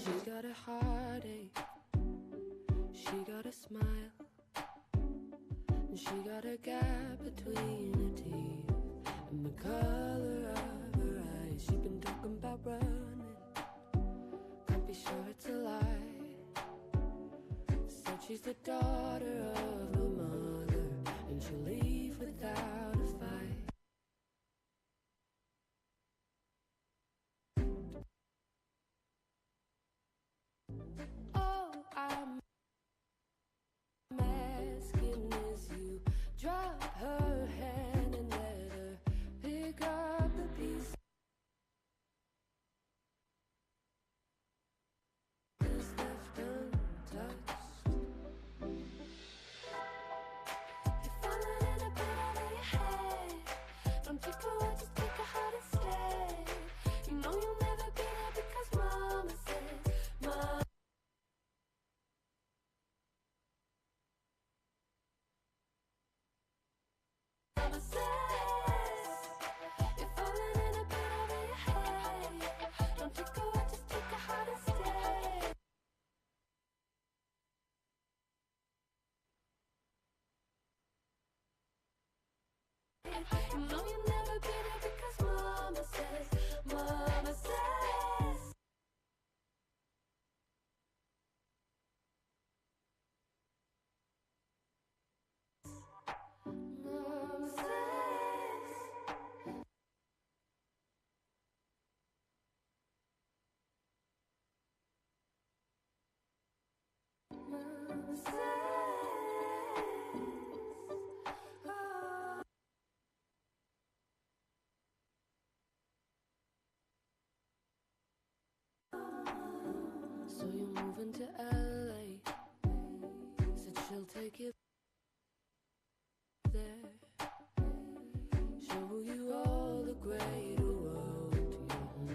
She got a heartache, she got a smile, and she got a gap between her teeth and the color of her eyes. She been talking about running, can't be sure it's a lie. Said she's the daughter of her mother, and she'll leave without a fight. All I'm asking is you drop her hand and let her pick up the pieces left untouched. You're falling in a bit over your head. Don't take a word, just take a heart instead. You know you'll never be there because Mama said, Mama. Mama says, you're falling in a bit over your head. Don't take a word, just take a heart instead. You know you'll never be there because Mama says, Mama says. So you're moving to LA, said she'll take you there, show you all the greater world. Your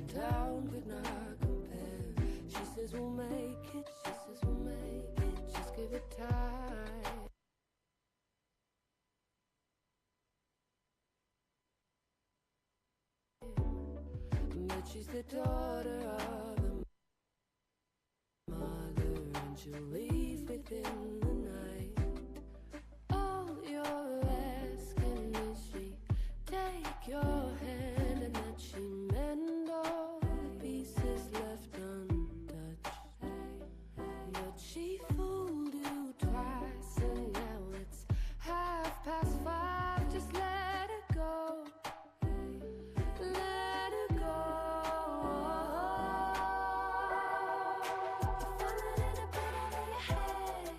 hometown could not compare. She says we'll make it, she says we'll make it, just give it time. But she's the daughter of a mother, and she'll leave within the night. All you're asking is she take your hand and that she mend all the pieces left untouched. But she fooled you twice and now it's 5:30. Just let it go. Let it go. You're falling in a bed over your head.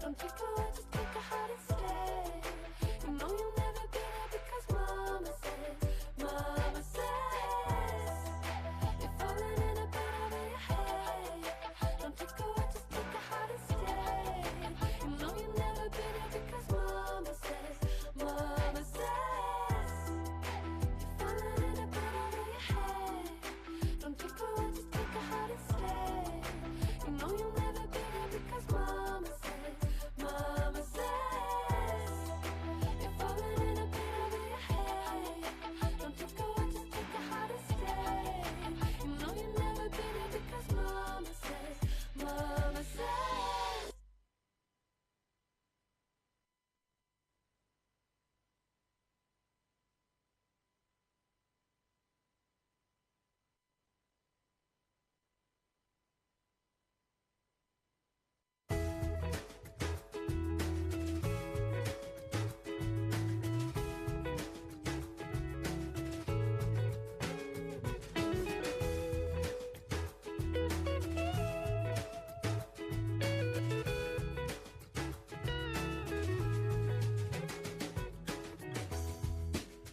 Don't take a word, just take a heart instead. You know you'll never be there because Mama says, Mama says. You're falling in a bed over your head. Don't take a word, just take a heart instead. You know you'll never be there because Mama says, Mama says. You're falling in a bed over your head. Don't take a word, just take a heart instead. You know you'll never be there because Mama says, Mama says. You're falling in a bed over your head. Don't take a word, just take a heart instead. You know you'll never be there because Mama says, Mama says.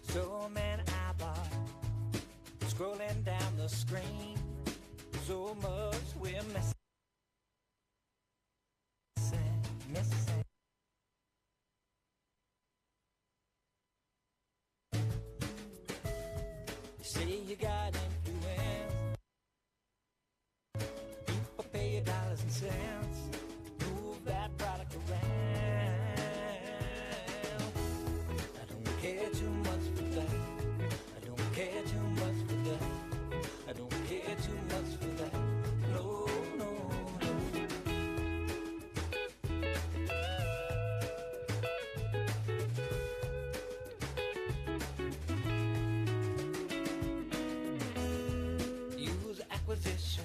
So many eyeballs scrolling down the screen. So much we're missing. You say you got influence. People pay you dollars and cents. Move that product around. I don't care too much for that. I don't care too much for that. I don't care too much for that. No, no, no. Use acquisition.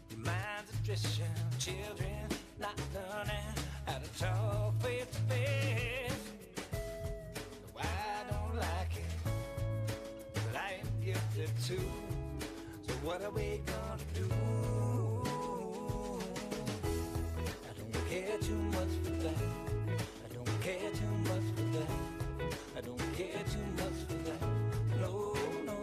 Your mind's attrition. Children not learning how to talk face to face. No, I don't like it, but I am gifted too. So what are we gonna do? I don't care too much for that. I don't care too much for that. I don't care too much for that. No, no, no.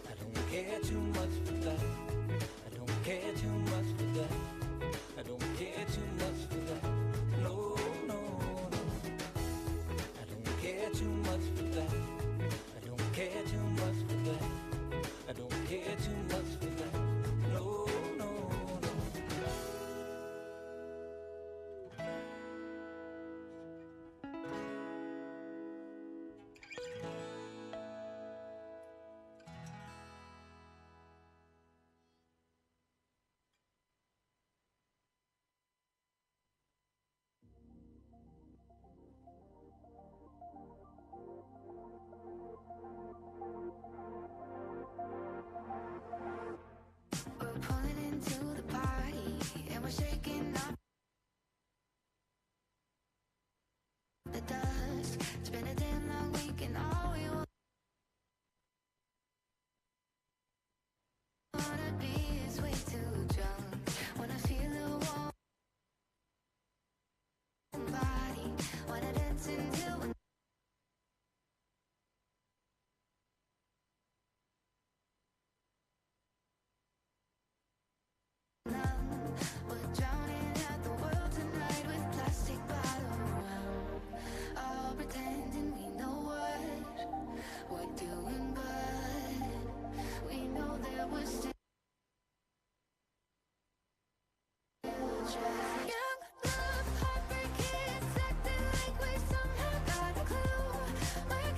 I don't care too much for that. I don't care too much for that. I don't care too much for that. No, no, no. I don't care too much for that. I don't care too much for that. I don't care too much for that. No, no, no. shaking off the dust. It's been a damn long week and all we wanna be is way too drunk. Wanna feel a warm body, wanna dance until we're numb. We're drowning out the world tonight with plastic bottle rum. All pretending we know what we're doing, but we know that we're still just young love, heartbreak kids acting like we somehow got a clue. We're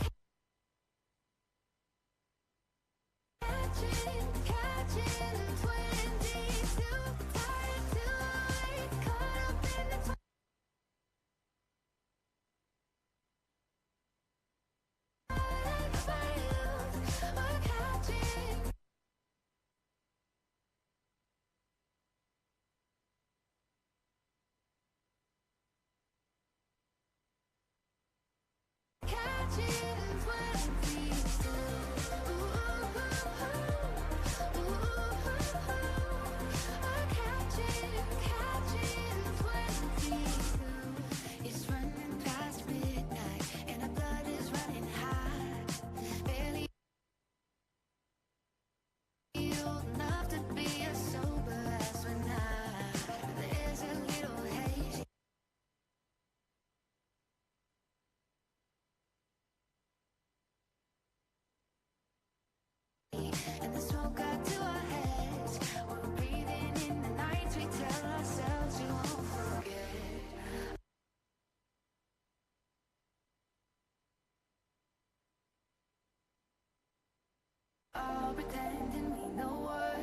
catching 22, tired to wait, caught up in the twilight of our youth. We're catching 22. It's running past midnight and our blood is running hot. Barely old enough to be as sober as we're not. There's a little haze and the smoke got to our heads. We're breathing in the nights we tell ourselves we won't forget. All pretending we know what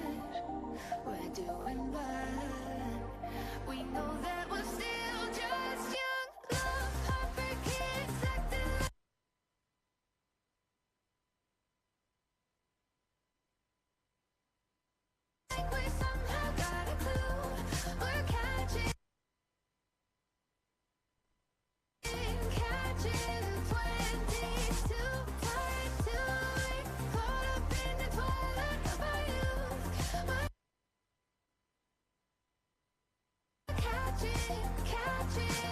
we're doing, but we know that we're still just young love, heartbreak kids acting like we somehow got a clue. We're catching 22, tired to wait, caught up in the twilight of our youth. We're catching 20.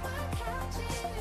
We're catching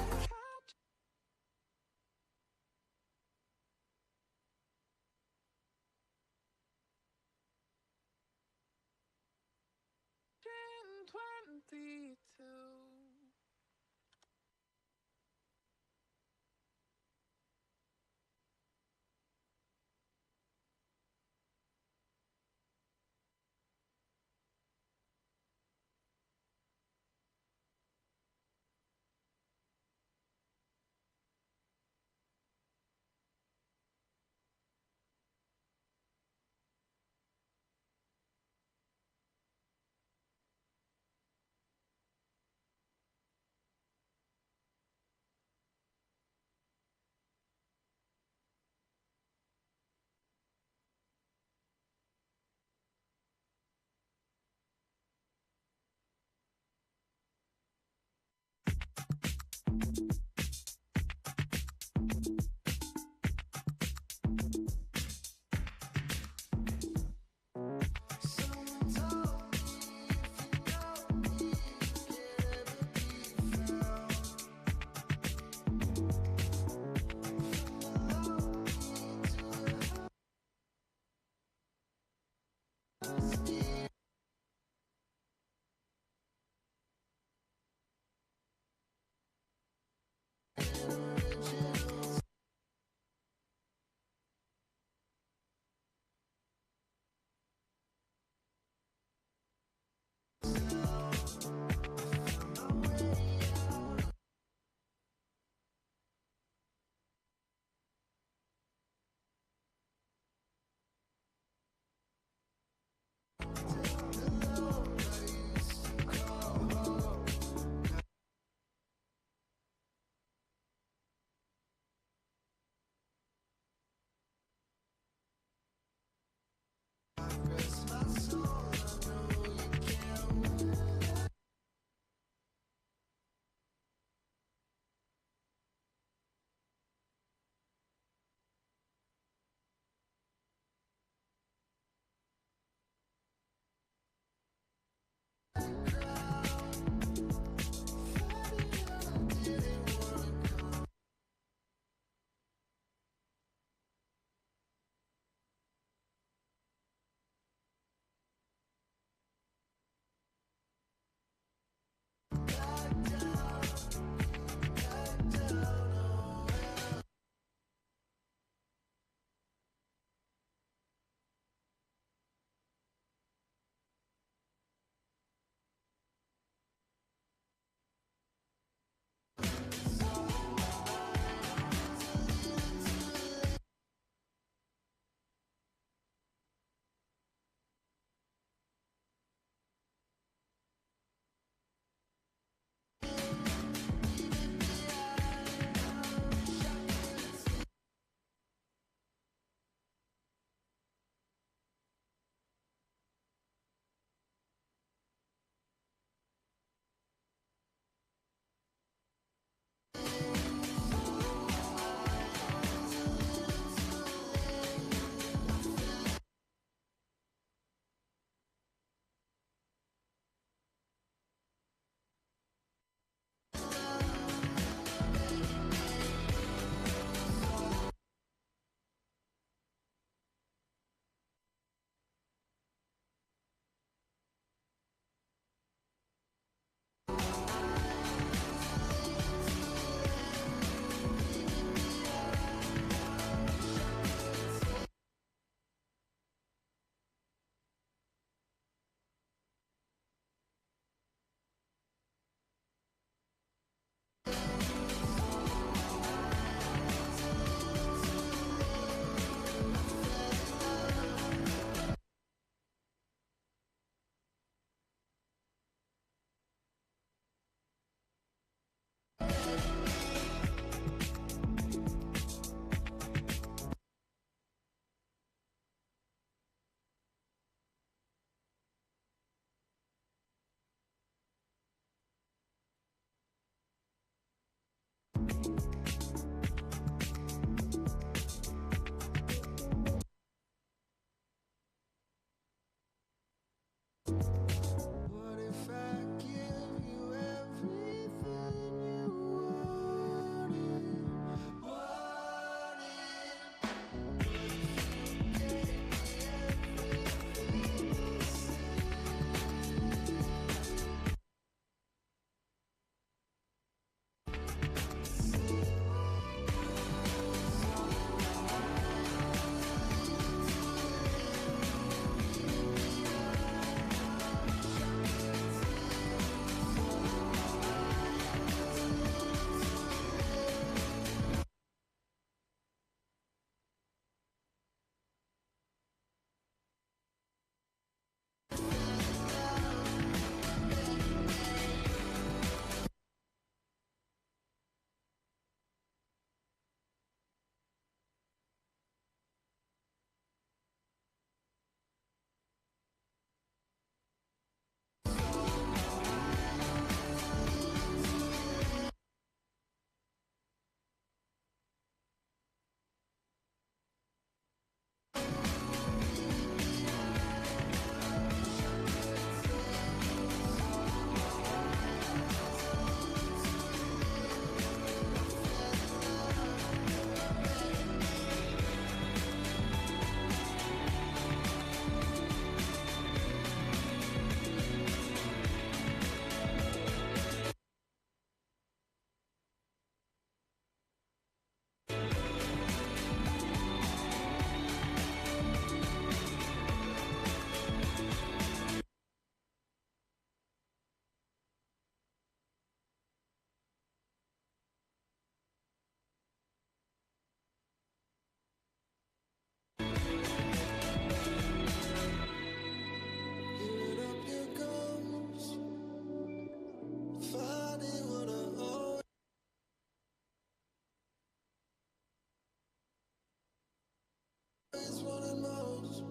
always wanted most,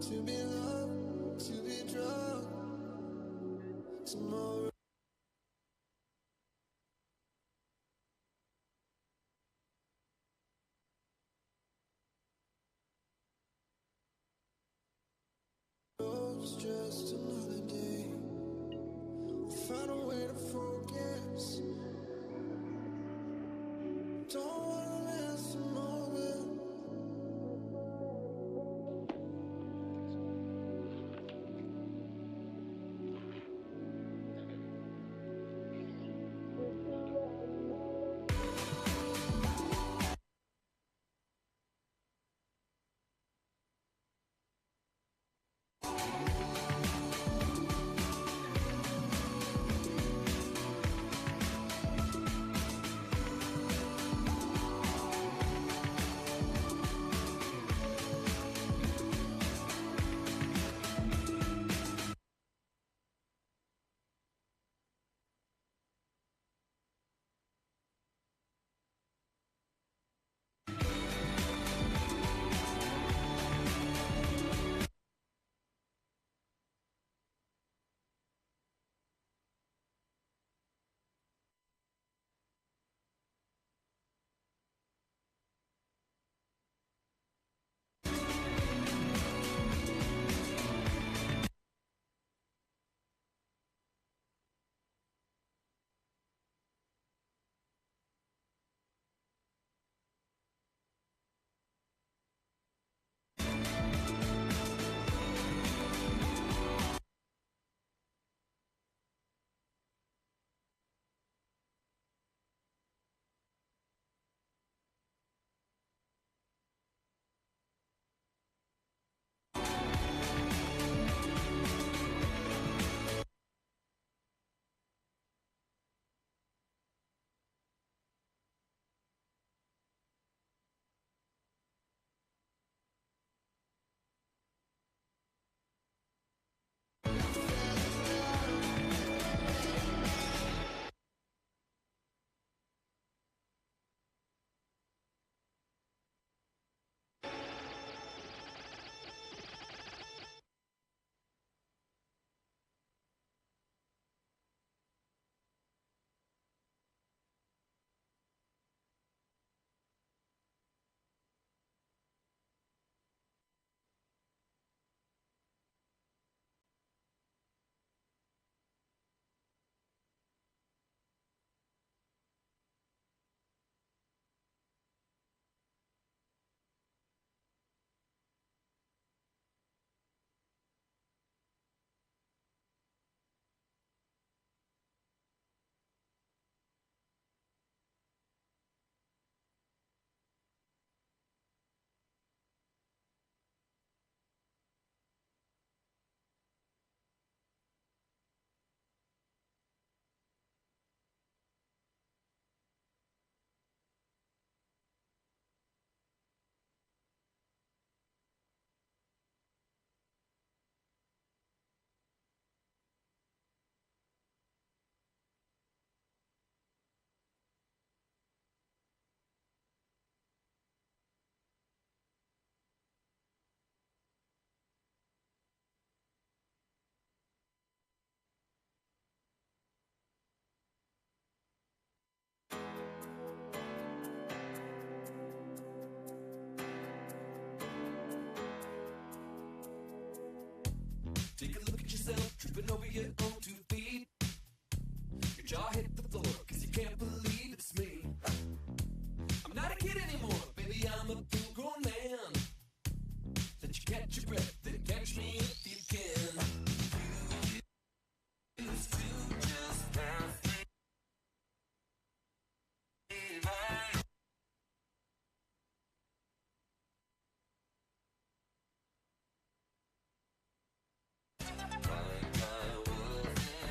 to be loved, to be drunk tomorrow. It's just another day. We'll find a way to focus. Don't wanna miss a moment. Take a look at yourself, tripping over your own 2 feet. Your jaw hit the floor, cause you can't believe it's me. I'm not a kid anymore, baby, I'm a full-grown man. Let you catch your breath, then catch me if you can. You used to just pass me by. Like I wasn't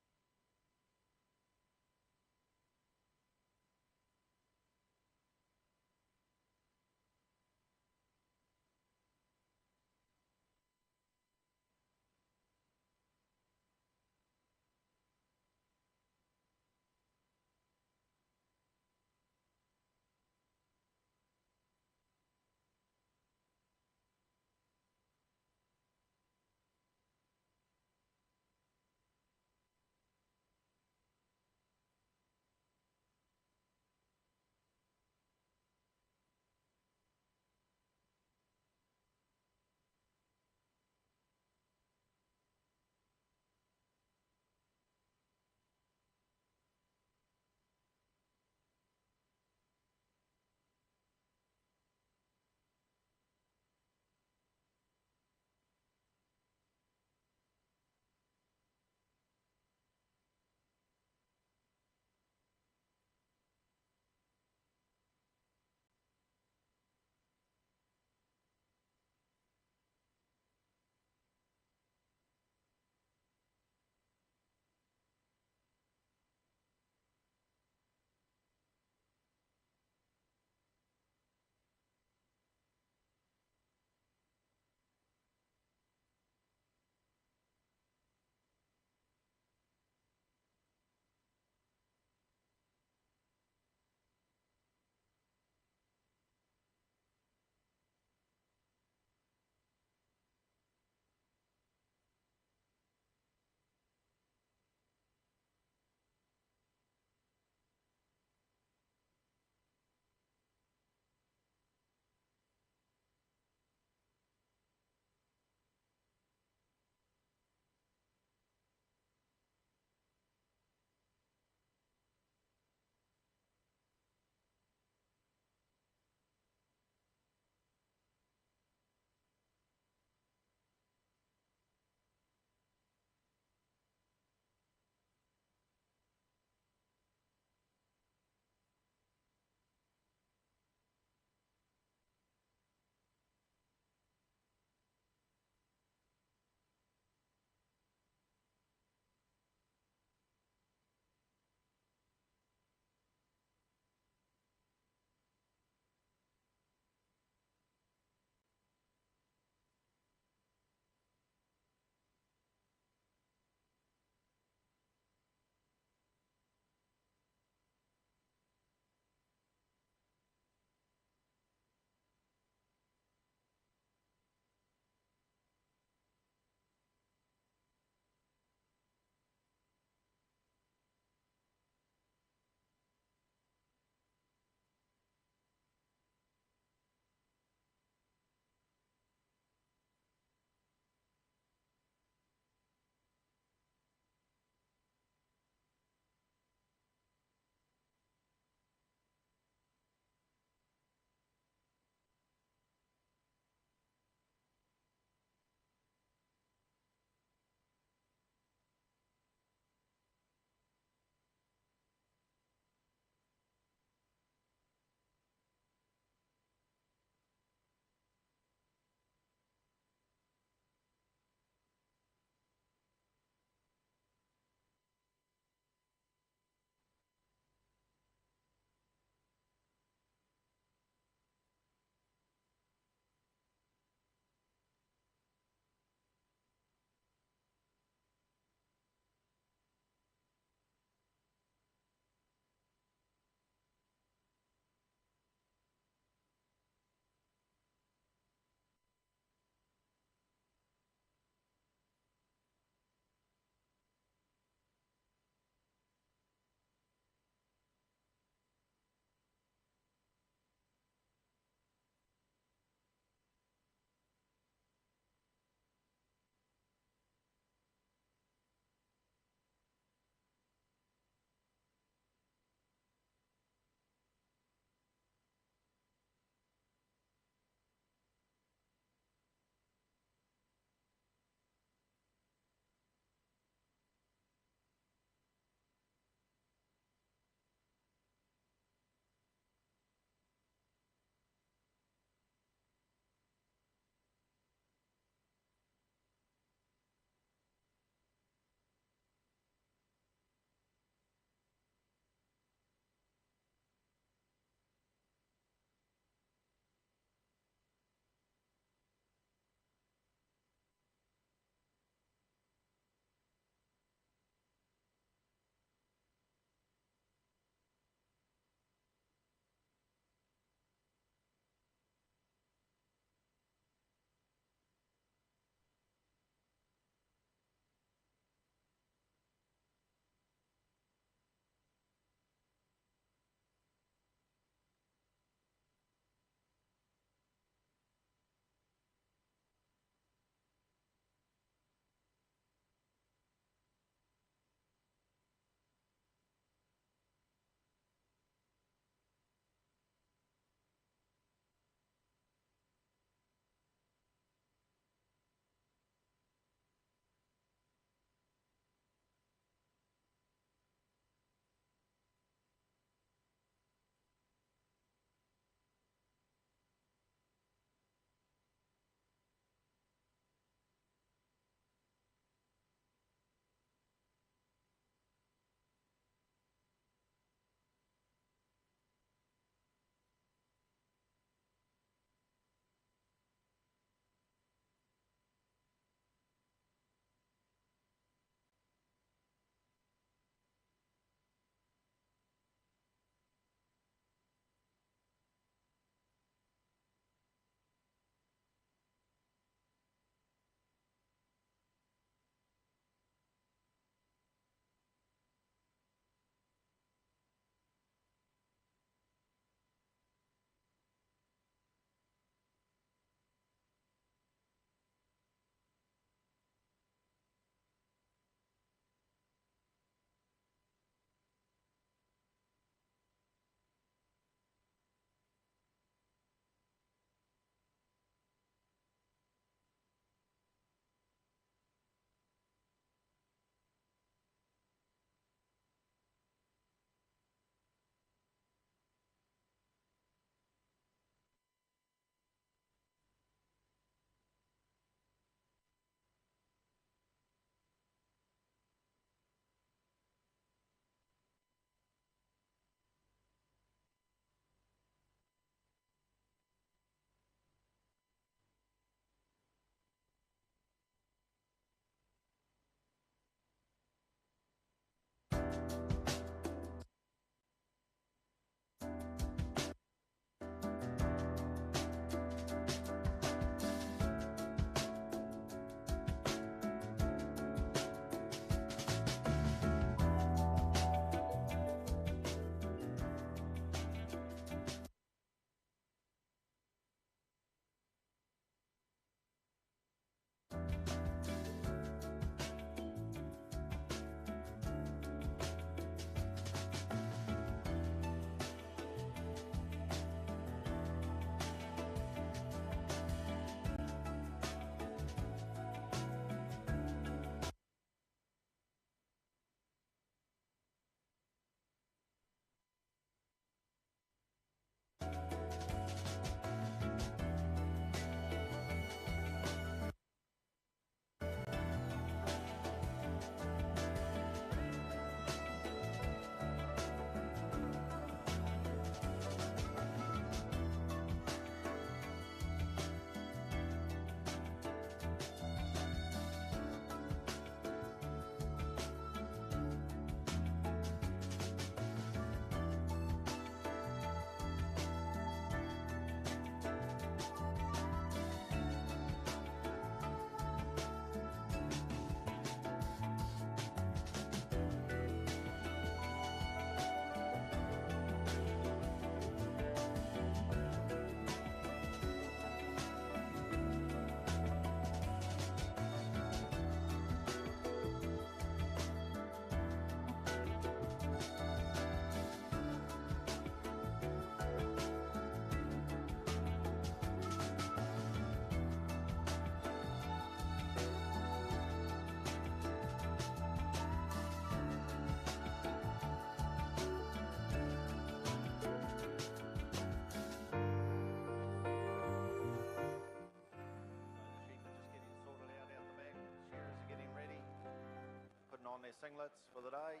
their singlets for the day.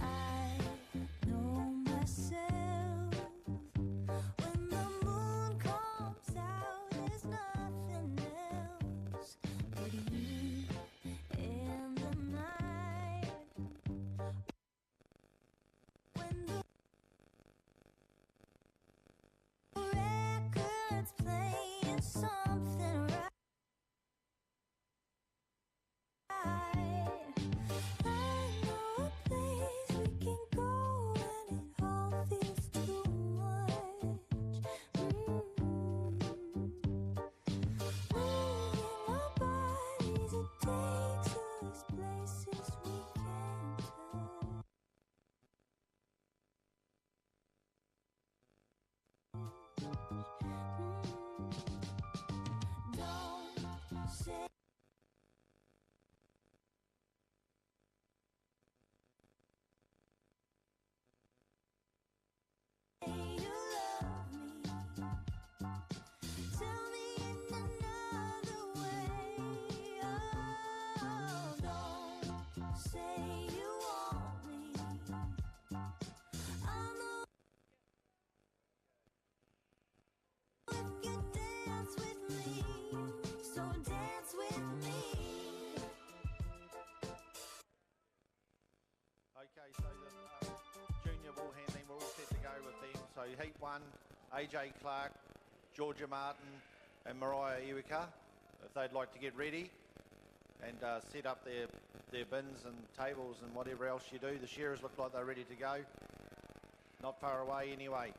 I know myself. When the moon comes out, there's nothing else but you and the night. When the record's playing something right. I know a place we can go when it all feels too much. Moving our bodies, it takes us places we can't touch. Don't say you love me. Tell me in another way. Oh, don't say you want me. I'm the if you dance with me, so dance with me. Okay, so the junior ball handling, we're all set to go with them. So heat 1, AJ Clark, Georgia Martin and Mariah Iwika, if they'd like to get ready and set up their bins and tables and whatever else you do. The shearers look like they're ready to go. Not far away anyway.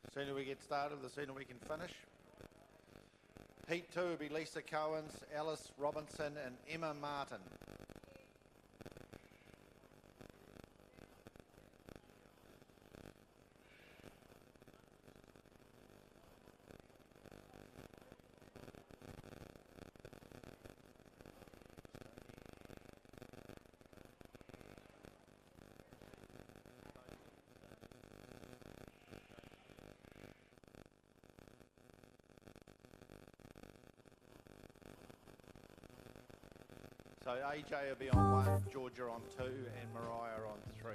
The sooner we get started, the sooner we can finish. Heat 2 will be Lisa Coens, Alice Robinson and Emma Martin. So AJ will be on 1, Georgia on 2, and Mariah on 3.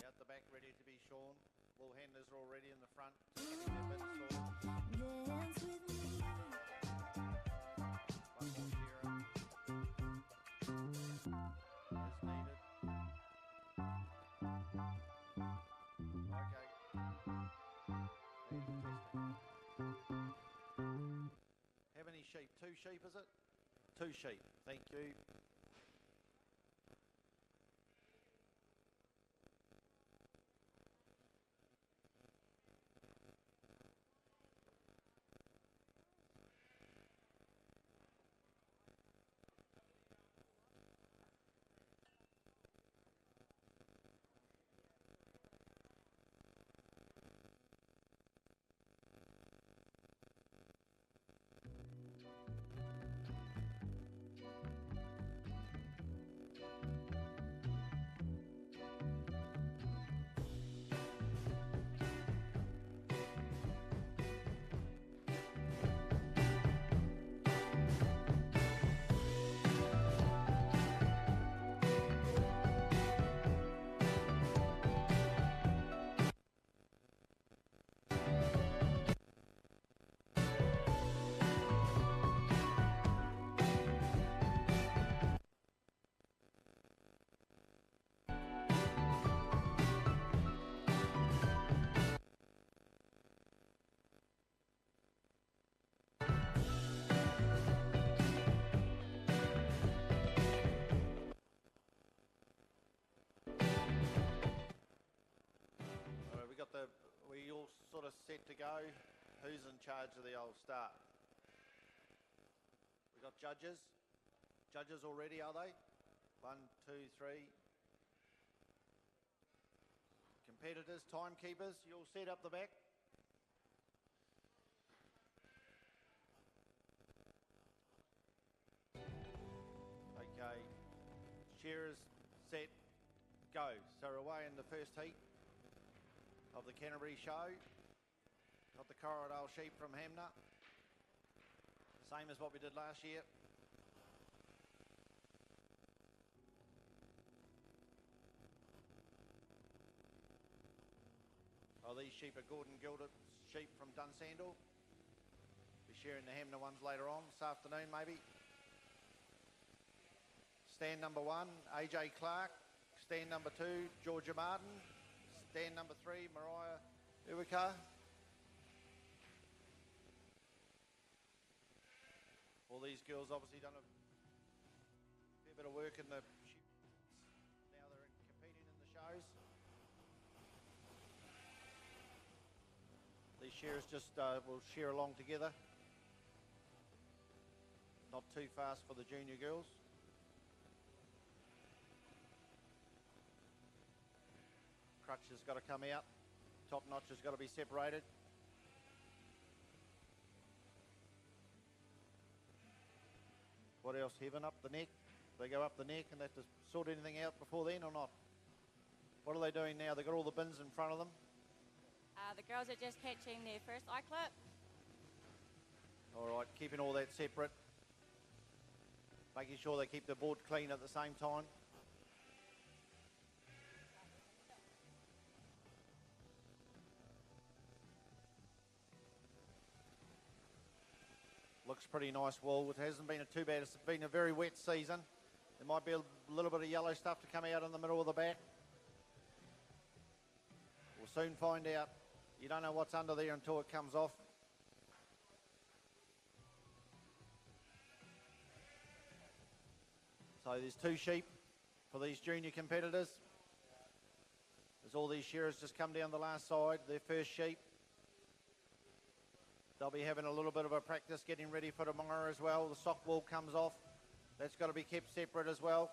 Out the back, ready to be shorn. Bull handlers are already in the front, getting their bits sorted. One more shearer. As needed. Okay. And testing. How many sheep? 2 sheep, is it? 2 sheep. Thank you. We all sort of set to go. Who's in charge of the old start? We got judges. Judges already, are they? 1, 2, 3. Competitors, timekeepers, you all set up the back? Okay. Shearers, set, go. So we're away in the first heat of the Canterbury show. Got the Corridale sheep from Hamner. Same as what we did last year. Oh, these sheep are Gordon Gilded sheep from Dunsandel. Be sharing the Hamner ones later on, this afternoon maybe. Stand number 1, AJ Clark. Stand number 2, Georgia Martin. Stand number 3, Mariah Iwaka. All these girls obviously done a fair bit of work in the shoots. Now they're competing in the shows. These shearers just will shear along together. Not too fast for the junior girls. Crutch has got to come out top notch has got to be separated. What else, Heaven? Up the neck? They go up the neck and they have to sort anything out before then or not? What are they doing now? They've got all the bins in front of them. The girls are just catching their first eye clip. All right, keeping all that separate. Making sure they keep the board clean at the same time. Looks pretty nice wool. It hasn't been too bad. It's been a very wet season. There might be a little bit of yellow stuff to come out in the middle of the back. We'll soon find out. You don't know what's under there until it comes off. So there's 2 sheep for these junior competitors. There's all these shearers just come down the last side, their first sheep. They'll be having a little bit of a practice getting ready for tomorrow as well. The sock wool comes off. That's got to be kept separate as well.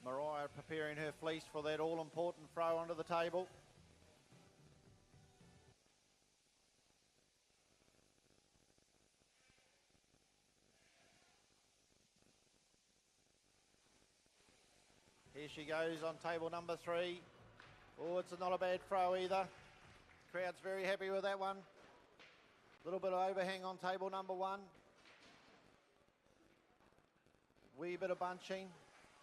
Mariah preparing her fleece for that all-important throw onto the table. Here she goes on table number 3. Oh, it's not a bad throw either. Crowd's very happy with that one. Little bit of overhang on table number 1. Wee bit of bunching.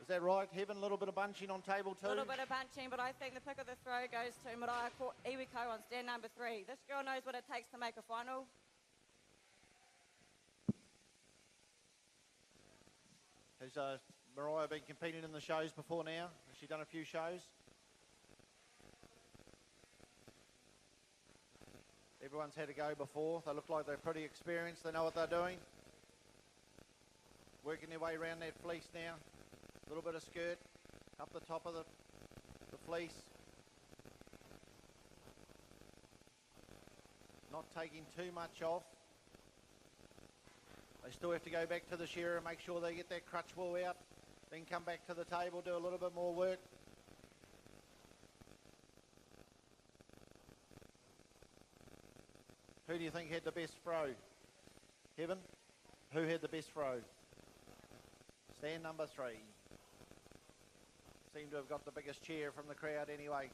Is that right, Heaven? A little bit of bunching on table 2? A little bit of bunching, but I think the pick of the throw goes to Mariah Iwiko on stand number 3. This girl knows what it takes to make a final. Has Mariah been competing in the shows before now? Has she done a few shows? Everyone's had a go before. They look like they're pretty experienced. They know what they're doing. Working their way around that fleece now. A little bit of skirt up the top of the fleece. Not taking too much off. They still have to go back to the shearer and make sure they get that crutch wool out. Then come back to the table, do a little bit more work. Who do you think had the best throw? Heaven? Who had the best throw? Stand number 3. Seem to have got the biggest cheer from the crowd anyway.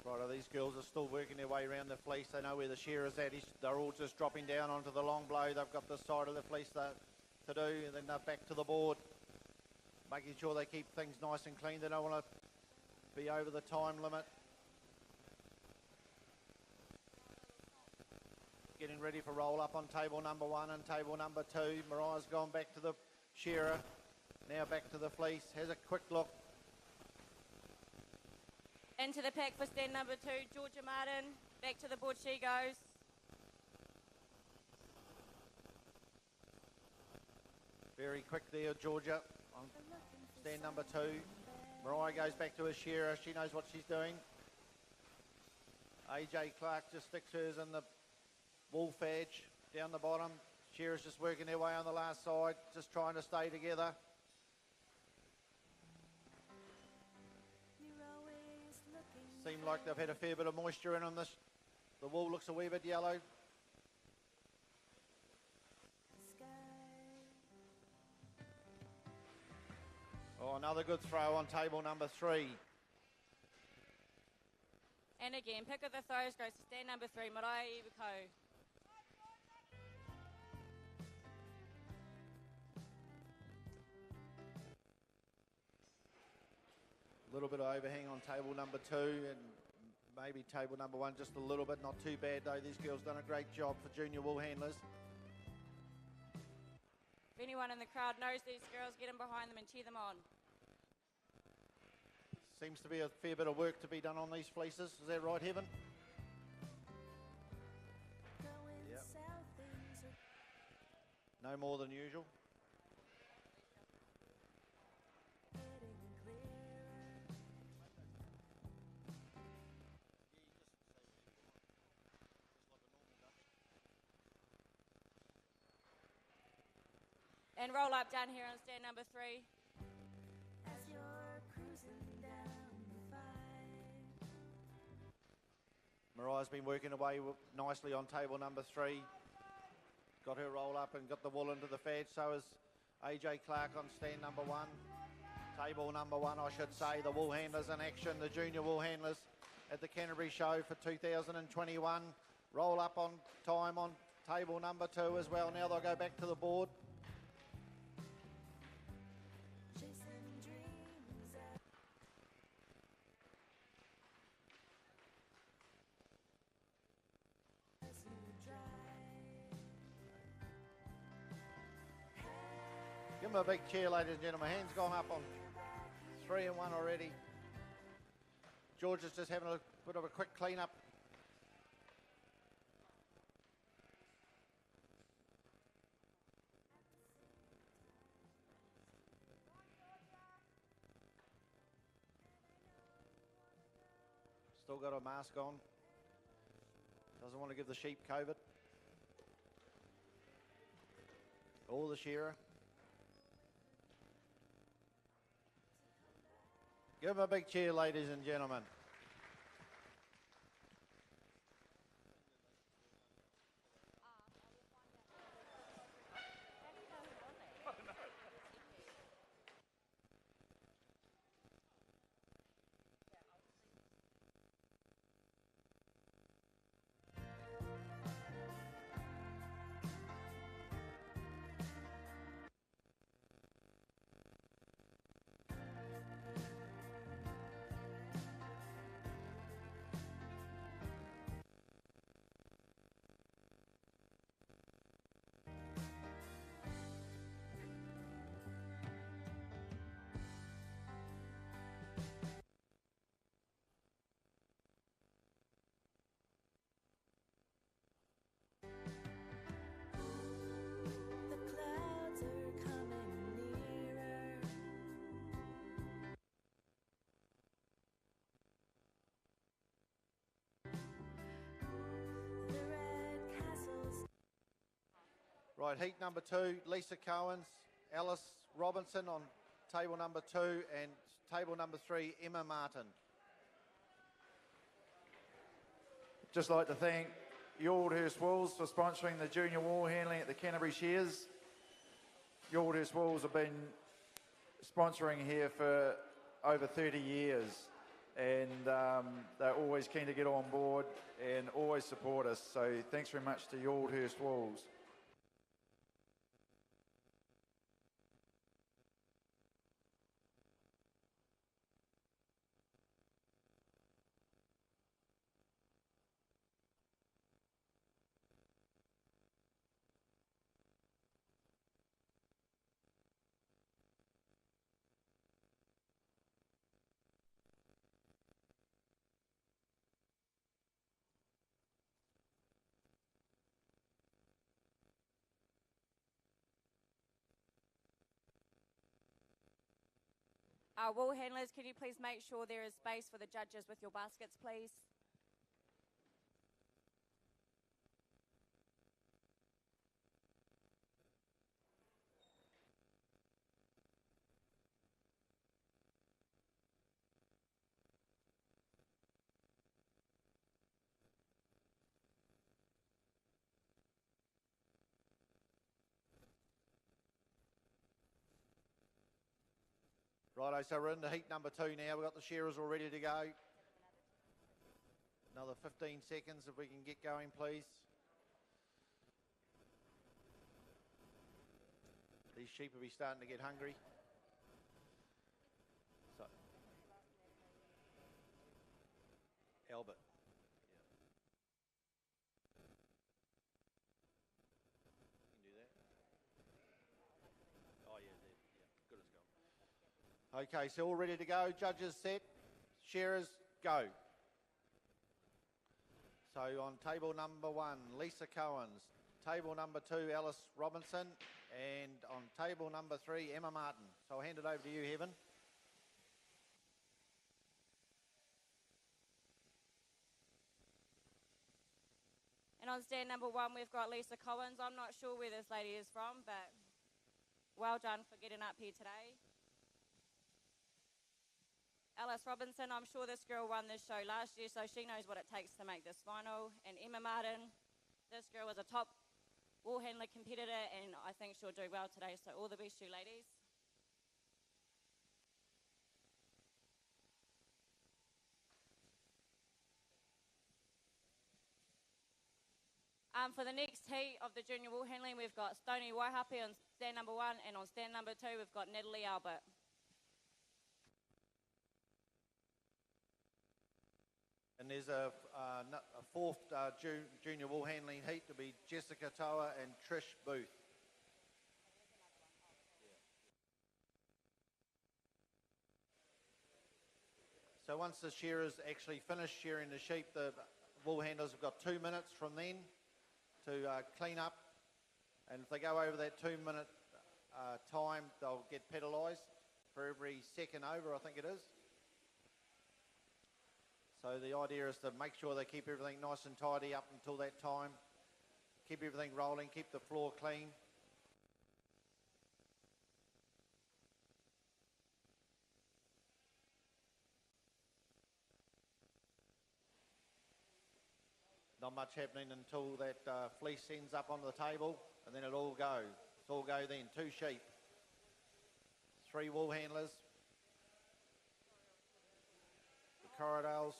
Righto, these girls are still working their way around the fleece. They know where the shearer's at. They're all just dropping down onto the long blow. They've got this side of the fleece to do, and then they're back to the board. Making sure they keep things nice and clean. They don't want to be over the time limit. Getting ready for roll up on table number 1 and table number 2. Mariah's gone back to the shearer. Now back to the fleece. Has a quick look. Into the pack for stand number 2, Georgia Martin. Back to the board she goes. Very quick there, Georgia, on stand number 2. Mariah goes back to her shearer. She knows what she's doing. AJ Clark just sticks hers in the wool fadge down the bottom. Shearer's just working their way on the last side, just trying to stay together. Seem like they've had a fair bit of moisture in on this. The wool looks a wee bit yellow. Oh, another good throw on table number 3. And again, pick of the throws goes to stand number 3, Mariah Iwiko. A little bit of overhang on table number 2 and maybe table number 1 just a little bit. Not too bad though. These girls done a great job for junior wool handlers. If anyone in the crowd knows these girls, get in behind them and cheer them on. Seems to be a fair bit of work to be done on these fleeces. Is that right, Heaven? Yep. No more than usual. And roll up down here on stand number 3. As you're cruising down the 5. Mariah's been working away nicely on table number 3. Got her roll up and got the wool into the fed. So is AJ Clark on stand number 1. Table number 1, I should say. The wool handlers in action. The junior wool handlers at the Canterbury Show for 2021. Roll up on time on table number 2 as well. Now they'll go back to the board. Chasing dreams as you drive. Give them a big cheer, ladies and gentlemen. Hands gone up on 3 and 1 already. George is just having a bit of a quick clean up. Still got a mask on. Doesn't want to give the sheep COVID. Or the shearer. Give him a big cheer, ladies and gentlemen. The clouds are coming nearer. The red castles. Right, heat number 2, Lisa Cohen's, Alice Robinson on table number 2, and table number 3, Emma Martin. Just like to thank Yaldhurst Wools for sponsoring the junior wool handling at the Canterbury Shears. Yaldhurst Wools have been sponsoring here for over 30 years, and they're always keen to get on board and always support us. So thanks very much to Yaldhurst Wools. Wool handlers, can you please make sure there is space for the judges with your baskets, please? Righto, so we're into heat number 2 now. We've got the shearers all ready to go. Another 15 seconds if we can get going, please. These sheep will be starting to get hungry. So, Albert. You can do that. Oh yeah, there. Yeah, good as gone. Okay, so all ready to go. Judges set. Shearers go. So on table number 1, Lisa Cohen's. Table number 2, Alice Robinson. And on table number 3, Emma Martin. So I'll hand it over to you, Heaven. And on stand number 1, we've got Lisa Collins. I'm not sure where this lady is from, but Well done for getting up here today. Alice Robinson, I'm sure this girl won this show last year, so she knows what it takes to make this final. And Emma Martin, this girl was a top wool handler competitor, and I think she'll do well today, so all the best to you ladies. For the next heat of the junior wool handling, we've got Stoney Waihape on stand number 1, and on stand number 2, we've got Natalie Albert. And there's a fourth junior wool handling heat to be Jessica Toa and Trish Booth. So once the shearers actually finish shearing the sheep, the wool handlers have got 2 minutes from then to clean up. And if they go over that 2 minute time, they'll get penalised for every second over, I think it is. So the idea is to make sure they keep everything nice and tidy up until that time. Keep everything rolling, keep the floor clean. Not much happening until that fleece ends up on the table, and then it all goes. It's all go then. 2 sheep, 3 wool handlers. The Corridales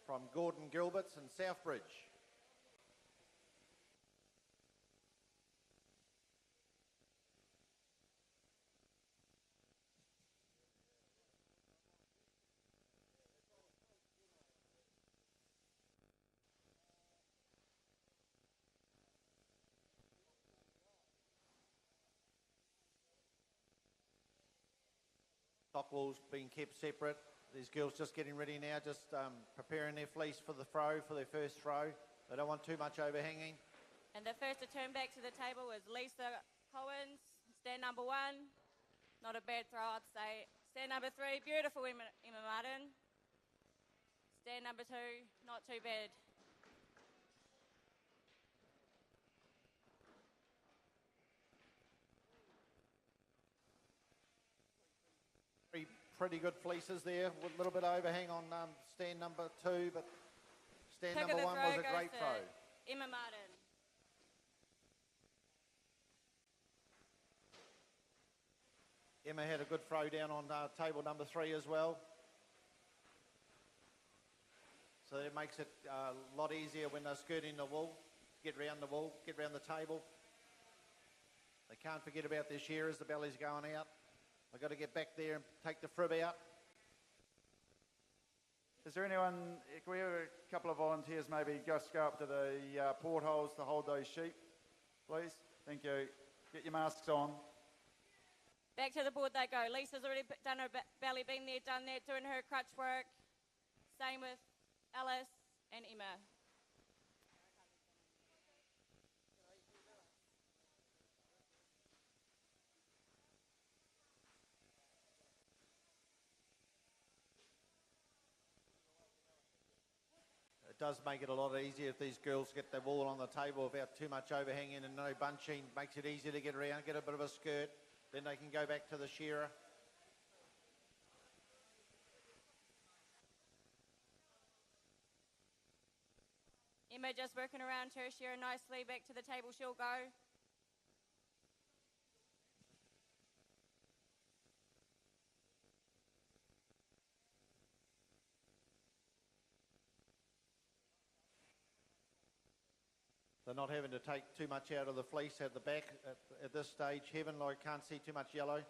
from Gordon Gilberts and Southbridge. Stock wool's being kept separate. These girls just getting ready now, just preparing their fleece for the throw, for their first throw. They don't want too much overhanging. And the first to turn back to the table is Lisa Collins, stand number 1. Not a bad throw, I'd say. Stand number 3, beautiful Emma Martin. Stand number 2, not too bad. Pretty good fleeces there, with a little bit of overhang on stand number 2, but stand Pick number of the 1 throw was a goes great to throw. Emma Martin. Emma had a good throw down on table number 3 as well. So that makes it a lot easier when they're skirting the wool, get round the wool, get round the table. They can't forget about their shearers, the belly's going out. They've got to get back there and take the frib out. Is there anyone, can we have a couple of volunteers maybe just go up to the portholes to hold those sheep, please? Thank you. Get your masks on. Back to the board they go. Lisa's already done her belly, been there, done that, doing her crutch work. Same with Alice and Emma. It does make it a lot easier if these girls get the wool on the table without too much overhanging and no bunching. Makes it easier to get around, get a bit of a skirt. Then they can go back to the shearer. Emma just working around her shearer nicely. Back to the table she'll go. They're not having to take too much out of the fleece at the back at this stage. Heaven, I can't see too much yellow.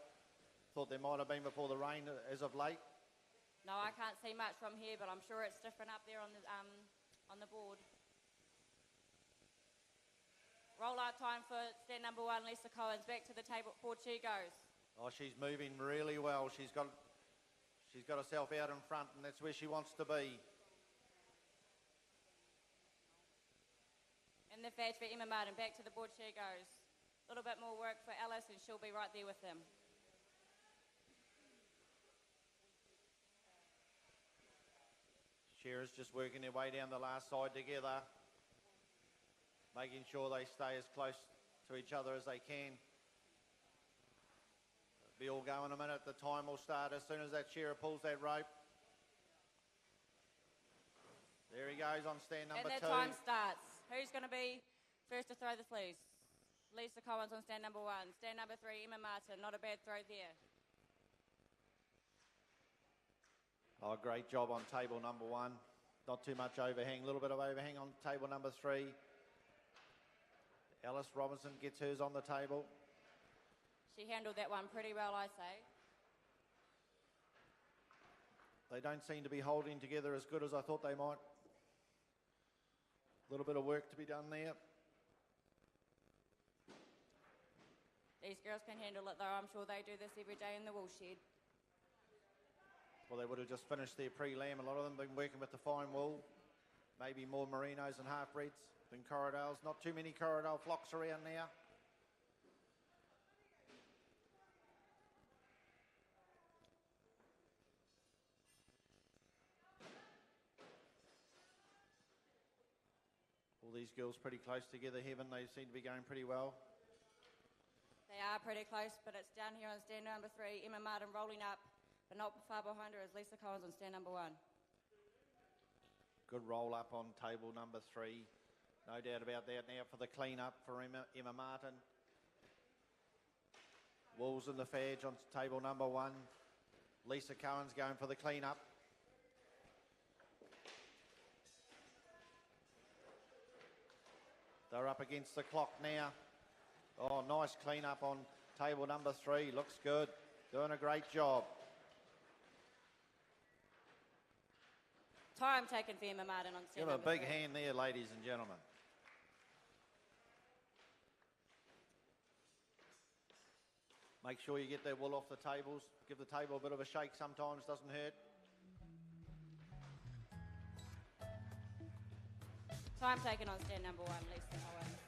Thought there might have been before the rain as of late. No, I can't see much from here, but I'm sure it's different up there on the board. Roll out time for stand number 1, Lisa Collins. Back to the table board she goes. Oh, she's moving really well. She's got herself out in front, and that's where she wants to be. And the badge for Emma Martin. Back to the board she goes. A little bit more work for Alice, and she'll be right there with them. Shearers just working their way down the last side together, making sure they stay as close to each other as they can. Be all go in a minute. The time will start as soon as that shearer pulls that rope. There he goes on stand number And 2. the time starts. Who's going to be first to throw the fleece? Lisa Collins on stand number 1. Stand number 3, Emma Martin. Not a bad throw there. Oh, great job on table number 1. Not too much overhang. A little bit of overhang on table number 3. Alice Robinson gets hers on the table. She handled that one pretty well, I say. They don't seem to be holding together as good as I thought they might. A little bit of work to be done there. These girls can handle it, though. I'm sure they do this every day in the wool shed. Well, they would have just finished their pre-lamb. A lot of them been working with the fine wool. Maybe more merinos and half-breeds than Corriedales. Not too many Corriedale flocks around now. All these girls pretty close together, Heaven. They seem to be going pretty well. They are pretty close, but it's down here on stand number 3. Emma Martin rolling up, but not far behind her is Lisa Collins on stand number 1. Good roll up on table number 3. No doubt about that. Now for the clean up for Emma Martin. Wolves in the fadge on table number 1. Lisa Cohen's going for the clean up. They're up against the clock now. Oh, nice clean up on table number 3. Looks good. Doing a great job. Time taken for Emma Martin on stand Give a number big 3. hand there, ladies and gentlemen. Make sure you get that wool off the tables. Give the table a bit of a shake sometimes, doesn't hurt. Time taken on stand number 1, Lisa Collins.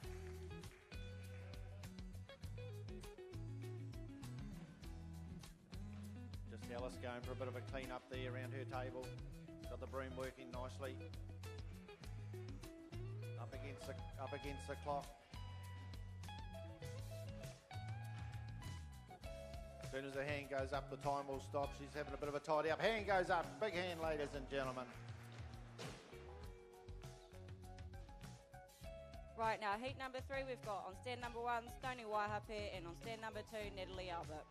Just Alice going for a bit of a clean up there around her table. Got the broom working nicely. Up against the clock. As soon as the hand goes up, the time will stop. She's having a bit of a tidy up. Hand goes up. Big hand, ladies and gentlemen. Right now, heat number 3 we've got on stand number 1, Stony Waihape, and on stand number 2, Natalie Albert.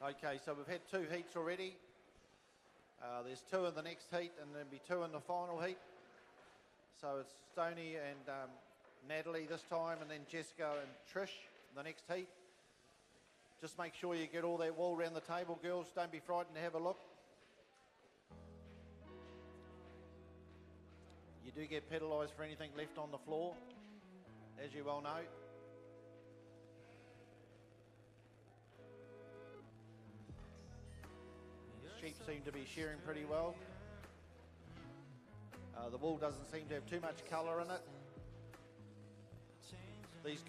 Okay, so we've had 2 heats already. There's 2 in the next heat and there'll be 2 in the final heat. So it's Stony and Natalie this time, and then Jessica and Trish in the next heat. Just make sure you get all that wool around the table, girls. Don't be frightened to have a look. You do get penalised for anything left on the floor, as you well know. Sheep seem to be shearing pretty well. The wool doesn't seem to have too much colour in it. These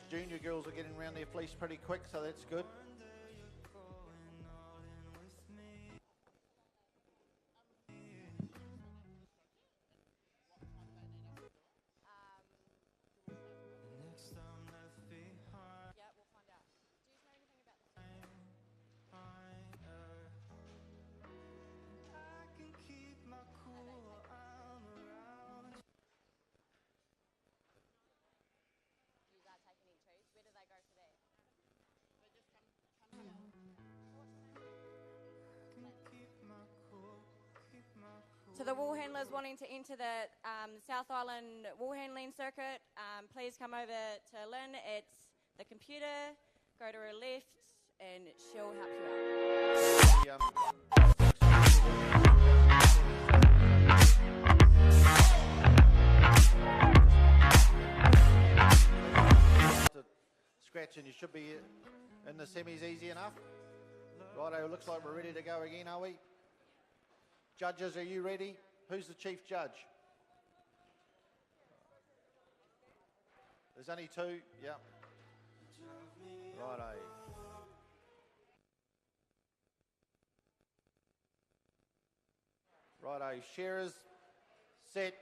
junior girls are getting around their fleece pretty quick, so that's good. Yeah, we'll find out. Do you know anything about this? You are taking in trees. Where do they go for that? They just come here. To the wool handlers wanting to enter the South Island wool handling circuit, please come over to Lynn. It's the computer. Go to her left, and she'll help you out. Scratch and you should be in the semis easy enough. Righto, looks like we're ready to go again, are we? Judges, are you ready? Who's the chief judge? There's only two, yeah. Righto. Righto, shearers, set,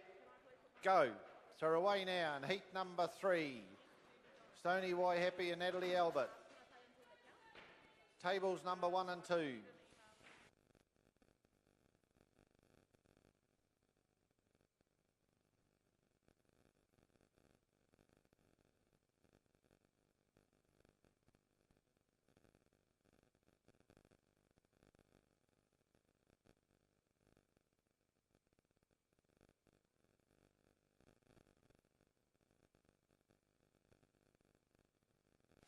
go. So we're away now in heat number 3. Stony Y Happy and Natalie Albert. Tables number 1 and 2.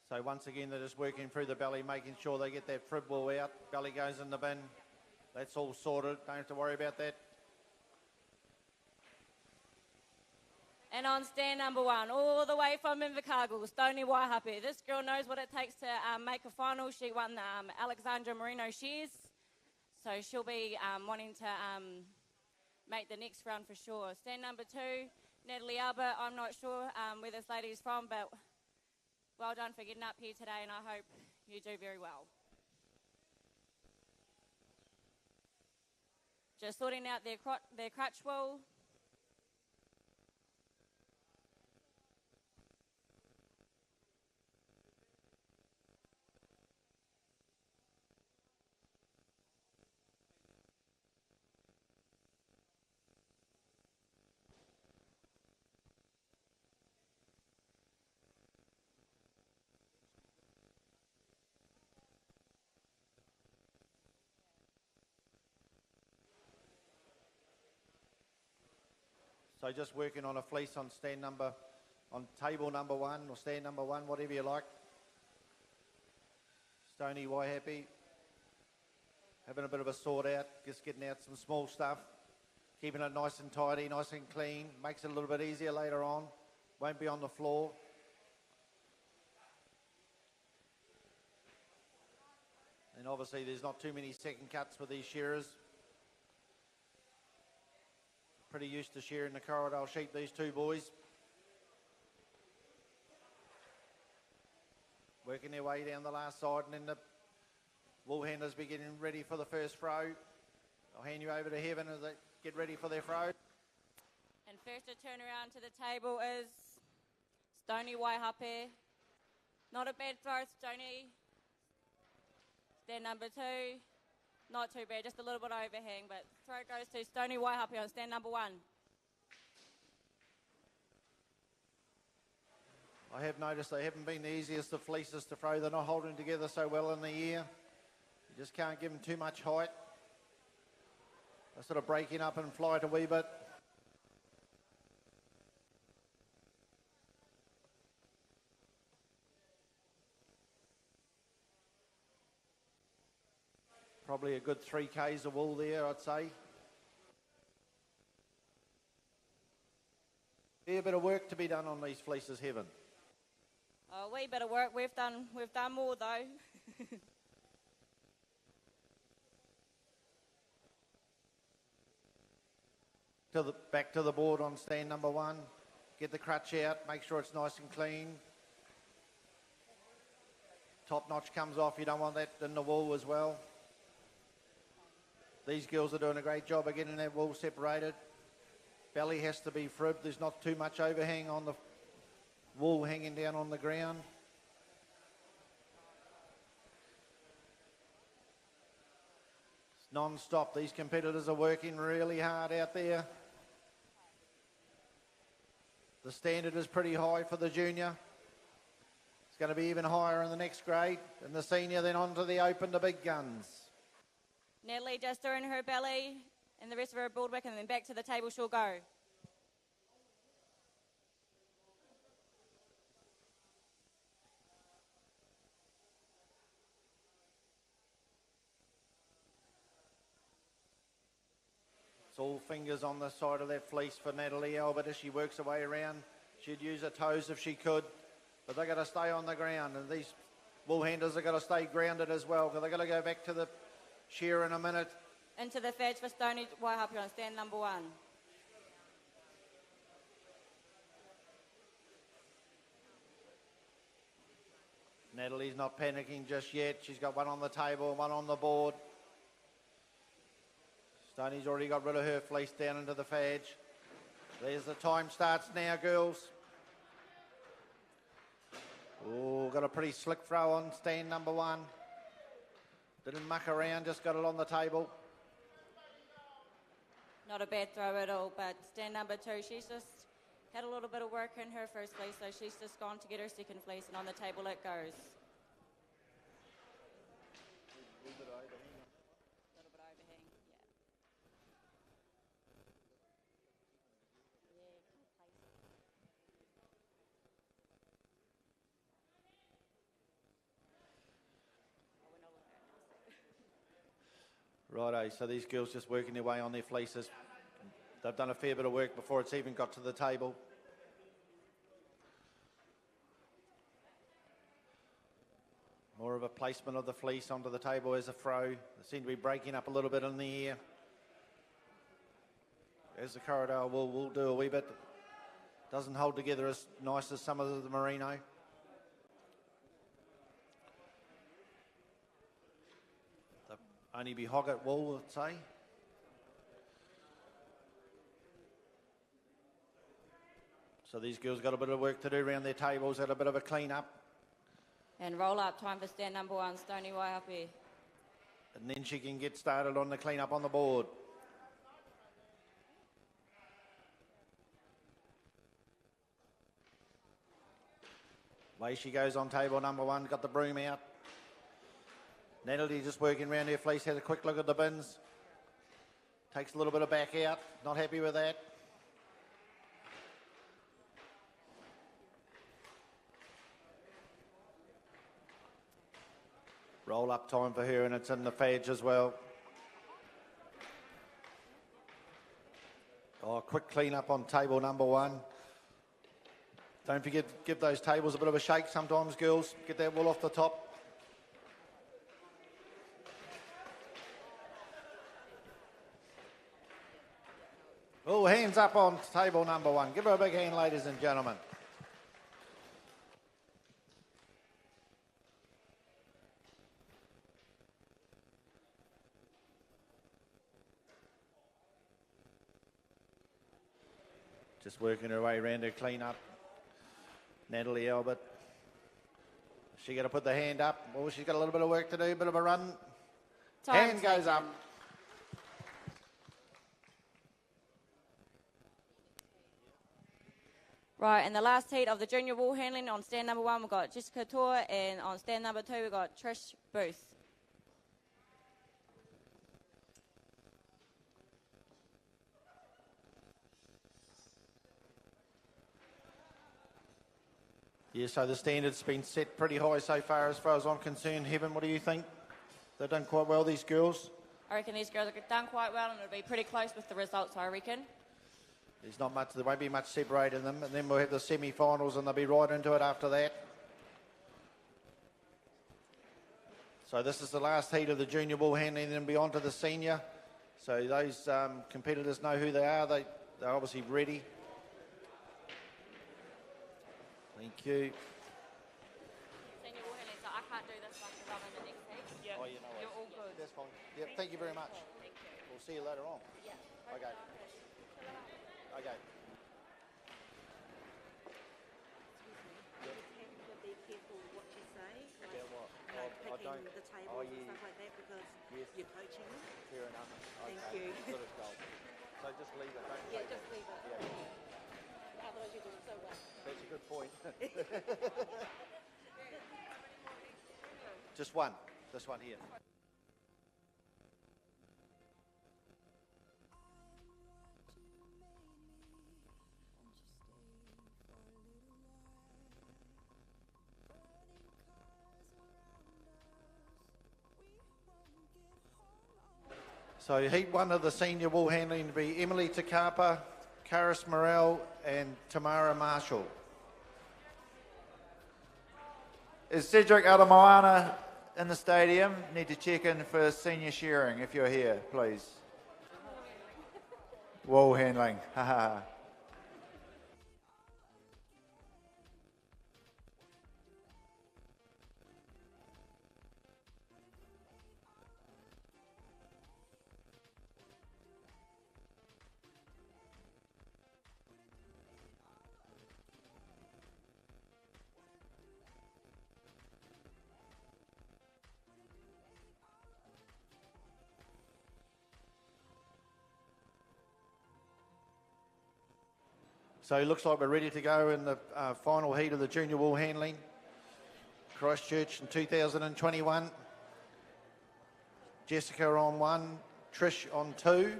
So once again, they're just working through the belly, making sure they get that frib wall out. Belly goes in the bin. That's all sorted. Don't have to worry about that. And on stand number 1, all the way from Invercargill, Stony Waihape. This girl knows what it takes to make a final. She won the Alexandra Merino Shears. So she'll be wanting to make the next round for sure. Stand number 2, Natalie Albert. I'm not sure where this lady's from, but well done for getting up here today, and I hope you do very well. Just sorting out their crutch wool. So just working on a fleece on table number 1 or stand number 1, whatever you like. Stony Y Happy. Having a bit of a sort out, just getting out some small stuff. Keeping it nice and tidy, nice and clean. Makes it a little bit easier later on. Won't be on the floor. And obviously there's not too many second cuts with these shearers. Pretty used to shearing the Corridor sheep, these two boys. Working their way down the last side, and then the wool handlers be getting ready for the first throw. I'll hand you over to Heaven as they get ready for their throw. And first to turn around to the table is Stony Waihape. Not a bad throw, Stony. Stand number 2. Not too bad, just a little bit overhang, but throw goes to Stony Waihape on stand number 1. I have noticed they haven't been the easiest of fleeces to throw. They're not holding together so well in the air. You just can't give them too much height. They're sort of breaking up and fly it a wee bit. Probably a good 3 Ks of wool there, I'd say. Be a bit of work to be done on these fleeces, Heaven. A wee bit of work. We've done more though. Back to the board on stand number 1. Get the crutch out. Make sure it's nice and clean. Top notch comes off. You don't want that in the wool as well. These girls are doing a great job of getting that wool separated. Belly has to be fribbed. There's not too much overhang on the wool hanging down on the ground. It's non-stop. These competitors are working really hard out there. The standard is pretty high for the junior. It's going to be even higher in the next grade. And the senior then on to the open, the big guns. Natalie just doing her belly and the rest of her board work, and then back to the table she'll go. It's all fingers on the side of that fleece for Natalie Albert as she works her way around. She'd use her toes if she could, but they've got to stay on the ground, and these Bull handlers are going to stay grounded as well because they're going to go back to the shear in a minute. Into the fetch for Stoney Waihapi on stand number 1. Natalie's not panicking just yet. She's got one on the table, one on the board. Stoney's already got rid of her fleece down into the fadge. There's the time starts now, girls. Oh, got a pretty slick throw on stand number 1. Didn't muck around, just got it on the table. Not a bad throw at all, but stand number 2, she's just had a little bit of work in her first fleece, so she's just gone to get her second fleece, and on the table it goes. A little bit overhang, Righto, so these girls just working their way on their fleeces. They've done a fair bit of work before it's even got to the table. More of a placement of the fleece onto the table as a throw. They seem to be breaking up a little bit in the air. As the Corridor will do a wee bit. Doesn't hold together as nice as some of the merino. Only be Hoggett wool, I'd say. So these girls got a bit of work to do around their tables, had a bit of a clean up. And roll up time for stand number 1, Stoney Waihapi. And then she can get started on the clean up on the board. Away she goes on table number 1, got the broom out. Natalie just working around her fleece, had a quick look at the bins. Takes a little bit of back out, not happy with that. Roll up time for her, and it's in the fadge as well. Oh, quick clean up on table number 1. Don't forget, give those tables a bit of a shake sometimes, girls. Get that wool off the top. Oh, hands up on table number 1. Give her a big hand, ladies and gentlemen. Just working her way around her clean up. Natalie Albert. She got to put the hand up. Oh, she's got a little bit of work to do, a bit of a run. Hand goes up. Right, in the last heat of the junior wool handling, on stand number 1 we've got Jessica Tor, and on stand number 2 we've got Trish Booth. Yeah, so the standard's been set pretty high so far as I'm concerned. Heaven, what do you think? They've done quite well, these girls? I reckon these girls have done quite well, and it'll be pretty close with the results, I reckon. There's not much, there won't be much separating them, and then we'll have the semi-finals and they'll be right into it after that. So this is the last heat of the junior ball handling, and then be on to the senior. So those competitors know who they are. They're obviously ready. Thank you. Senior ball handling, so I can't do this one because I'm in the next heat. Yeah. Oh, you know, you're all good. That's fine. Yeah, thank you very much. Thank you. We'll see you later on. Yeah. Okay. Okay. Be careful what you say, like, Yeah, what? picking don't- the tables oh, and yeah. stuff like that, because Yes. you're coaching them. Fair enough. Thank Okay. you. Good as gold. So just leave it. Don't Yeah, take just it. leave it. Yeah. Otherwise you do so well. That's a good point. Just one. This one here. So heat 1 of the senior wool handling to be Emily Takapa, Karis Morel and Tamara Marshall. Is Cedric Alamoana in the stadium? Need to check in for senior shearing if you're here, please. Wool handling. Haha. So it looks like we're ready to go in the final heat of the junior wool handling. Christchurch in 2021. Jessica on 1, Trish on 2.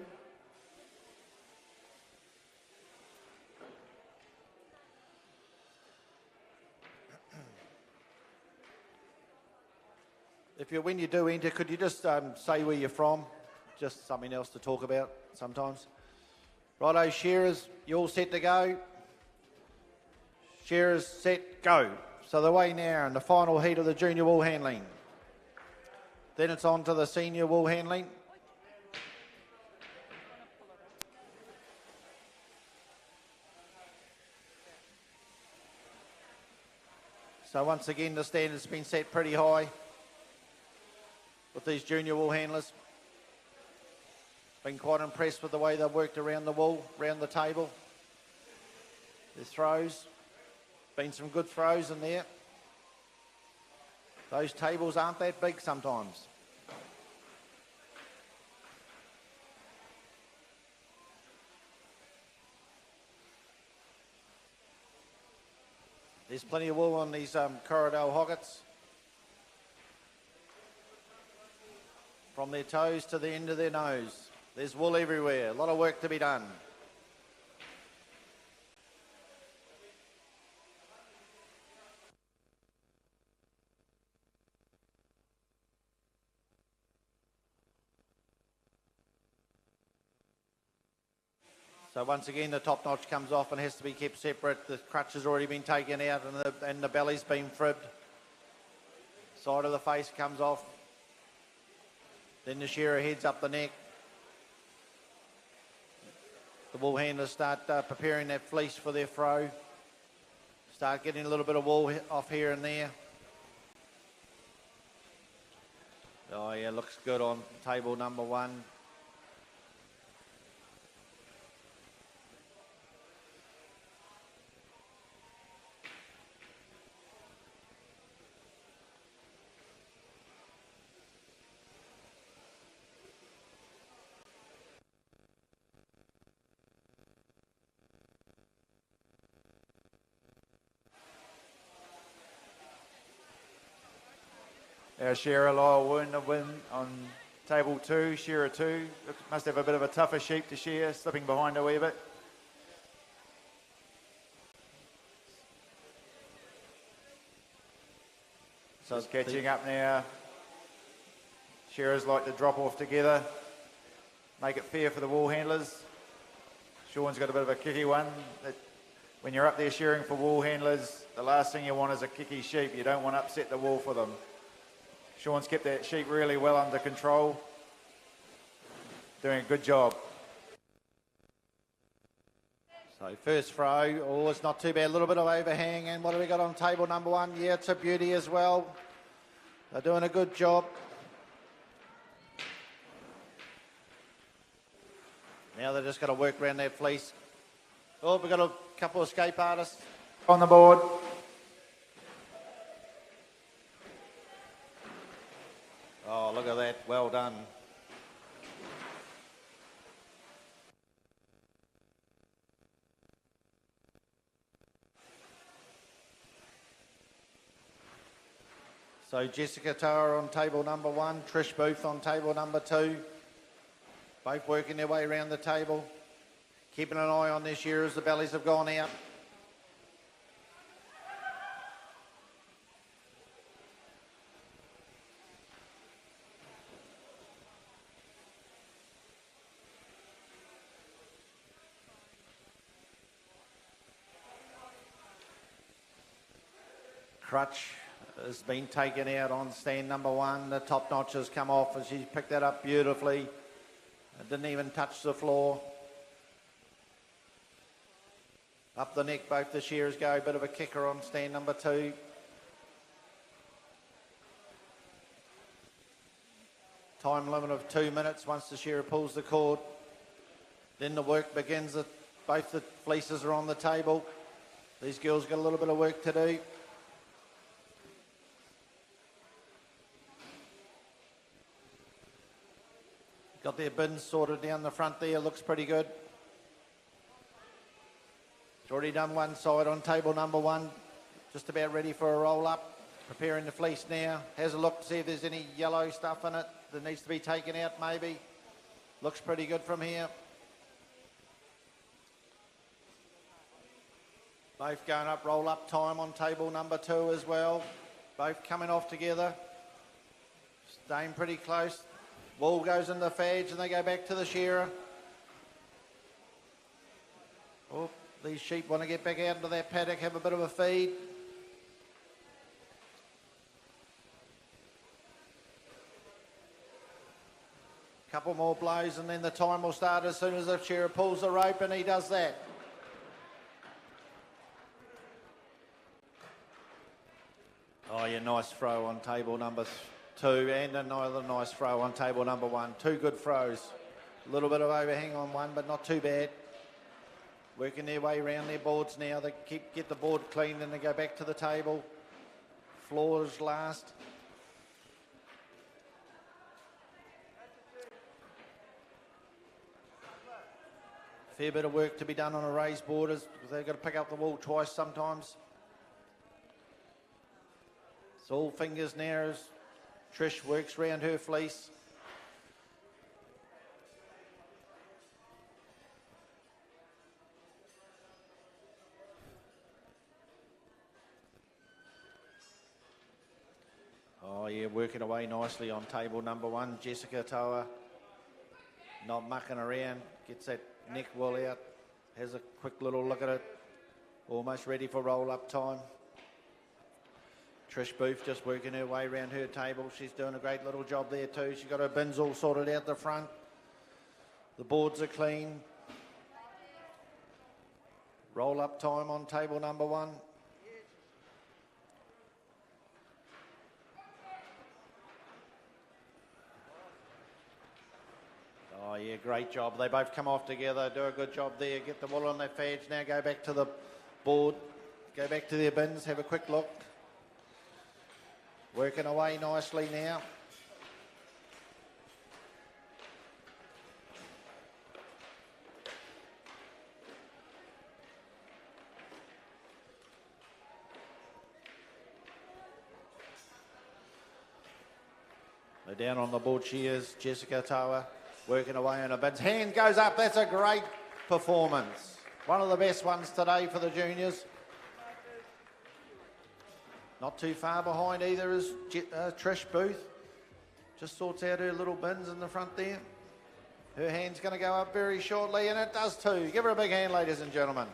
When you do enter, could you just say where you're from? Just something else to talk about sometimes. Righto, shearers, you all set to go? Shearers, set, go. So the way now in the final heat of the junior wool handling. Then it's on to the senior wool handling. So once again, the standard's been set pretty high with these junior wool handlers. Been quite impressed with the way they've worked around the wool, around the table. Their throws. Been some good throws in there. Those tables aren't that big sometimes. There's plenty of wool on these Corridale hoggets. From their toes to the end of their nose. There's wool everywhere. A lot of work to be done. So once again, the top notch comes off and has to be kept separate. The crutch has already been taken out and the belly's been fribbed. Side of the face comes off. Then the shearer heads up the neck. The wool handlers start preparing that fleece for their throw. Start getting a little bit of wool off here and there. Oh yeah, looks good on table number 1. Our shearer Lyle Wynn on table 2, shearer 2. Must have a bit of a tougher sheep to shear, slipping behind a wee bit. So it's catching up now. Shearers like to drop off together, make it fair for the wool handlers. Sean's got a bit of a kicky one. When you're up there shearing for wool handlers, the last thing you want is a kicky sheep. You don't want to upset the wool for them. Sean's kept that sheep really well under control. Doing a good job. So first throw, oh, it's not too bad. A little bit of overhang. And what have we got on table number 1? Yeah, it's a beauty as well. They're doing a good job. Now they're just got to work around that fleece. Oh, we've got a couple of escape artists on the board. Oh, look at that. Well done. So Jessica Tower on table number 1, Trish Booth on table number 2. Both working their way around the table. Keeping an eye on this year as the bellies have gone out. Crutch has been taken out on stand number 1. The top notch has come off and she's picked that up beautifully. It didn't even touch the floor. Up the neck, both the shearers go. A bit of a kicker on stand number 2. Time limit of 2 minutes once the shearer pulls the cord. Then the work begins. Both the fleeces are on the table. These girls got a little bit of work to do. Got their bins sorted down the front there. Looks pretty good. It's already done one side on table number 1. Just about ready for a roll up. Preparing the fleece now. Has a look to see if there's any yellow stuff in it that needs to be taken out maybe. Looks pretty good from here. Both going up, roll up time on table number 2 as well. Both coming off together. Staying pretty close. Wool goes in the fadge and they go back to the shearer. Oh, these sheep want to get back out into that paddock, have a bit of a feed. Couple more blows and then the time will start as soon as the shearer pulls the rope, and he does that. Oh, yeah, nice throw on table number 2 and another nice throw on table number 1. 2 good throws. A little bit of overhang on one, but not too bad. Working their way around their boards now. They get the board clean and they go back to the table. Floors last. Fair bit of work to be done on a raised board. They've got to pick up the wool twice sometimes. It's all fingers now as Trish works round her fleece. Oh yeah, working away nicely on table number 1. Jessica Toa, not mucking around, gets that neck wool out, has a quick little look at it, almost ready for roll-up time. Trish Booth just working her way around her table. She's doing a great little job there too. She's got her bins all sorted out the front. The boards are clean. Roll-up time on table number 1. Oh yeah, great job. They both come off together, do a good job there. Get the wool on their fadge now, go back to the board, go back to their bins, have a quick look. Working away nicely now. They're down on the board. She is Jessica Toa, working away on her bins. Hand goes up. That's a great performance. One of the best ones today for the juniors. Not too far behind either is Trish Booth. Just sorts out her little bins in the front there. Her hand's going to go up very shortly, and it does too. Give her a big hand, ladies and gentlemen.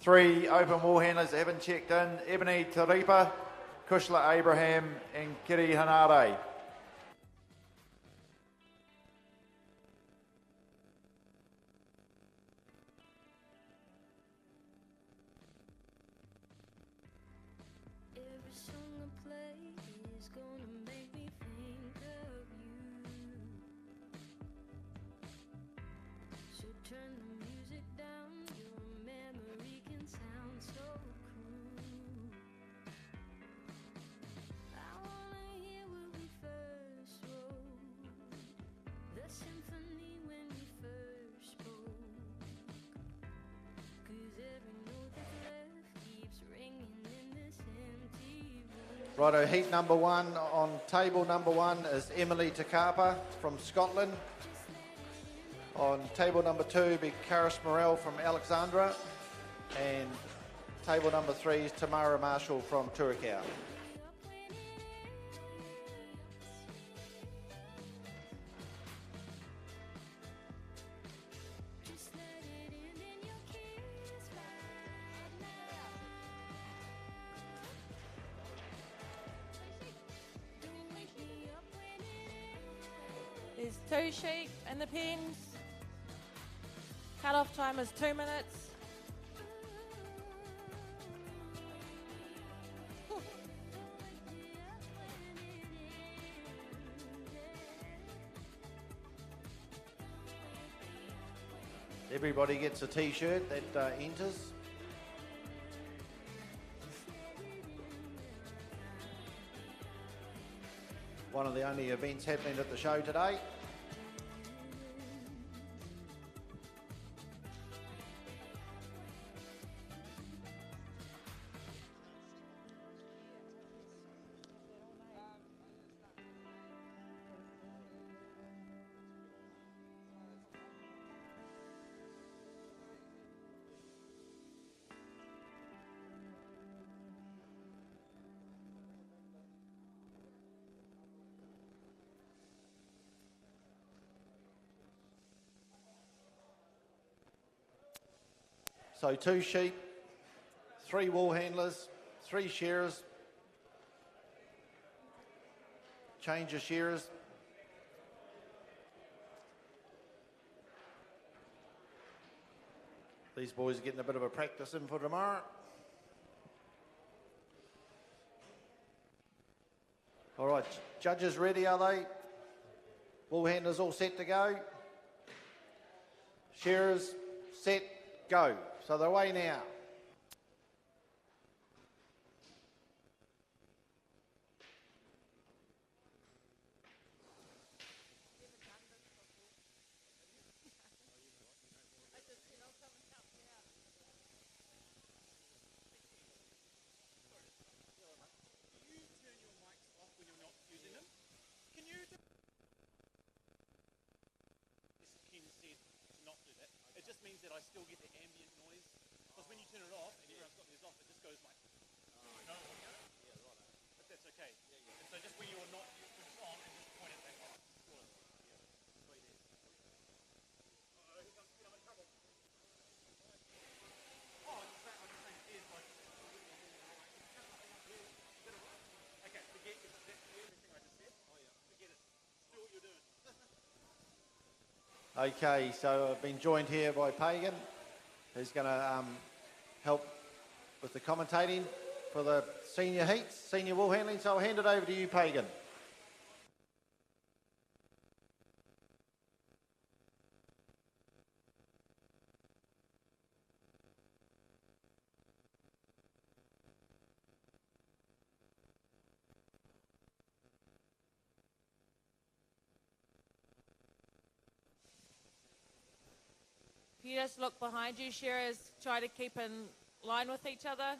Three open wool handlers that haven't checked in: Ebony Taripa, Kushla Abraham and Kiri Hanare. Every song I play is gonna make me think of you. So turn the music down, your memory can sound so cruel. I wanna hear where we first wrote the symphony when we first spoke. 'Cause every note that's left keeps ringing in this empty room. Righto, heat number 1 on table number 1 is Emily Takapa from Scotland. On table number 2 be Karis Morel from Alexandra. And table number 3 is Tamara Marshall from Turakau. There's 2 sheep in the pens. Cut-off time is 2 minutes. Everybody gets a t-shirt that enters. One of the only events happening at the show today. So 2 sheep, 3 wool handlers, 3 shearers, change of shearers. These boys are getting a bit of a practice in for tomorrow. All right, judges ready, are they? Wool handlers all set to go? Shearers, set, go. So they're away now. It just means that I still get the ambient noise. Because when you turn it off and everyone's got theirs off, it just goes like, no audio. Yeah, right. But that's okay. And so just when you're not, you put it on and just point it back on. Sure. Yeah. Sweet as. Here comes, I'm in trouble. Oh, I'm just saying, here's like, okay, forget everything I just said. Oh yeah. Forget it. Just do what you're doing. Okay, so I've been joined here by Pagan, who's going to help with the commentating for the senior heats, senior wool handling. So I'll hand it over to you, Pagan. If you just look behind you, shearers, try to keep in line with each other.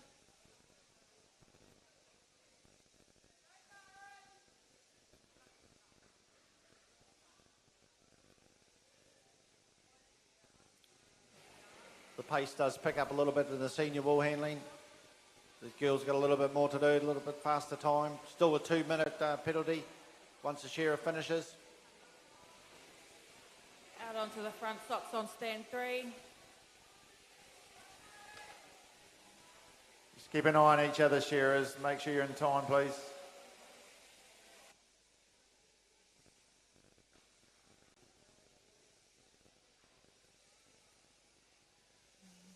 The pace does pick up a little bit in the senior wool handling. The girls got a little bit more to do, a little bit faster time. Still a 2-minute penalty once the shearer finishes. Out onto the front, socks on stand 3. Just keep an eye on each other, shearers. Make sure you're in time, please.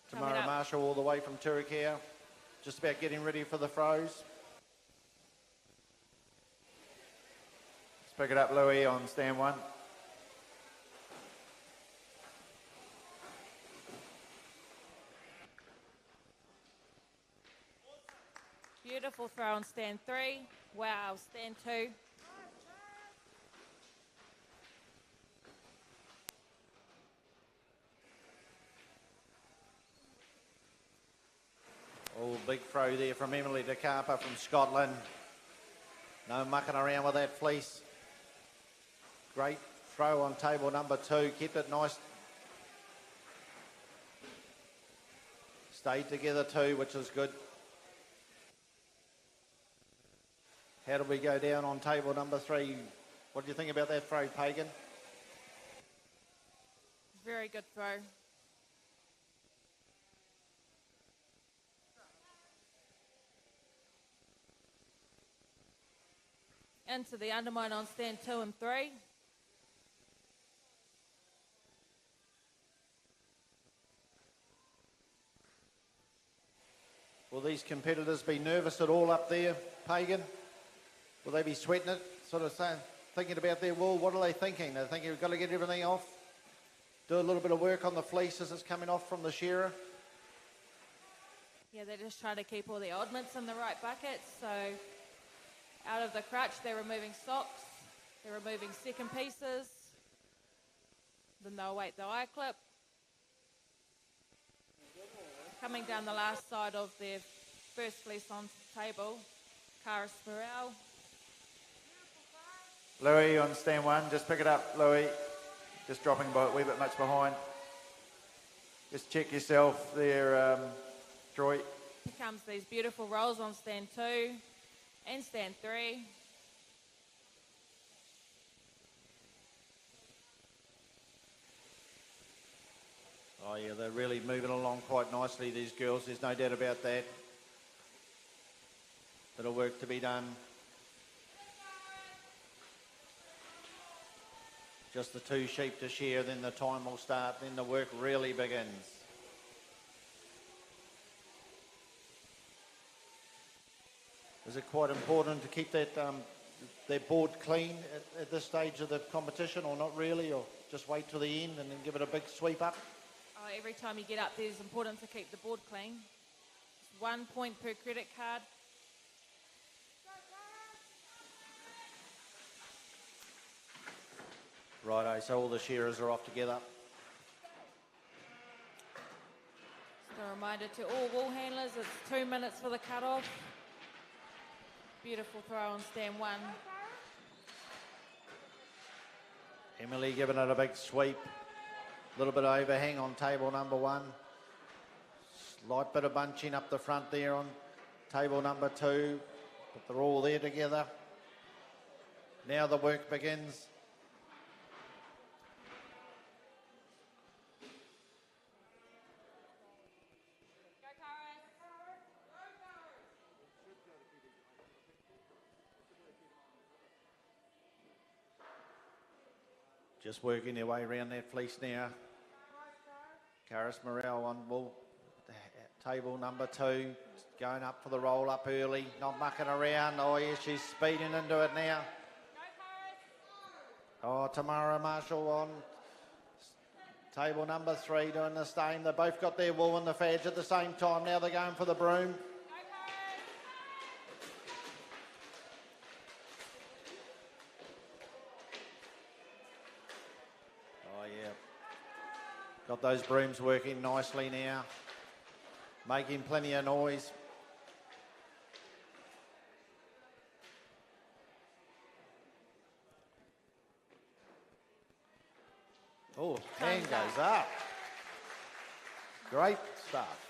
Tamara Marshall all the way from Turikea, just about getting ready for the throws. Let's pick it up, Louis, on stand 1. Beautiful throw on stand 3. Wow, stand 2. Oh, big throw there from Emily De Carper from Scotland. No mucking around with that fleece. Great throw on table number 2. Kept it nice. Stayed together too, which is good. How did we go down on table number 3? What do you think about that throw, Pagan? Very good throw. Into the undermine on stand 2 and 3. Will these competitors be nervous at all up there, Pagan? Will they be sweating it, sort of saying, thinking about their wool? What are they thinking? They're thinking we've got to get everything off, do a little bit of work on the fleece as it's coming off from the shearer. Yeah, they're just trying to keep all the oddments in the right buckets. So out of the crutch, they're removing socks, they're removing second pieces, then they'll weight the eye clip. Coming down the last side of their first fleece on table, Cara Spirel. Louis on stand 1, just pick it up, Louis. Just dropping by a wee bit much behind. Just check yourself there, Troy. Here comes these beautiful rolls on stand 2 and stand 3. Oh yeah, they're really moving along quite nicely, these girls. There's no doubt about that. Bit of work to be done. Just the 2 sheep to shear, then the time will start, then the work really begins. Is it quite important to keep that their board clean at this stage of the competition, or not really, or just wait till the end and then give it a big sweep up? Oh, every time you get up there, it's important to keep the board clean. It's 1 point per credit card. Righto, so all the shearers are off together. Just a reminder to all wool handlers, it's 2 minutes for the cut-off. Beautiful throw on stand 1. Emily giving it a big sweep. A little bit of overhang on table number 1. Slight bit of bunching up the front there on table number 2. But they're all there together. Now the work begins. Just working their way around that fleece now. Caris Morel on wool. Table number 2, going up for the roll up early, not mucking around. Oh yes, she's speeding into it now. Oh, Tamara Marshall on table number 3 doing the same. They both got their wool and the fadge at the same time. Now they're going for the broom. Got those brooms working nicely now, making plenty of noise. Oh, hand goes up. Great stuff.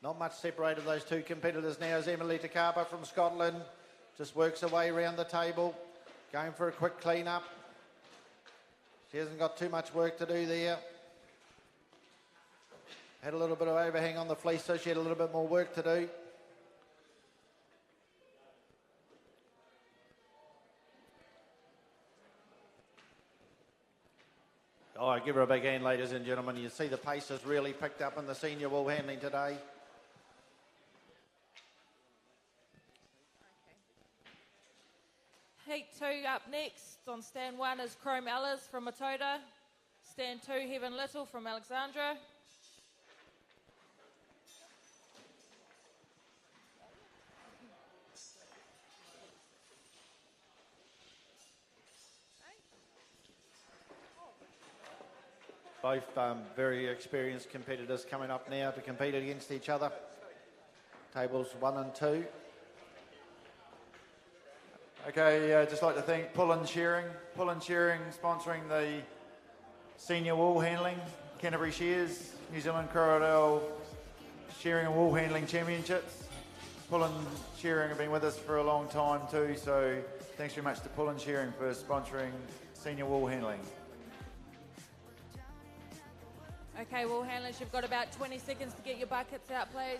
Not much separated those 2 competitors now as Emily Takapa from Scotland just works her way around the table, going for a quick clean up. She hasn't got too much work to do there. Had a little bit of overhang on the fleece, so she had a little bit more work to do. Oh, I give her a big hand, ladies and gentlemen. You see the pace has really picked up in the senior wool handling today. Heat 2 up next. On stand 1 is Chrome Ellis from Matoda. Stand 2, Heaven Little from Alexandra. Both very experienced competitors coming up now to compete against each other. Tables 1 and 2. Okay, just like to thank Pull & Shearing. Pull & Shearing sponsoring the Senior Wool Handling, Canterbury Shears, New Zealand Corridor Shearing and Wool Handling Championships. Pull & Shearing have been with us for a long time too, so thanks very much to Pull & Shearing for sponsoring Senior Wool Handling. Okay, wool handlers, you've got about 20 seconds to get your buckets out, please.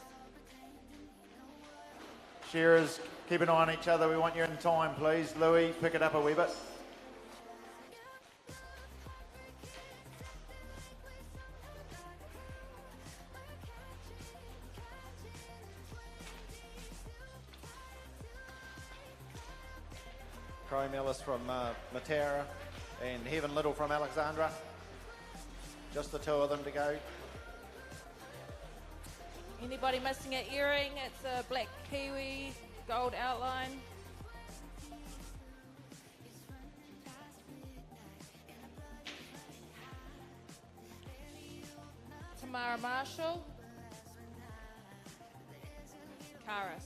Shearers, keep an eye on each other. We want you in time, please. Louis, pick it up a wee bit. Chrome Ellis from Matera and Heaven Little from Alexandra. Just the two of them to go. Anybody missing an earring? It's a black kiwi, gold outline. Tamara Marshall. Karis.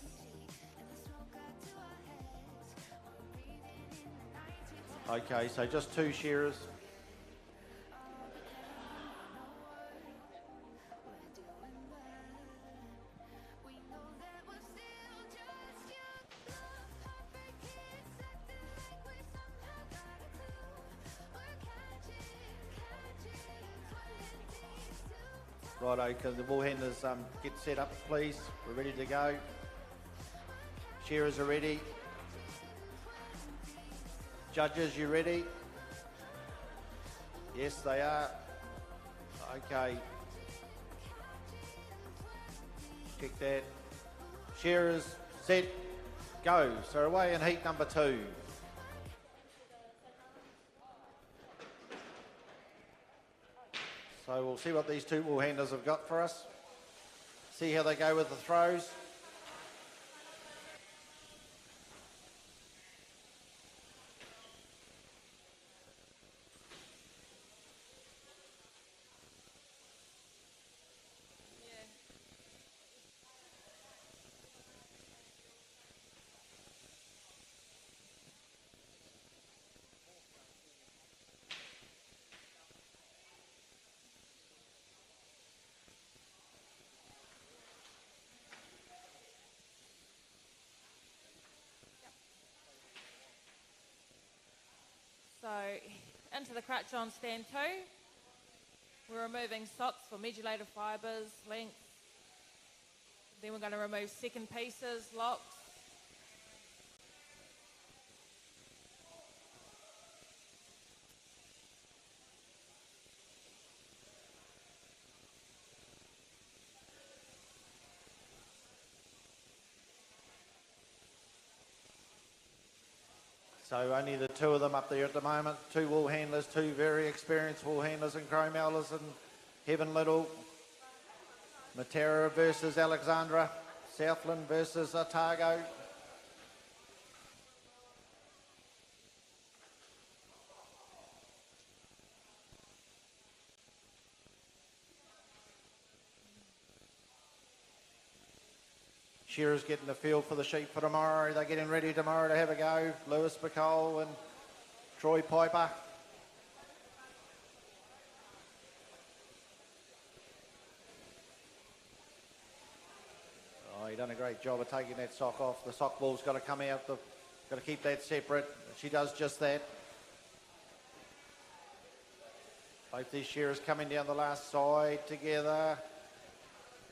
Okay, so just two shearers. Righto, can the bull handlers get set up, please? We're ready to go. Shearers are ready. Judges, you ready? Yes, they are. Okay. Check that. Shearers, set, go. So away in heat number 2. So we'll see what these two bull handlers have got for us. See how they go with the throws. So into the crutch on stand 2. We're removing socks for modulated fibres, length. Then we're going to remove second pieces, locks. So only the two of them up there at the moment. Two wool handlers, two very experienced wool handlers in Chrome Ellis and Heaven Little. Matera versus Alexandra. Southland versus Otago. Shearers getting the feel for the sheep for tomorrow. They're getting ready tomorrow to have a go. Lewis Bacole and Troy Piper. Oh, he done a great job of taking that sock off. The sock ball's got to come out. Got to keep that separate. She does just that. Both these shearers coming down the last side together.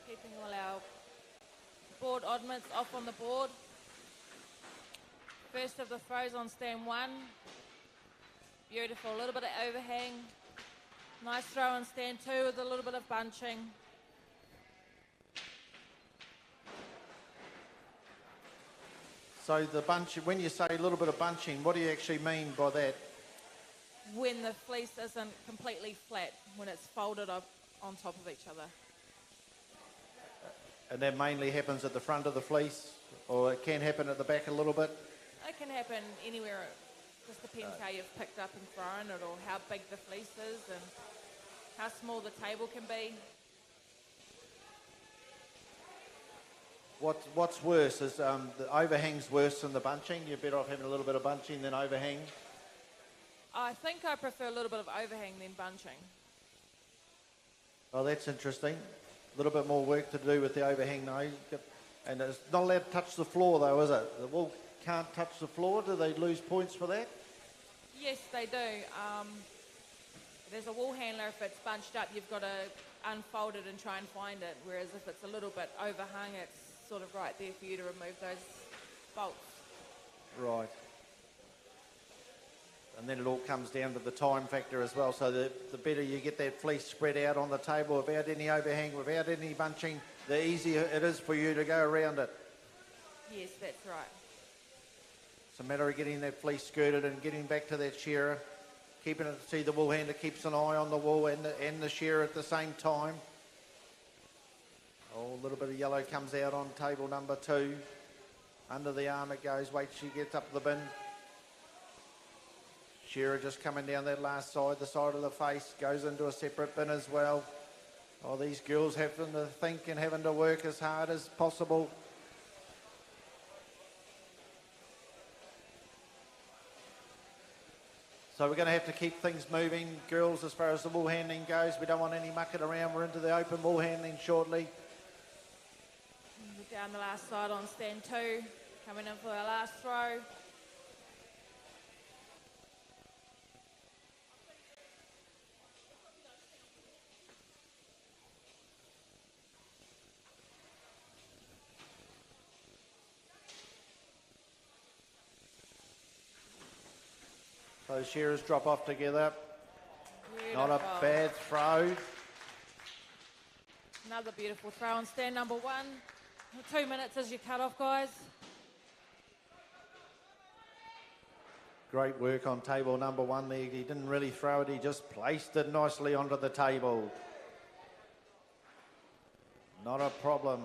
Keeping all our board oddments off on the board. First of the throws on stand 1. Beautiful, a little bit of overhang. Nice throw on stand 2 with a little bit of bunching. So the bunch, when you say a little bit of bunching, what do you actually mean by that? When the fleece isn't completely flat, when it's folded up on top of each other. And that mainly happens at the front of the fleece, or it can happen at the back a little bit? It can happen anywhere. It just depends how you've picked up and thrown it, or how big the fleece is and how small the table can be. What's worse is the overhang's worse than the bunching. You're better off having a little bit of bunching than overhang. I think I prefer a little bit of overhang than bunching. Oh, that's interesting. A little bit more work to do with the overhang though. And it's not allowed to touch the floor though, is it? The wool can't touch the floor. Do they lose points for that? Yes, they do. There's a wool handler, if it's bunched up, you've got to unfold it and try and find it. Whereas if it's a little bit overhung, it's sort of right there for you to remove those bolts. Right. And then it all comes down to the time factor as well. So the better you get that fleece spread out on the table without any overhang, without any bunching, the easier it is for you to go around it. Yes, that's right. It's a matter of getting that fleece skirted and getting back to that shearer. Keeping it, see the wool handler keeps an eye on the wool and the shearer at the same time. Oh, a little bit of yellow comes out on table number 2. Under the arm it goes, wait till she gets up the bin. Shearer just coming down that last side, the side of the face, goes into a separate bin as well. Oh, these girls having to think and having to work as hard as possible. So we're going to have to keep things moving, girls, as far as the wool handling goes. We don't want any mucking around. We're into the open wool handling shortly. Down the last side on stand 2, coming in for our last throw. Those shearers drop off together. Beautiful. Not a bad throw. Another beautiful throw on stand number 1. 2 minutes as your cut-off, guys. Great work on table number 1 there. He didn't really throw it, he just placed it nicely onto the table. Not a problem.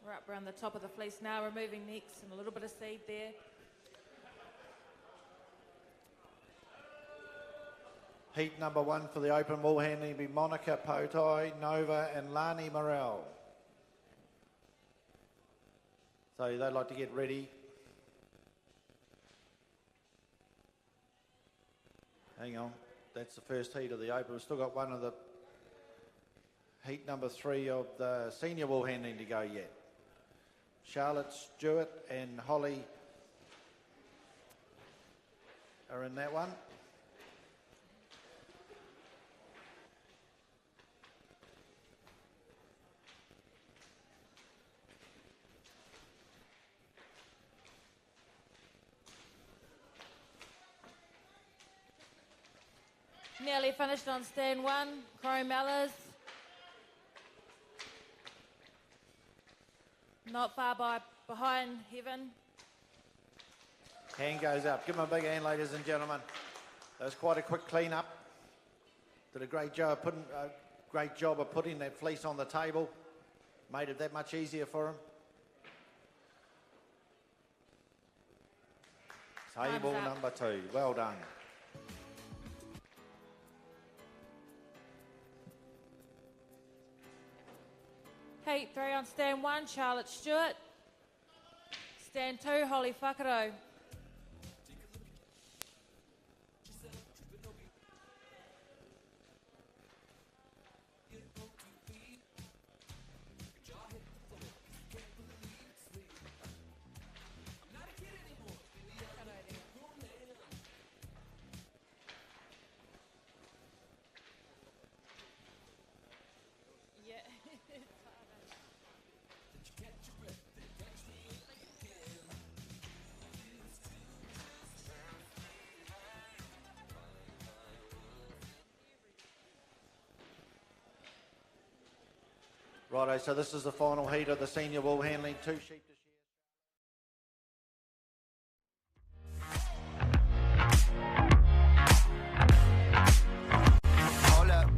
We're up around the top of the fleece now, removing necks and a little bit of seed there. Heat number 1 for the open wool handling will be Monica Potai, Nova and Lani Morel. So they'd like to get ready. Hang on, that's the first heat of the open. We've still got one of the heat number 3 of the senior wool handling to go yet. Charlotte Stewart and Holly are in that one. Nearly finished on stand 1, Chrome Mallas. Not far behind Heaven. Hand goes up. Give them a big hand, ladies and gentlemen. That was quite a quick clean up. Did a great job of putting that fleece on the table. Made it that much easier for them. Table number 2. Well done. Heat 3 on stand 1, Charlotte Stewart. Stand 2, Holly Whakaro. Righto, so this is the final heat of the senior wool handling 2 sheep to Hold up.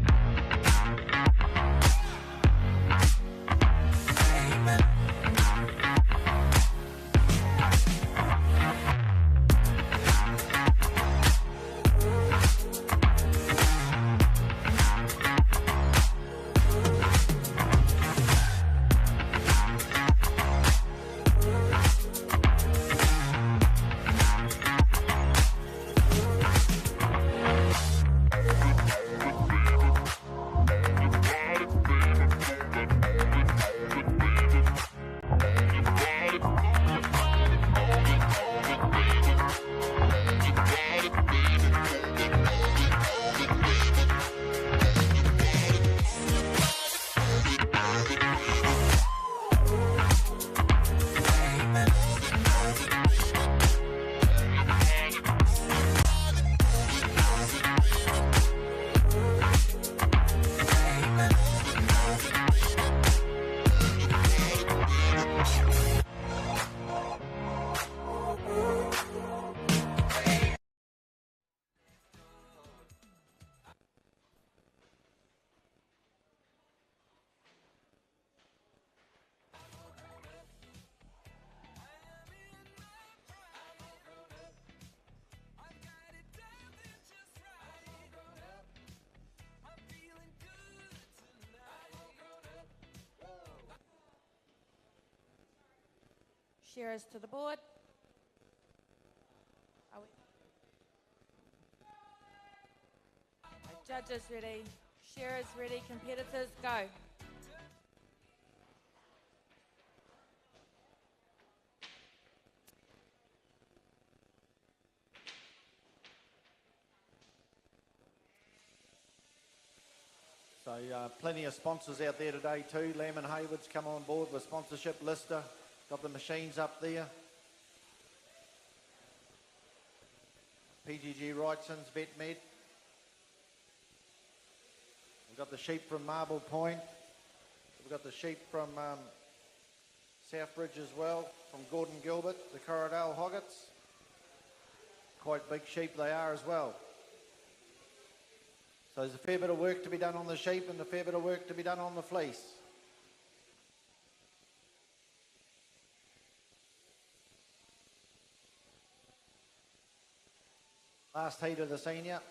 Shearers to the board. Are we? Judges ready, shearers ready, competitors go. So plenty of sponsors out there today too. Lamb and Hayward's come on board with sponsorship. Lister got the machines up there. PGG Wrightson's VetMed. We've got the sheep from Marble Point. We've got the sheep from Southbridge as well, from Gordon Gilbert, the Corriedale Hoggets. Quite big sheep they are as well. So there's a fair bit of work to be done on the sheep and a fair bit of work to be done on the fleece. Last heat of the senior.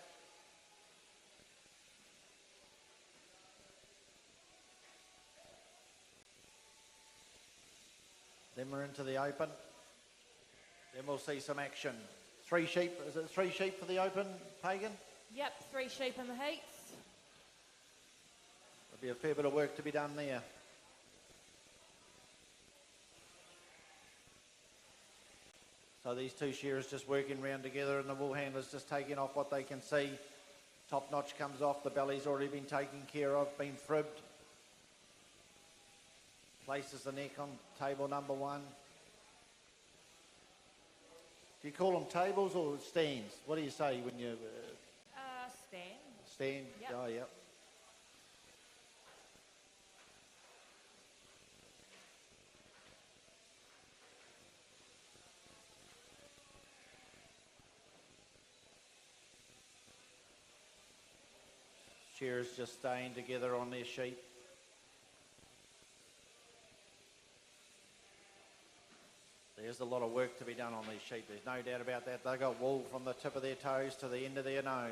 Then we're into the open. Then we'll see some action. 3 sheep, is it 3 sheep for the open, Pagan? Yep, 3 sheep in the heats. There'll be a fair bit of work to be done there. So these 2 shearers just working round together and the wool handlers just taking off what they can see. Top notch comes off, the belly's already been taken care of, been fribbed. Places the neck on table number 1. Do you call them tables or stands? What do you say when you... Stand. Stand? Yep. Oh, yep. Shearers just staying together on their sheep. There's a lot of work to be done on these sheep, there's no doubt about that. They've got wool from the tip of their toes to the end of their nose.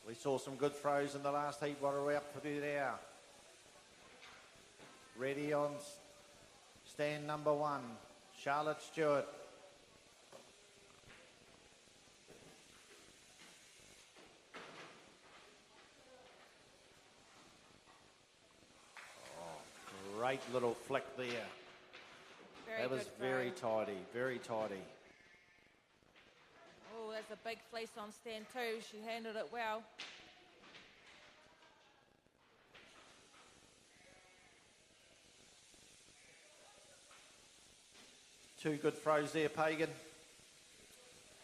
We saw some good throws in the last heat. What are we up to now? Ready on stand number 1, Charlotte Stewart. Great little flick there. That was very tidy, very tidy. Oh, there's a big fleece on stand 2. She handled it well. Two good throws there, Pagan.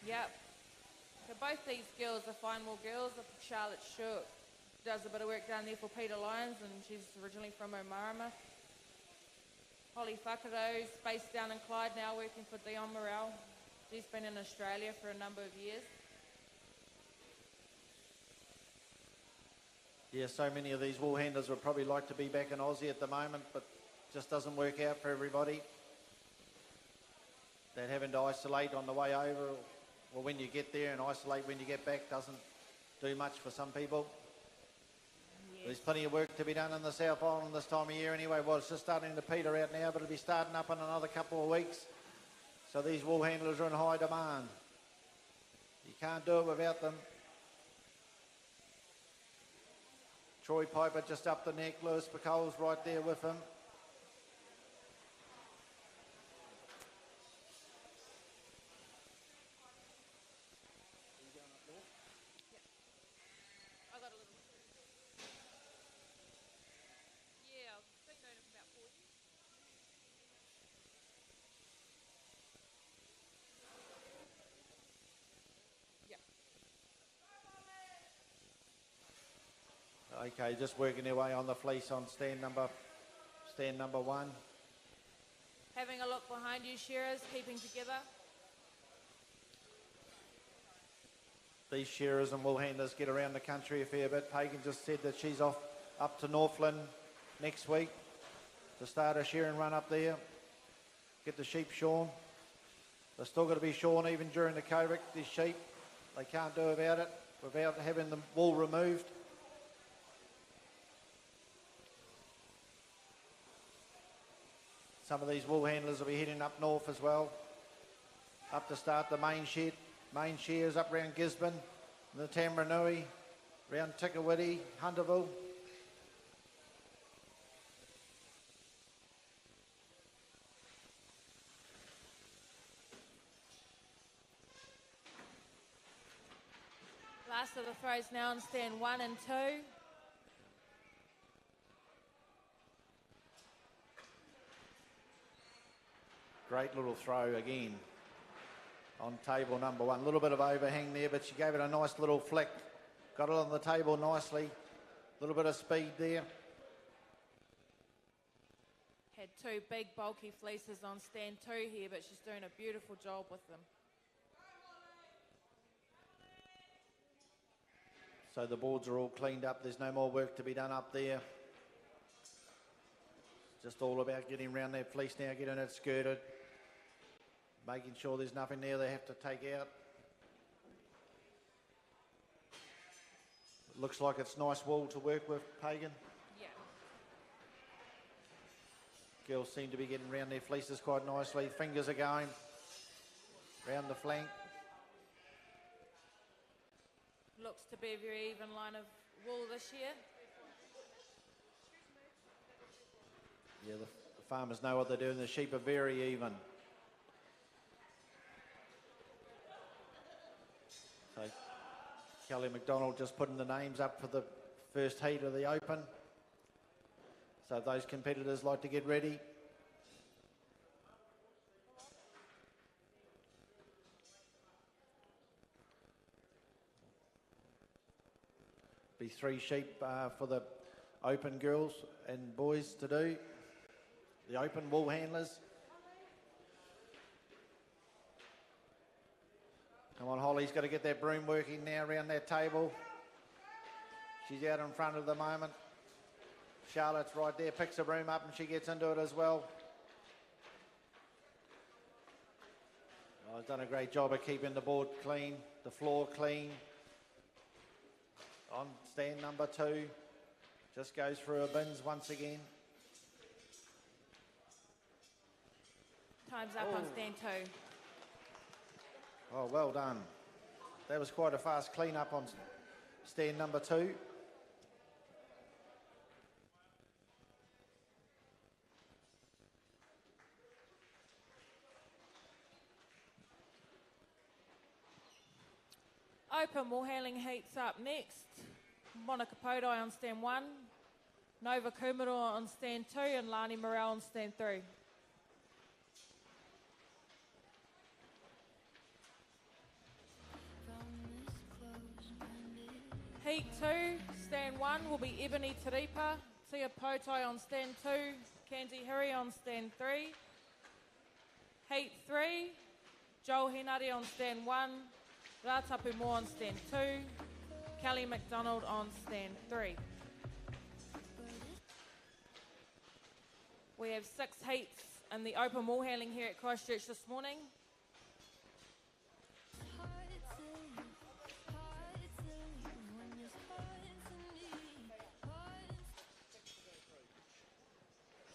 Yep. So both these girls are fine wool girls. Charlotte Stewart does a bit of work down there for Peter Lyons, and she's originally from Omarama. Holly Whakaro's based down in Clyde now, working for Dion Morrell. She's been in Australia for a number of years. Yeah, so many of these wool handlers would probably like to be back in Aussie at the moment, but just doesn't work out for everybody. That having to isolate on the way over, or when you get there, and isolate when you get back doesn't do much for some people. Yes. There's plenty of work to be done in the South Island this time of year anyway. Well, it's just starting to peter out now, but it'll be starting up in another couple of weeks. So these wool handlers are in high demand. You can't do it without them. Troy Piper just up the neck. Lewis Bacole's right there with him. Okay, just working their way on the fleece on stand number 1. Having a look behind you, shearers, keeping together. These shearers and wool handlers get around the country a fair bit. Pagan just said that she's off up to Northland next week to start a shearing run up there. Get the sheep shorn. They're still got to be shorn even during the COVID, these sheep. They can't do about it without having the wool removed. Some of these wool handlers will be heading up north as well. Up to start the main shears up around Gisborne, the Tamaranui, around Tikawiti, Hunterville. Last of the throws now on stand 1 and 2. Great little throw again on table number 1. A little bit of overhang there, but she gave it a nice little flick. Got it on the table nicely. A little bit of speed there. Had 2 big bulky fleeces on stand 2 here, but she's doing a beautiful job with them. So the boards are all cleaned up. There's no more work to be done up there. It's just all about getting around that fleece now, getting it skirted, making sure there's nothing there they have to take out. It looks like it's nice wool to work with, Pagan. Yeah. Girls seem to be getting around their fleeces quite nicely. Fingers are going round the flank. Looks to be a very even line of wool this year. Yeah, the farmers know what they're doing. The sheep are very even. So Kelly McDonald just putting the names up for the first heat of the Open. So if those competitors like to get ready. Be 3 sheep for the Open girls and boys to do. The Open wool handlers. Come on, Holly's got to get that broom working now around that table. She's out in front at the moment. Charlotte's right there, picks the broom up and she gets into it as well. Oh, I've done a great job of keeping the board clean, the floor clean. On stand number 2, just goes through her bins once again. Time's up on stand 2. Oh, well done. That was quite a fast clean up on stand number 2. Open wool handling heats up next. Monica Podai on stand 1, Nova Kumaro on stand 2, and Lani Morel on stand 3. Heat 2, stand 1 will be Ebony Taripa, Tia Potai on stand 2, Kenzie Hiri on stand 3. Heat 3, Joel Hinari on stand 1, Ratapu Moore on stand 2, Kelly McDonald on stand 3. We have 6 heats in the open wool handling here at Christchurch this morning.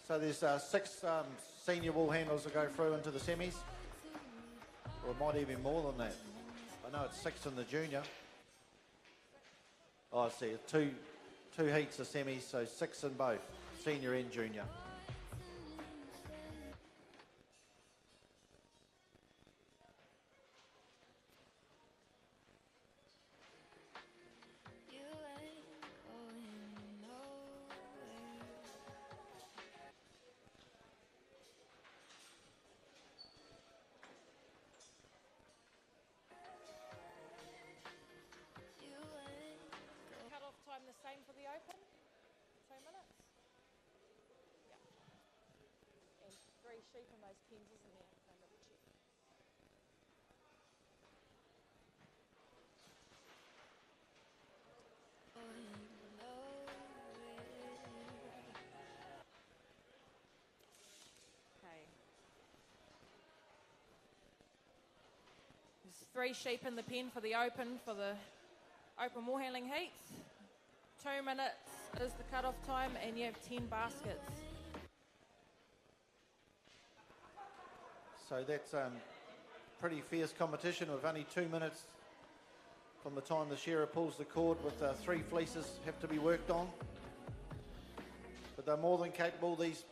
So there's 6 senior wool handlers that go through into the semis. Or it might even be more than that. I know it's 6 in the junior. Oh, I see. Two heats of semis, so 6 in both, senior and junior. Cut-off time the same for the open? 2 minutes? Yeah. And 3 sheep in those pens, isn't there? I'll double check. Okay. There's 3 sheep in the pen for the open wool handling heats. 2 minutes is the cut-off time, and you have 10 baskets. So that's pretty fierce competition with only 2 minutes from the time the shearer pulls the cord, with 3 fleeces have to be worked on. But they're more than capable, these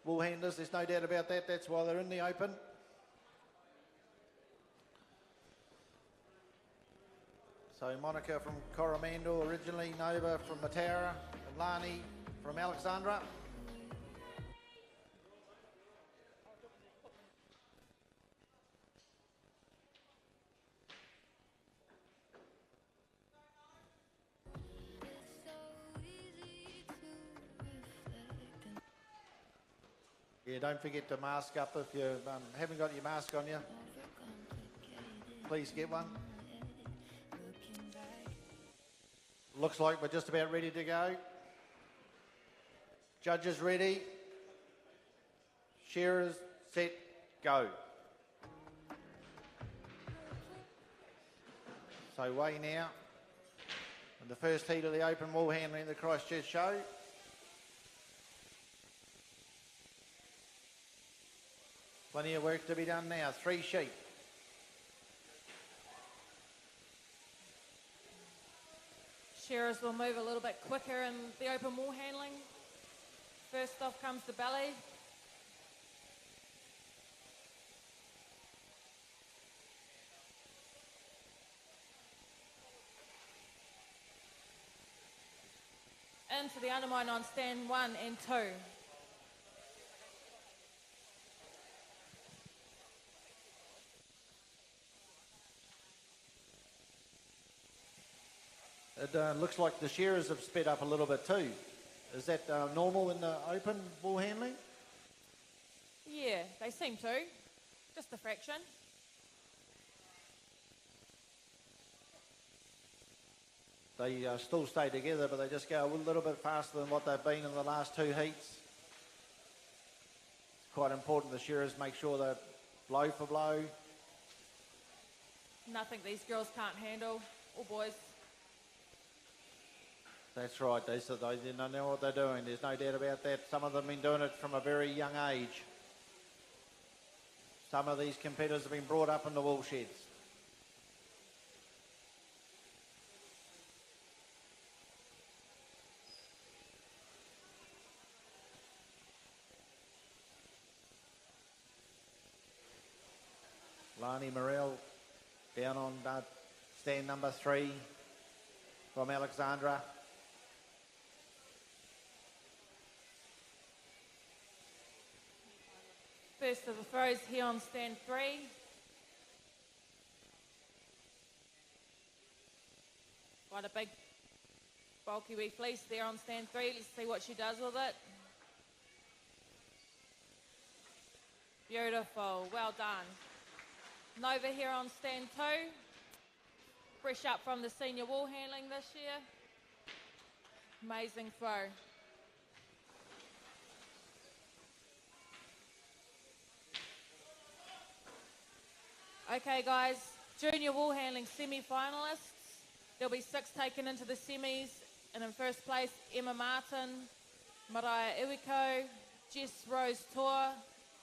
wool handlers, there's no doubt about that. That's why they're in the open. So Monica from Coromandel originally, Nova from Mataura, and Lani from Alexandra. Yeah, don't forget to mask up if you haven't got your mask on you. Please get one. Looks like we're just about ready to go. Judges ready. Shearers set, go. So weigh now. In the first heat of the open wool handling the Christchurch show. Plenty of work to be done now. 3 sheep. Shearers will move a little bit quicker in the open wool handling. First off comes the belly. Into the undermine on stand 1 and 2. It looks like the shearers have sped up a little bit too. Is that normal in the open wool handling? Yeah, they seem to. Just a fraction. They still stay together, but they just go a little bit faster than what they've been in the last 2 heats. It's quite important the shearers make sure they're blow for blow. Nothing these girls can't handle, or boys. That's right, they know what they're doing. There's no doubt about that. Some of them have been doing it from a very young age. Some of these competitors have been brought up in the wool sheds. Lani Morell down on stand number 3 from Alexandra. First of the throws here on stand 3. Quite a big bulky wee fleece there on stand 3. Let's see what she does with it. Beautiful, well done. Nova here on stand 2. Fresh up from the senior wool handling this year. Amazing throw. Okay guys, junior wool handling semi-finalists. There'll be 6 taken into the semis, and in first place Emma Martin, Mariah Iwiko, Jess Rose Tor,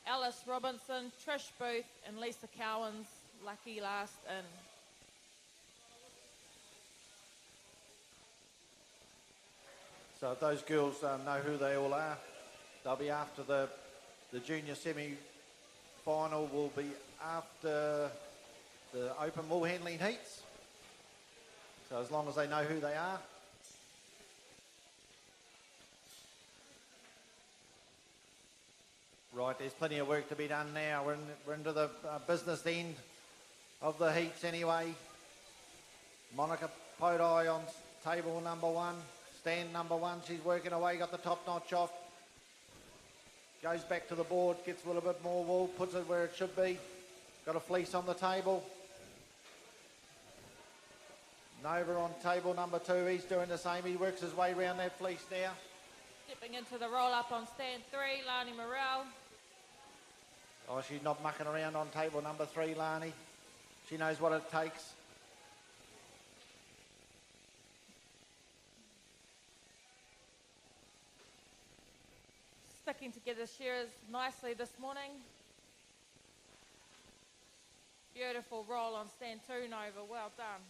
Alice Robinson, Trish Booth and Lisa Cowans, lucky last in. So if those girls know who they all are, they'll be after the junior semi-final will be after the open wool handling heats. So as long as they know who they are. Right, there's plenty of work to be done now. We're into the business end of the heats anyway. Monica Podai on table number 1, stand number 1. She's working away, got the top notch off. Goes back to the board, gets a little bit more wool, puts it where it should be. Got a fleece on the table. Nova on table number 2, he's doing the same. He works his way around that fleece now. Stepping into the roll up on stand 3, Lani Morell. Oh, she's not mucking around on table number 3, Lani. She knows what it takes. Sticking together shearers nicely this morning. Beautiful roll on stand 2, Nova. Well done.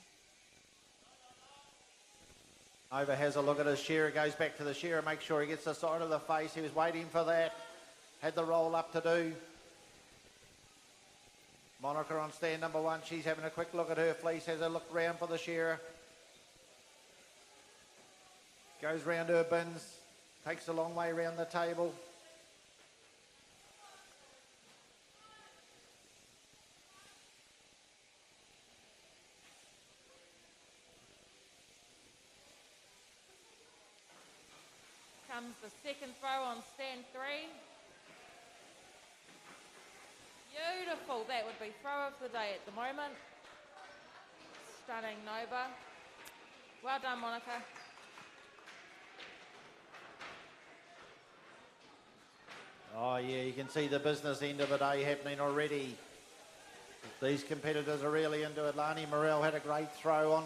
Over has a look at his shearer, goes back to the shearer, make sure he gets the side of the face. He was waiting for that. Had the roll up to do. Monica on stand number 1. She's having a quick look at her fleece, has a look round for the shearer. Goes round her bins, takes a long way round the table. Comes the second throw on stand 3. Beautiful. That would be throw of the day at the moment. Stunning, Nova. Well done, Monica. Oh yeah, you can see the business end of the day happening already. These competitors are really into it. Lani Morel had a great throw on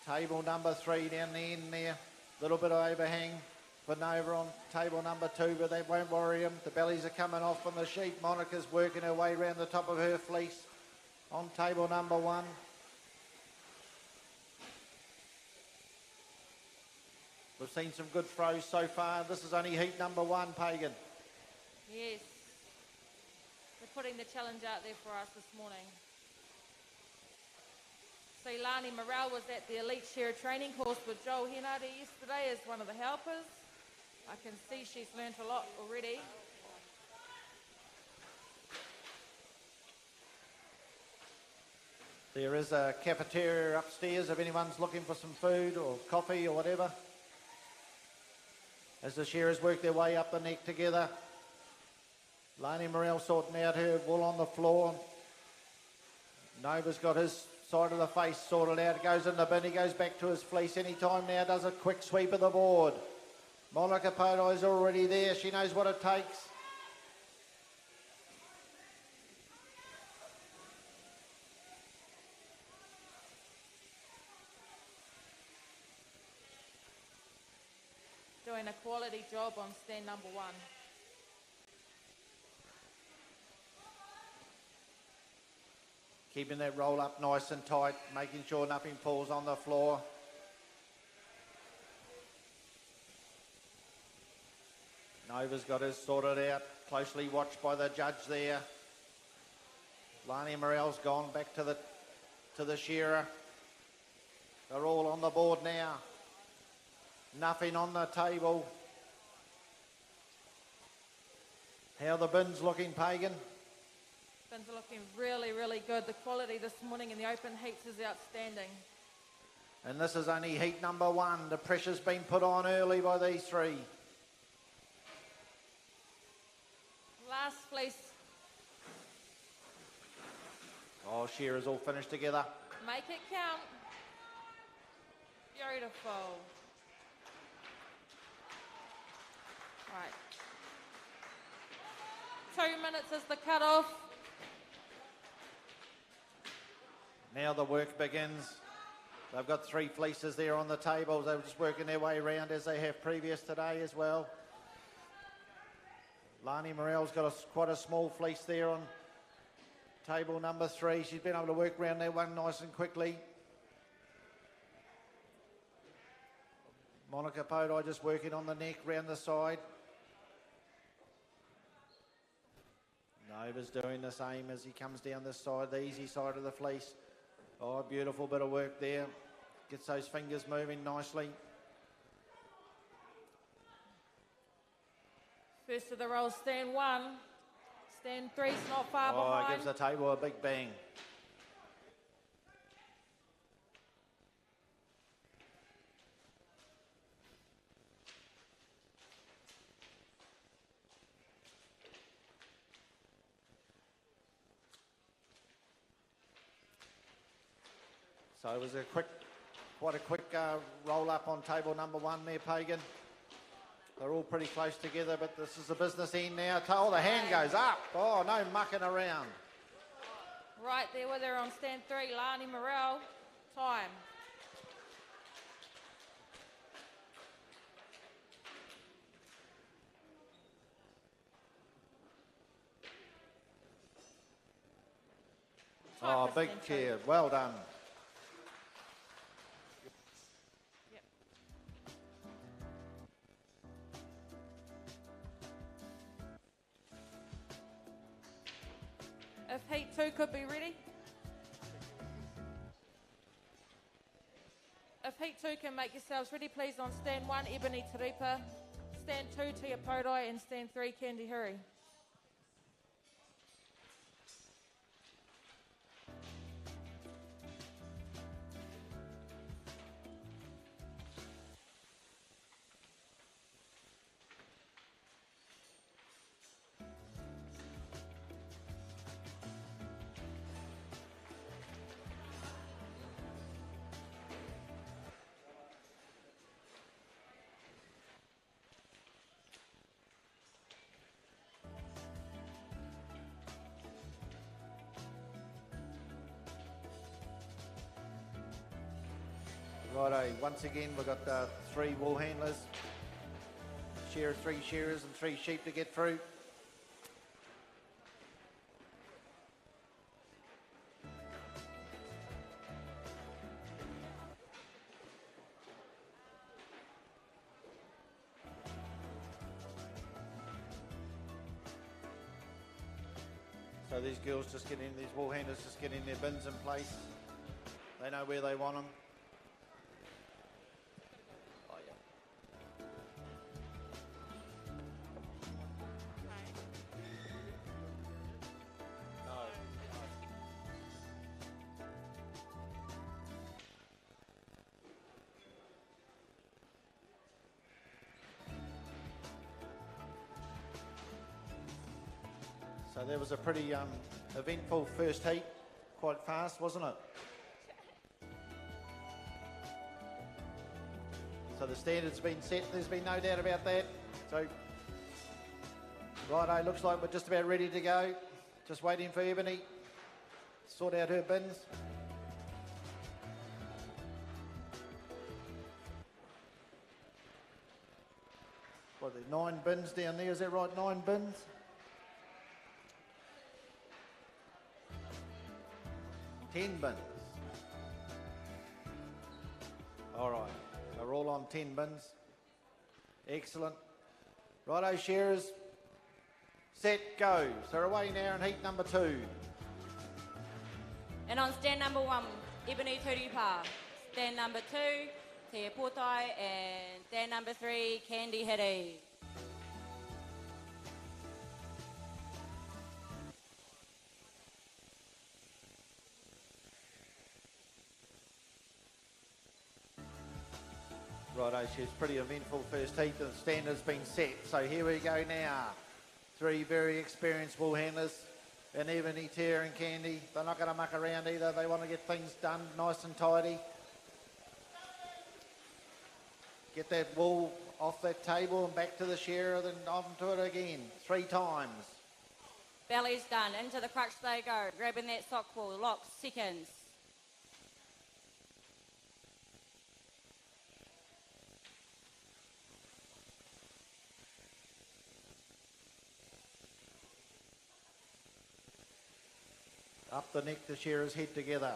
table number 3 down the end there. Little bit of overhang for Nova on table number 2, but that won't worry him. The bellies are coming off on the sheet. Monica's working her way around the top of her fleece on table number 1. We've seen some good throws so far. This is only heat number 1, Pagan. Yes. They're putting the challenge out there for us this morning. So Lani Morel was at the Elite Shearer training course with Joel Henardy yesterday as one of the helpers. I can see she's learnt a lot already. There is a cafeteria upstairs if anyone's looking for some food or coffee or whatever. As the shearers work their way up the neck together. Lani Morel sorting out her wool on the floor. Nova's got his side of the face sorted out. It goes in the bin. He goes back to his fleece anytime now. Does a quick sweep of the board. Monica Podai's already there. She knows what it takes. Doing a quality job on stand number 1. Keeping that roll up nice and tight, making sure nothing falls on the floor. Nova's got his sorted out, closely watched by the judge there. Lani Morel's gone back to the shearer. They're all on the board now. Nothing on the table. How the bins looking, Pagan? Bins are looking really, really good. The quality this morning in the open heats is outstanding. And this is only heat number 1. The pressure's been put on early by these 3. Last fleece. Oh, shearers all finished together. Make it count. Beautiful. Right. 2 minutes is the cut-off. Now the work begins. They've got 3 fleeces there on the tables. They're just working their way around as they have previous today as well. Lani Morel's got quite a small fleece there on table number 3. She's been able to work around that one nice and quickly. Monica Podai just working on the neck, round the side. Nova's doing the same as he comes down this side, the easy side of the fleece. Oh, beautiful bit of work there. Gets those fingers moving nicely. First of the roll, stand 1. Stand 3's not far Oh, behind. it gives the table a big bang. So it was quite a quick roll up on table number 1 there, Pagan. They're all pretty close together, but this is the business end now. Oh, the hand goes up. Oh, no mucking around. Right there with her on stand 3, Lani Morel. Time. Time Oh, for big stand cheer. two. Well done. Yep. If heat 2 could be ready. If heat 2 can make yourselves ready, please, on stand 1, Ebony Taripa, stand 2, Tia Podai, and stand 3, Candy Hurry. Righto, once again we've got 3 wool handlers, 3 shearers and 3 sheep to get through. So these girls just get in, these wool handlers just get in their bins in place. They know where they want them. Oh, yeah. No. So there was a pretty eventful first heat, quite fast, wasn't it? So the standard's been set, there's been no doubt about that. So, righto, looks like we're just about ready to go. Just waiting for Ebony to sort out her bins. What, there's 9 bins down there, is that right, 9 bins? Ten bins. All right, so we're all on 10 bins. Excellent. Righto, shearers. Set, go. So we're away now in heat number 2. And on stand number 1, Ebony Turipa. Stand number 2, Te Potai. And stand number 3, Candy Hiri. Righto, she's pretty eventful first heat. The standard's been set. So here we go now. 3 very experienced wool handlers. And Ebony, Tia and Candy. They're not going to muck around either. They want to get things done nice and tidy. Get that wool off that table and back to the shearer, then onto it again. 3 times. Belly's done. Into the crutch they go. Grabbing that sock wool. Locks, seconds. Up the neck, the shearers head together.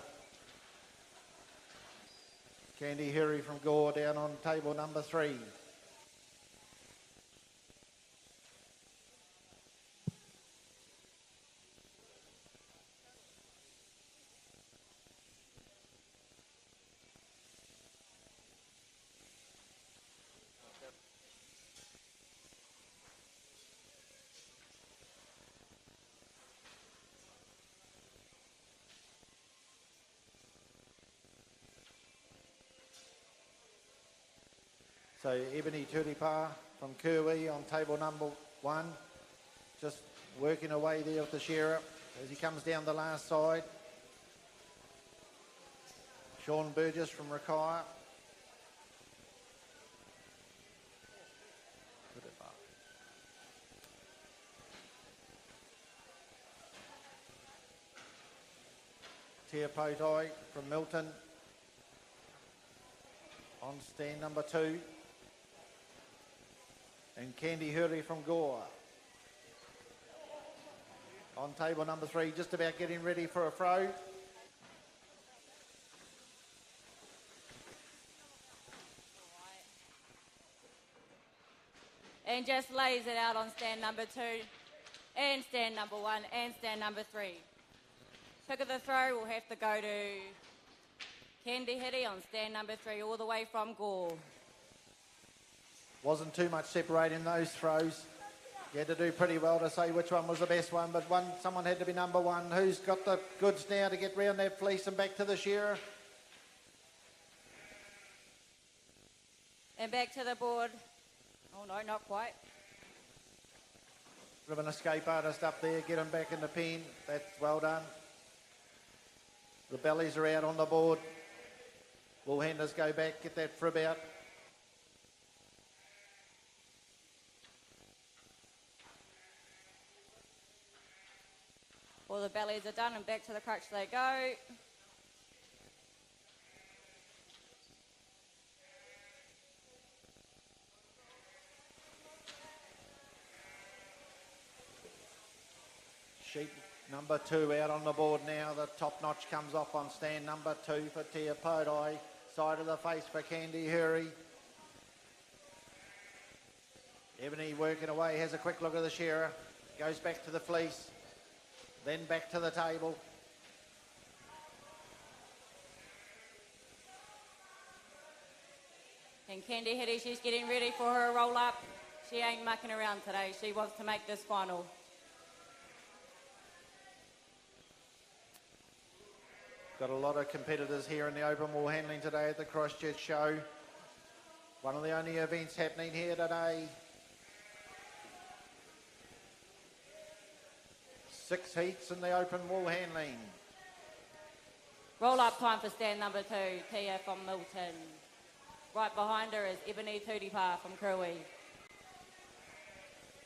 Candy Hurry from Gore down on table number 3. So Ebony Turipa from Kirwi on table number 1, just working away there with the shearer as he comes down the last side. Sean Burgess from Rakaya. Tia Potai from Milton on stand number 2. And Candy Hurley from Gore on table number 3, just about getting ready for a throw. and just lays it out on stand number 2 and stand number 1 and stand number 3. Pick of the throw will have to go to Candy Hitty on stand number 3, all the way from Gore. Wasn't too much separating those throws. You had to do pretty well to say which one was the best one, but someone had to be number 1. Who's got the goods now to get round that fleece and back to the shearer? And back to the board. Oh no, not quite. Bit of an escape artist up there, get him back in the pen. That's well done. The bellies are out on the board. Wool handlers go back, get that frib out. All the bellies are done and back to the crutch they go. Sheep number 2 out on the board now. The top notch comes off on stand number 2 for Tia Podai. Side of the face for Candy Hurry. Ebony working away, has a quick look at the shearer. Goes back to the fleece. Then back to the table. And Candy Hitty, she's getting ready for her roll up. She ain't mucking around today. She wants to make this final. Got a lot of competitors here in the open wool handling today at the Christchurch show. One of the only events happening here today. 6 heats in the open wool handling. Roll up time for stand number 2, Tia from Milton. Right behind her is Ebony Tutipa from Kruwi.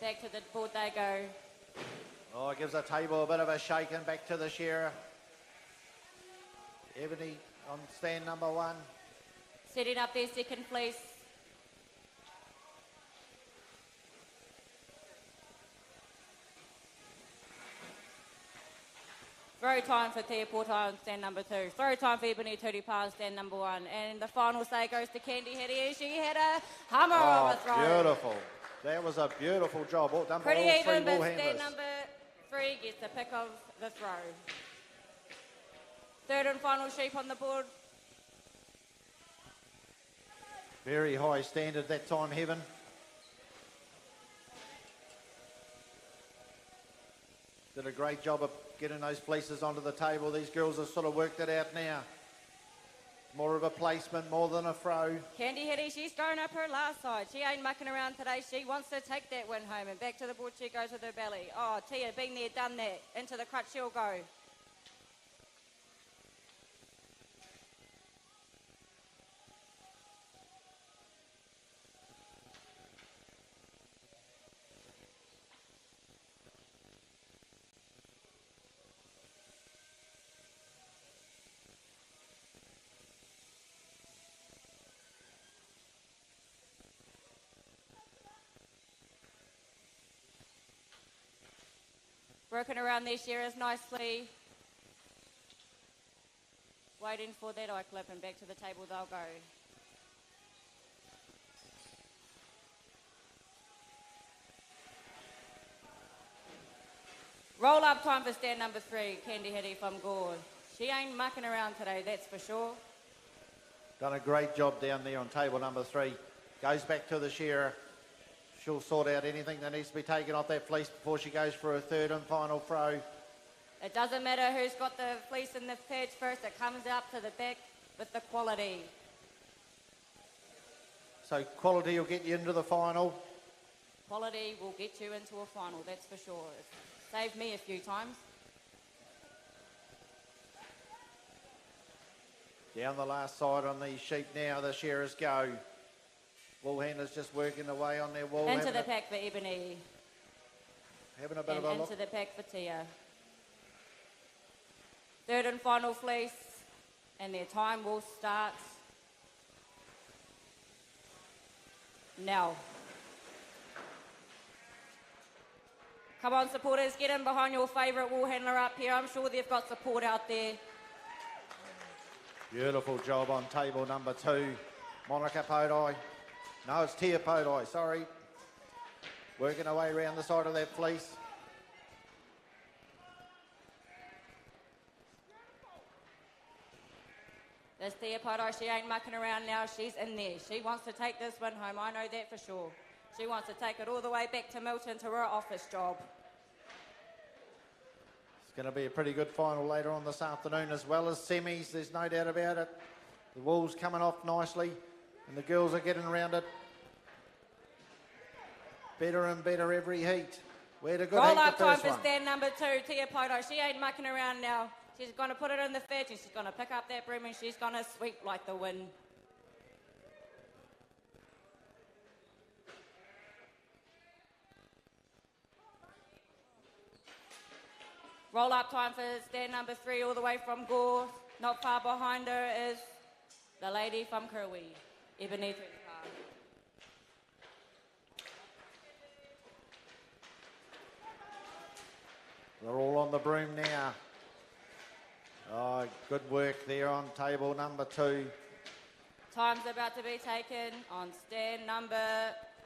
Back to the board they go. Oh, gives the table a bit of a shake and back to the shearer. Ebony on stand number 1. Setting up their second fleece. Throw time for Tia Portai on stand number 2. Throw time for Ebony Tutipa on stand number 1. And the final say goes to Candy Hitty. She had a hummer of a throw. Beautiful. That was a beautiful job. All done by Pretty all 3 even, wool but handlers. stand number 3 gets the pick of the throw. Third and final sheep on the board. Very high standard that time, Heaven. Did a great job of getting those fleeces onto the table. These girls have sort of worked it out now. More of a placement, more than a throw. Candy Hitty, she's thrown up her last side. She ain't mucking around today. She wants to take that win home. And back to the board she goes with her belly. Oh, Tia, been there, done that. Into the crutch she'll go. Broken around their shearers nicely. Waiting for that eye clip and back to the table they'll go. Roll up time for stand number 3, Candy Hitty from Gore. She ain't mucking around today, that's for sure. Done a great job down there on table number 3. Goes back to the shearer. She'll sort out anything that needs to be taken off that fleece before she goes for her third and final throw. It doesn't matter who's got the fleece in the patch first, it comes up to the back with the quality. So quality will get you into the final. Quality will get you into a final, that's for sure. It's saved me a few times. Down the last side on these sheep now, the shearers go. Wool handlers just working away on their wool. Into the pack for Ebony. Having a bit And of a into look. the pack for Tia. Third and final fleece. And their time will start now. Come on, supporters, get in behind your favourite wool handler up here. I'm sure they've got support out there. Beautiful job on table number 2. Monica Podai. No, it's Tia Podai, sorry. Working her way around the side of that fleece. This Theopodo, she ain't mucking around now. She's in there. She wants to take this one home. I know that for sure. She wants to take it all the way back to Milton to her office job. It's going to be a pretty good final later on this afternoon as well as semis. There's no doubt about it. The wool's coming off nicely and the girls are getting around it. Better and better every heat. We had a good Roll heat up the time first for one. stand number 2, Theopodo. She ain't mucking around now. She's going to put it in the 30. She's going to pick up that broom and she's going to sweep like the wind. Roll up time for stand number 3 all the way from Gore. Not far behind her is the lady from Kirwi, Ebenezer. They're all on the broom now. Oh, good work there on table number 2. Time's about to be taken on stand number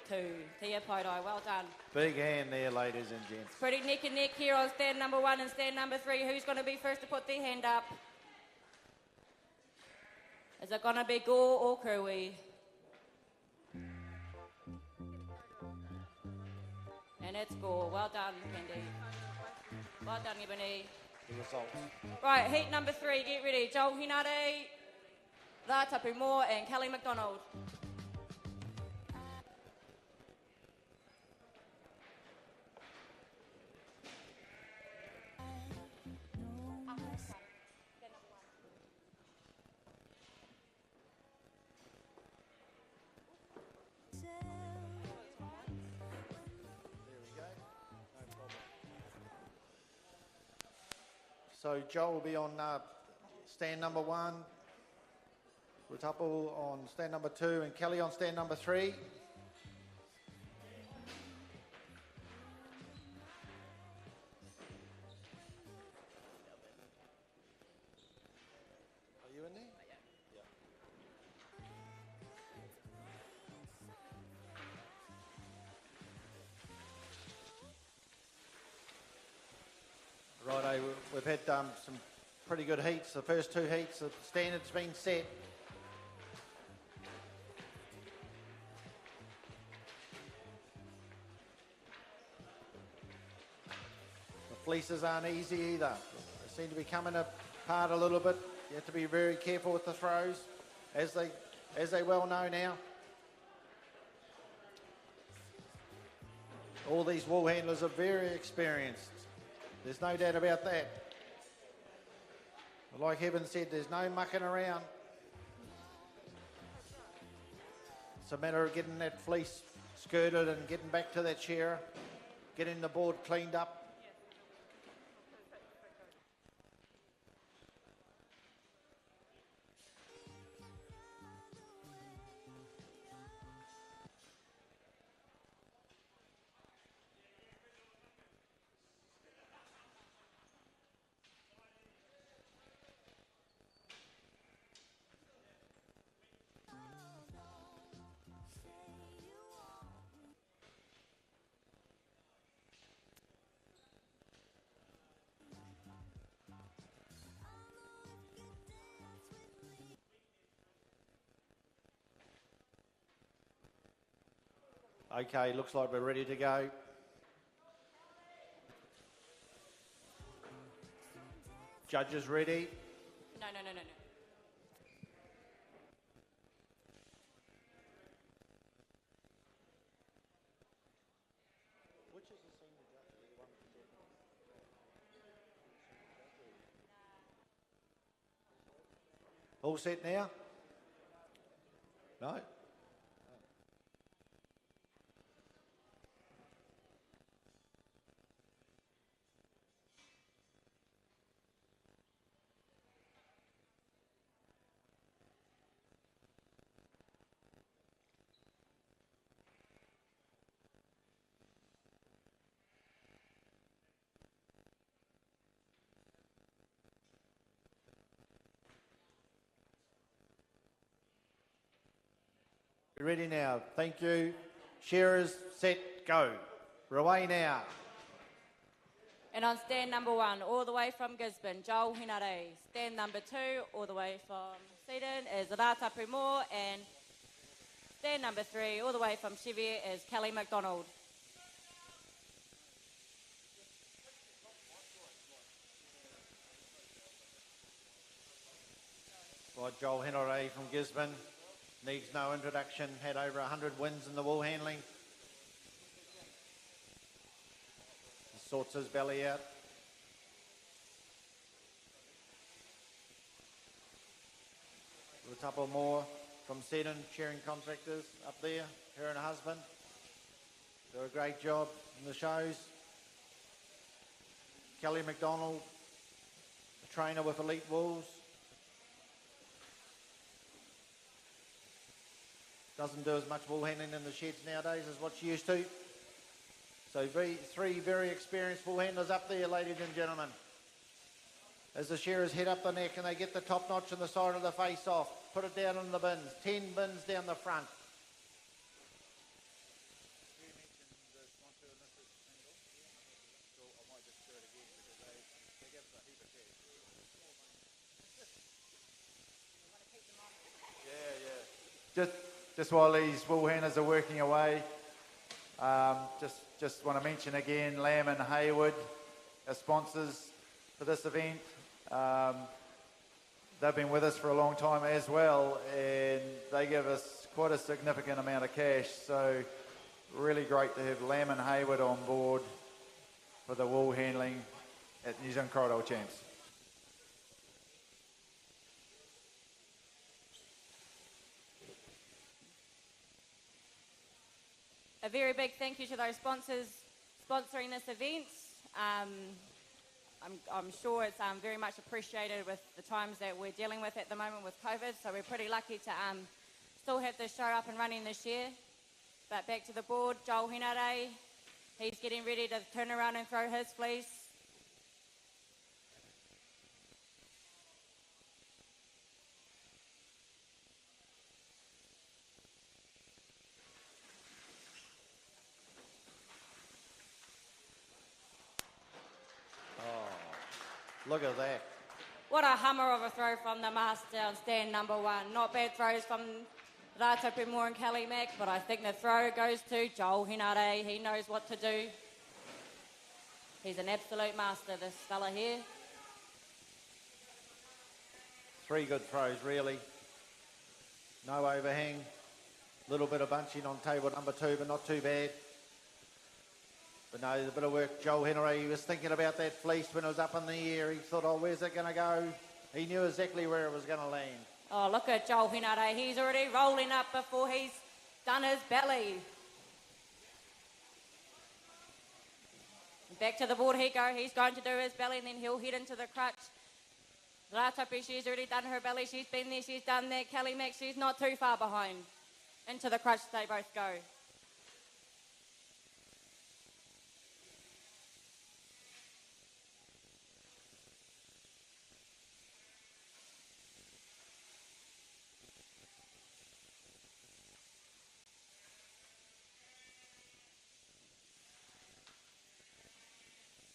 2. Theopodo, well done. Big hand there, ladies and gents. Pretty neck and neck here on stand number 1 and stand number 3. Who's going to be first to put their hand up? Is it going to be Gore or Kirwi? And it's Gore. Well done, Candy. Well done, Ebony. The results. Right, heat number 3. Get ready. Joel Hinari, La Tapu Moore and Kelly McDonald. So Joel will be on stand number 1, Rutapu on stand number 2 and Kelly on stand number 3. Are you in there? Righto, we've had some pretty good heats. The first 2 heats, the standard's been set. The fleeces aren't easy either. They seem to be coming apart a little bit. You have to be very careful with the throws, as they well know now. All these wool handlers are very experienced. There's no doubt about that. But like Evan said, there's no mucking around. It's a matter of getting that fleece skirted and getting back to that shearer, getting the board cleaned up. Okay, looks like we're ready to go. Judges ready? No. All set now? No? Ready now. Thank you. Shearers, set, go. Away now. And on stand number 1, all the way from Gisborne, Joel Hinare. Stand number 2, all the way from Seaton, is Ratapu Moore. And stand number 3, all the way from Chevier, is Kelly McDonald. Right, Joel Henry from Gisborne. Needs no introduction. Had over 100 wins in the wool handling. Sorts his belly out. A couple more from Seddon, shearing contractors up there. Her and her husband do a great job in the shows. Kelly McDonald, a trainer with Elite Wolves. Doesn't do as much wool handling in the sheds nowadays as what she used to. So three very experienced wool handlers up there, ladies and gentlemen. As the shearers head up the neck and they get the top notch on the side of the face off, put it down in the bins, 10 bins down the front. Just while these wool handlers are working away, just want to mention again Lamb and Hayward, our sponsors for this event. They've been with us for a long time as well, and they give us quite a significant amount of cash. So really great to have Lamb and Hayward on board for the wool handling at New Zealand Crocodile Champs. A very big thank you to those sponsors sponsoring this event. I'm sure it's very much appreciated with the times that we're dealing with at the moment with COVID, so we're pretty lucky to still have this show up and running this year. But back to the board, Joel Hinare, he's getting ready to turn around and throw his fleece. Look at that. What a hummer of a throw from the master on stand number 1. Not bad throws from Ratapu Moore and Kelly Mack, but I think the throw goes to Joel Hinare. He knows what to do. He's an absolute master, this fella here. 3 good throws, really. No overhang. Little bit of bunching on table number 2, but not too bad. But no, there's a bit of work. Joel Henry, he was thinking about that fleece when it was up in the air. He thought, oh, where's it going to go? He knew exactly where it was going to land. Oh, look at Joel Hinare. He's already rolling up before he's done his belly. Back to the board he goes. He's going to do his belly and then he'll head into the crutch. Ratapu, she's already done her belly. She's been there, she's done that. Kelly Mack, she's not too far behind. Into the crutch they both go.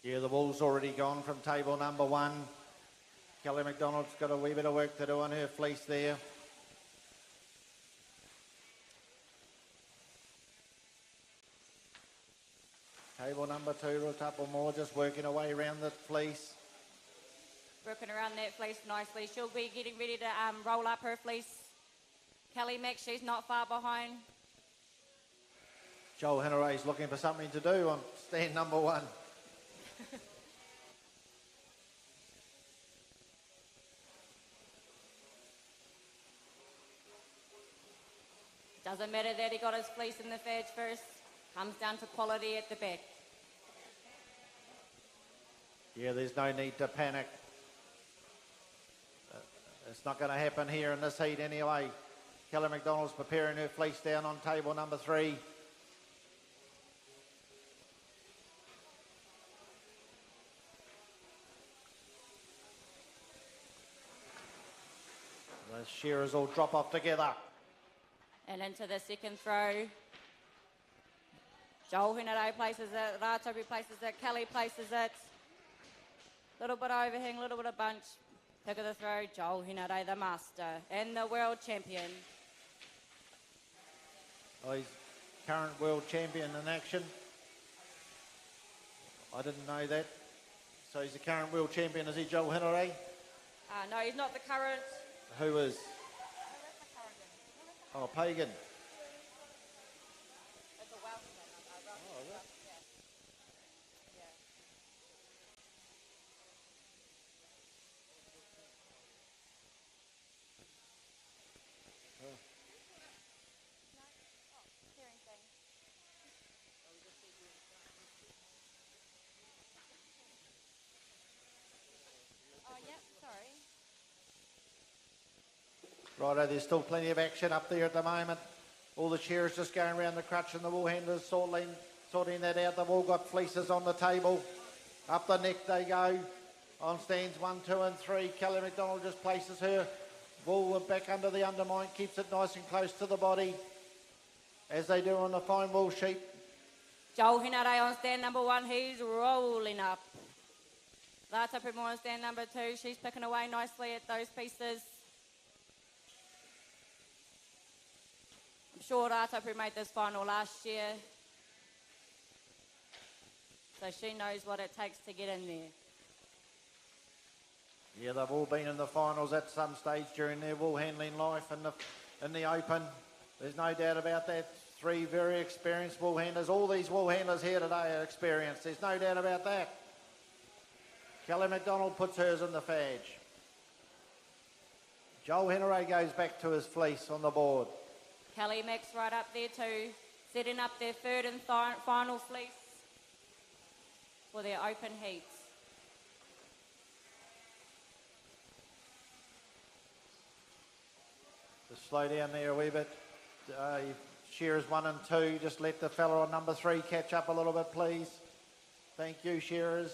Yeah, the wool's already gone from table number 1. Kelly McDonald's got a wee bit of work to do on her fleece there. Table number 2, Ratapu Moore just working away around the fleece. Working around that fleece nicely. She'll be getting ready to roll up her fleece. Kelly Mack, she's not far behind. Joel Henry's looking for something to do on stand number 1. Doesn't matter that he got his fleece in the fadge first. Comes down to quality at the back. Yeah, there's no need to panic. It's not going to happen here in this heat anyway. Kelly McDonald's preparing her fleece down on table number 3. The shearers all drop off together. And into the second throw. Joel Hinare places it, Rātapu places it, Kelly places it. Little bit of overhang, little bit of bunch. Pick of the throw, Joel Hinare, the master and the world champion. Oh, he's current world champion in action. I didn't know that. So he's the current world champion, is he, Joel Hinare? No, he's not the current. Who is? Oh, Pagan. It's a Welsh one. Oh, is it? Yeah. Shearing thing. Oh, yep, sorry. Righto, there's still plenty of action up there at the moment. All the shearers just going around the crutch and the wool handlers sorting that out. They've all got fleeces on the table. Up the neck they go. On stands 1, 2 and 3. Kelly McDonald just places her wool back under the undermine, keeps it nice and close to the body, as they do on the fine wool sheep. Joel Hinare on stand number 1, he's rolling up. Rātapu on stand number 2, she's picking away nicely at those pieces. I'm sure Rātapu made this final last year, so she knows what it takes to get in there. Yeah, they've all been in the finals at some stage during their wool handling life in the open. There's no doubt about that. 3 very experienced wool handlers. All these wool handlers here today are experienced. There's no doubt about that. Kelly McDonald puts hers in the fadge. Joel Hinare goes back to his fleece on the board. Kelly Mack's right up there too, setting up their third and final fleece for their open heats. Just slow down there a wee bit. Shearers 1 and 2, just let the fella on number 3 catch up a little bit, please. Thank you, shearers.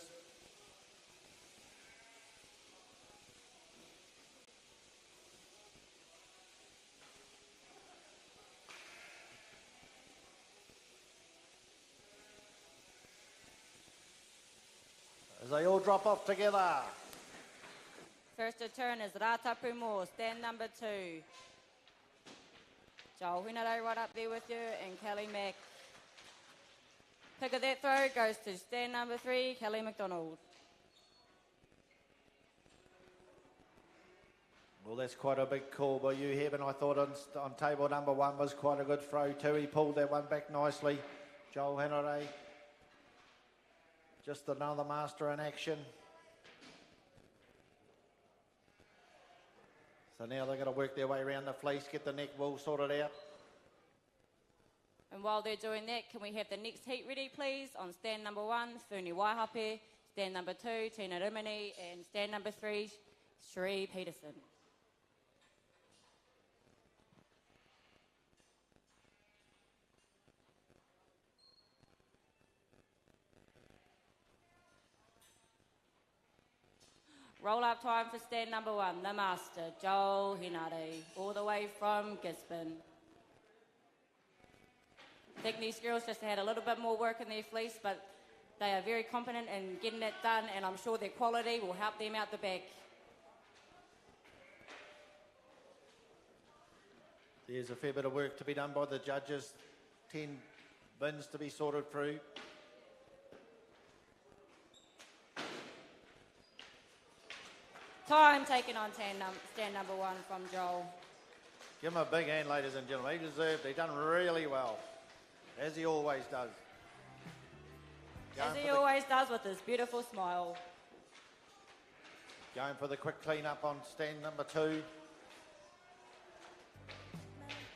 As they all drop off together. First to turn is Rātapu Moore, stand number 2. Joel Hinare right up there with you, and Kelly Mack. Pick of that throw goes to stand number 3, Kelly McDonald. Well, that's quite a big call by you, Hebben. I thought on table number 1 was quite a good throw too. He pulled that one back nicely. Joel Hinare. Just another master in action. So now they're going to work their way around the fleece, get the neck wool sorted out. And while they're doing that, can we have the next heat ready, please? On stand number 1, Funi Waihape. Stand number 2, Tina Rimini. And stand number 3, Sheree Peterson. Roll up time for stand number 1, the master, Joel Hinare, all the way from Gisborne. I think these girls just had a little bit more work in their fleece, but they are very competent in getting it done, and I'm sure their quality will help them out the back. There's a fair bit of work to be done by the judges. 10 bins to be sorted through. Time taken on stand number 1 from Joel. Give him a big hand, ladies and gentlemen. He deserved it. He's done really well, as he always does. As he always does with his beautiful smile. Going for the quick clean up on stand number 2.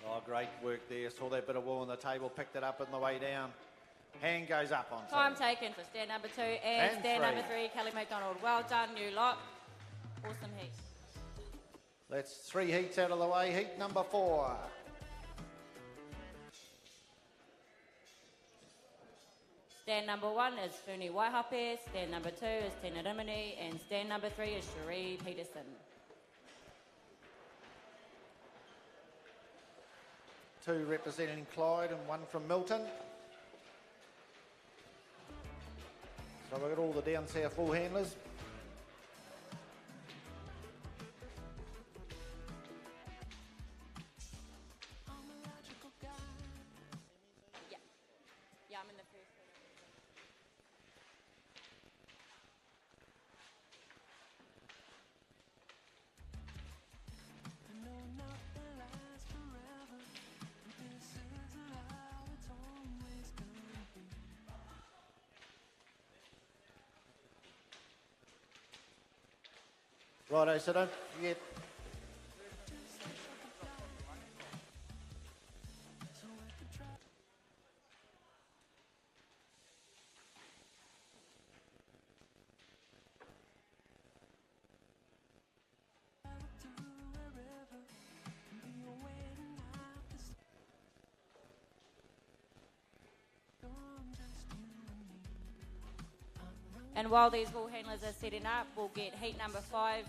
Oh, great work there. Saw that bit of wool on the table, picked it up on the way down. Hand goes up on Time two. taken for stand number 2 and stand number 3, Kelly McDonald. Well done, you lot. Awesome heat. That's 3 heats out of the way. Heat number 4. Stand number 1 is Funi Waihape, stand number 2 is Tina Rimini, and stand number 3 is Sheree Peterson. 2 representing Clyde and 1 from Milton. So we've got all the down south bull handlers. Yeah. Yeah, I'm in the first one. Righto, so don't forget. And while these bull handlers are setting up, we'll get heat number 5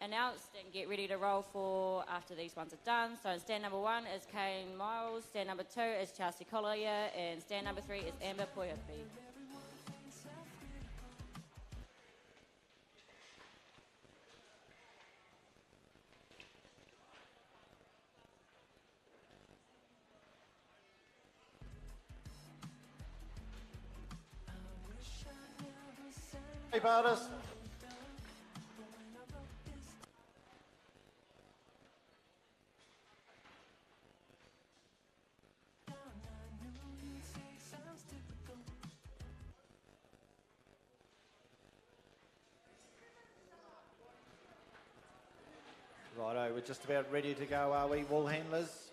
announced and get ready to roll for after these ones are done. So stand number 1 is Kane Miles, stand number 2 is Chelsea Collier, and stand number 3 is Amber Poyapi. Hey, artist. Righto, we're just about ready to go, are we, wool handlers?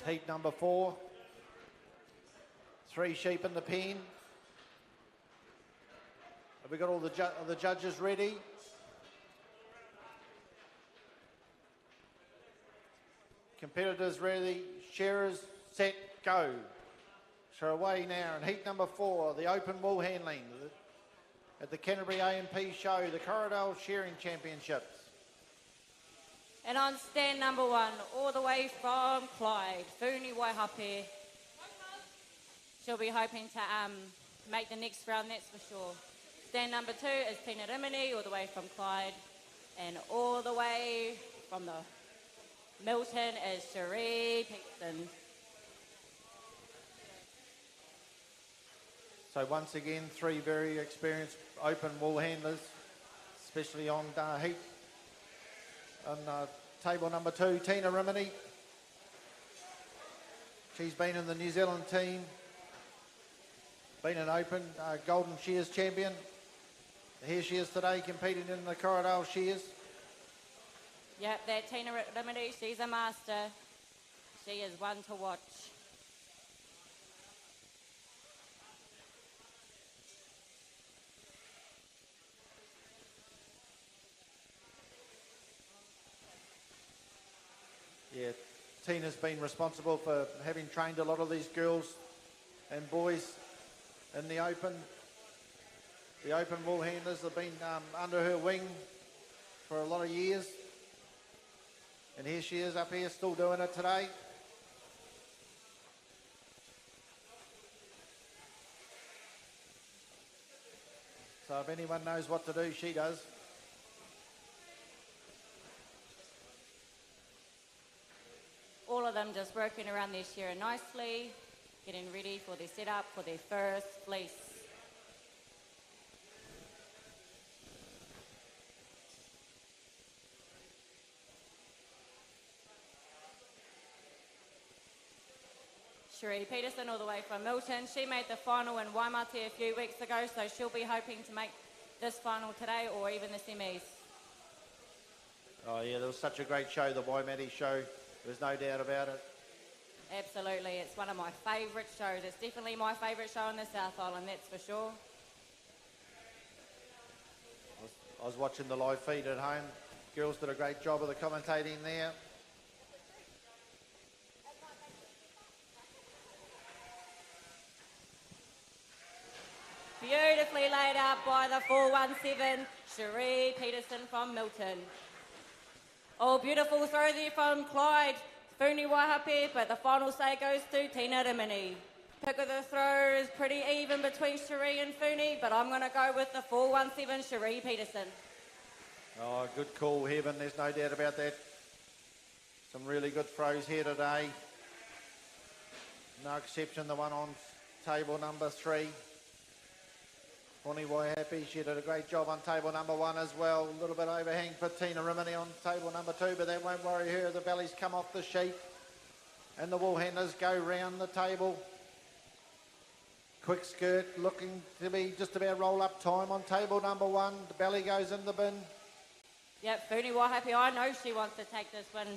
Heat number 4. 3 sheep in the pen. Have we got all the judges ready? Competitors ready, shearers set, go. So away now in heat number 4, the open wool handling at the Canterbury A&P Show, the Corridor Shearing Championships. And on stand number 1, all the way from Clyde, Funi Waihape. She'll be hoping to make the next round, that's for sure. Stand number 2 is Tina Rimini, all the way from Clyde. And all the way from the Milton is Cherie Pixton. So once again, 3 very experienced open wool handlers, especially on heat. On table number 2, Tina Rimini. She's been in the New Zealand team, been an open Golden Shears champion. Here she is today competing in the Corridor Shears. Yep, that Tina Rimini, she's a master. She is one to watch. Yeah, Tina's been responsible for having trained a lot of these girls and boys in the open. The open wool handlers have been under her wing for a lot of years. And here she is up here still doing it today. So if anyone knows what to do, she does. All of them just working around their shearer nicely, getting ready for their setup for their first fleece. Cherie Peterson all the way from Milton. She made the final in Waimate a few weeks ago, so she'll be hoping to make this final today or even the semis. Oh yeah, there was such a great show, the Waimate show. There's no doubt about it. Absolutely, it's one of my favourite shows. It's definitely my favourite show in the South Island, that's for sure. I was watching the live feed at home. Girls did a great job of the commentating there. by the 417, Cherie Peterson from Milton. Oh, beautiful throw there from Clyde. Funi Waihape, but the final say goes to Tina Rimini. Pick of the throw is pretty even between Cherie and Funi, but I'm going to go with the 417, Cherie Peterson. Oh, good call, Heaven. There's no doubt about that. Some really good throws here today. No exception, the one on table number 3. Bonnie Waihape, she did a great job on table number 1 as well. A little bit overhang for Tina Rimini on table number 2, but that won't worry her. The bellies come off the sheet and the wool handlers go round the table. Quick skirt looking to be just about roll up time on table number 1. The belly goes in the bin. Yep, Funi Waihape, I know she wants to take this one.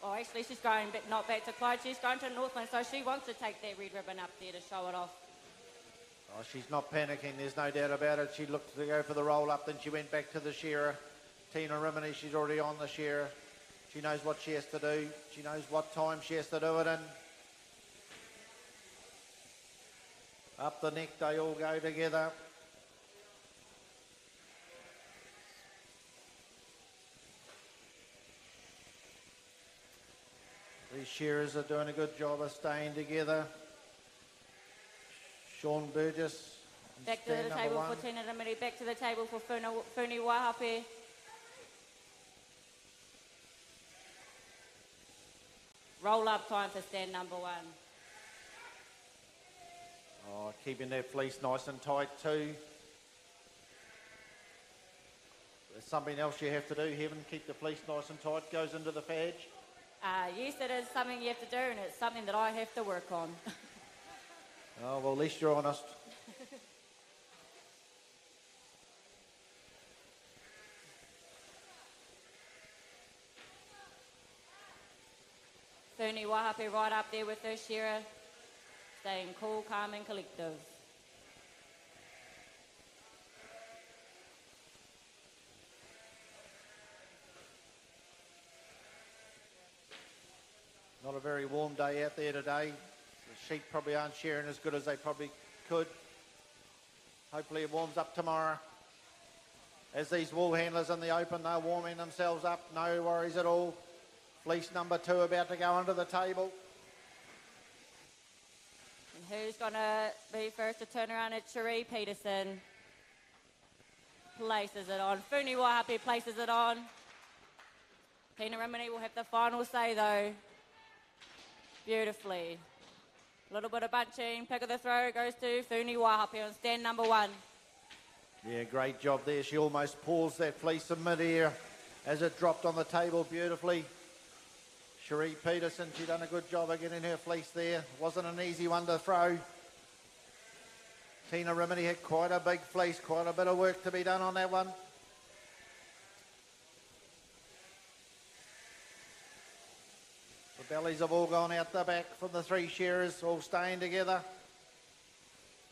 Oh, actually, she's going not back to Clyde, she's going to Northland, so she wants to take that red ribbon up there to show it off. Oh, she's not panicking, there's no doubt about it. She looked to go for the roll-up, then she went back to the shearer. Tina Rimini, she's already on the shearer. She knows what she has to do. She knows what time she has to do it in. Up the neck, they all go together. These shearers are doing a good job of staying together. Sean Burgess. Back to the table for Tina Rimini, back to the table for Funi Waihape. Roll up time for stand number 1. Oh, keeping that fleece nice and tight too. There's something else you have to do, Heaven. Keep the fleece nice and tight. Goes into the fadge. Yes, it is something you have to do, and it's something that I have to work on. Oh, well, at least you're honest. Funi Waihape right up there with her shearer, staying cool, calm and collective. Not a very warm day out there today. The sheep probably aren't shearing as good as they probably could. Hopefully it warms up tomorrow. As these wool handlers in the open, they're warming themselves up. No worries at all. Fleece number 2 about to go under the table. And who's going to be first to turn around? It's Cherie Peterson. Places it on. Funi Waihape places it on. Tina Rimini will have the final say though. Beautifully. A little bit of bunching. Pick of the throw goes to Funi Waihape on stand number 1. Yeah, great job there. She almost paused that fleece in mid-air as it dropped on the table beautifully. Cherie Peterson, she done a good job of getting her fleece there. Wasn't an easy one to throw. Tina Rimini had quite a big fleece, quite a bit of work to be done on that one. The bellies have all gone out the back from the 3 shearers, all staying together.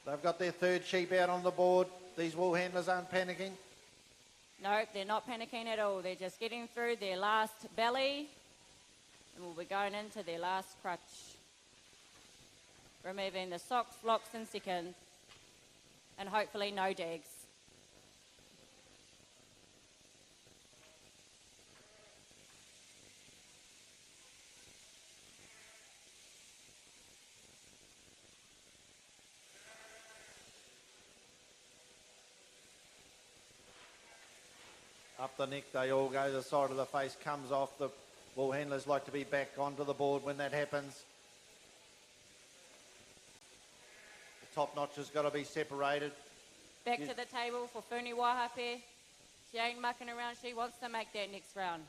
They've got their 3rd sheep out on the board. These wool handlers aren't panicking. Nope, they're not panicking at all. They're just getting through their last belly and we'll be going into their last crutch. Removing the socks, blocks in second and hopefully no dags. Up the neck they all go, the side of the face comes off. The wool handlers like to be back onto the board when that happens. The top notch has got to be separated. Back to the table for Funi Waihape. She ain't mucking around, she wants to make that next round.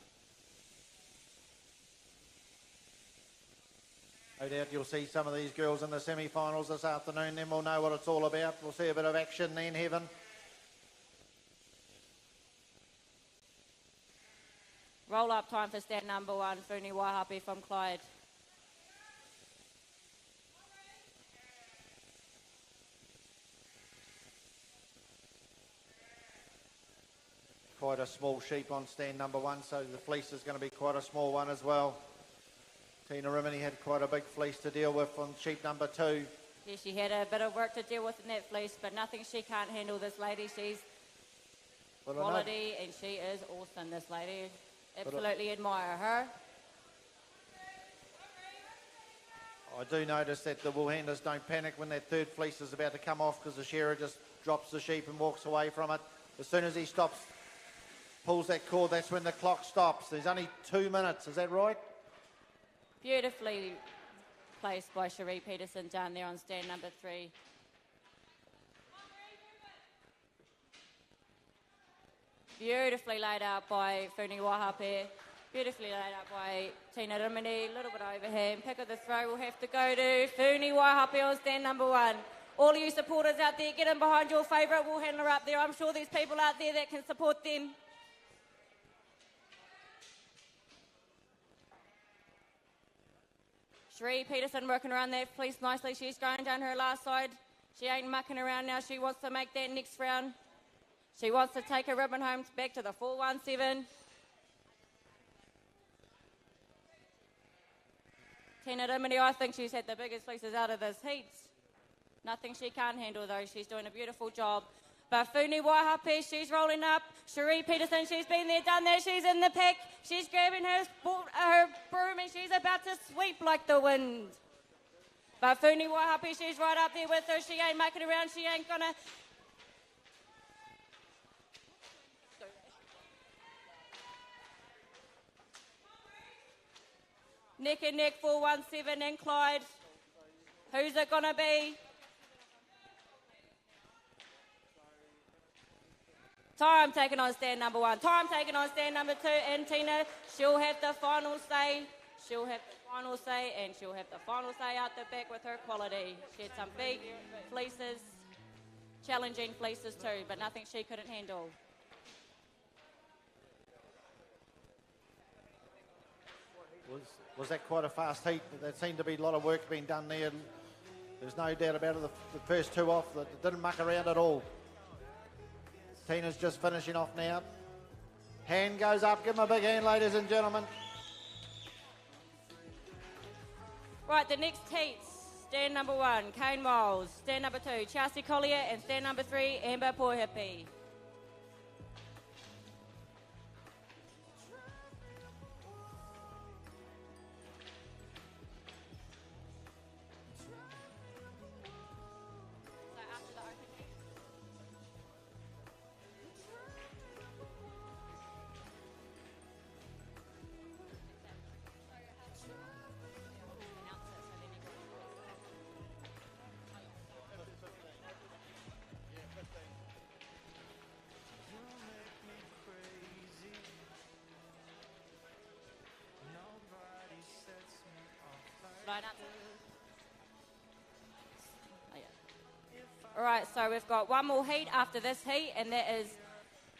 No doubt you'll see some of these girls in the semi-finals this afternoon, then we'll know what it's all about. We'll see a bit of action then, Heaven. Roll up time for stand number 1, Funi Waihape from Clyde. Quite a small sheep on stand number 1, so the fleece is going to be quite a small one as well. Tina Rimini had quite a big fleece to deal with on sheep number 2. Yeah, she had a bit of work to deal with in that fleece, but nothing she can't handle, this lady. She's Well, I know- quality, and she is awesome, this lady. Absolutely admire her. I do notice that the wool handlers don't panic when that third fleece is about to come off, because the shearer just drops the sheep and walks away from it. As soon as he stops, pulls that cord, that's when the clock stops. There's only 2 minutes, is that right? Beautifully placed by Cherie Peterson down there on stand number 3. Beautifully laid out by Funi Wahape. Beautifully laid out by Tina Rimini. A little bit overhand. Pick of the throw will have to go to Funi Wahape on stand number 1. All you supporters out there, get in behind your favourite wool handler up there. I'm sure there's people out there that can support them. Cherie Peterson working around that fleece nicely. She's going down her last side. She ain't mucking around now. She wants to make that next round. She wants to take her ribbon home back to the 417. Tina Rimini, I think she's had the biggest fleeces out of this heat. Nothing she can't handle though. She's doing a beautiful job. But Funi Waihape, she's rolling up. Cherie Peterson, she's been there, done that. She's in the pack. She's grabbing her broom and she's about to sweep like the wind. But Funi Waihape, she's right up there with her. She ain't mucking around. She ain't gonna... Neck and neck, 417 and Clyde. Who's it gonna be? Time taken on stand number 1. Time taken on stand number 2. And Tina, she'll have the final say. She'll have the final say, and she'll have the final say out the back with her quality. She had some big fleeces, challenging fleeces too, but nothing she couldn't handle. Was that quite a fast heat? There seemed to be a lot of work being done there. There's no doubt about it. The first 2 off, that didn't muck around at all. Tina's just finishing off now. Hand goes up. Give him a big hand, ladies and gentlemen. Right, the next heats. Stand number 1, Kane Miles. Stand number 2, Chelsea Collier. And stand number 3, Amber Poihipi. All right, so we've got one more heat after this heat, and that is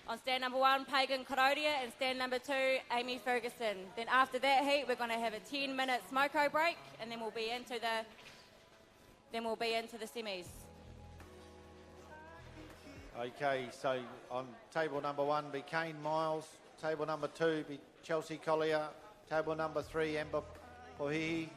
on stand number 1, Pagan Korodia, and stand number 2, Amy Ferguson. Then after that heat, we're going to have a 10-minute smoko break, and then we'll be into the semis. Okay, so on table number 1 be Kane Miles, table number 2 be Chelsea Collier, table number 3 Amber Pohihi.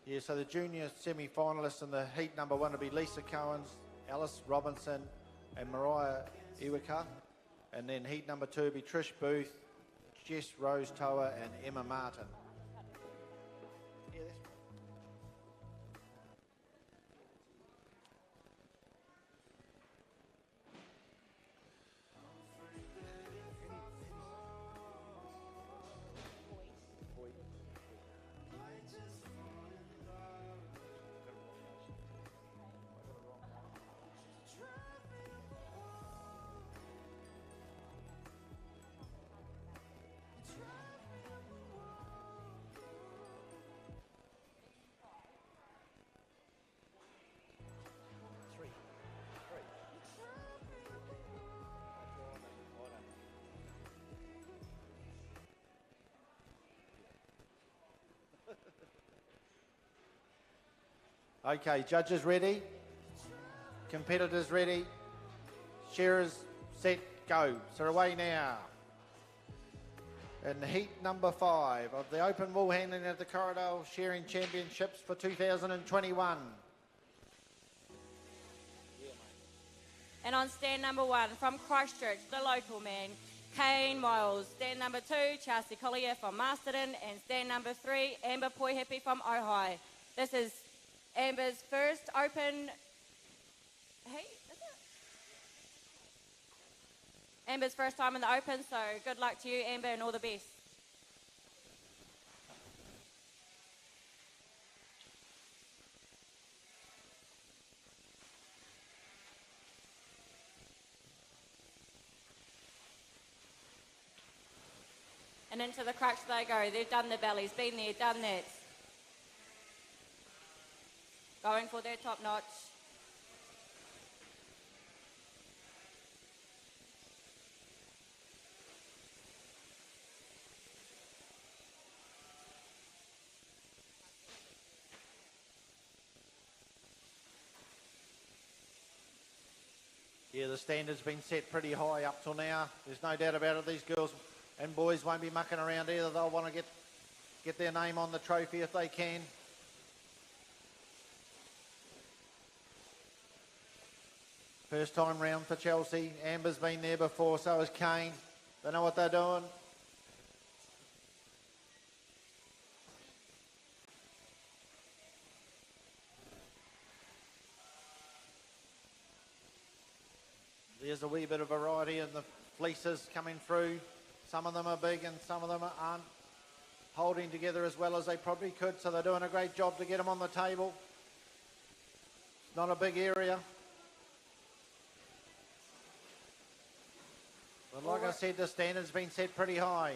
Yeah, so the junior semi-finalists in the heat number 1 will be Lisa Cohens, Alice Robinson and Mariah Iwaka. And then heat number 2 will be Trish Booth, Jess Rose Toa and Emma Martin. Okay, judges ready. Competitors ready. Shearers set, go. So away now. In heat number 5 of the open wool handling at the Corridor Shearing Championships for 2021. And on stand number 1 from Christchurch, the local man, Kane Miles. Stand number 2, Chelsea Collier from Masterton. And stand number 3, Amber Poihepi from Ojai. This is Amber's first open heat, is it? Amber's first time in the open, so good luck to you, Amber, and all the best. And into the crutch they go. They've done the bellies, been there, done that. Going for their top notch. Yeah, the standard's been set pretty high up till now. There's no doubt about it. These girls and boys won't be mucking around either. They'll want to get their name on the trophy if they can. First time round for Chelsea. Amber's been there before, so has Kane. They know what they're doing. There's a wee bit of variety in the fleeces coming through. Some of them are big and some of them aren't holding together as well as they probably could, so they're doing a great job to get them on the table. It's not a big area. But like I said, the standard's been set pretty high.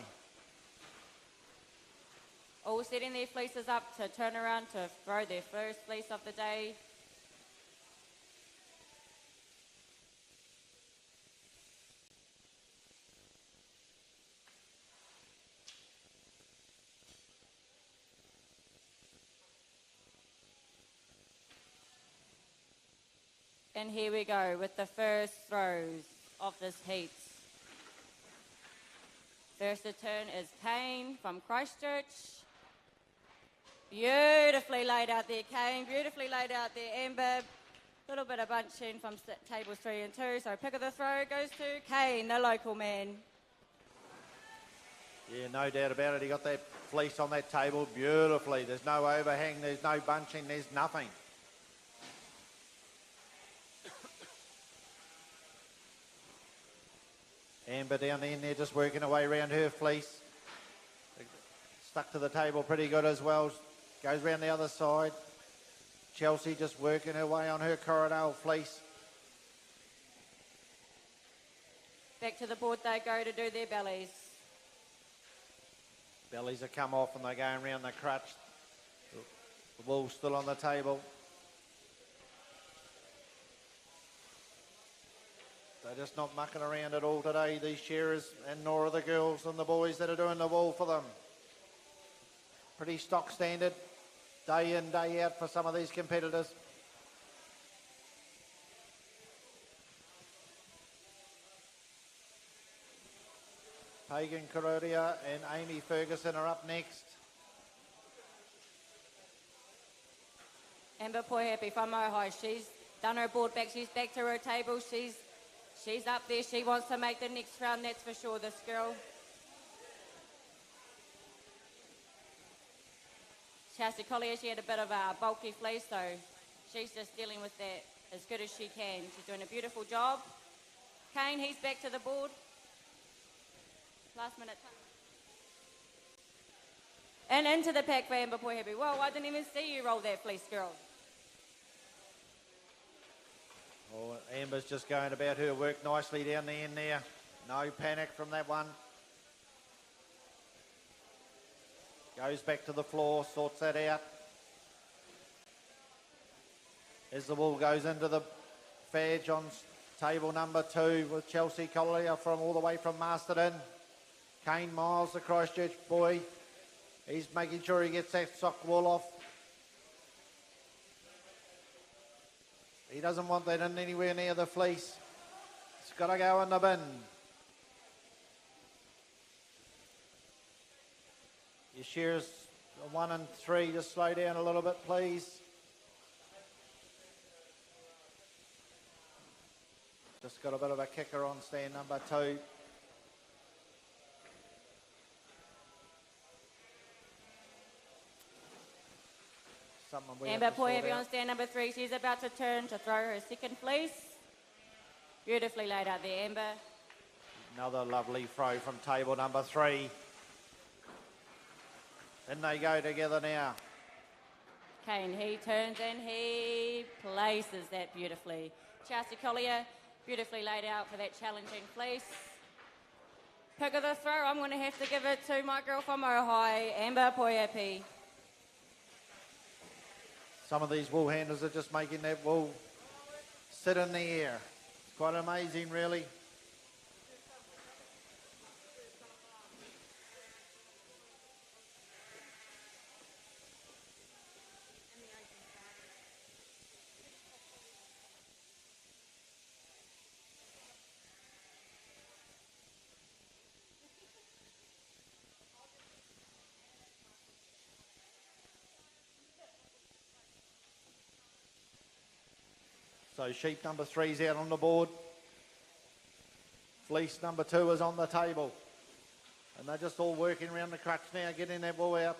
All setting their fleeces up to turn around to throw their first fleece of the day. And here we go with the first throws of this heat. First to turn is Kane from Christchurch. Beautifully laid out there, Kane. Beautifully laid out there, Amber. Little bit of bunching from tables 3 and 2. So pick of the throw goes to Kane, the local man. Yeah, no doubt about it. He got that fleece on that table beautifully. There's no overhang, there's no bunching, there's nothing. Amber down the end there just working her way around her fleece. Stuck to the table pretty good as well. Goes round the other side. Chelsea just working her way on her Corridor fleece. Back to the board they go to do their bellies. Bellies have come off and they're going round the crutch. The wool's still on the table. They're just not mucking around at all today, these shearers, and nor are the girls and the boys that are doing the wool for them. Pretty stock standard, day in, day out for some of these competitors. Pagan Corrodia and Amy Ferguson are up next. Amber Poihepi from Ojai. She's done her board back. She's back to her table. She's up there. She wants to make the next round, that's for sure, this girl. Chelsea Collier, she had a bit of a bulky fleece, so she's just dealing with that as good as she can. She's doing a beautiful job. Kane, he's back to the board. Last minute. And into the pack for Amber Poihepi. Whoa, I didn't even see you roll that fleece, girl. Oh, Amber's just going about her work nicely down the end there. No panic from that one. Goes back to the floor, sorts that out. As the wool goes into the fadge on table number 2 with Chelsea Collier from all the way from Masterton. Kane Miles, the Christchurch boy. He's making sure he gets that sock wool off. He doesn't want that in anywhere near the fleece. It's got to go in the bin. Your shears 1 and 3, just slow down a little bit, please. Just got a bit of a kicker on stand number 2. Something we have Amber to sort Poyapi out. on stand number 3. She's about to turn to throw her second fleece. Beautifully laid out there, Amber. Another lovely throw from table number 3. In they go together now. Kane, he turns and he places that beautifully. Chelsea Collier, beautifully laid out for that challenging fleece. Pick of the throw, I'm going to have to give it to my girl from Ohio, Amber Poyapi. Some of these wool handlers are just making that wool sit in the air. It's quite amazing, really. So sheep number 3's out on the board. Fleece number 2 is on the table. And they're just all working around the crutch now, getting that wool out.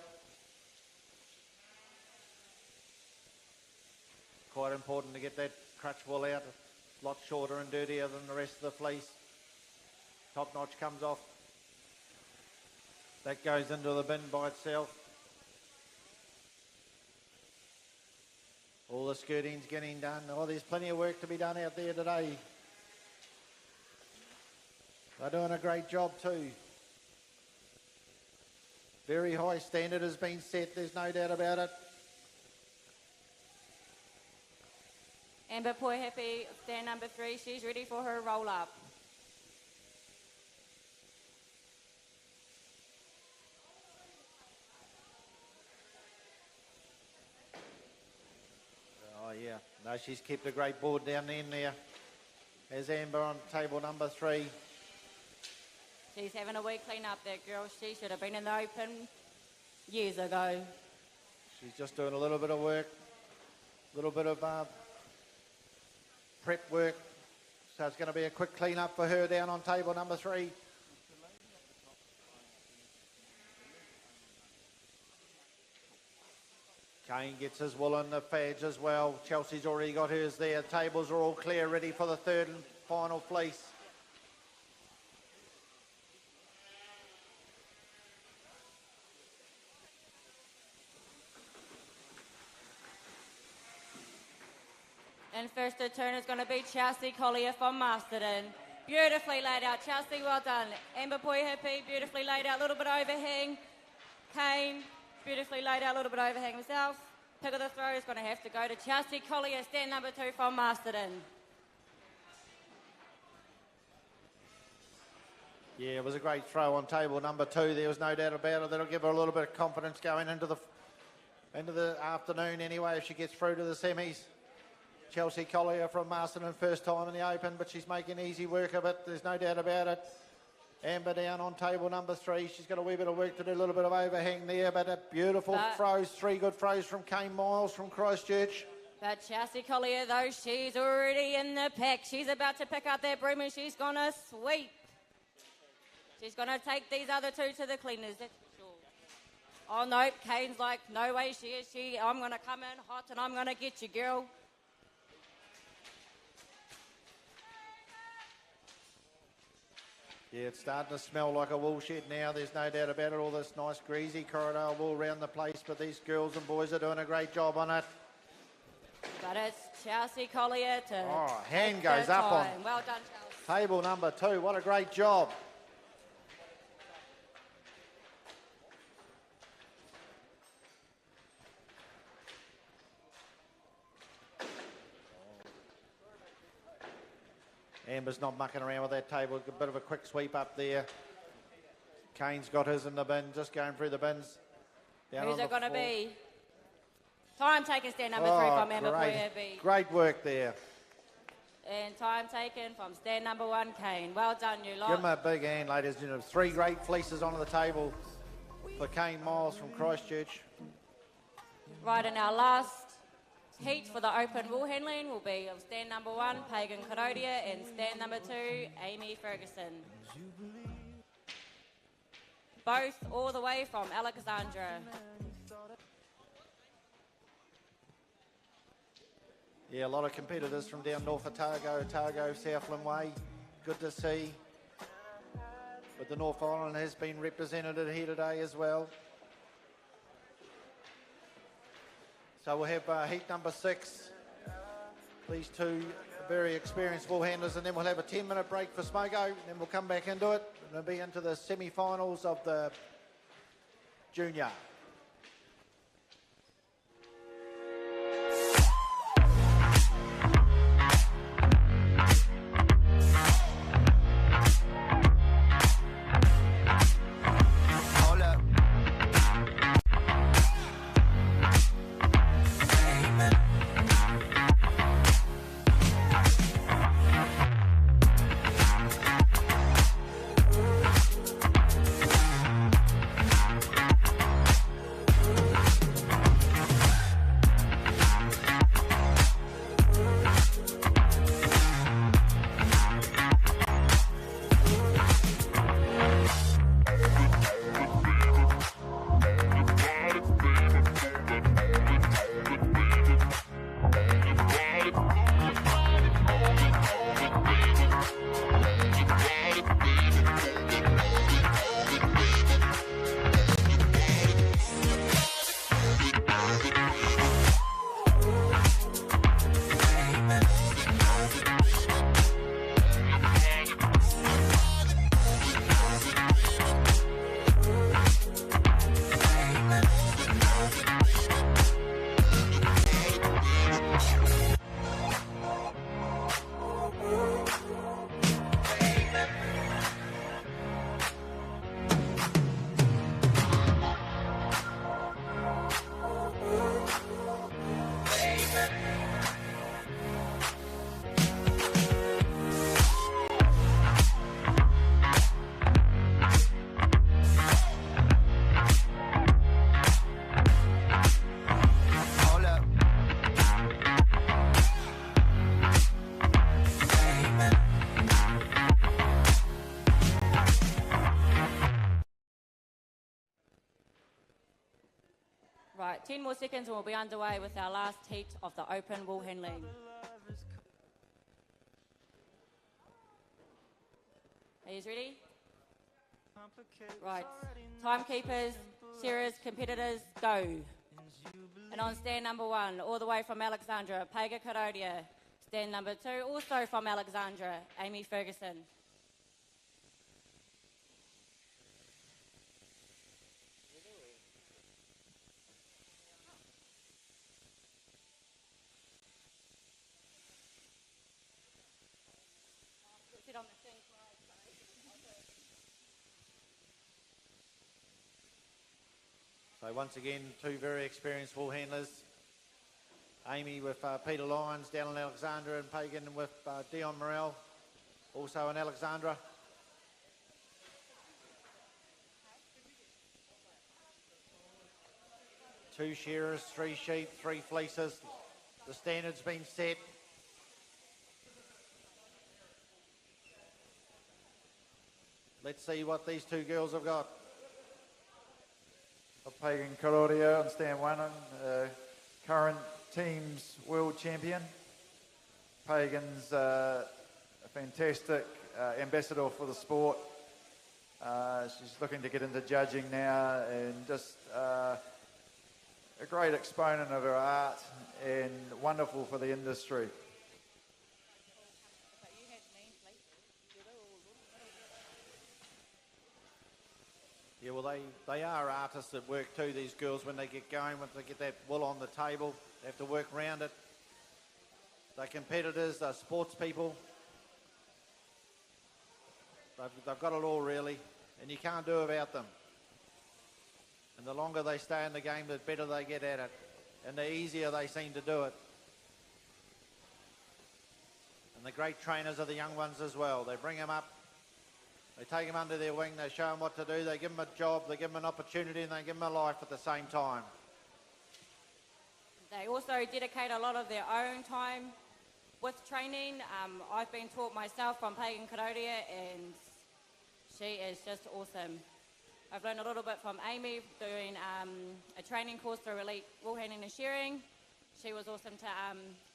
Quite important to get that crutch wool out. It's a lot shorter and dirtier than the rest of the fleece. Top notch comes off. That goes into the bin by itself. All the skirting's getting done. Oh, there's plenty of work to be done out there today. They're doing a great job too. Very high standard has been set, there's no doubt about it. Amber Poyapi, stand number 3, she's ready for her roll up. Oh yeah, no, she's kept a great board down the end there. There's Amber on table number 3. She's having a wee clean up, that girl. She should have been in the open years ago. She's just doing a little bit of work, a little bit of prep work. So it's going to be a quick clean up for her down on table number 3. Kane gets his wool in the fadge as well. Chelsea's already got hers there. Tables are all clear, ready for the third and final fleece. And first to turn is going to be Chelsea Collier from Masterton. Beautifully laid out. Chelsea, well done. Amber Poyapi, beautifully laid out. A little bit overhang. Kane, beautifully laid out. A little bit overhang himself. Pick of the throw is going to have to go to Chelsea Collier, stand number 2 from Masterton. Yeah, it was a great throw on table number 2. There was no doubt about it. That'll give her a little bit of confidence going into the afternoon anyway if she gets through to the semis. Chelsea Collier from Masterton, first time in the Open, but she's making easy work of it. There's no doubt about it. Amber down on table number 3. She's got a wee bit of work to do, a little bit of overhang there, but a beautiful throws, 3 good throws from Kane Miles from Christchurch. But Chelsea Collier, though, she's already in the pack. She's about to pick up that broom and she's going to sweep. She's going to take these other 2 to the cleaners, that's for sure. Oh, no, Kane's like, no way she is. I'm going to come in hot and I'm going to get you, girl. Yeah, it's starting to smell like a wool shed now. There's no doubt about it. All this nice greasy corridor wool around the place, but these girls and boys are doing a great job on it. But it's Chelsea Collier to hand goes up on well done, Chelsea. table number 2. What a great job. Amber's not mucking around with that table. A bit of a quick sweep up there. Kane's got his in the bin, just going through the bins. Who's it going to be? Time taken, stand number 3 from Amber Poyabi. Great work there. And time taken from stand number 1, Kane. Well done, you lot. Give him a big hand, ladies and gentlemen. 3 great fleeces onto the table for Kane Miles from Christchurch. Right, and our last heat for the open wool handling will be of stand number 1, Pagan Karodia, and stand number 2, Amy Ferguson. Both all the way from Alexandra. Yeah, a lot of competitors from down north of Otago, Southland Way. Good to see. But the North Island has been represented here today as well. So we'll have heat number 6. These 2 very experienced wool handlers, and then we'll have a 10-minute break for Smoko, and then we'll come back into it. And we'll be into the semi-finals of the junior. Right, 10 more seconds and we'll be underway with our last heat of the open wool handling. Are you ready? Right, timekeepers, shearers, competitors, go. And on stand number 1, all the way from Alexandra, Pega Karodia. Stand number 2, also from Alexandra, Amy Ferguson. So once again, 2 very experienced wool handlers. Amy with Peter Lyons down in Alexandra, and Pagan with Dion Morrell, also in Alexandra. Two shearers, 3 sheep, 3 fleeces. The standard's been set. Let's see what these 2 girls have got. Pagan Karodia on stand 1, current team's world champion. Pagan's a fantastic ambassador for the sport. She's looking to get into judging now, and just a great exponent of her art and wonderful for the industry. Yeah, well, they are artists that work too, these girls, when they get going, once they get that wool on the table, they have to work around it. They're competitors, they're sports people. They've got it all, really, and you can't do without them. And the longer they stay in the game, the better they get at it. and the easier they seem to do it. And the great trainers are the young ones as well. They bring them up, they take them under their wing, they show them what to do, they give them a job, they give them an opportunity, and they give them a life at the same time. They also dedicate a lot of their own time with training. I've been taught myself from Pagan Karodia, and she is just awesome. I've learned a little bit from Amy doing a training course through Elite Wool Handling and Shearing. She was awesome to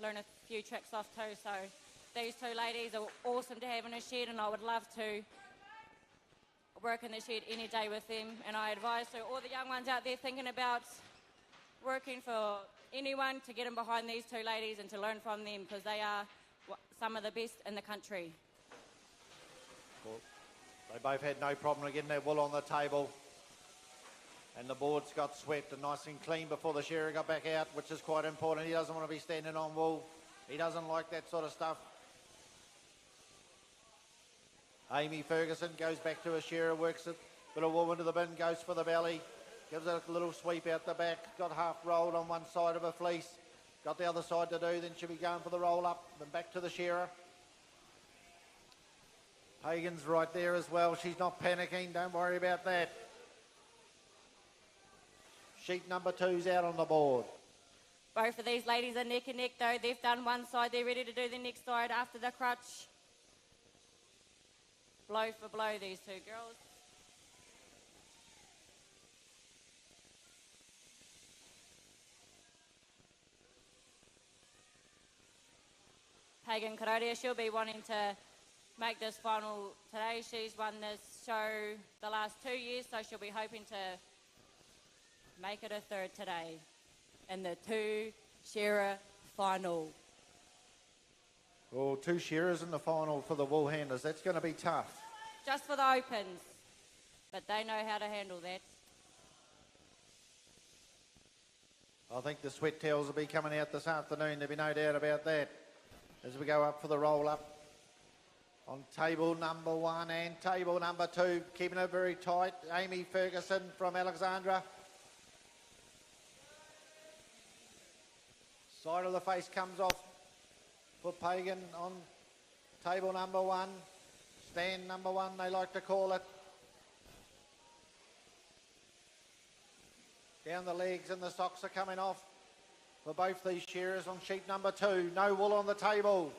learn a few tricks off too. So these two ladies are awesome to have in a shed, and I would love to work in the shed any day with them. And I advise to all the young ones out there thinking about working for anyone to get them behind these two ladies and to learn from them, because they are some of the best in the country. Well, they both had no problem getting their wool on the table, and the boards got swept and nice and clean before the shearer got back out, which is quite important. He doesn't want to be standing on wool. He doesn't like that sort of stuff. Amy Ferguson goes back to a shearer, works a bit of wool into the bin, goes for the belly, gives it a little sweep out the back, got half rolled on one side of a fleece, got the other side to do, then she'll be going for the roll up, then back to the shearer. Hagen's right there as well. She's not panicking. Don't worry about that. Sheet number 2's out on the board. Both of these ladies are neck and neck though. They've done one side. They're ready to do the next side after the crutch. Blow for blow, these two girls. Pagan Karodia, she'll be wanting to make this final today. She's won this show the last 2 years, so she'll be hoping to make it a third today in the 2-shearer final. Well, 2 shearers in the final for the wool handlers. That's going to be tough. Just for the opens, but they know how to handle that. I think the sweat towels will be coming out this afternoon. There'll be no doubt about that as we go up for the roll-up on table number 1 and table number 2. Keeping it very tight. Amy Ferguson from Alexandra. Side of the face comes off for Pagan on table number 1. Stand number 1, they like to call it. Down the legs and the socks are coming off for both these shearers on sheet number 2. No wool on the table.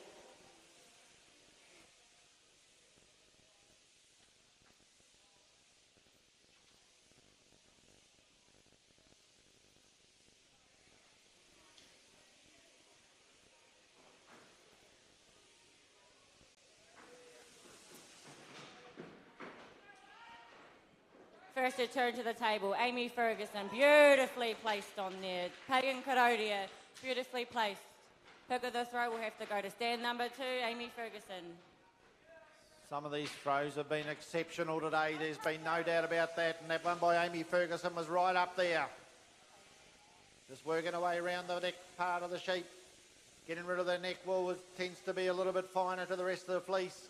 First return to the table, Amy Ferguson, beautifully placed on there. Pagan Karodia, beautifully placed. Pick of the throw will have to go to stand number 2, Amy Ferguson. Some of these throws have been exceptional today. There's been no doubt about that. And that one by Amy Ferguson was right up there. Just working away around the neck part of the sheep. Getting rid of the neck wool tends to be a little bit finer to the rest of the fleece.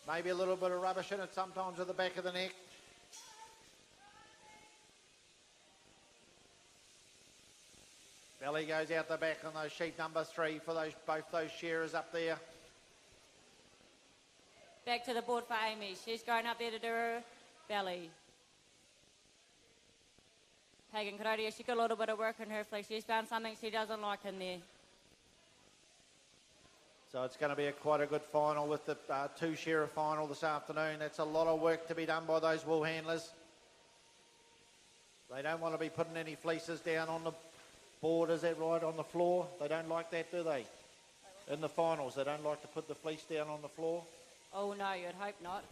Maybe a little bit of rubbish in it sometimes at the back of the neck. Belly goes out the back on those sheet number 3 for both those shearers up there. Back to the board for Amy. She's going up there to do her belly. Pagan Karodia, she got a little bit of work in her fleece. She's found something she doesn't like in there. So it's going to be quite a good final with the 2-shearer final this afternoon. That's a lot of work to be done by those wool handlers. They don't want to be putting any fleeces down on the board, is that right, on the floor? They don't like that, do they? In the finals, they don't like to put the fleece down on the floor? Oh no, you'd hope not.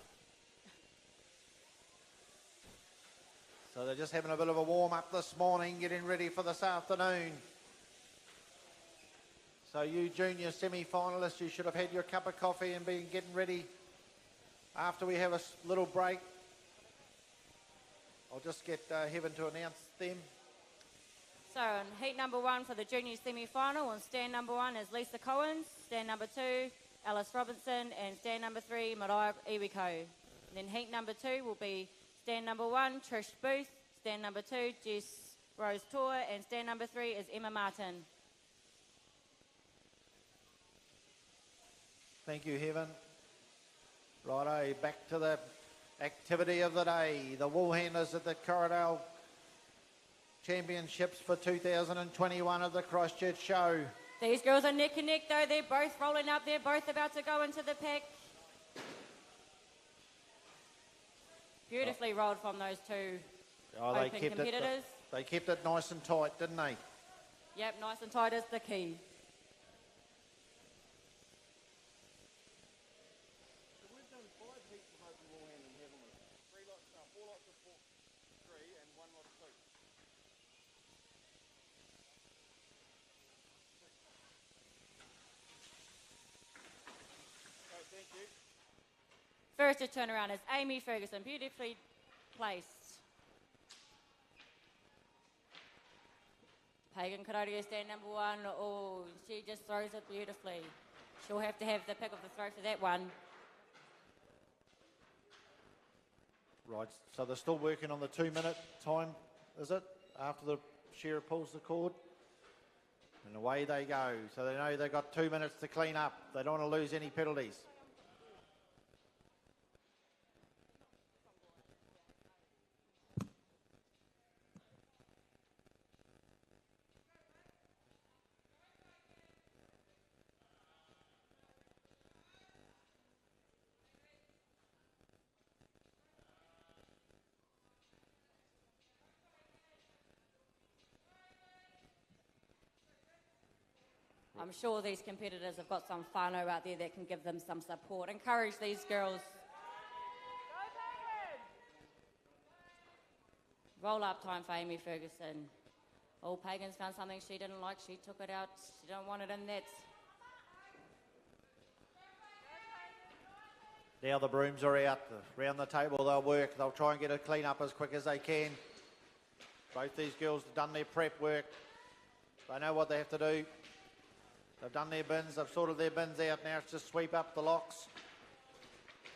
So they're just having a bit of a warm-up this morning, getting ready for this afternoon. So you junior semi-finalists, you should have had your cup of coffee and been getting ready after we have a little break. I'll just get Heaven to announce them. So in heat number 1 for the junior semi-final, on stand number 1 is Lisa Cohen, stand number 2, Alice Robinson, and stand number 3, Mariah Iwiko. Then heat number 2 will be stand number 1, Trish Booth, stand number 2, Jess Rose Tour, and stand number 3 is Emma Martin. Thank you, Heaven. Righto, back to the activity of the day. The wool handlers at the Corridale Championships for 2021 of the Christchurch Show. These girls are neck and neck though. They're both rolling up. They're both about to go into the pack. Beautifully rolled from those two open competitors. They kept it nice and tight, didn't they? Yep, nice and tight is the key. We've done 5 heats of open wool handling, haven't we? 4 lots of 3 and 1 lot of 2. Okay, thank you. First to turn around is Amy Ferguson, beautifully placed. Pagan Karoria, stand number 1. Oh, she just throws it beautifully. She'll have to have the pick of the throw for that one. Right, so they're still working on the 2-minute time, is it? After the shearer pulls the cord. And away they go. So they know they've got 2 minutes to clean up. They don't want to lose any penalties. I'm sure these competitors have got some whānau out there that can give them some support. Encourage these girls. Roll up time for Amy Ferguson. Oh, Pagan's found something she didn't like. She took it out. She don't want it in that. Now the brooms are out. Around the table they'll work. They'll try and get a clean up as quick as they can. Both these girls have done their prep work. They know what they have to do. They've done their bins. They've sorted their bins out. Now it's just sweep up the locks.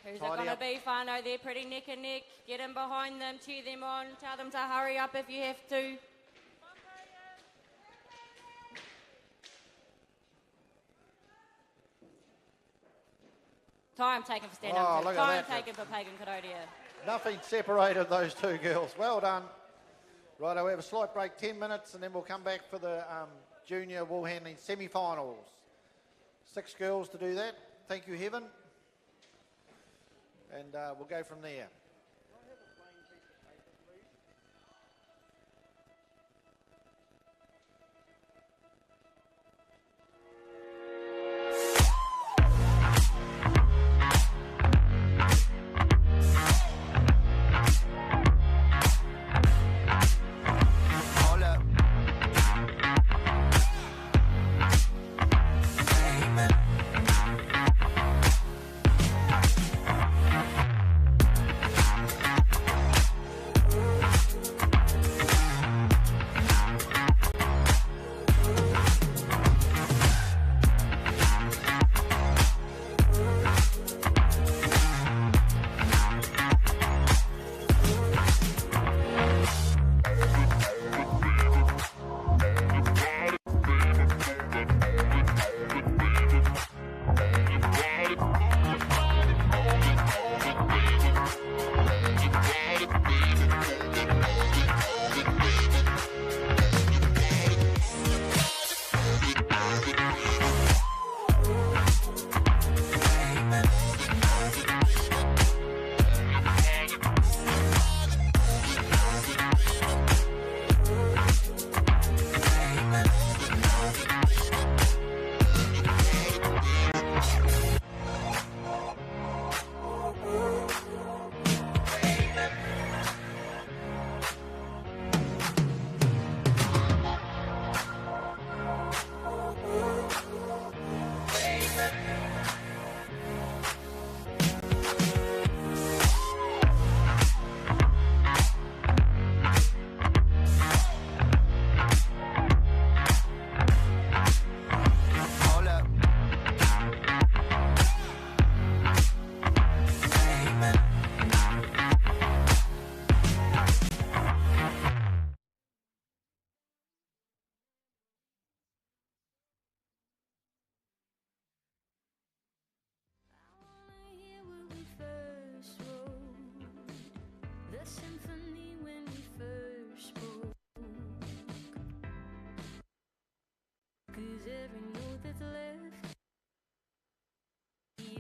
Who's it going to be, whānau? They're pretty neck and neck. Get in behind them, cheer them on. Tell them to hurry up if you have to. Time taken for stand up. Look at Time that. taken for Pagan Karoria. Nothing separated those two girls. Well done. Righto, we have a slight break, 10 minutes, and then we'll come back for the junior wool handling semi-finals. 6 girls to do that. Thank you, Heaven. And we'll go from there.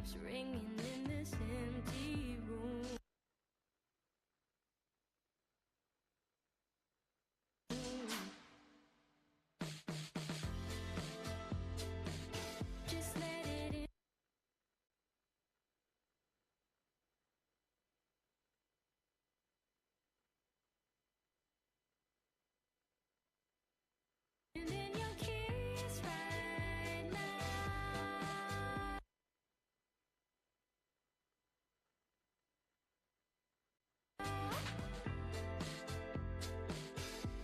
keeps ringing in this empty room. Just let it in. And then your kiss right now.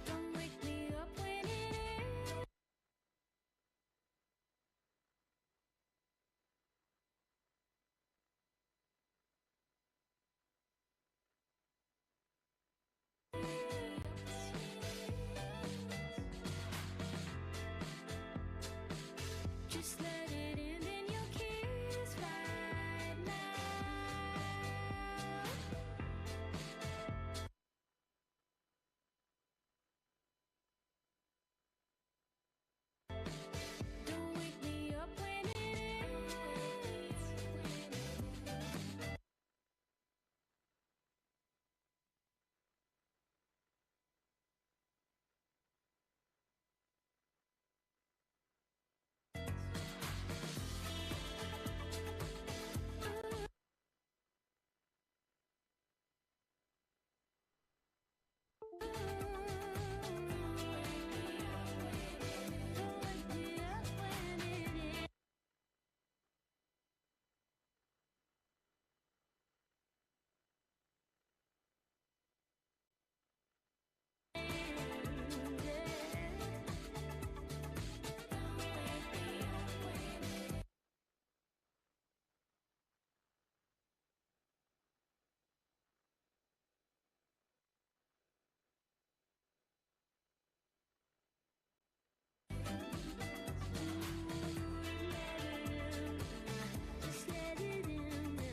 Don't wake me up when it ends. Just let it in, then your kiss right now. Don't wake me up when it ends. Don't wake me up when it ends. Just let it in now.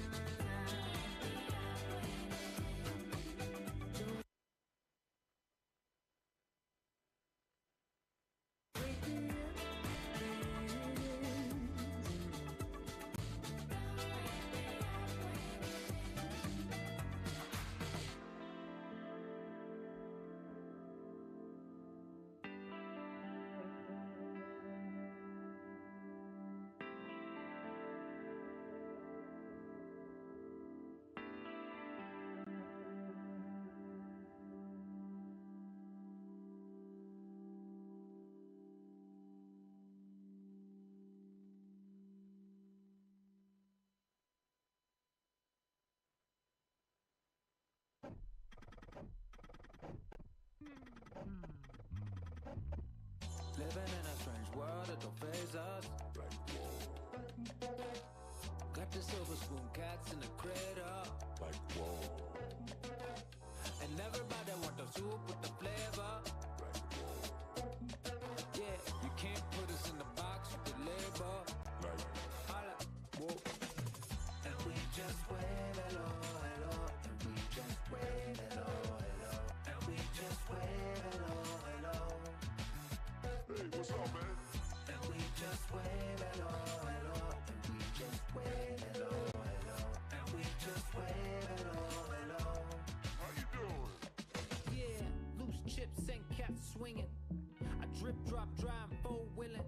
Wake me up when it ends. Living in a strange world that don't faze us. Got the silver spoon cats in the crater. And everybody want the soup with the flavor. Yeah, you can't put us in the box with the label. Holla, whoa. And we just wait, hello, hello. And we just wait, hello, hello. And we just wait, hello, hello. Hey, what's up, man? And we just wait, hello, hello. And we just wait, hello, hello. And we just wait, hello, hello. How you doing? Yeah, loose chips and cats swinging. I drip, drop, dry, and fold willing.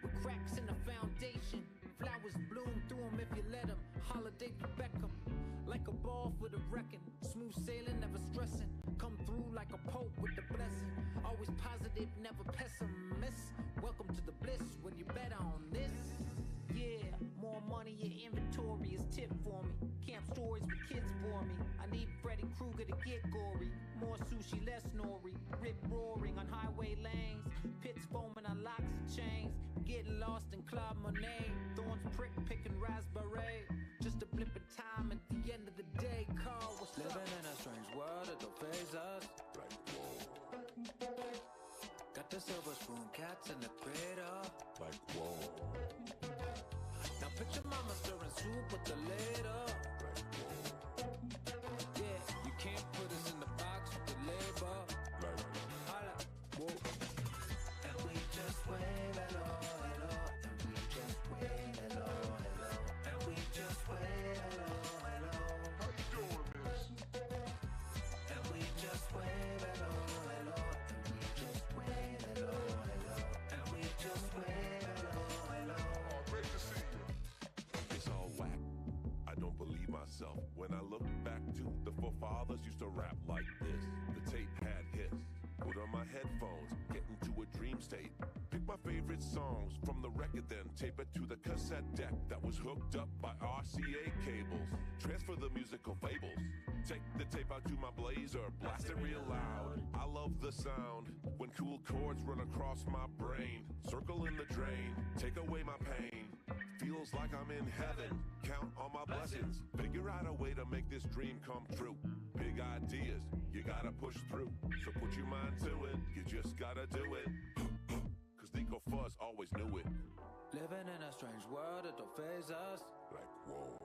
With cracks in the foundation. Flowers bloom through them if you let them. Holiday for Beckham. Like a ball for the wrecking. Smooth sailing, never stressing. Come through like a pope with the blessing. Always positive, never pessimist. Welcome to the bliss when you bet on this. Yeah, more money, your inventory is tip for me. Camp stories with kids for me. I need Freddy Krueger to get gory. More sushi, less nori. Rip roaring on highway lanes. Pits foaming on locks and chains. Getting lost in Claude Monet. Thorns prick, picking raspberry. Just a blip of time at the end of the day. Carl, what's living in a strange world that don't faze us. Got the silver spoon cats in the crater. Now picture mama stirring soup with the lid up. Yeah, you can't put us in the box with the label. Holla, whoa. And we just wait, hello, hello. And we just wait, hello, hello. And we just When I look back to the forefathers used to rap like this. The tape had hits. Put on my headphones, get into a dream state. Pick my favorite songs from the record, then tape it to the cassette deck that was hooked up by RCA cables. Transfer the musical fables. Take the tape out to my blazer, blast it real loud. I love the sound when cool chords run across my brain. Circle in the drain, take away my pain. Feels like I'm in heaven, count on my blessings. Figure out a way to make this dream come true. Big ideas, you gotta push through. So put your mind to it, you just gotta do it. Cause Nico Fuzz always knew it. Living in a strange world that don't faze us. Like, whoa.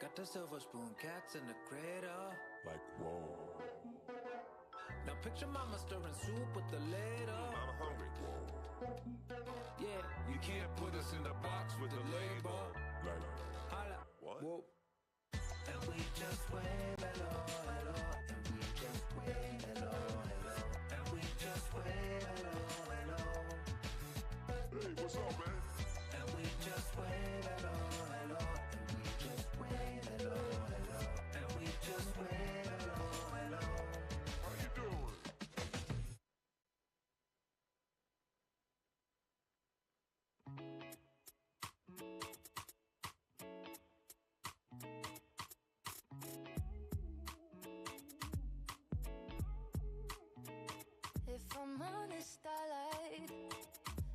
Got the silver spoon cats in the cradle. Like, whoa. Now picture mama stirring soup with the lid up. I'm hungry. Yeah, You can't put us in the box with the label. Like, holla. what? Whoa. And we just wave hello, hello. And we just wave hello, hello. And we just wave hello, hello. Hey, what's up, man? And we just wave hello, hello. And we just wave hello, hello. And we just wave hello, hello. How you doing? If I'm honest,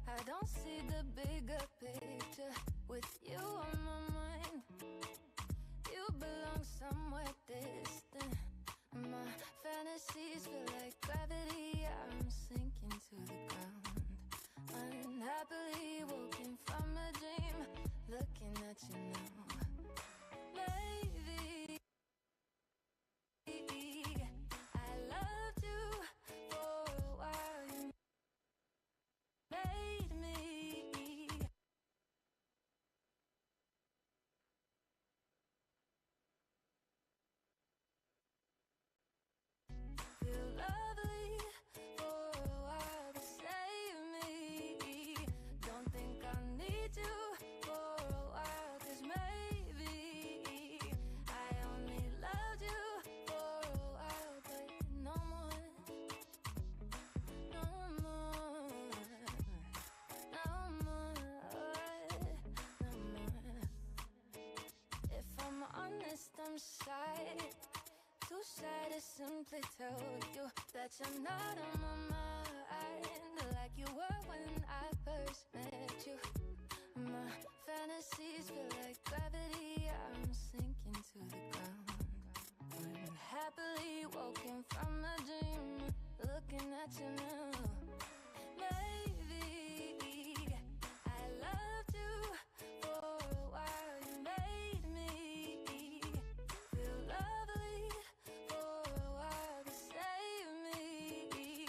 I don't see the bigger picture. With you on my mind, you belong somewhere distant. My fantasies feel like gravity. I'm sinking to the ground, unhappily woken from a dream, looking at you now. Maybe I loved you for a while. You made me. Feel lovely for a while, but save me. Don't think I need you for a while, 'cause maybe I only loved you for a while, but no more, no more, no more, no more. If I'm honest, I'm shy. Too shy to simply tell you that you're not on my mind, like you were when I first met you. My fantasies feel like gravity. I'm sinking to the ground, unhappily woken from a dream, looking at you now. Maybe I loved you for a while. You made me feel lovely for a while, but save me.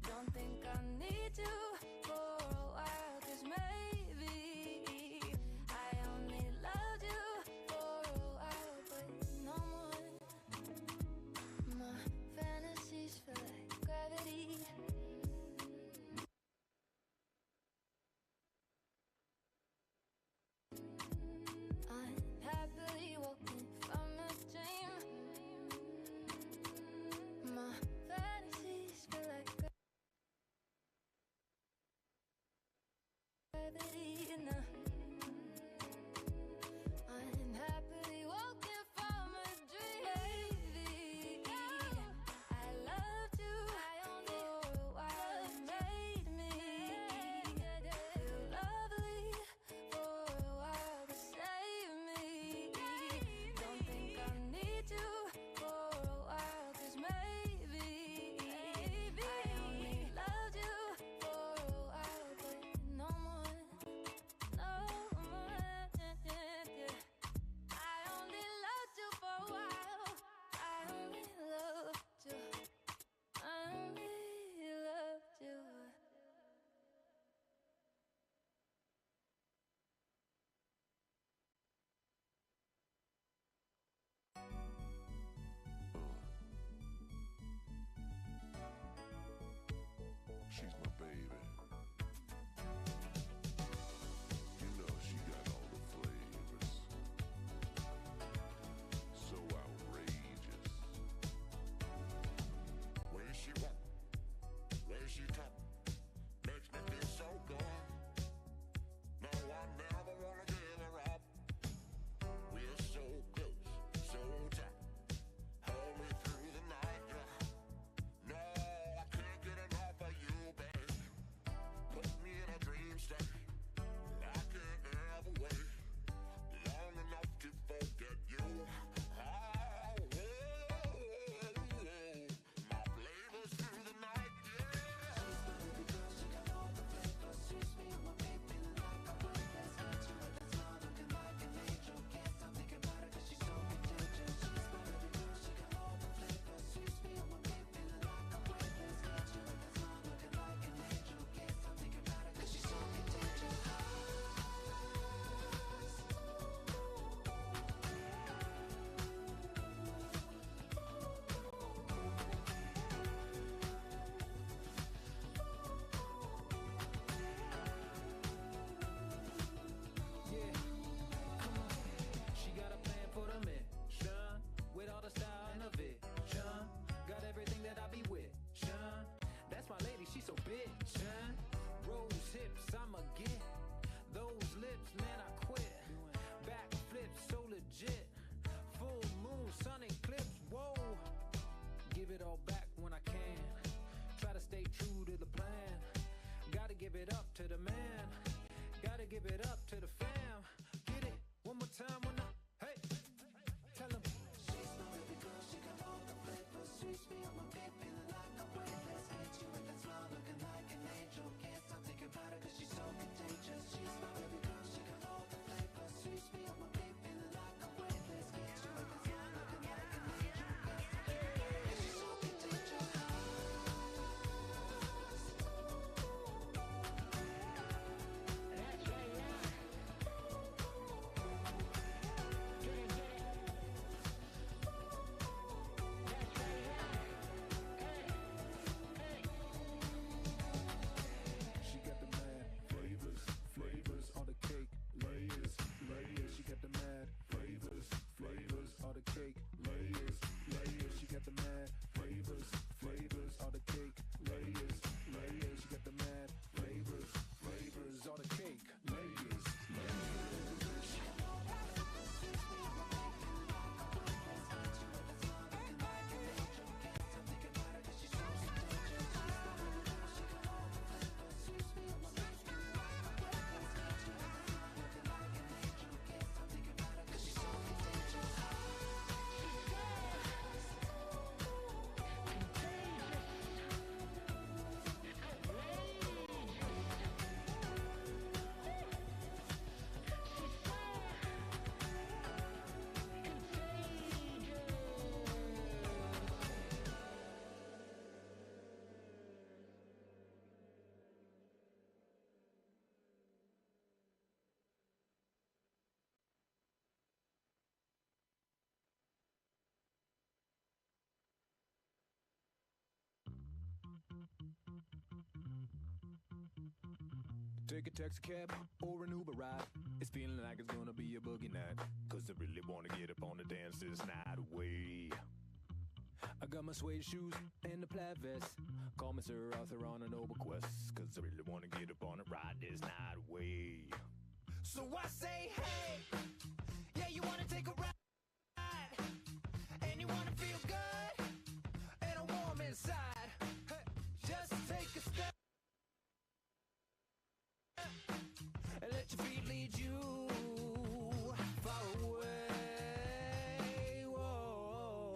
Don't think I need you for a while, 'cause maybe I only loved you for a while, but no more. My fantasies feel like gravity. it up to the man. Gotta give it up to the fam. Get it one more time when I, hey, tell them. She's my baby girl, she got all the flavor. Sweets me on my pig, feeling like a weightless. Hit you with that smile, looking like an angel. Can't stop thinking about her cause she's so contagious. She's my baby girl, she got all the flavor. Sweets me on my pig, feeling like a weightless. Hit you with that smile, looking like an angel. Can't stop thinking about her cause she's so contagious. She got the mad flavors, flavors, all the cake, layers, layers. She got the mad flavors, flavors, all the cake, layers, layers. She got the mad flavors, flavors, all the cake, layers, layers. She got the mad flavors, flavors, all the cake, layers, layers. Take a taxi cab or an Uber ride. It's feeling like it's gonna be a boogie night. Cause I really wanna get up on the dance this night away. I got my suede shoes and a plaid vest. Call me Sir Arthur on a noble quest. Cause I really wanna get up on it, ride this night away. So I say, hey, yeah, you wanna take a ride? And you wanna feel good and a warm inside. Hey, just take a step and let your feet lead you far away. Whoa.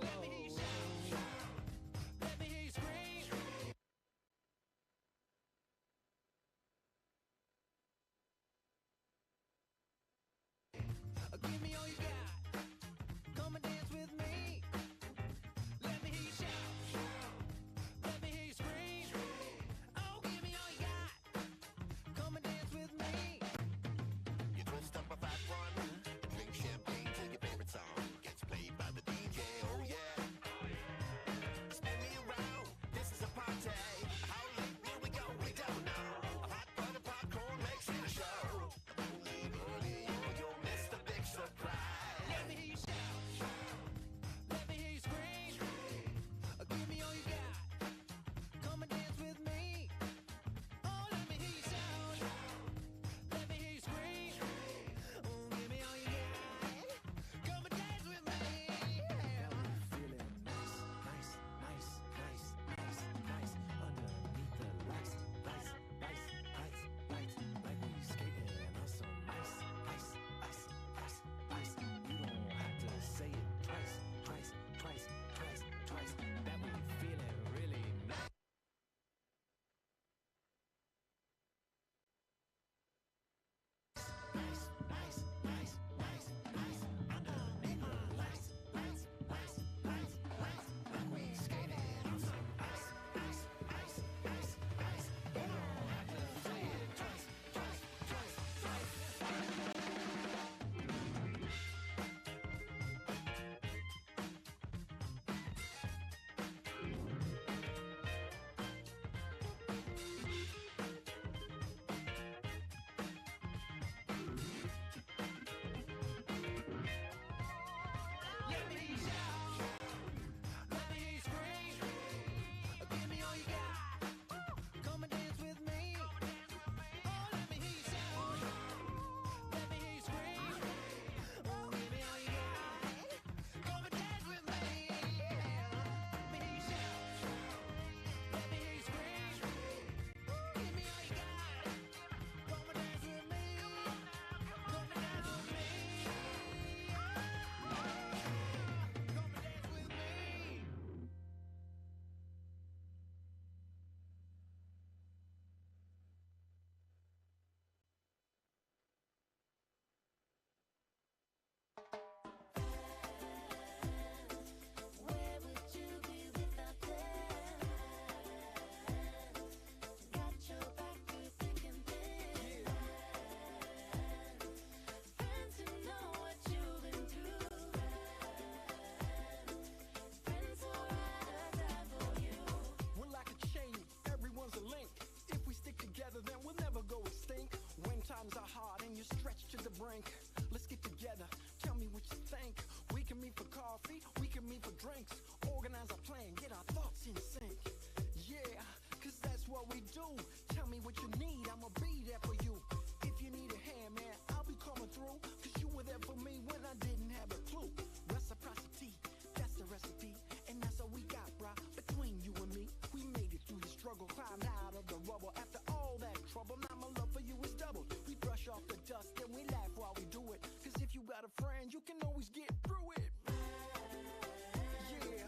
Let me hear you shout. Let me hear you scream. Give me all you got. Come and dance with me. times are hard and you're stretched to the brink. Let's get together, tell me what you think. We can meet for coffee, we can meet for drinks. Organize our plan, get our thoughts in sync. Yeah, cause that's what we do. Tell me what you need, I'ma be there for you. If you need a hand, man, I'll be coming through. Cause you were there for me when I didn't have a clue. Reciprocity, that's the recipe. And that's all we got, bruh. Between you and me, we made it through the struggle. Climbed out of the rubble. After all that trouble, now my love for you is doubled. We brush off the dust and we laugh while we do it. Cause if you got a friend, you can always get through it. Yeah.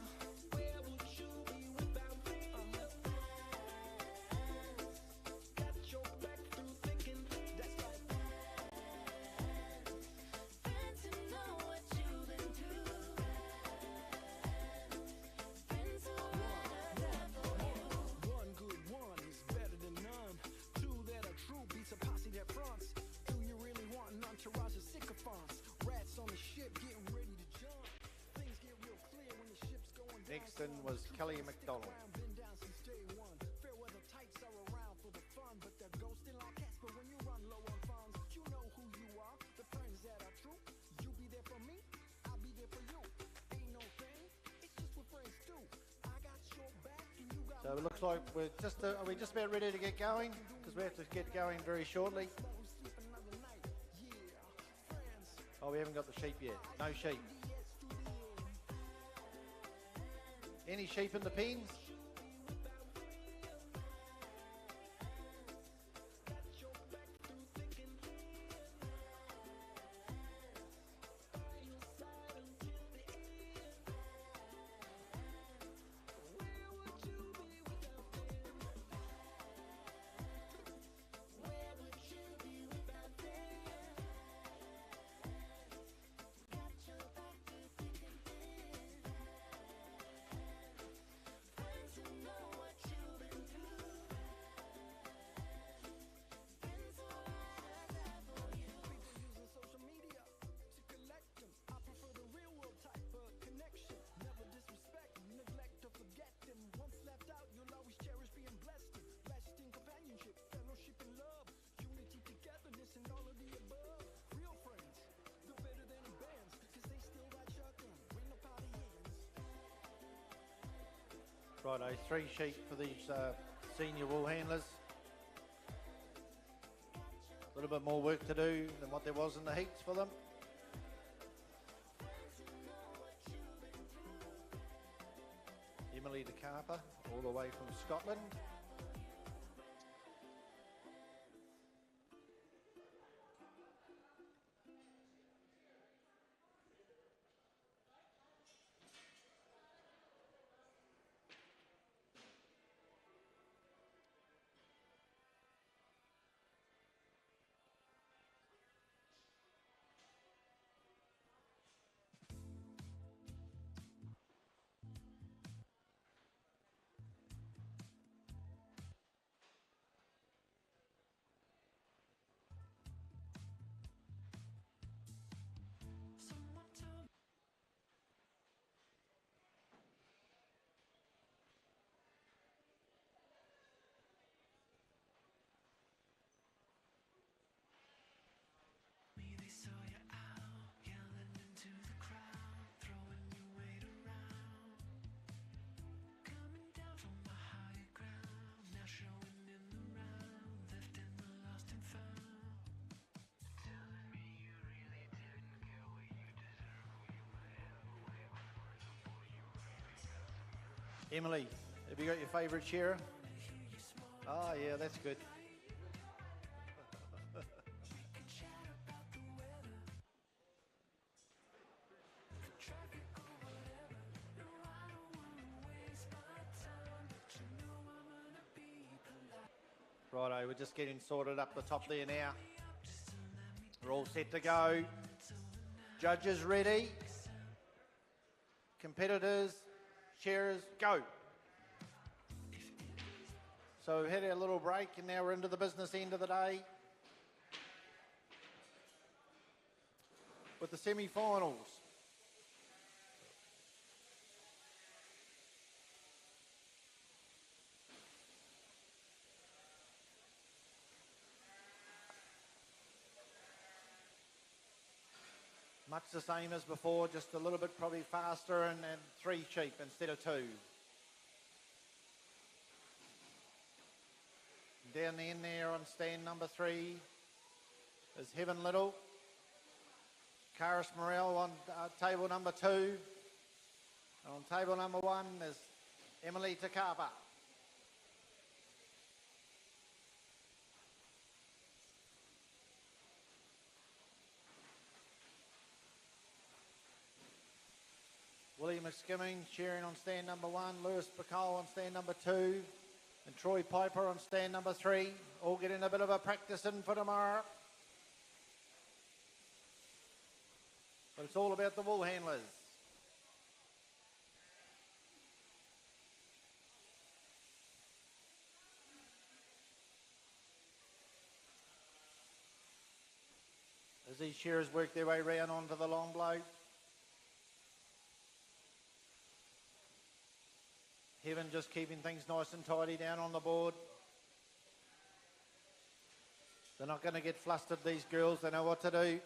Where would you be without me? Got your back through thinking. That's right. Friends who know what you've been through. Friends who are there for you. One good one is better than none. Two that are true beats a posse that fronts. Do you really want an entourage of sycophants? Rats on the ship getting ready to jump. Things get real clear when the ship's going down. Next in was Kelly McDonald. Been down since day one. Fair weather types are around for the fun, but they're ghosting like Casper when you run low on funds. You know who you are, the friends that are true. You be there for me, I'll be there for you. Ain't no thing, it's just what friends do. I got your back and you got So it looks like we're just are we just about ready to get going? Because we have to get going very shortly. Oh, we haven't got the sheep yet. No sheep. Any sheep in the pens? Righto, 3 sheep for these senior wool handlers. A little bit more work to do than what there was in the heats for them. Emily de Carper, all the way from Scotland. Emily, have you got your favourite shearer? Oh yeah, that's good. Righto, we're just getting sorted up the top there now. We're all set to go. Judges ready. Competitors, shearers, go. So we've had our little break and now we're into the business end of the day with the semi-finals. Much the same as before, just a little bit probably faster and 3 sheep instead of 2. Down the end there on stand number 3 is Heaven Little. Karis Morel on table number 2. And on table number 1 is Emily Takapa. Willie McSkimming shearing on stand number 1, Lewis Bacall on stand number 2, and Troy Piper on stand number 3. All getting a bit of a practice in for tomorrow. But it's all about the wool handlers. As these shearers work their way round onto the long blow. Heaven just keeping things nice and tidy down on the board. They're not going to get flustered, these girls. They know what to do.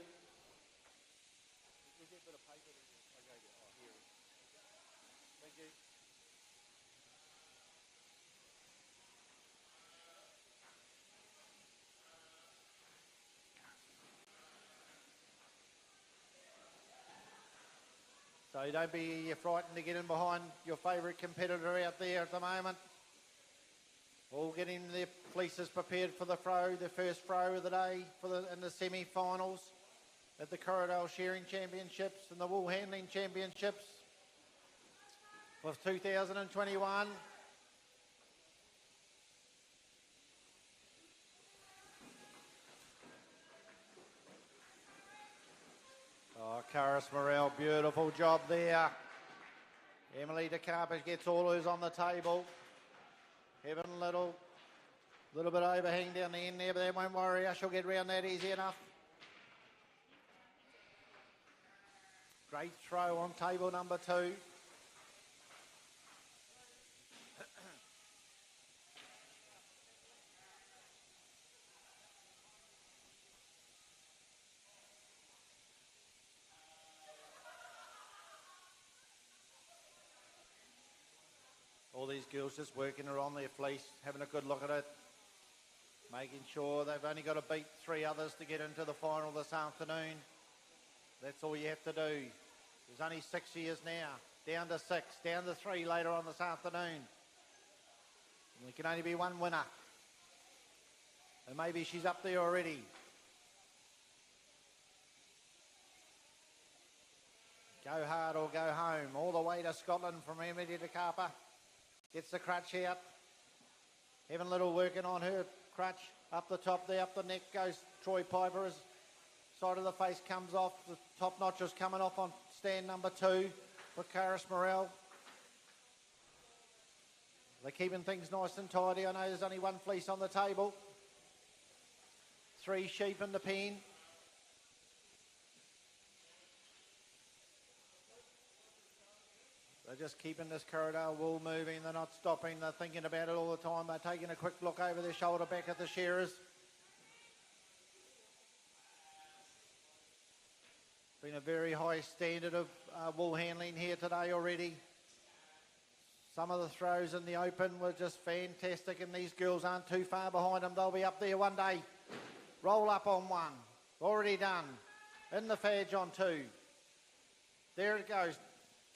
So don't be frightened to get in behind your favourite competitor out there at the moment. All getting their fleeces prepared for the throw, the first throw of the day in the semi-finals at the Corridor Shearing Championships and the Wool Handling Championships of 2021. Oh, Karis Morel, beautiful job there. Emily DeCarpus gets all hers on the table. Heaven Little bit overhang down the end there, but they won't worry, she'll get round that easy enough. Great throw on table number 2. All these girls just working around their fleece, having a good look at it, making sure they've only got to beat 3 others to get into the final this afternoon. That's all you have to do. There's only 6 years now, down to 6, down to 3 later on this afternoon. And there can only be one winner. And maybe she's up there already. Go hard or go home, all the way to Scotland from Emily DeCarpa. Gets the crutch out. Heaven Little working on her crutch. Up the top there, up the neck goes Troy Piper as side of the face comes off. The top notch is coming off on stand number 2 for Karis Morel. They're keeping things nice and tidy. I know there's only 1 fleece on the table. 3 sheep in the pen. They're just keeping this corridor wool moving. They're not stopping. They're thinking about it all the time. They're taking a quick look over their shoulder back at the shearers. Been a very high standard of wool handling here today already. Some of the throws in the open were just fantastic, and these girls aren't too far behind them. They'll be up there one day. Roll up on 1. Already done. In the fadge on 2. There it goes.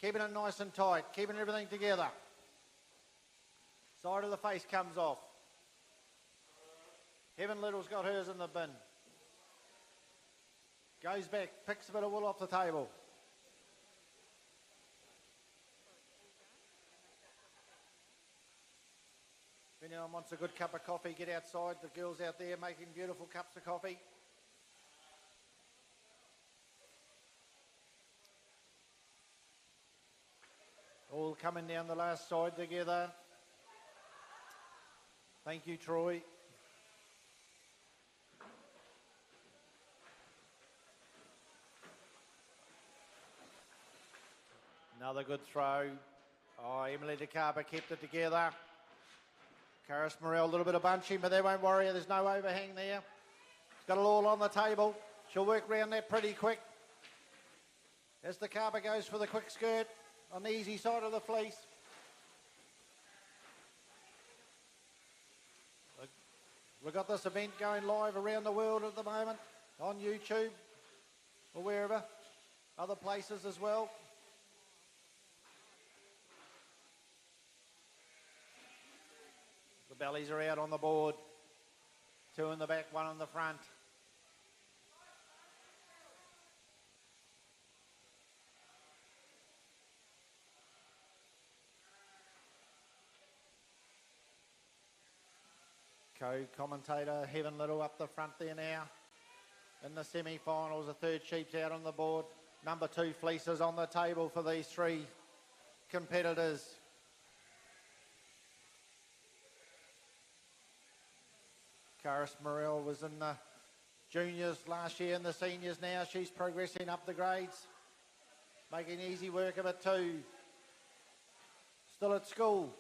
Keeping it nice and tight, keeping everything together. Side of the face comes off. Heaven Little's got hers in the bin. Goes back, picks a bit of wool off the table. If anyone wants a good cup of coffee, get outside. The girls out there making beautiful cups of coffee. All coming down the last side together. Thank you, Troy. Another good throw. Oh, Emily DeCarpa kept it together. Karis Morel, a little bit of bunching, but they won't worry. There's no overhang there. She's got it all on the table. She'll work round that pretty quick. As the carver goes for the quick skirt on the easy side of the fleece. We've got this event going live around the world at the moment on YouTube or wherever, other places as well. The bellies are out on the board. 2 in the back, 1 in the front. Co-commentator Heaven Little up the front there now. In the semi-finals, the third sheep's out on the board. Number 2 fleeces on the table for these 3 competitors. Karis Morel was in the juniors last year and the seniors now. She's progressing up the grades. Making easy work of it too. Still at school.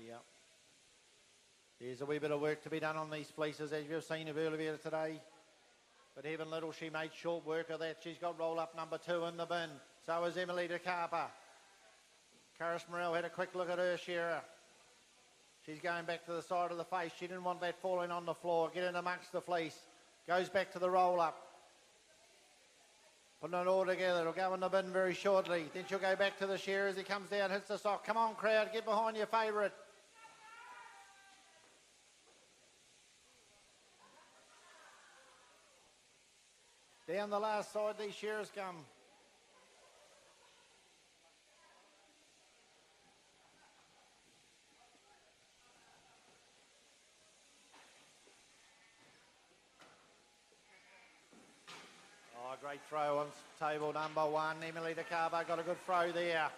Yep. There's a wee bit of work to be done on these fleeces, as you've seen earlier today. But Heaven Little, she made short work of that. She's got roll up number 2 in the bin. So is Emily De Carper. Karis Morel had a quick look at her shearer. She's going back to the side of the face. She didn't want that falling on the floor. Get in amongst the fleece. Goes back to the roll up. Putting it all together. It'll go in the bin very shortly. Then she'll go back to the shearer as he comes down, hits the sock. Come on, crowd, get behind your favourite. Down the last side, these shearers come. Oh, great throw on table number 1. Emily De Carver got a good throw there.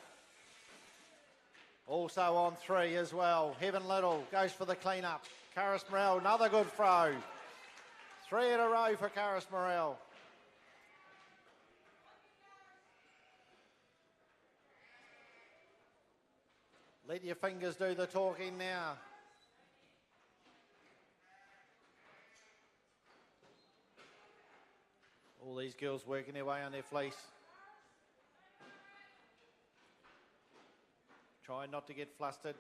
Also on 3 as well. Heaven Little goes for the clean-up. Karis Morel, another good throw. 3 in a row for Karis Morel. Let your fingers do the talking now. All these girls working their way on their fleece. Trying not to get flustered.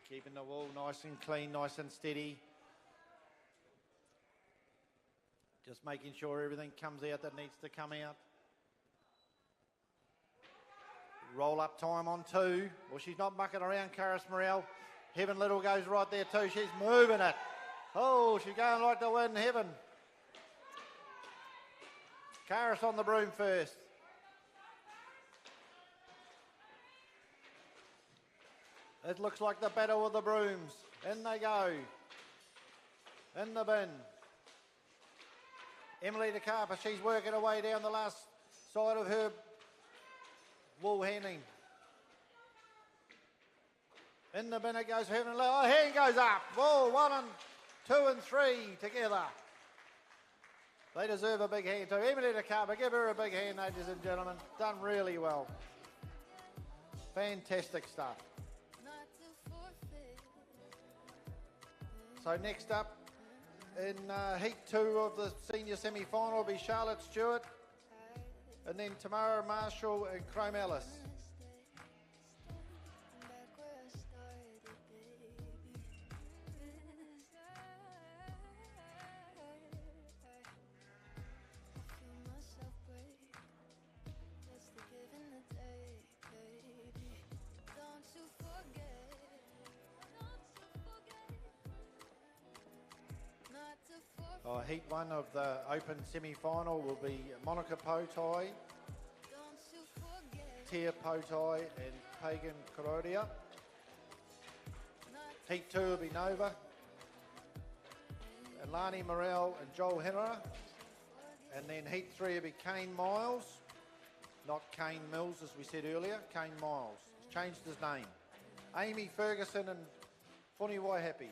Keeping the wool nice and clean, nice and steady. Just making sure everything comes out that needs to come out. Roll up time on 2. Well, she's not mucking around, Karis Morel. Heaven Little goes right there too. She's moving it. Oh, she's going like the wind, Heaven. Karis on the broom first. It looks like the battle of the brooms. In they go. In the bin. Emily De Carper, she's working her way down the last side of her wool handing. In the bin it goes, Heaven Little. Oh, hand goes up. Whoa, 1 and 2 and 3 together. They deserve a big hand too. Emily De Carper, give her a big hand, ladies and gentlemen. Done really well. Fantastic stuff. So next up in Heat 2 of the senior semi-final will be Charlotte Stewart. And then Tamara Marshall and Chrome Ellis. Heat 1 of the Open semi-final will be Monica Potai, Tia Potai and Pagan Korodia. Heat 2 will be Nova, and Lani Morel and Joel Henera. And then Heat 3 will be Kane Miles, not Kane Mills as we said earlier, Kane Miles. He's changed his name. Amy Ferguson and Funny why happy.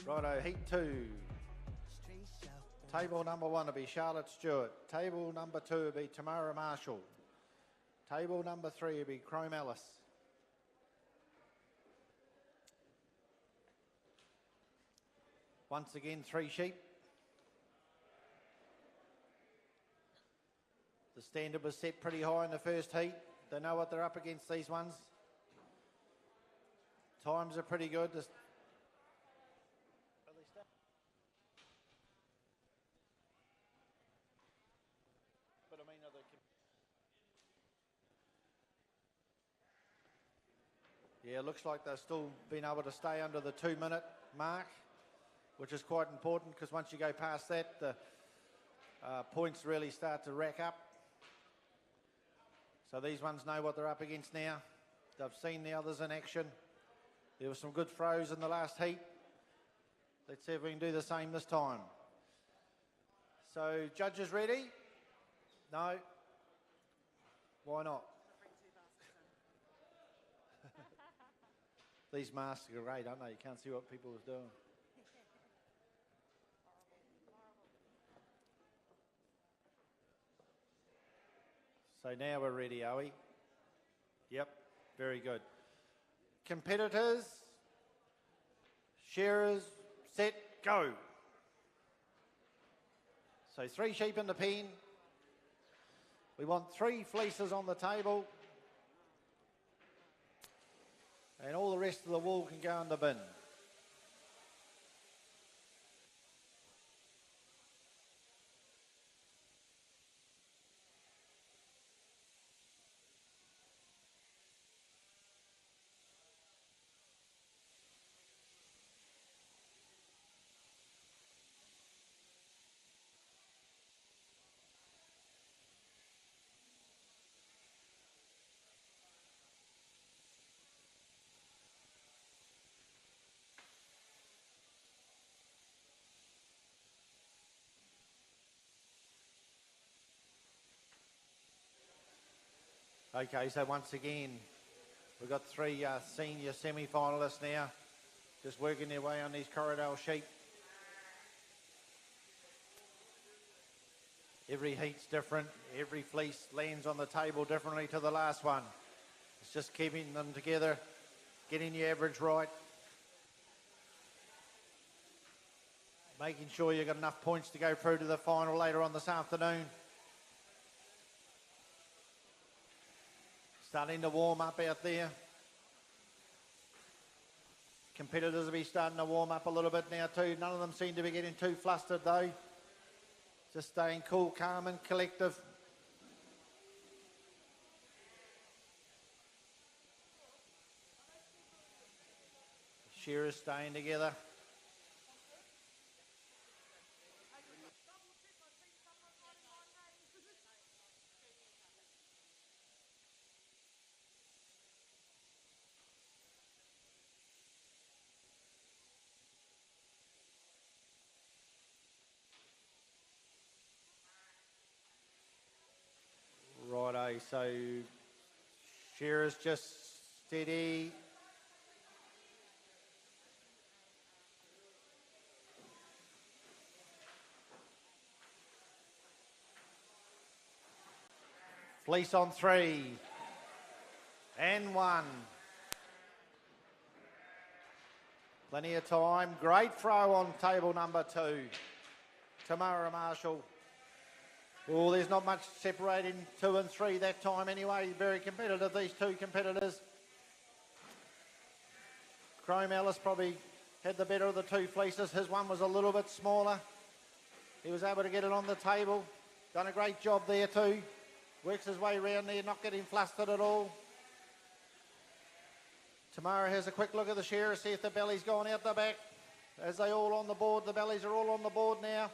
Righto, heat 2. Table number 1 will be Charlotte Stewart. Table number 2 will be Tamara Marshall. Table number 3 will be Chrome Alice. Once again, 3 sheep. The standard was set pretty high in the first heat. They know what they're up against, these ones. Times are pretty good. Yeah, it looks like they've still been able to stay under the 2-minute mark, which is quite important because once you go past that, the points really start to rack up. So these ones know what they're up against now. They've seen the others in action. There were some good throws in the last heat. Let's see if we can do the same this time. So, judges ready? No? Why not? These masks are great, aren't they? You can't see what people are doing. So now we're ready, are we? Yep, very good. Competitors, shearers, set, go. So 3 sheep in the pen. We want 3 fleeces on the table. And all the rest of the wool can go in the bin. Okay, so once again, we've got 3 senior semi-finalists now, just working their way on these Corriedale sheep. Every heat's different, every fleece lands on the table differently to the last one. It's just keeping them together, getting the average right, making sure you've got enough points to go through to the final later on this afternoon. Starting to warm up out there. Competitors will be starting to warm up a little bit now too. None of them seem to be getting too flustered though. Just staying cool, calm and collective. Shearers staying together. Righto, so shearers just steady. Fleece on 3. And 1. Plenty of time. Great throw on table number 2. Tamara Marshall. Oh, there's not much separating 2 and 3 that time anyway. Very competitive, these 2 competitors. Chrome Alice probably had the better of the two fleeces. His one was a little bit smaller. He was able to get it on the table. Done a great job there too. Works his way around there, not getting flustered at all. Tamara has a quick look at the shearer, see if the belly's gone out the back. As they all on the board, the bellies are all on the board now.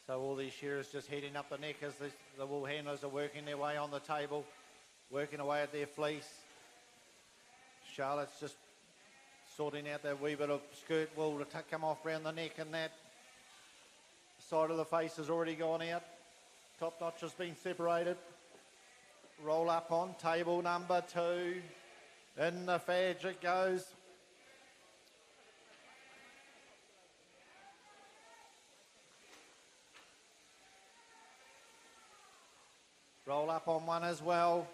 So all these shearers just heading up the neck as the wool handlers are working their way on the table, working away at their fleece. Charlotte's just sorting out that wee bit of skirt wool to come off around the neck, and that side of the face has already gone out. Top notch has been separated. Roll up on table number 2. In the fadge it goes. Roll up on one as well.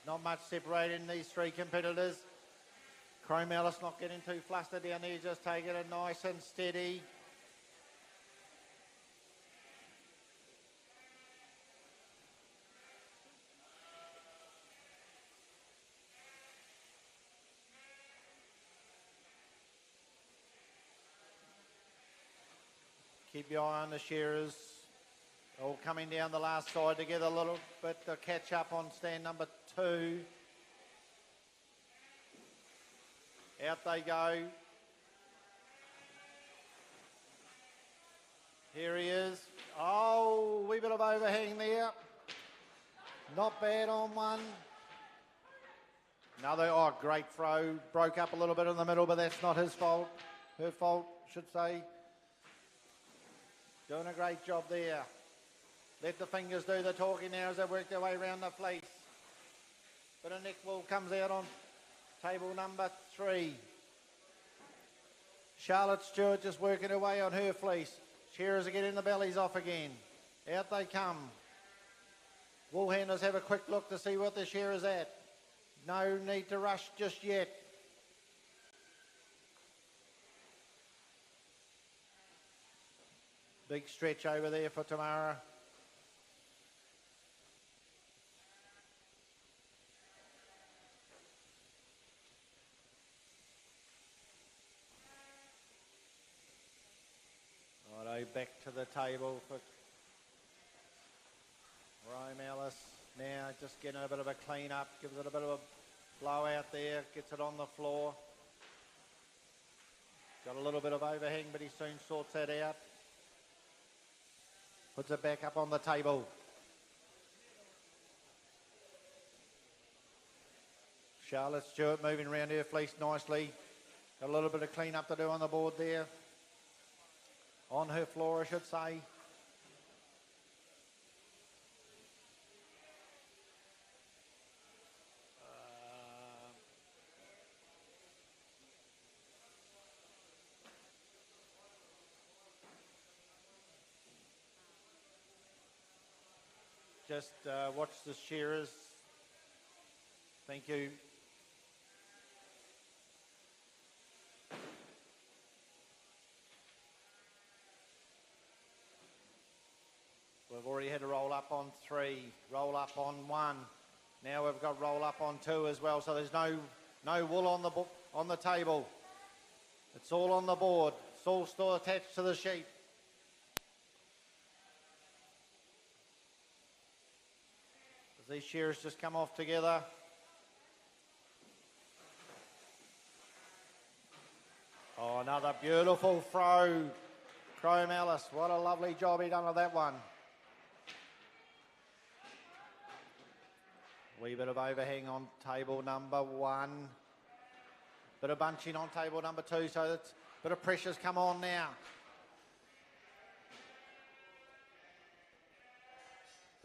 Not much separating these three competitors. Chrome Alice not getting too flustered down there, just taking it nice and steady. Keep your eye on the shearers. All coming down the last side together a little bit to catch up on stand number 2. Out they go. Here he is. Oh, wee bit of overhang there. Not bad on one. Another, oh, great throw. Broke up a little bit in the middle, but that's not his fault. Her fault, should say. Doing a great job there. Let the fingers do the talking now as they work their way around the fleece. Bit of neck wool comes out on table number 3. Charlotte Stewart just working away on her fleece. Shearers are getting the bellies off again. Out they come. Wool handlers have a quick look to see what the shearer's at. No need to rush just yet. Big stretch over there for Tamara. Righto, back to the table for Rome Alice. Now just getting a bit of a clean up, gives it a bit of a blow out there, gets it on the floor. Got a little bit of overhang, but he soon sorts that out. Puts it back up on the table. Charlotte Stewart moving around her fleece nicely. Got a little bit of clean up to do on the board there. On her floor, I should say. Just watch the shearers. Thank you. We've already had a roll up on 3, roll up on 1. Now we've got roll up on 2 as well. So there's no wool on the table. It's all on the board. It's all still attached to the sheet. As these shearers just come off together. Oh, another beautiful throw. Chrome Alice, what a lovely job he done with that one. Wee bit of overhang on table number 1. Bit of bunching on table number 2, so that's a bit of pressure's come on now.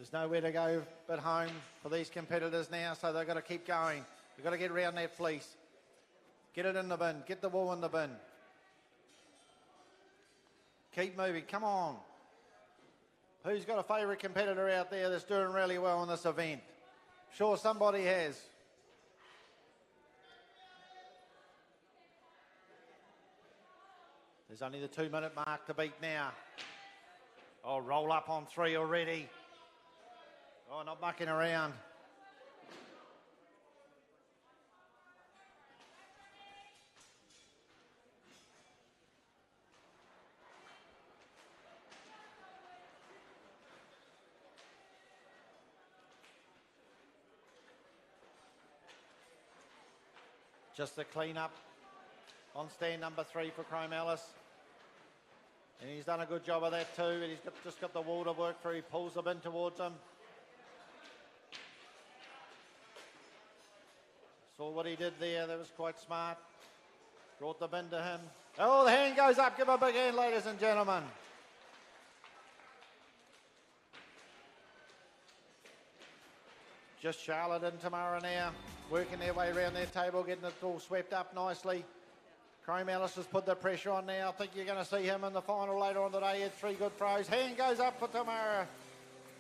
There's nowhere to go but home for these competitors now, so they've got to keep going. They've got to get around that fleece. Get it in the bin. Get the wool in the bin. Keep moving. Come on. Who's got a favourite competitor out there that's doing really well in this event? Sure, somebody has. There's only the 2-minute mark to beat now. Oh, roll up on 3 already. Oh, not mucking around. Just a clean up on stand number 3 for Chrome Alice. And he's done a good job of that too. And he's just got the wall to work through. He pulls the bin towards him. Saw what he did there. That was quite smart. Brought the bin to him. Oh, the hand goes up. Give him a big hand, ladies and gentlemen. Just Charlotte and Tamara now, working their way around their table, getting it all swept up nicely. Chrome Alice has put the pressure on now. I think you're going to see him in the final later on today. He had 3 good throws. Hand goes up for Tamara.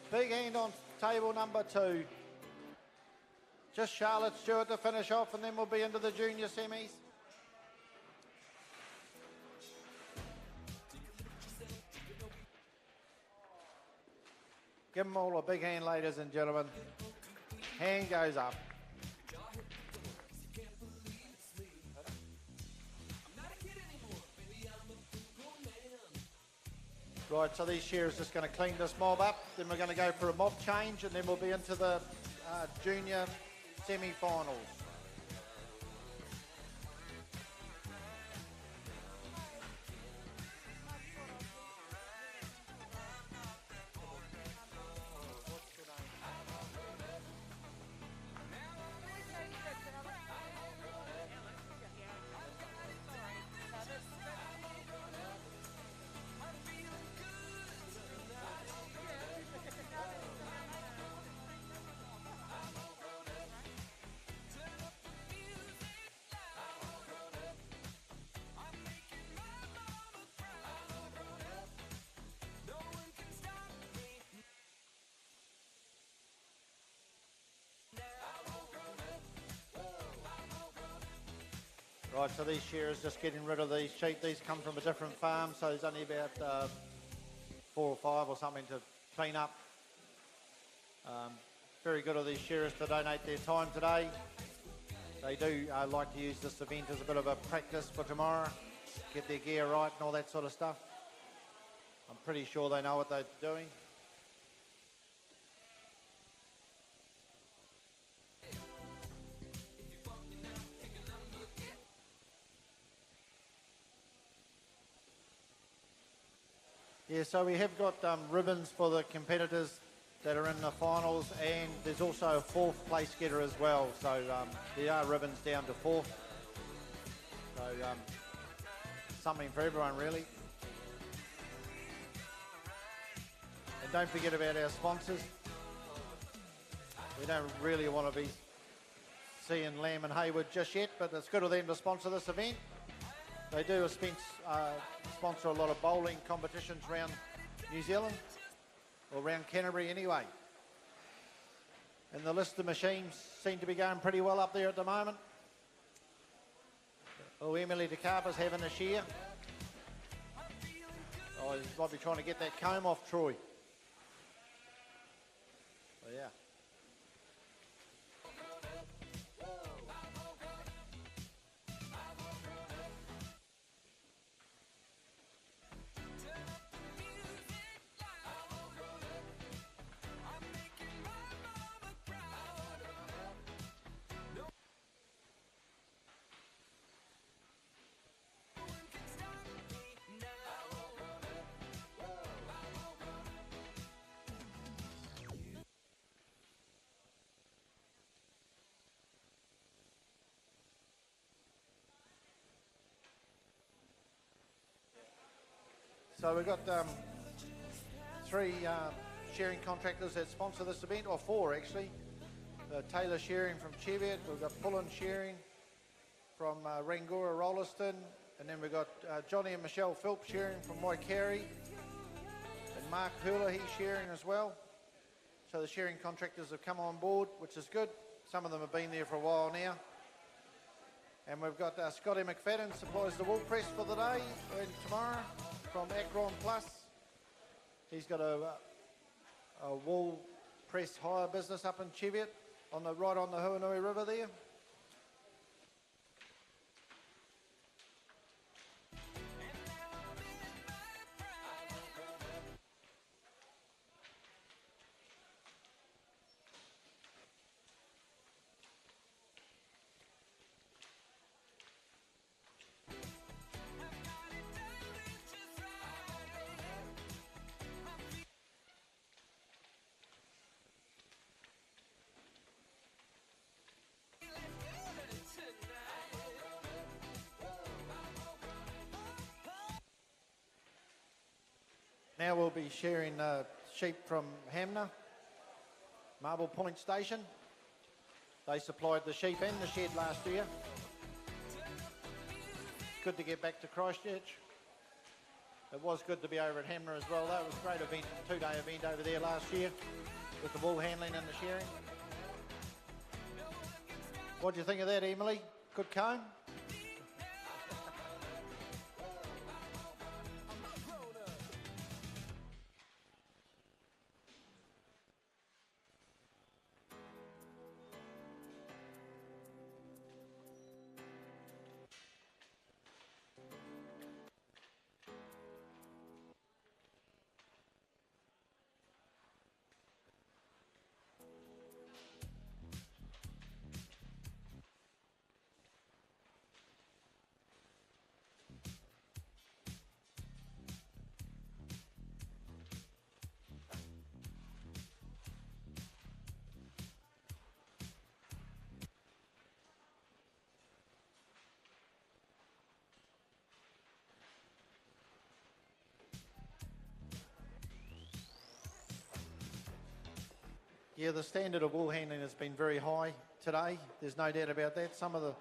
Big hand on table number 2. Just Charlotte Stewart to finish off, and then we'll be into the junior semis. Give them all a big hand, ladies and gentlemen. Hand goes up. Right, so these shearers just going to clean this mob up. Then we're going to go for a mob change, and then we'll be into the junior semi-finals. Right, so these shearers just getting rid of these sheep. These come from a different farm, so there's only about 4 or 5 or something to clean up. Very good of these shearers to donate their time today. They do like to use this event as a bit of a practice for tomorrow, get their gear right and all that sort of stuff. I'm pretty sure they know what they're doing. Yeah, so we have got ribbons for the competitors that are in the finals, and there's also a 4th place getter as well. So there are ribbons down to 4th. So something for everyone, really. And don't forget about our sponsors. We don't really want to be seeing Lamb and Hayward just yet, but it's good of them to sponsor this event. They do sponsor a lot of bowling competitions around New Zealand, or around Canterbury anyway. And the list of machines seem to be going pretty well up there at the moment. Oh, Emily DeCarpa's having a shear. Oh, he might be trying to get that comb off Troy. Oh, yeah. So we've got 3 shearing contractors that sponsor this event, or 4 actually. Taylor Shearing from Cheviot, we've got Pullen Shearing from Rangura Rolliston, and then we've got Johnny and Michelle Philp Shearing from Waikari, and Mark Hurler, he's shearing as well. So the shearing contractors have come on board, which is good. Some of them have been there for a while now. And we've got Scotty McFadden supplies the wool press for the day and tomorrow from Akron Plus. He's got a wool press hire business up in Cheviot, right on the Huanui River there. Now we'll be shearing sheep from Hamner, Marble Point Station. They supplied the sheep and the shed last year. Good to get back to Christchurch. It was good to be over at Hamner as well. That was a great event, 2-day event over there last year with the wool handling and the shearing. What do you think of that, Emily? Good comb? Yeah, the standard of wool handling has been very high today. There's no doubt about that. Some of the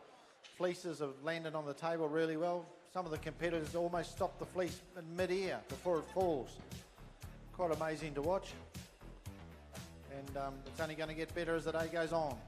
fleeces have landed on the table really well. Some of the competitors almost stop the fleece in mid-air before it falls. Quite amazing to watch. And it's only going to get better as the day goes on.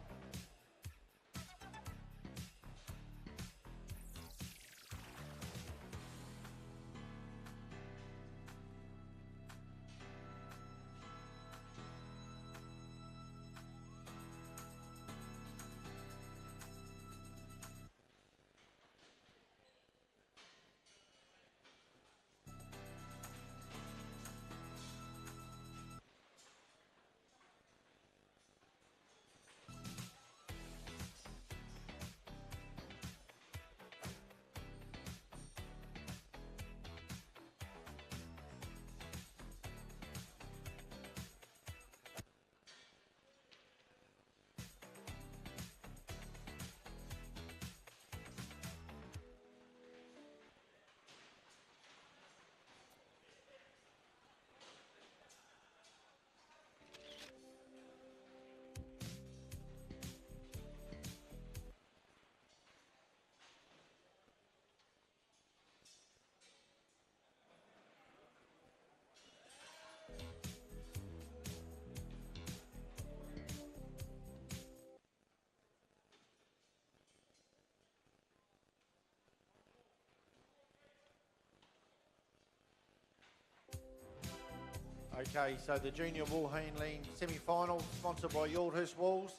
Okay, so the junior wool handling semi-final sponsored by Yaldhurst Wools.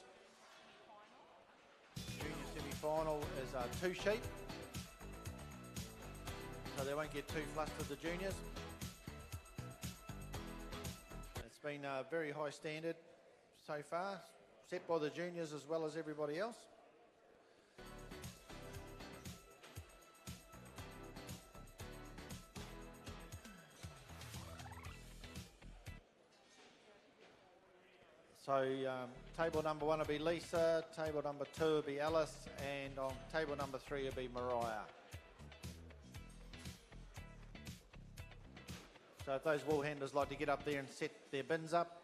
Junior semi-final is 2 sheep, so they won't get too flustered, the juniors. It's been a very high standard so far, set by the juniors as well as everybody else. So table number 1 will be Lisa, table number 2 will be Alice, and on table number 3 will be Mariah. So if those wool handlers like to get up there and set their bins up.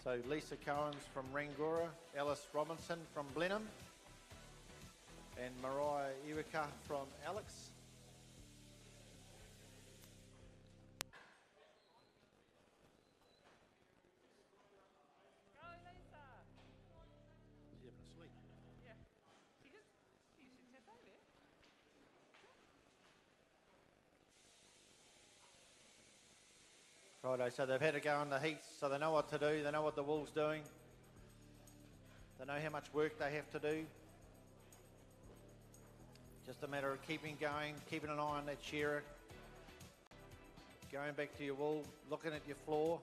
So Lisa Cohen's from Rangora, Alice Robinson from Blenheim, and Mariah Iwaka from Alex. Righto, so they've had to go on the heats, so they know what to do, they know what the wool's doing, they know how much work they have to do. Just a matter of keeping going, keeping an eye on that shearer, going back to your wool, looking at your floor,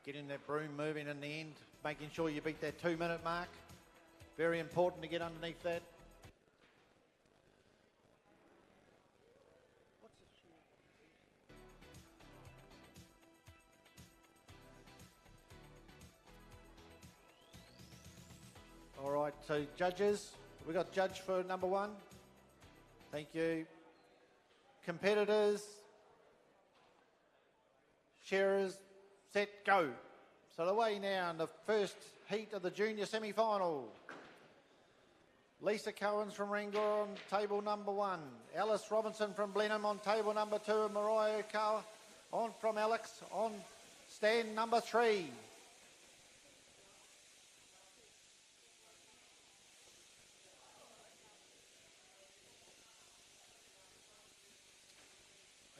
getting that broom moving in the end, making sure you beat that 2-minute mark. Very important to get underneath that. All right, so judges, we got judge for number 1. Thank you. Competitors, shearers, set, go. So away now in the first heat of the junior semi-final. Lisa Cohen's from Rangora on table number 1. Alice Robinson from Blenheim on table number 2. And Mariah Okawa on from Alex on stand number 3.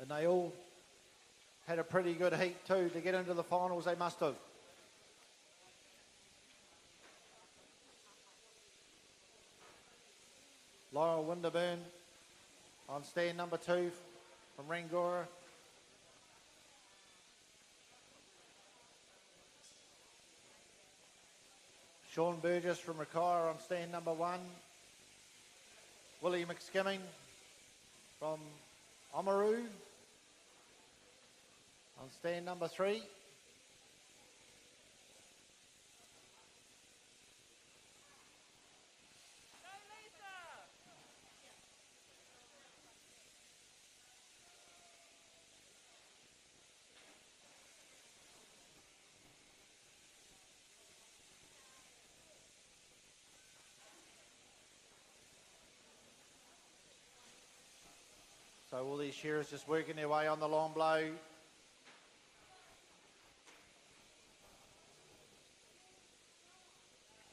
And they all had a pretty good heat too to get into the finals, they must have. Laurel Winterburn on stand number 2 from Rangora. Sean Burgess from Rakaia on stand number 1. Willie McSkimming from Oamaru on stand number 3. So all these shearers just working their way on the long blow.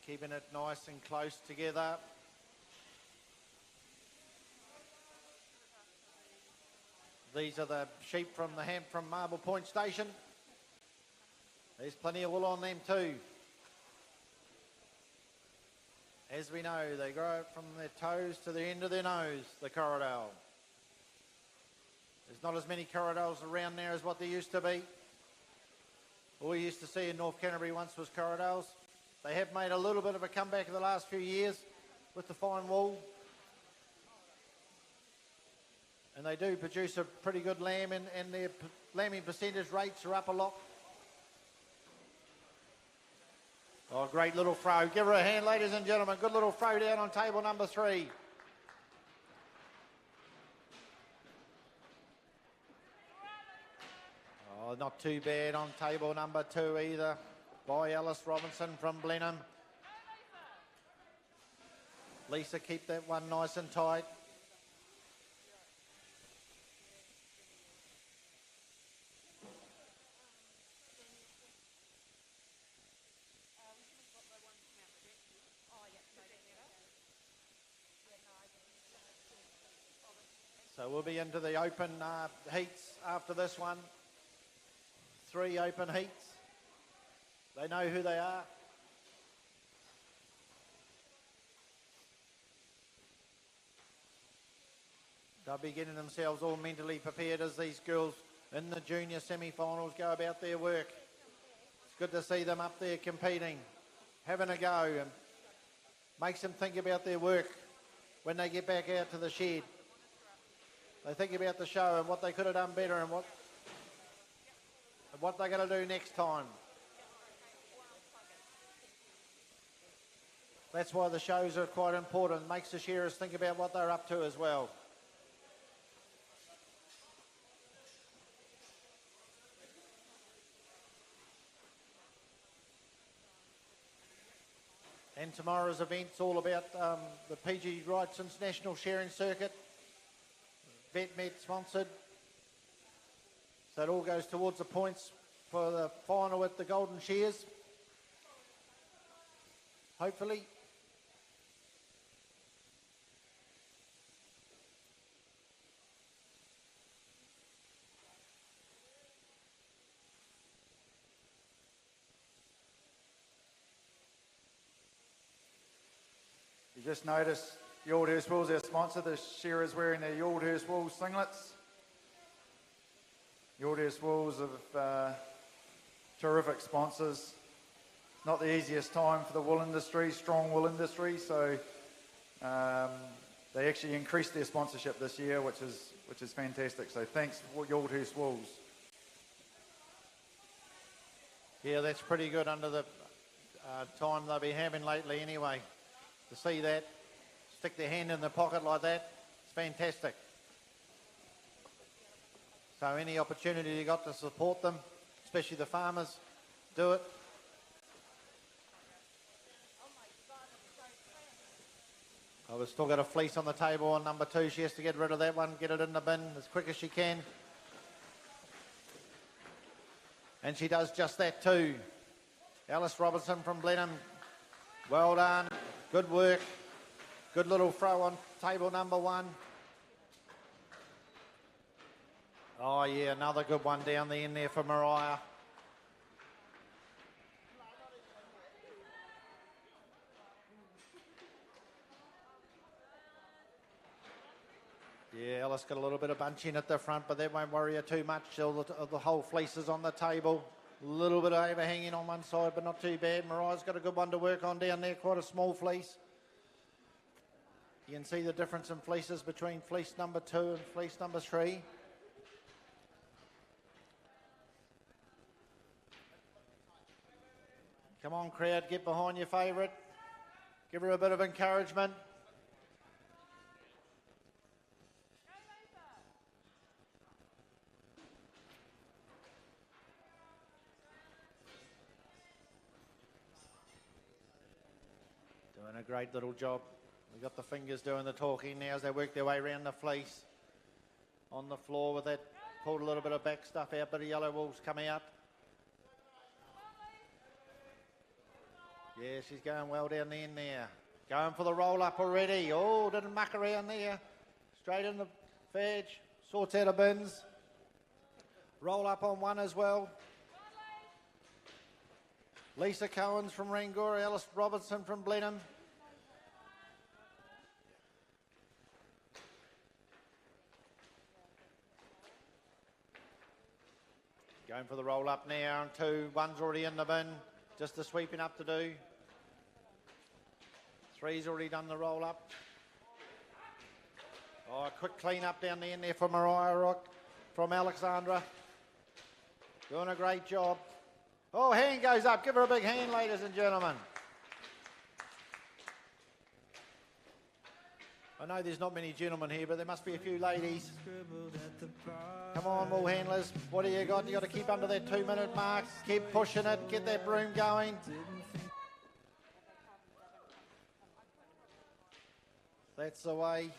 Keeping it nice and close together. These are the sheep from the Ham from Marble Point Station. There's plenty of wool on them too. As we know, they grow it from their toes to the end of their nose, the Corriedale. There's not as many Corriedales around there as what there used to be. All we used to see in North Canterbury once was Corriedales. They have made a little bit of a comeback in the last few years with the fine wool. And they do produce a pretty good lamb, and their lambing percentage rates are up a lot. Oh, great little throw. Give her a hand, ladies and gentlemen. Good little throw down on table number 3. Oh, not too bad on table number 2 either, by Alice Robinson from Blenheim. Lisa, keep that one nice and tight. So we'll be into the open heats after this one. 3 open heats. They know who they are. They'll be getting themselves all mentally prepared as these girls in the junior semi-finals go about their work. It's good to see them up there competing, having a go, and makes them think about their work when they get back out to the shed. They think about the show and what they could have done better and what they're going to do next time. That's why the shows are quite important. Makes the shearers think about what they're up to as well. And tomorrow's event's all about the PG Wrights International Shearing Circuit. VetMed sponsored. So it all goes towards the points for the final at the Golden Shears. Hopefully. You just notice Yaldhurst Wool's our sponsor. The shearers wearing their Yaldhurst Wool singlets. Yaldhurst Wool's of terrific sponsors. Not the easiest time for the wool industry, strong wool industry, so they actually increased their sponsorship this year, which is fantastic. So thanks, Yaldhurst Wools. Yeah, that's pretty good under the time they'll be having lately anyway. To see that, stick their hand in the pocket like that, it's fantastic. So any opportunity you got to support them, especially the farmers, do it. I've still got a fleece on the table on number 2. She has to get rid of that one, get it in the bin as quick as she can. And she does just that too. Alice Robertson from Blenheim, well done. Good work. Good little throw on table number 1. Oh yeah, another good one down the end there for Mariah. Yeah, Alice got a little bit of bunching at the front, but that won't worry her too much. The whole fleece is on the table. A little bit of overhanging on one side, but not too bad. Mariah's got a good one to work on down there, quite a small fleece. You can see the difference in fleeces between fleece number 2 and fleece number 3. Come on, crowd, get behind your favourite. Give her a bit of encouragement. Doing a great little job. We've got the fingers doing the talking now as they work their way around the fleece. On the floor with that, pulled a little bit of back stuff out, but the yellow wool's come out. Yeah, she's going well down the end there. Going for the roll up already. Oh, didn't muck around there. Straight in the fedge. Sorts out of bins. Roll up on 1 as well. Lisa Cohen's from Rangora. Alice Robertson from Blenheim. Going for the roll up now. 2, 1's already in the bin. Just the sweeping up to do. 3's already done the roll up. Oh, a quick clean up down the end there for Mariah Rock from Alexandra. Doing a great job. Oh, hand goes up. Give her a big hand, ladies and gentlemen. I know there's not many gentlemen here, but there must be a few ladies. Come on, wool handlers. What do you got? You got to keep under that 2-minute mark. Keep pushing it. Get that broom going. That's the way.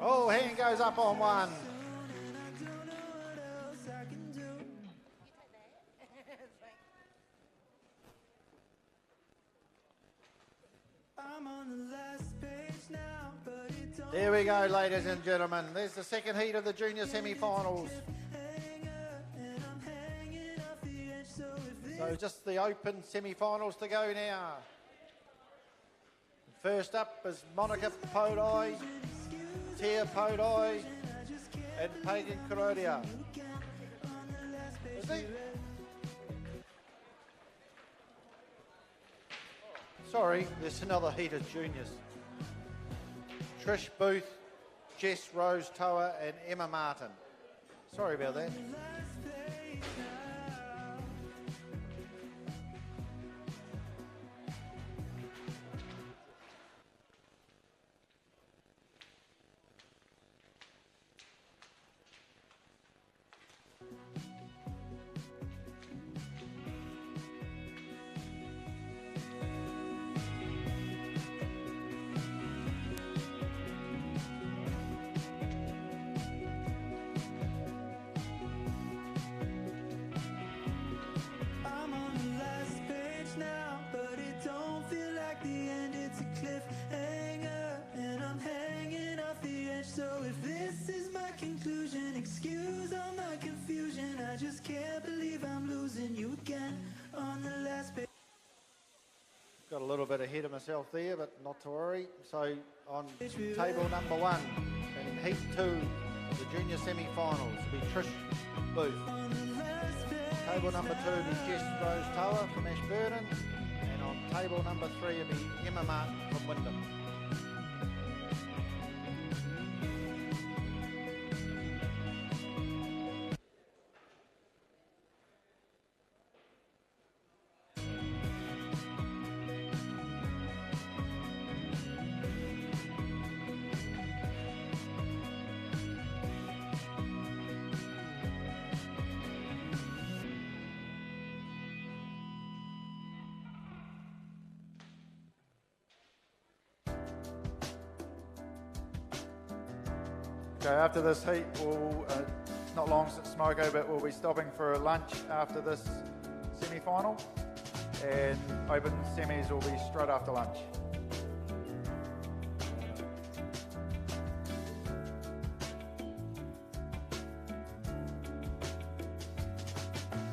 Oh, hand goes up on 1. There we go, ladies and gentlemen. There's the second heat of the junior semi-finals. So just the open semi-finals to go now. First up is Monica Podai, Tia Podai, and Pagan Kurodia. Is he? Sorry, there's another heat of juniors. Trish Booth, Jess Rose Toa and Emma Martin. Sorry about that. I'm on the last page now, but it don't feel like the end. It's a cliffhanger, and I'm hanging off the edge. So if this is my conclusion, excuse all my confusion. I just can't believe I'm losing you again on the last page. Got a little bit ahead of myself there, but not to worry. So on table number 1 in heat 2 of the junior semi-finals will be Trish Booth. Table number 2 will be Jess Rose Toa from Ashburton, and on table number 3 will be Emma Martin from Wyndham. Okay, after this heat, we'll, not long since Smoko, but we'll be stopping for lunch after this semi-final, and open semis will be straight after lunch.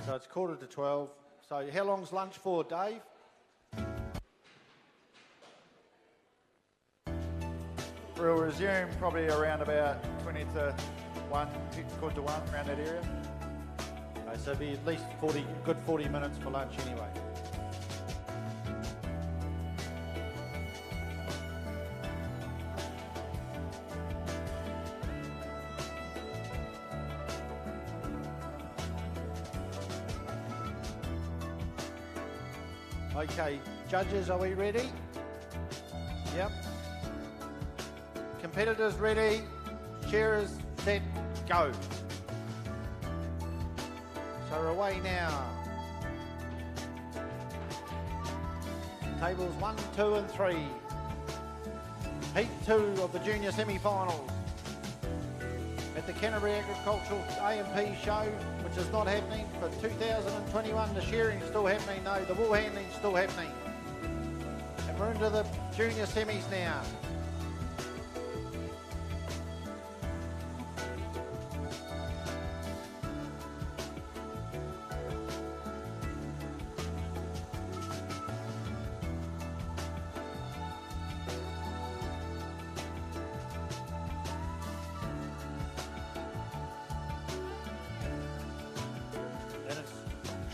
So it's 11:45. So how long's lunch for, Dave? We'll resume probably around about 20 to 1, quarter to 1, around that area. Okay, so it'll be at least 40 minutes for lunch anyway. Okay, judges, are we ready? Yep. Competitors ready, shearers set, go. So we're away now. Tables 1, 2 and 3. Heat 2 of the junior semi-finals at the Canterbury Agricultural A&P Show, which is not happening for 2021. The shearing's still happening, no, the wool handling's still happening. And we're into the junior semis now.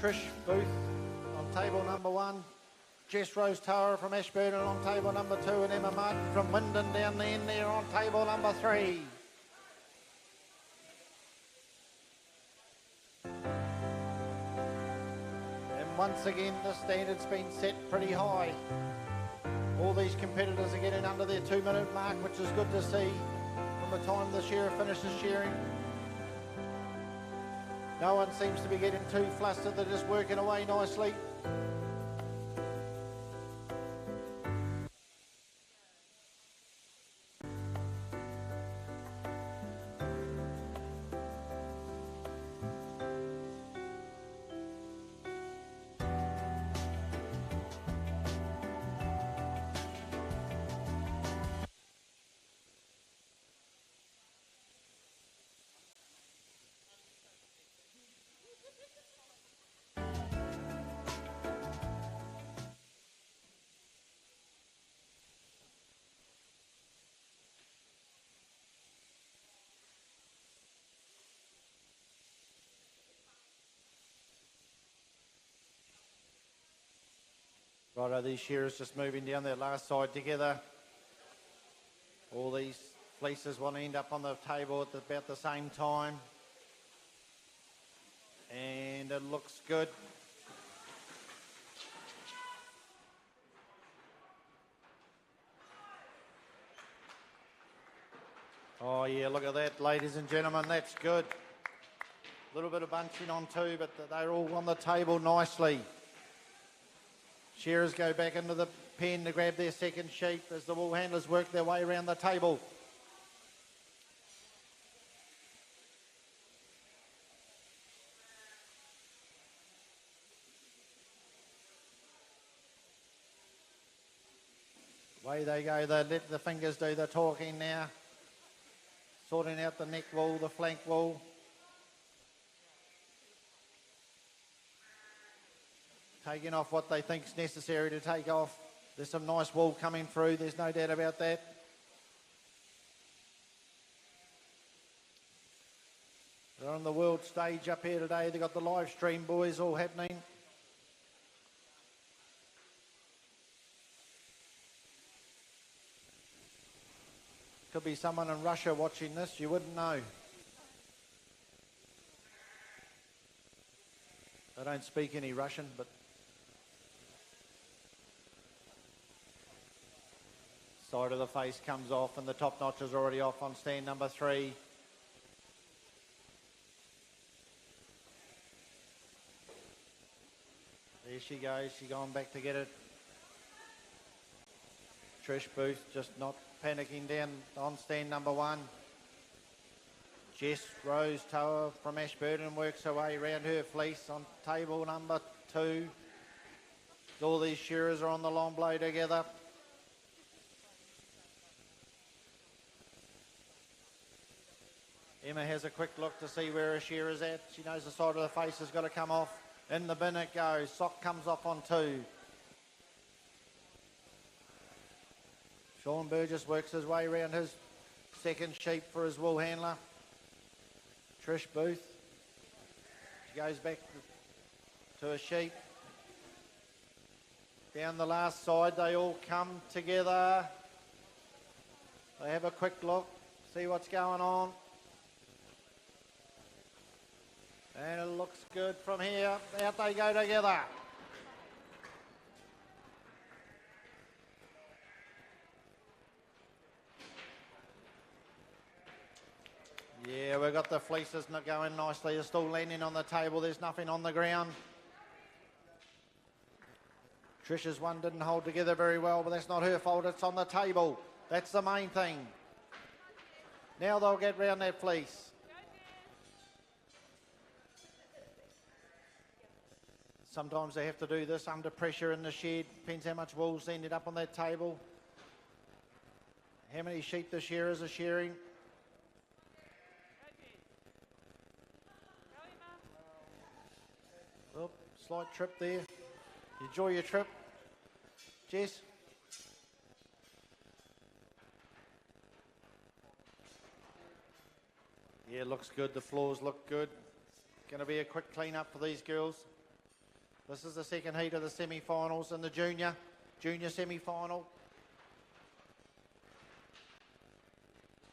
Trish Booth on table number 1, Jess Rose Toa from Ashburton on table number 2, and Emma Martin from Wyndham down the end there on table number 3. And once again the standard's been set pretty high. All these competitors are getting under their 2-minute mark, which is good to see from the time the shearer finishes shearing. No one seems to be getting too flustered, they're just working away nicely. Righto, these shearers just moving down that last side together. All these fleeces want to end up on the table at about the same time. And it looks good. Oh yeah, look at that, ladies and gentlemen, that's good. A little bit of bunching on too, but they're all on the table nicely. Shearers go back into the pen to grab their second sheep as the wool handlers work their way around the table. Away they go, they let the fingers do the talking now. Sorting out the neck wool, the flank wool. Taking off what they think is necessary to take off. There's some nice wool coming through, there's no doubt about that. They're on the world stage up here today. They've got the live stream boys all happening. Could be someone in Russia watching this, you wouldn't know. They don't speak any Russian, but side of the face comes off and the top notch is already off on stand number 3. There she goes, she's gone back to get it. Trish Booth just not panicking down on stand number 1. Jess Rose Tower from Ashburton works her way around her fleece on table number 2. All these shearers are on the long blow together. Emma has a quick look to see where her shearer's at. She knows the side of the face has got to come off. In the bin it goes. Sock comes off on 2. Sean Burgess works his way around his second sheep for his wool handler. Trish Booth. She goes back to a sheep. Down the last side they all come together. They have a quick look, see what's going on. And it looks good from here. Out they go together. Yeah, we've got the fleeces not going nicely. They're still landing on the table. There's nothing on the ground. Trish's one didn't hold together very well, but that's not her fault. It's on the table. That's the main thing. Now they'll get round that fleece. Sometimes they have to do this under pressure in the shed. Depends how much wool's ended up on that table. How many sheep the shearers are shearing. Oh, slight trip there. Enjoy your trip. Jess? Yeah, looks good. The floors look good. Going to be a quick clean up for these girls. This is the second heat of the semi-finals in the junior semi-final.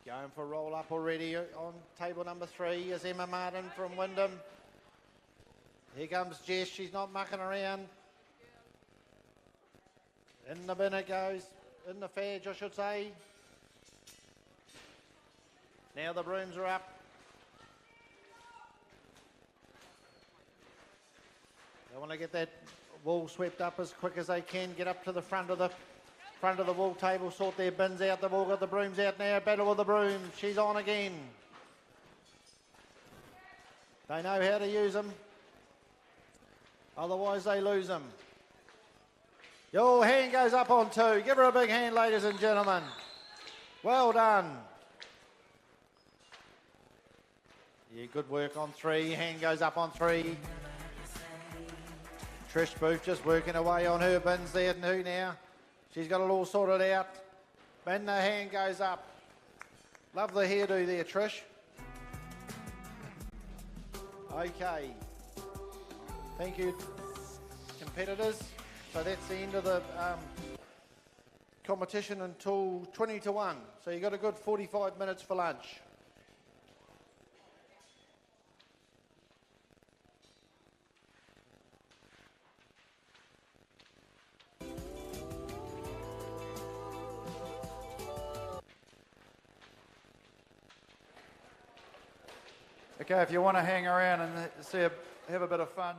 Going for roll up already on table number 3 is Emma Martin from Wyndham. Here comes Jess, she's not mucking around. In the bin it goes, in the fadge I should say. Now the brooms are up. They want to get that wool swept up as quick as they can, get up to the front of the wool table, sort their bins out. They've all got the brooms out now. Battle with the brooms. She's on again. They know how to use them. Otherwise they lose them. Your hand goes up on 2. Give her a big hand, ladies and gentlemen. Well done. Yeah, good work on 3. Hand goes up on 3. Trish Booth just working away on her bins there now. She's got it all sorted out. And the hand goes up. Love the hairdo there, Trish. Okay. Thank you, competitors. So that's the end of the competition until 20 to 1. So you've got a good 45 minutes for lunch. Okay, if you want to hang around and have a bit of fun.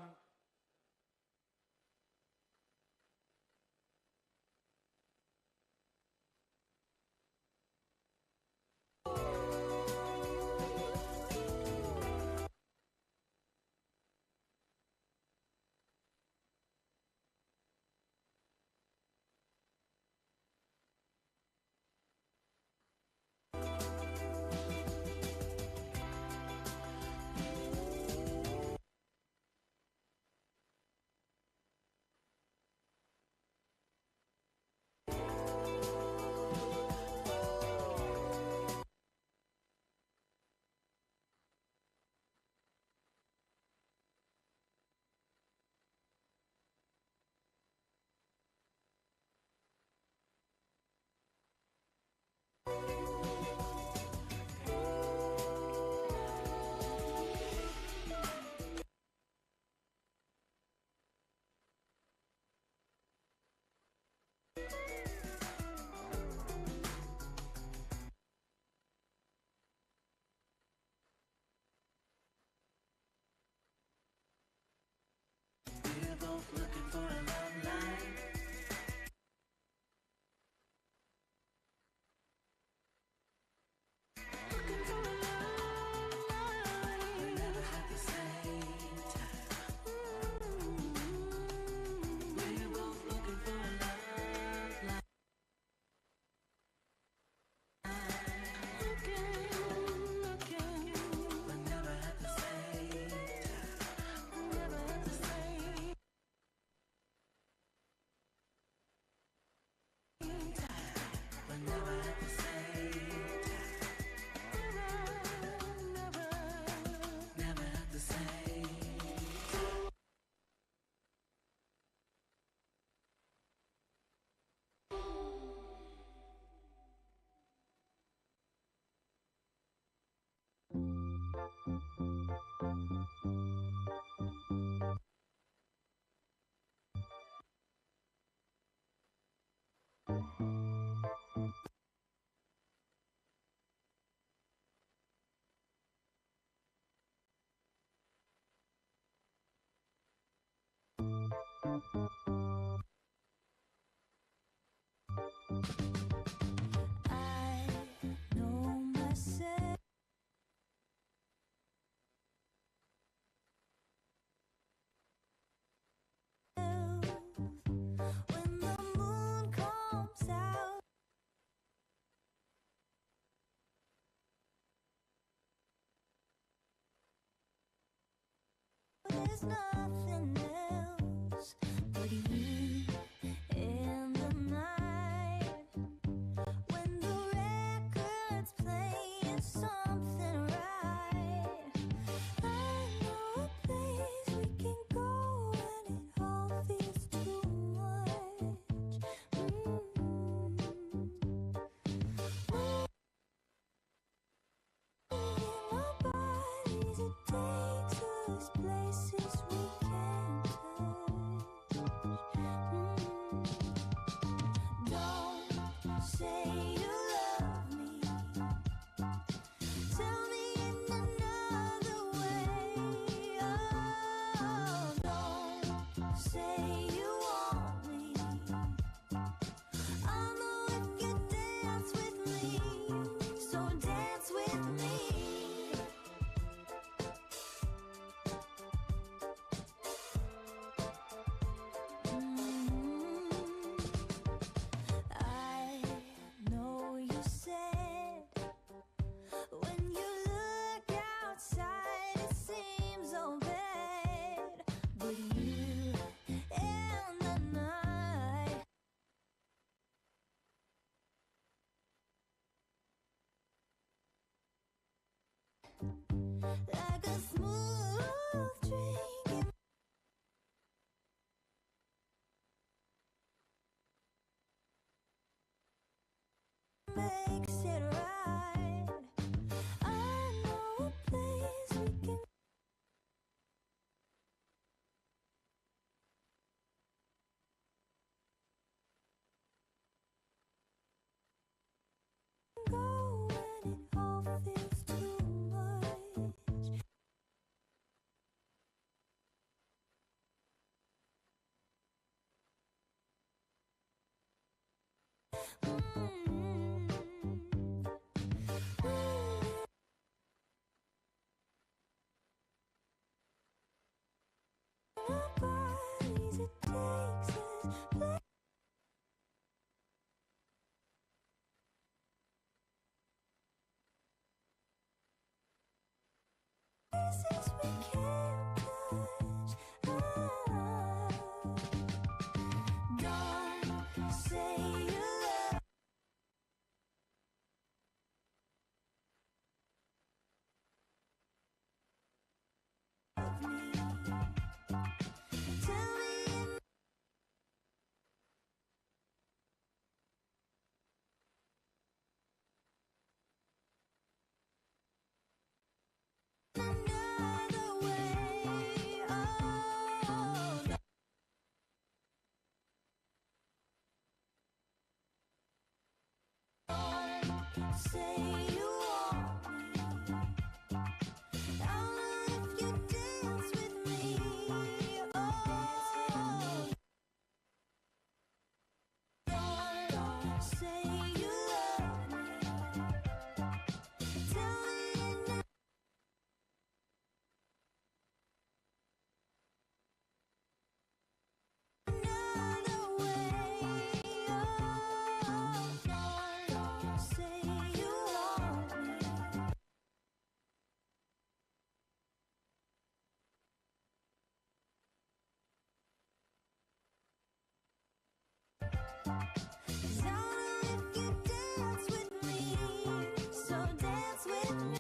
I know myself. When the moon comes out, there's nothing else but you in the night. When the record's playing something right, I know a place we can go when it all feels too much. Moving our bodies, it takes us places we can't touch. Don't say you love me. Tell me in another way. Oh, don't say you want me. I know if you dance with me, so dance with me. I know you said when you look outside it seems so bad, but you in the night, like a smooth drink. days it takes its place. Places we can't touch. Don't say you love me. Tell me you another way. Oh, don't say you want me. I'll know if you dance with me. Oh, don't say you love me. Tell me another way. Oh, don't say you want me. Cause I'll know if you dance with me. So dance with me.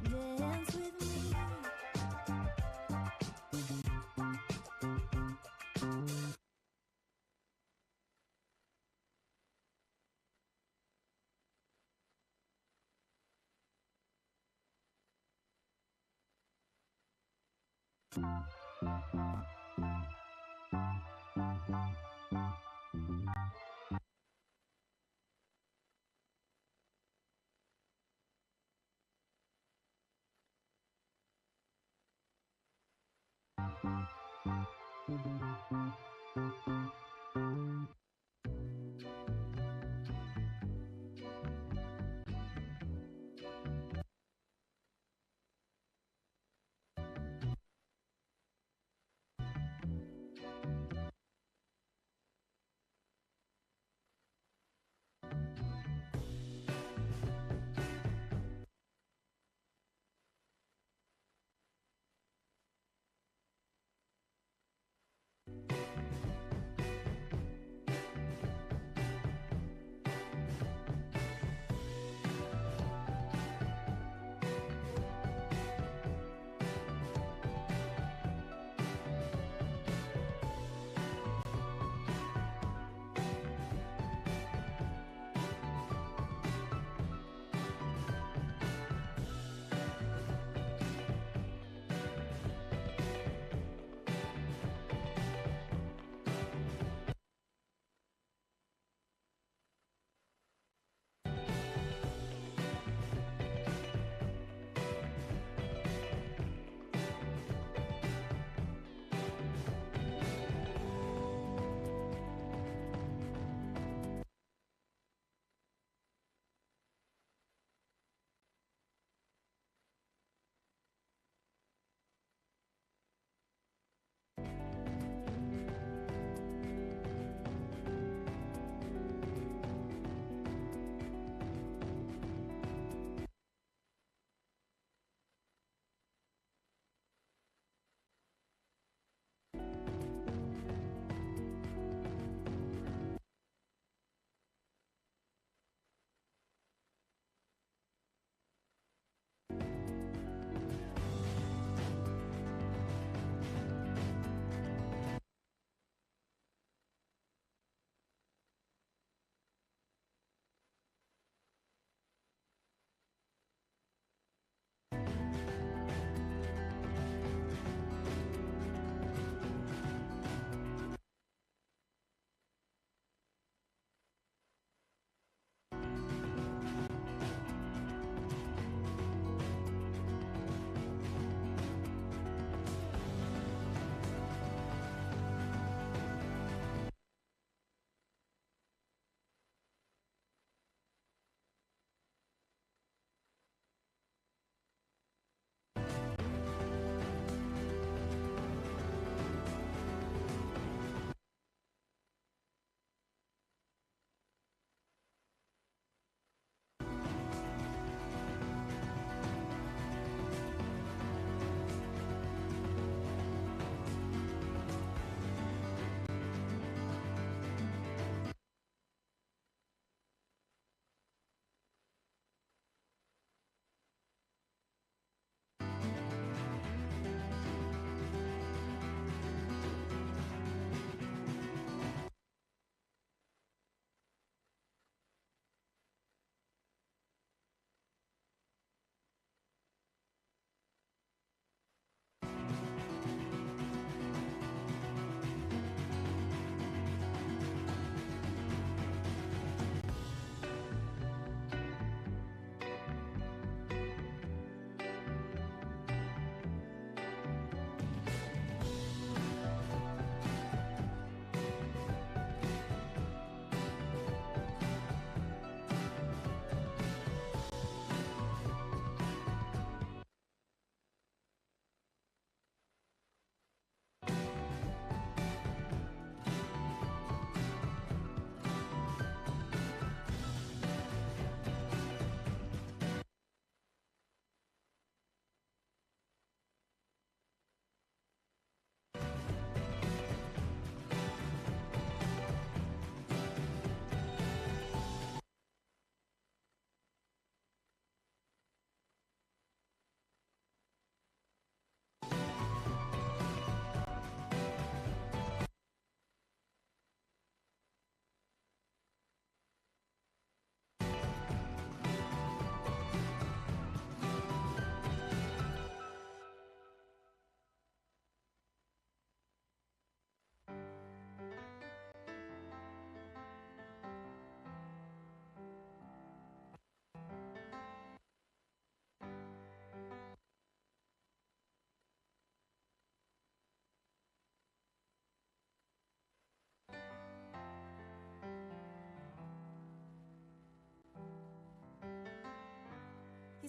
Dance with me.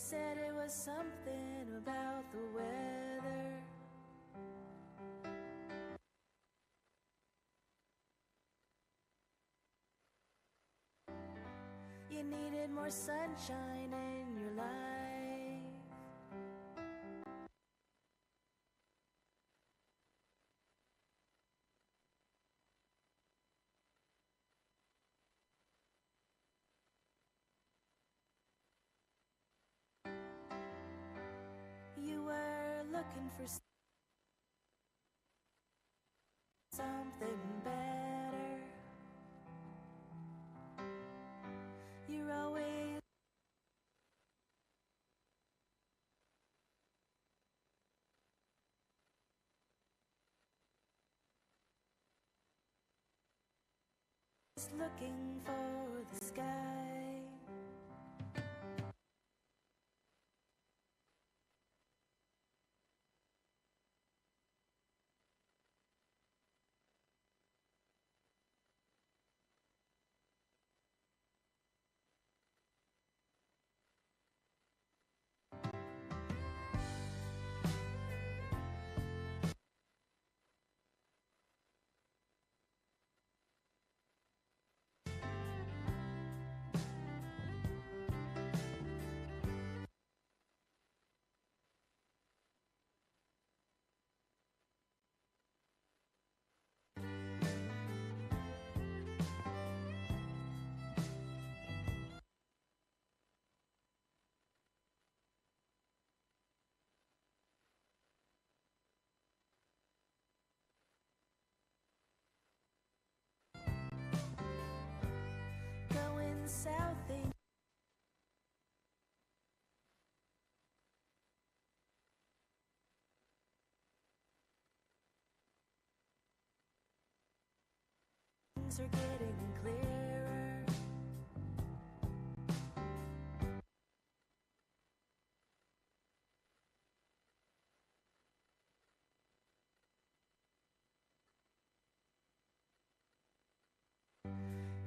said it was something about the weather. You needed more sunshine in your life. You were looking for something better. You're always looking for the sky. Going south in things are getting clearer.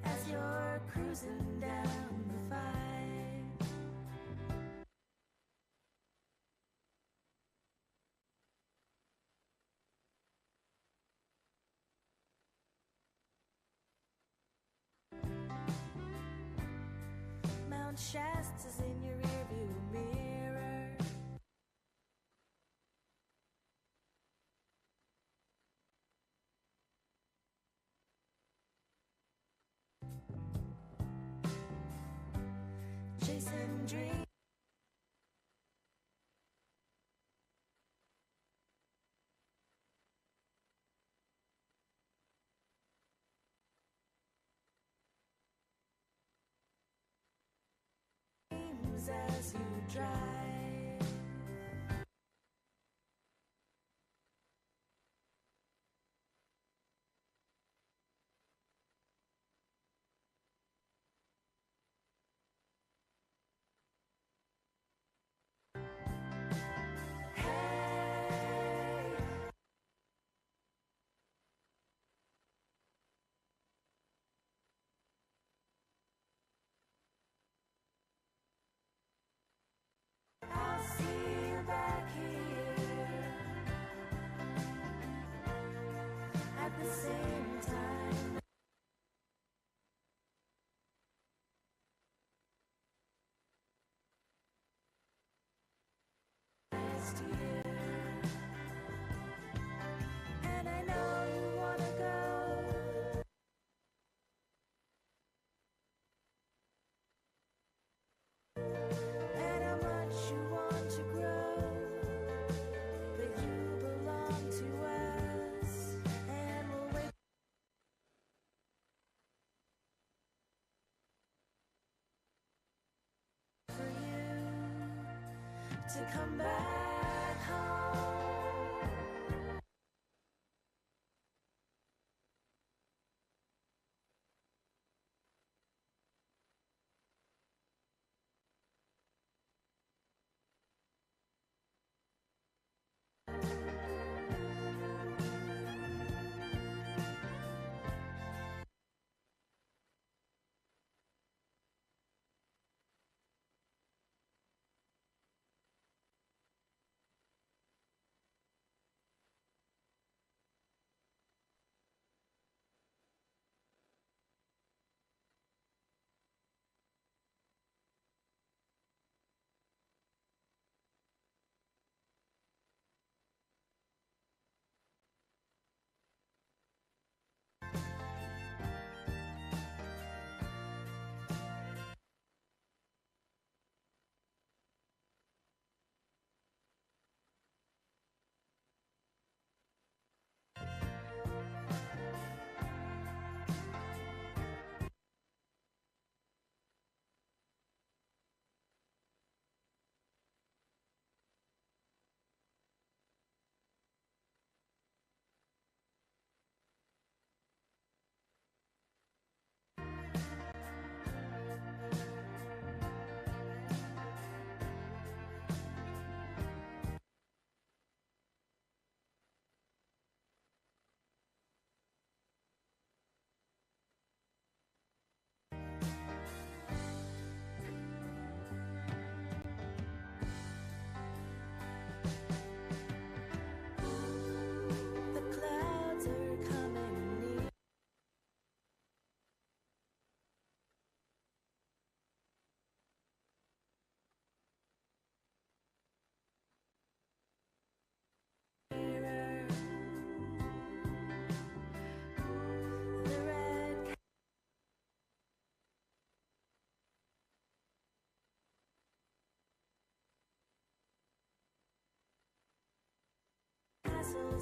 As you're cruising down the five, Mount Shasta's in your rearview mirror. Chasing dreams. As you drive, hey, I'll see you back here at the same time next year. And I know you wanna go, and how much you want to grow, but you belong to us, and we'll wait for you to come back home.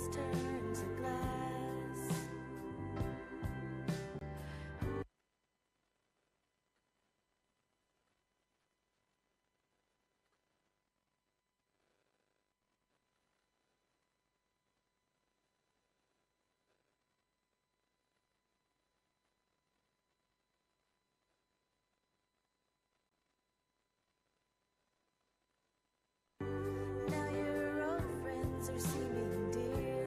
walls turn to glass. Now your old friends are seeming dear.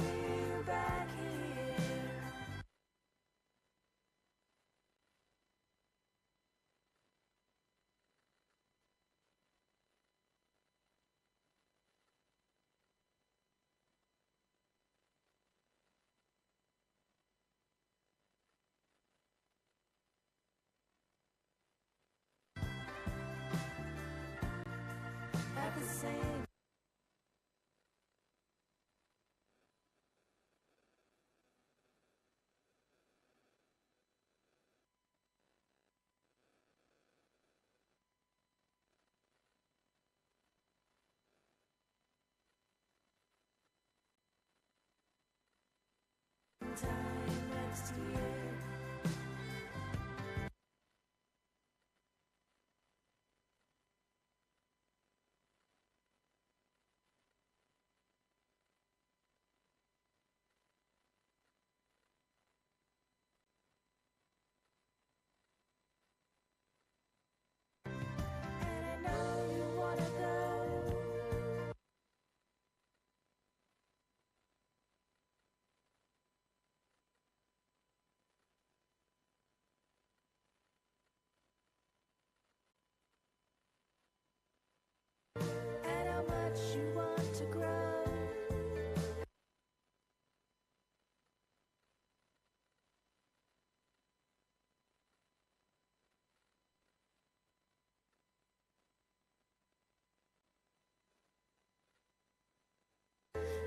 see you back here. At the same time next year. And I know you wanna go. And how much you want to grow.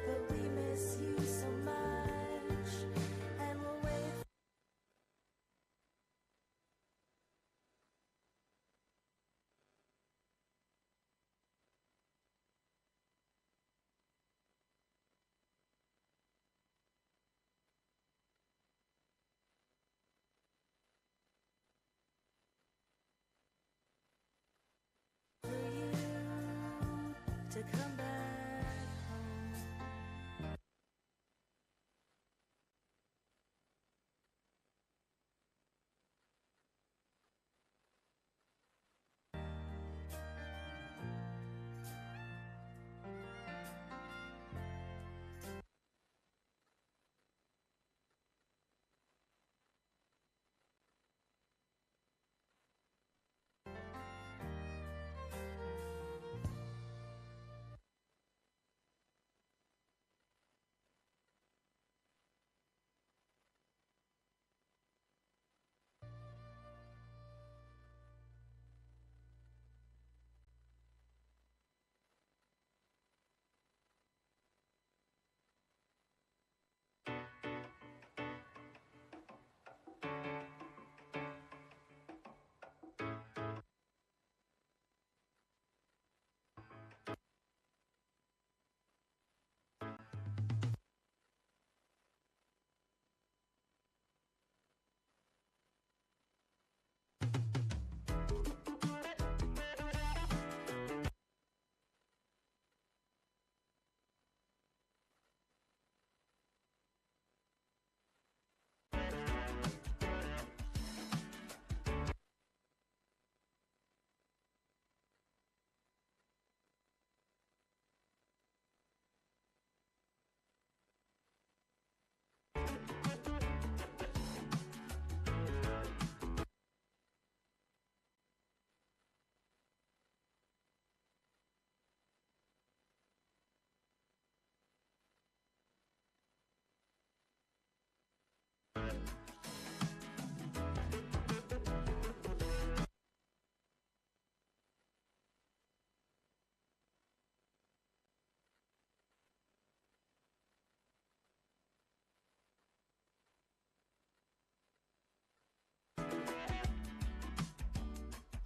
But we miss you so much, and we'll wait for you to come back home.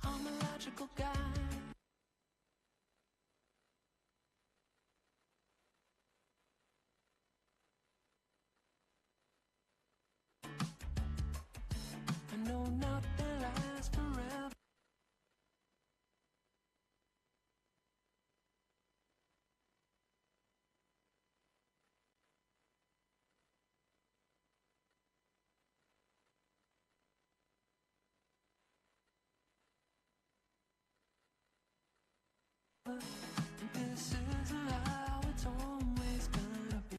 I'm a logical guy. I know nothing lasts forever. This is how it's always gonna be.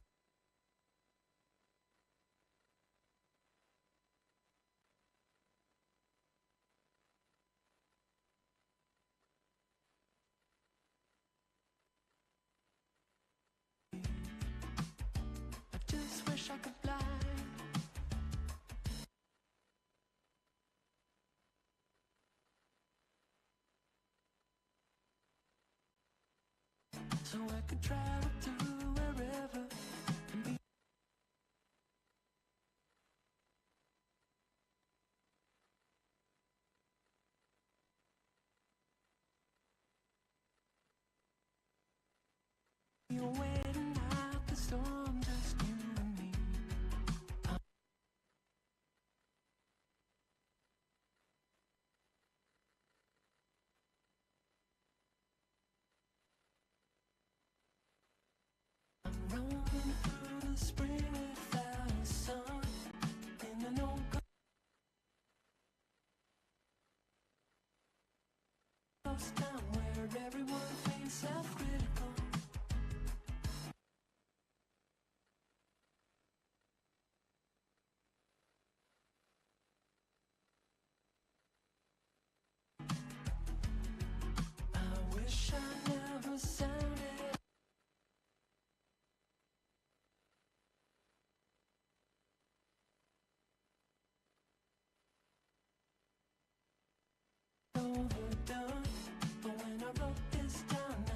wish I could fly. So I could travel to wherever and be. You're waiting out the storm, just you and me. I'm roaming through the spring without a sun in an old ghost town where everyone feels self-critical. I wish I never sounded. Overdone, but when I wrote this down, I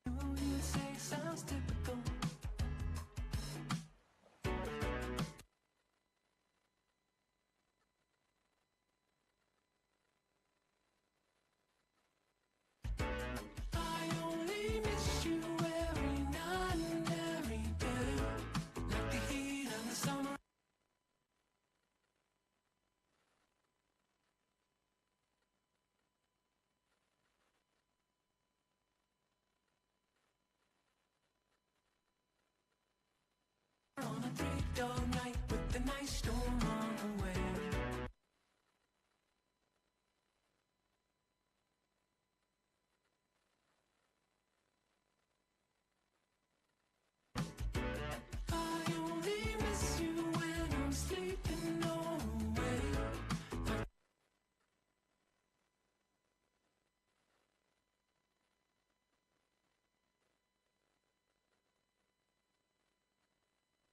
knew you'd say sounds typical. I only miss you every night and every day, like the heat of the summer. On a three-dog night with the night storm on the way. I only miss you when I'm sleeping away.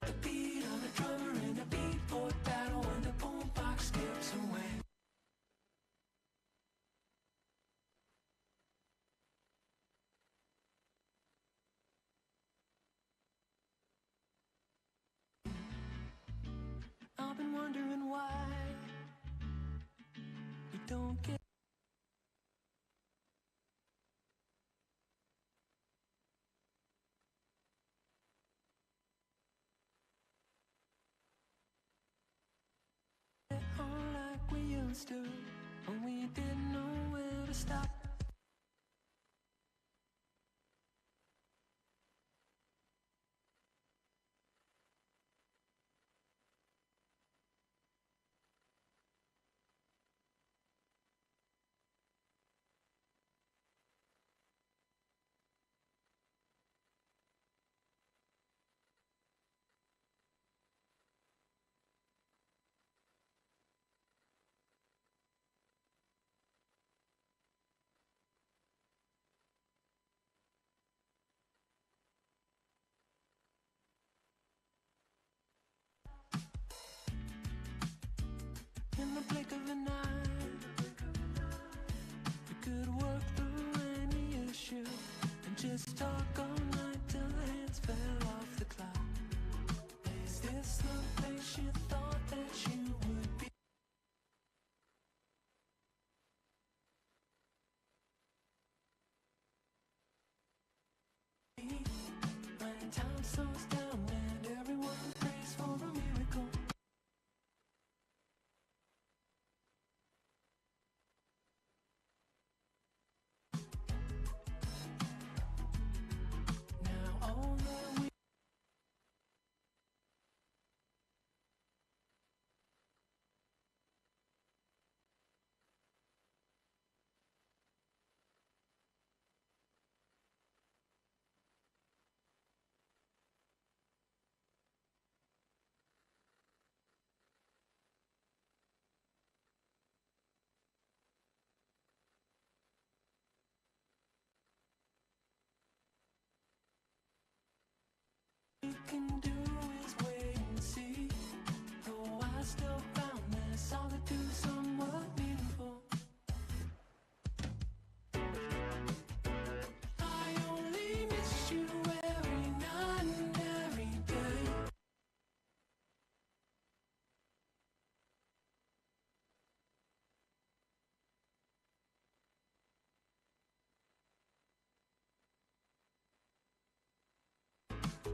The beat on the drummer and the beat for battle when the boombox skips away. I've been wondering why you don't get on like we used to when we didn't know where to stop. In the blink of an eye, we could work through any issue and just talk all night till the hands fell off the clock. Is this the place you thought that you would be? When time slows down and everyone prays for a miracle.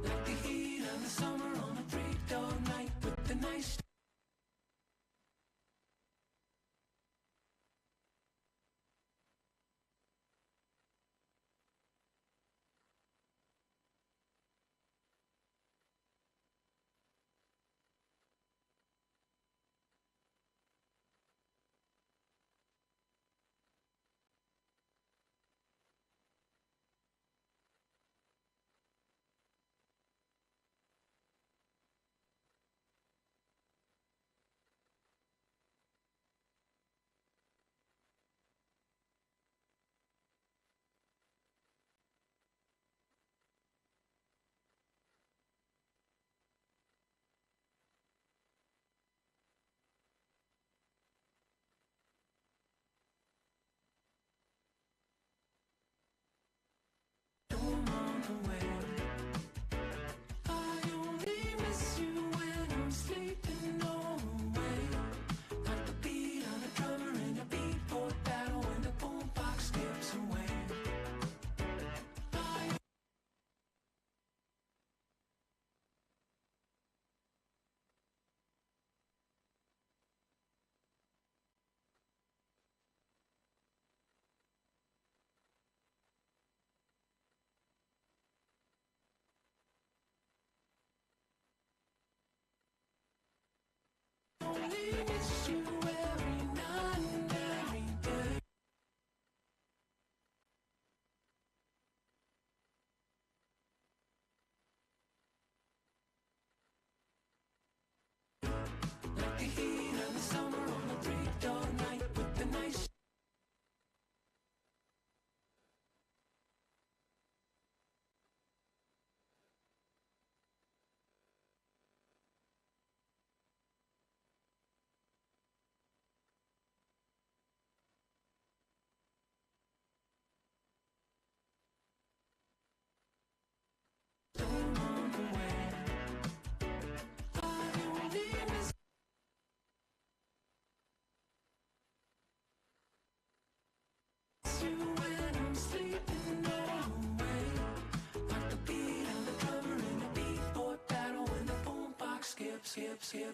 Like the heat of the summer on a 3-dog night with the nice.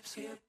Skip.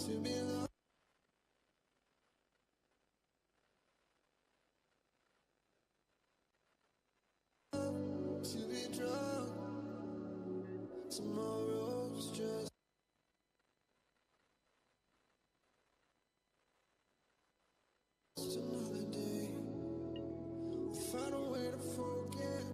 to be loved, to be drunk. Tomorrow's just another day. We'll find a way to forget.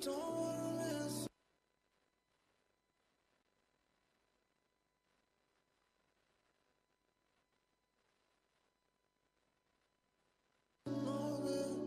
Don't wanna listen. Know that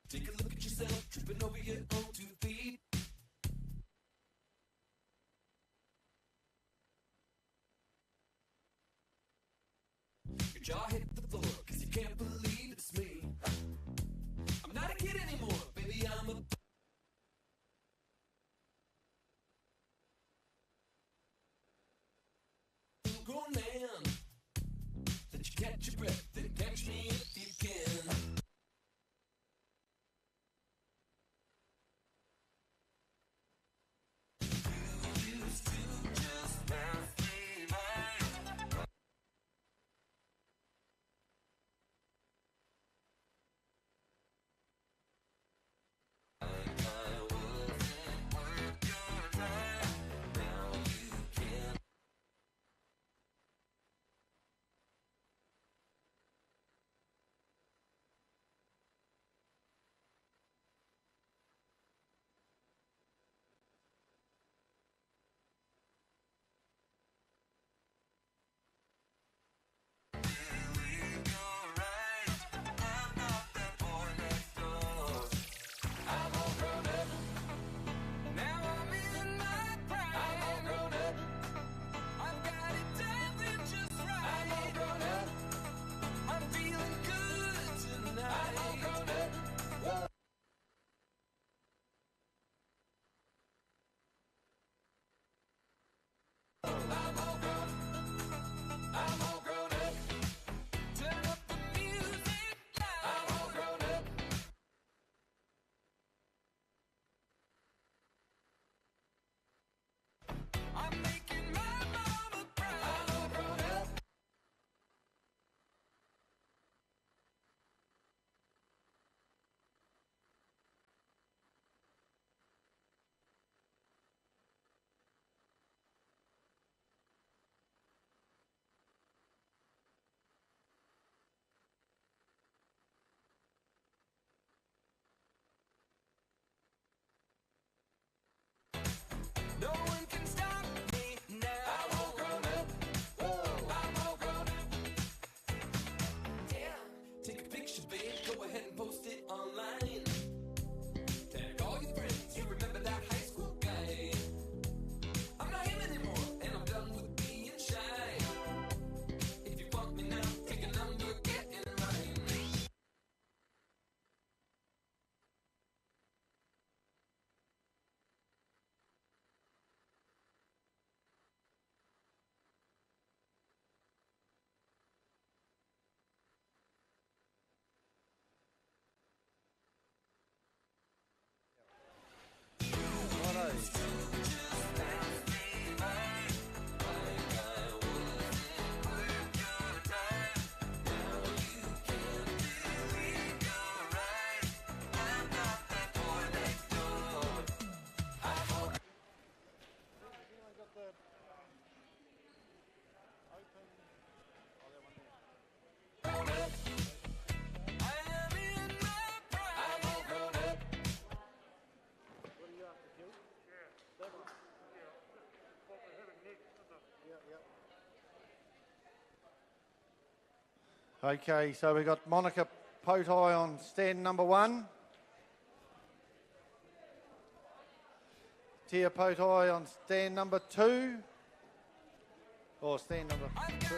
Take a look at yourself, tripping over your own 2 feet. Your jaw hit the floor, cause you can't believe it's me. I'm not a kid anymore, baby, I'm a grown man. Let you catch your breath, then catch me if you can. Okay, so we've got Monica Potai on stand number 1. Tia Potai on stand number 2. Or stand number 2.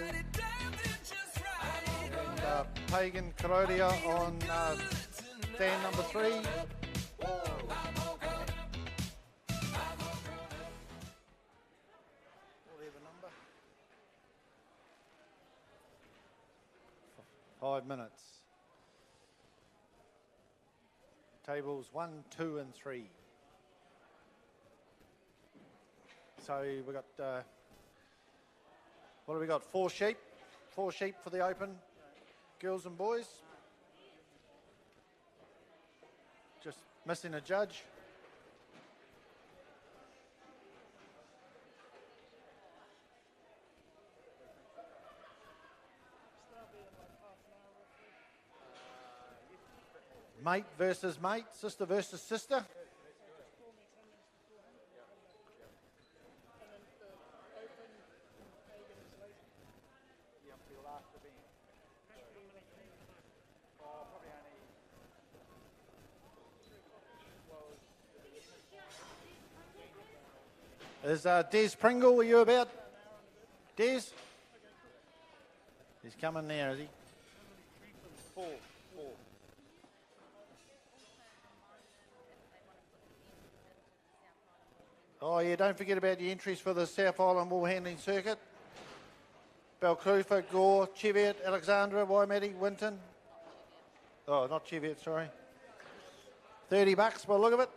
And Pagan Karodia on stand number 3. We'll have a number. 5 minutes. Tables 1, 2 and 3. So we've got, what have we got? 4 sheep? 4 sheep for the open, girls and boys. Just missing a judge. Mate versus mate, sister versus sister. Is Des Pringle, are you about? Des? He's coming now, is he? 4. Oh yeah, don't forget about your entries for the South Island Wool Handling Circuit. Balcrufa, Gore, Cheviot, Alexandra, Waimate, Winton. Oh, not Cheviot, sorry. $30 by the look of it.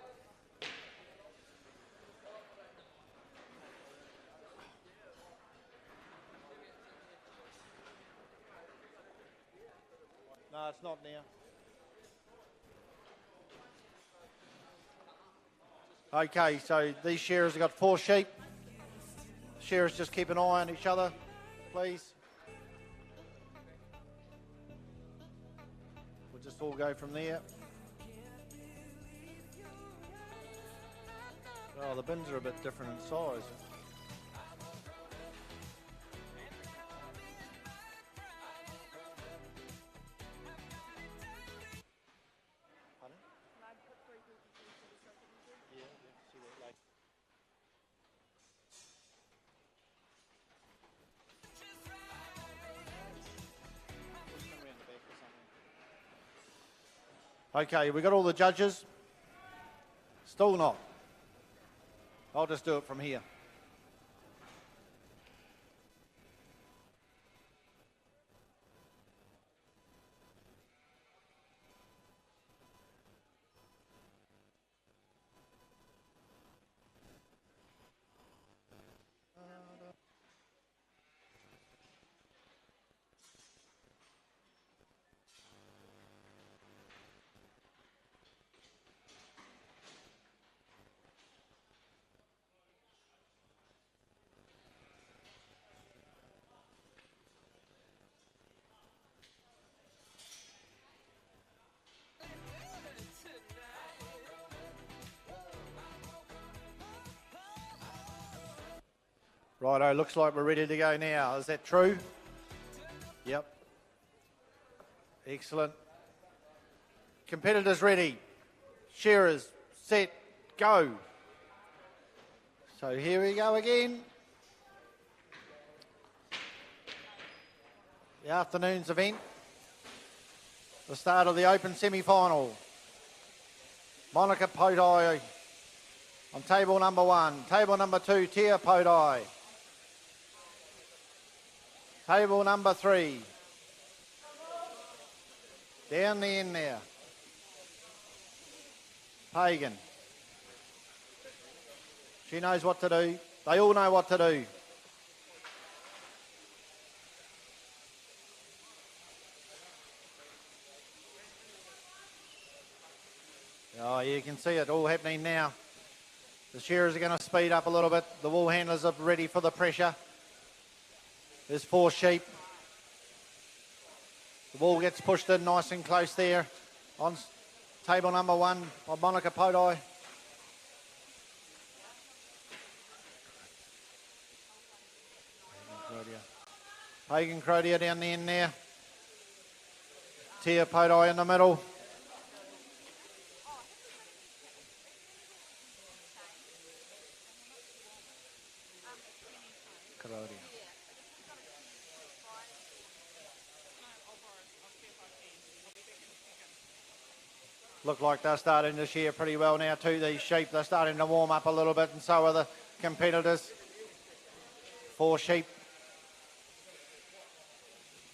No, it's not now. Okay, so these shearers have got 4 sheep. Shearers just keep an eye on each other, please. We'll just all go from there. Oh, the bins are a bit different in size. Okay, we got all the judges? Still not. I'll just do it from here. Righto, looks like we're ready to go now. Is that true? Yep. Excellent. Competitors ready. Shearers, set, go. So here we go again. The afternoon's event. The start of the Open semi-final. Monica Potai on table number 1. Table number 2, Tia Potai. Table number 3. Down the end there. Pagan. She knows what to do. They all know what to do. Oh, you can see it all happening now. The shearers are going to speed up a little bit. The wool handlers are ready for the pressure. There's 4 sheep. The wool gets pushed in nice and close there on table number 1 by Monica Potai. Pagan Crodia down the end there. Tia Podai in the middle. Crodia. Look like they're starting to shear pretty well now too, these sheep. They're starting to warm up a little bit, and so are the competitors. 4 sheep.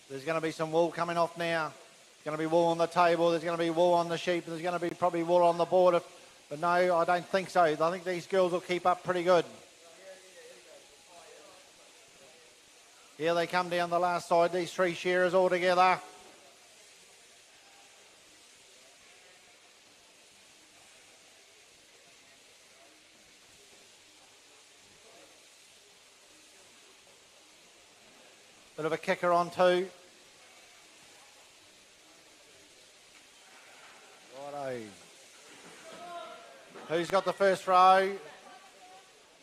There's going to be some wool coming off now. There's going to be wool on the table. There's going to be wool on the sheep. There's going to be probably wool on the border. But no, I don't think so. I think these girls will keep up pretty good. Here they come down the last side, these 3 shearers all together. Bit of a kicker on too. Righto. Who's got the first row?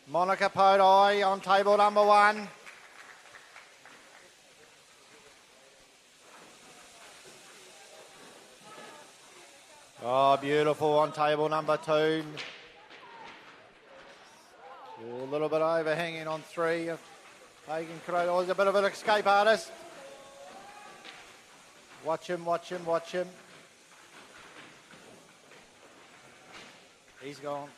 Monica Podai on table number 1. Oh, beautiful on table number 2. A little bit overhanging on 3. Pagan Crow, always a bit of an escape artist. Watch him, watch him, watch him. He's gone.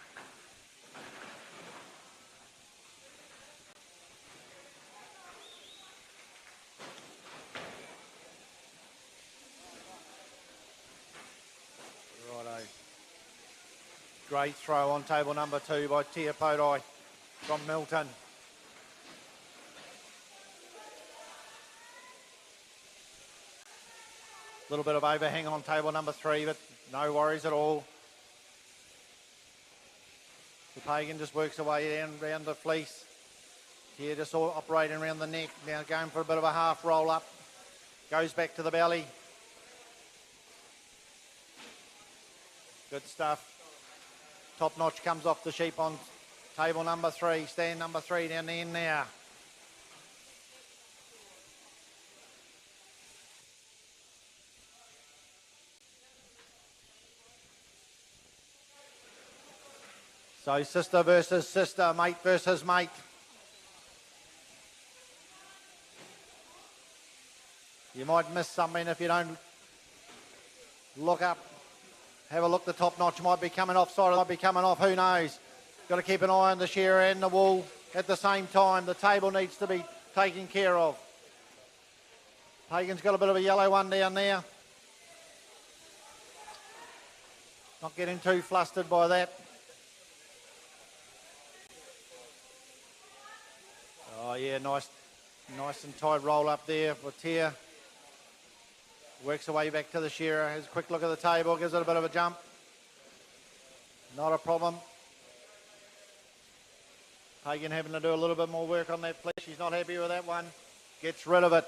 Righto. Great throw on table number 2 by Tia Podai from Milton. A little bit of overhang on table number 3, but no worries at all. The Pagan just works away down around the fleece. Here just all operating around the neck. Now going for a bit of a half roll up. Goes back to the belly. Good stuff. Top notch comes off the sheep on table number 3. Stand number 3 down the end now. So sister versus sister, mate versus mate. You might miss something if you don't look up. Have a look, the top notch might be coming off side, might be coming off, who knows. Got to keep an eye on the shearer and the wool at the same time. The table needs to be taken care of. Pagan's got a bit of a yellow one down there. Not getting too flustered by that. Oh yeah, nice and tight roll up there for Tia. Works her way back to the shearer, has a quick look at the table, gives it a bit of a jump. Not a problem. Pagan having to do a little bit more work on that flesh. She's not happy with that one. Gets rid of it.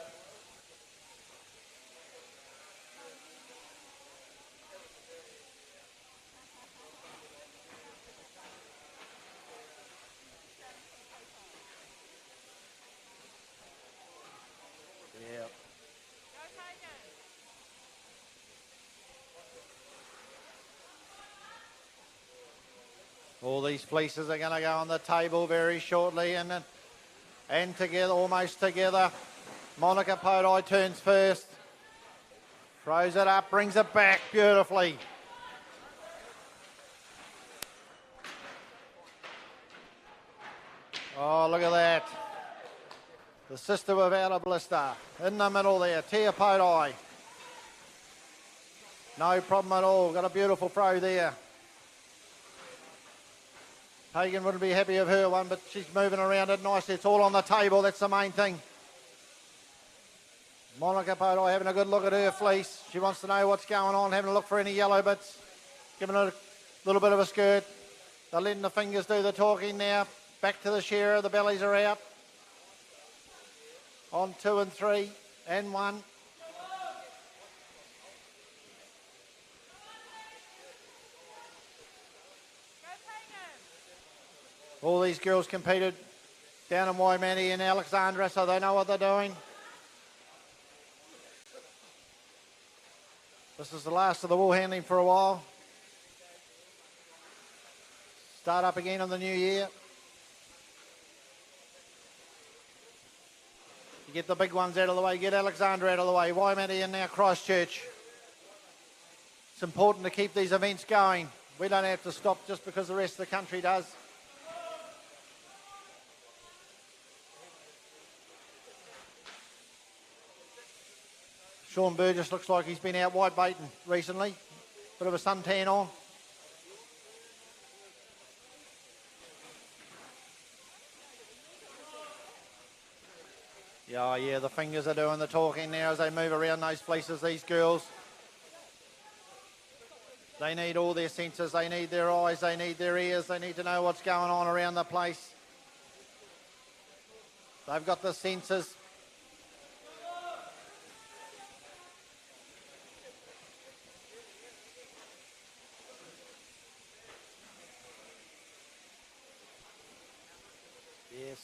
All these fleeces are going to go on the table very shortly, and together, almost together. Monica Podai turns first. Throws it up, brings it back beautifully. Oh, look at that. The sister without a blister. In the middle there, Tia Podai. No problem at all. Got a beautiful throw there. Pagan wouldn't be happy of her one, but she's moving around it nicely. It's all on the table. That's the main thing. Monica Podai having a good look at her fleece. She wants to know what's going on, having a look for any yellow bits. Giving it a little bit of a skirt. They're letting the fingers do the talking now. Back to the shearer. The bellies are out. On 2 and 3 and 1. All these girls competed down in Waimea and Alexandra, so they know what they're doing. This is the last of the wool handling for a while. Start up again in the new year. You get the big ones out of the way, get Alexandra out of the way, Waimate and now Christchurch. It's important to keep these events going. We don't have to stop just because the rest of the country does. Sean Burgess looks like he's been out white baiting recently. Bit of a suntan on. Yeah, the fingers are doing the talking now as they move around those fleeces, these girls. They need all their senses, they need their eyes, they need their ears, they need to know what's going on around the place. They've got the senses.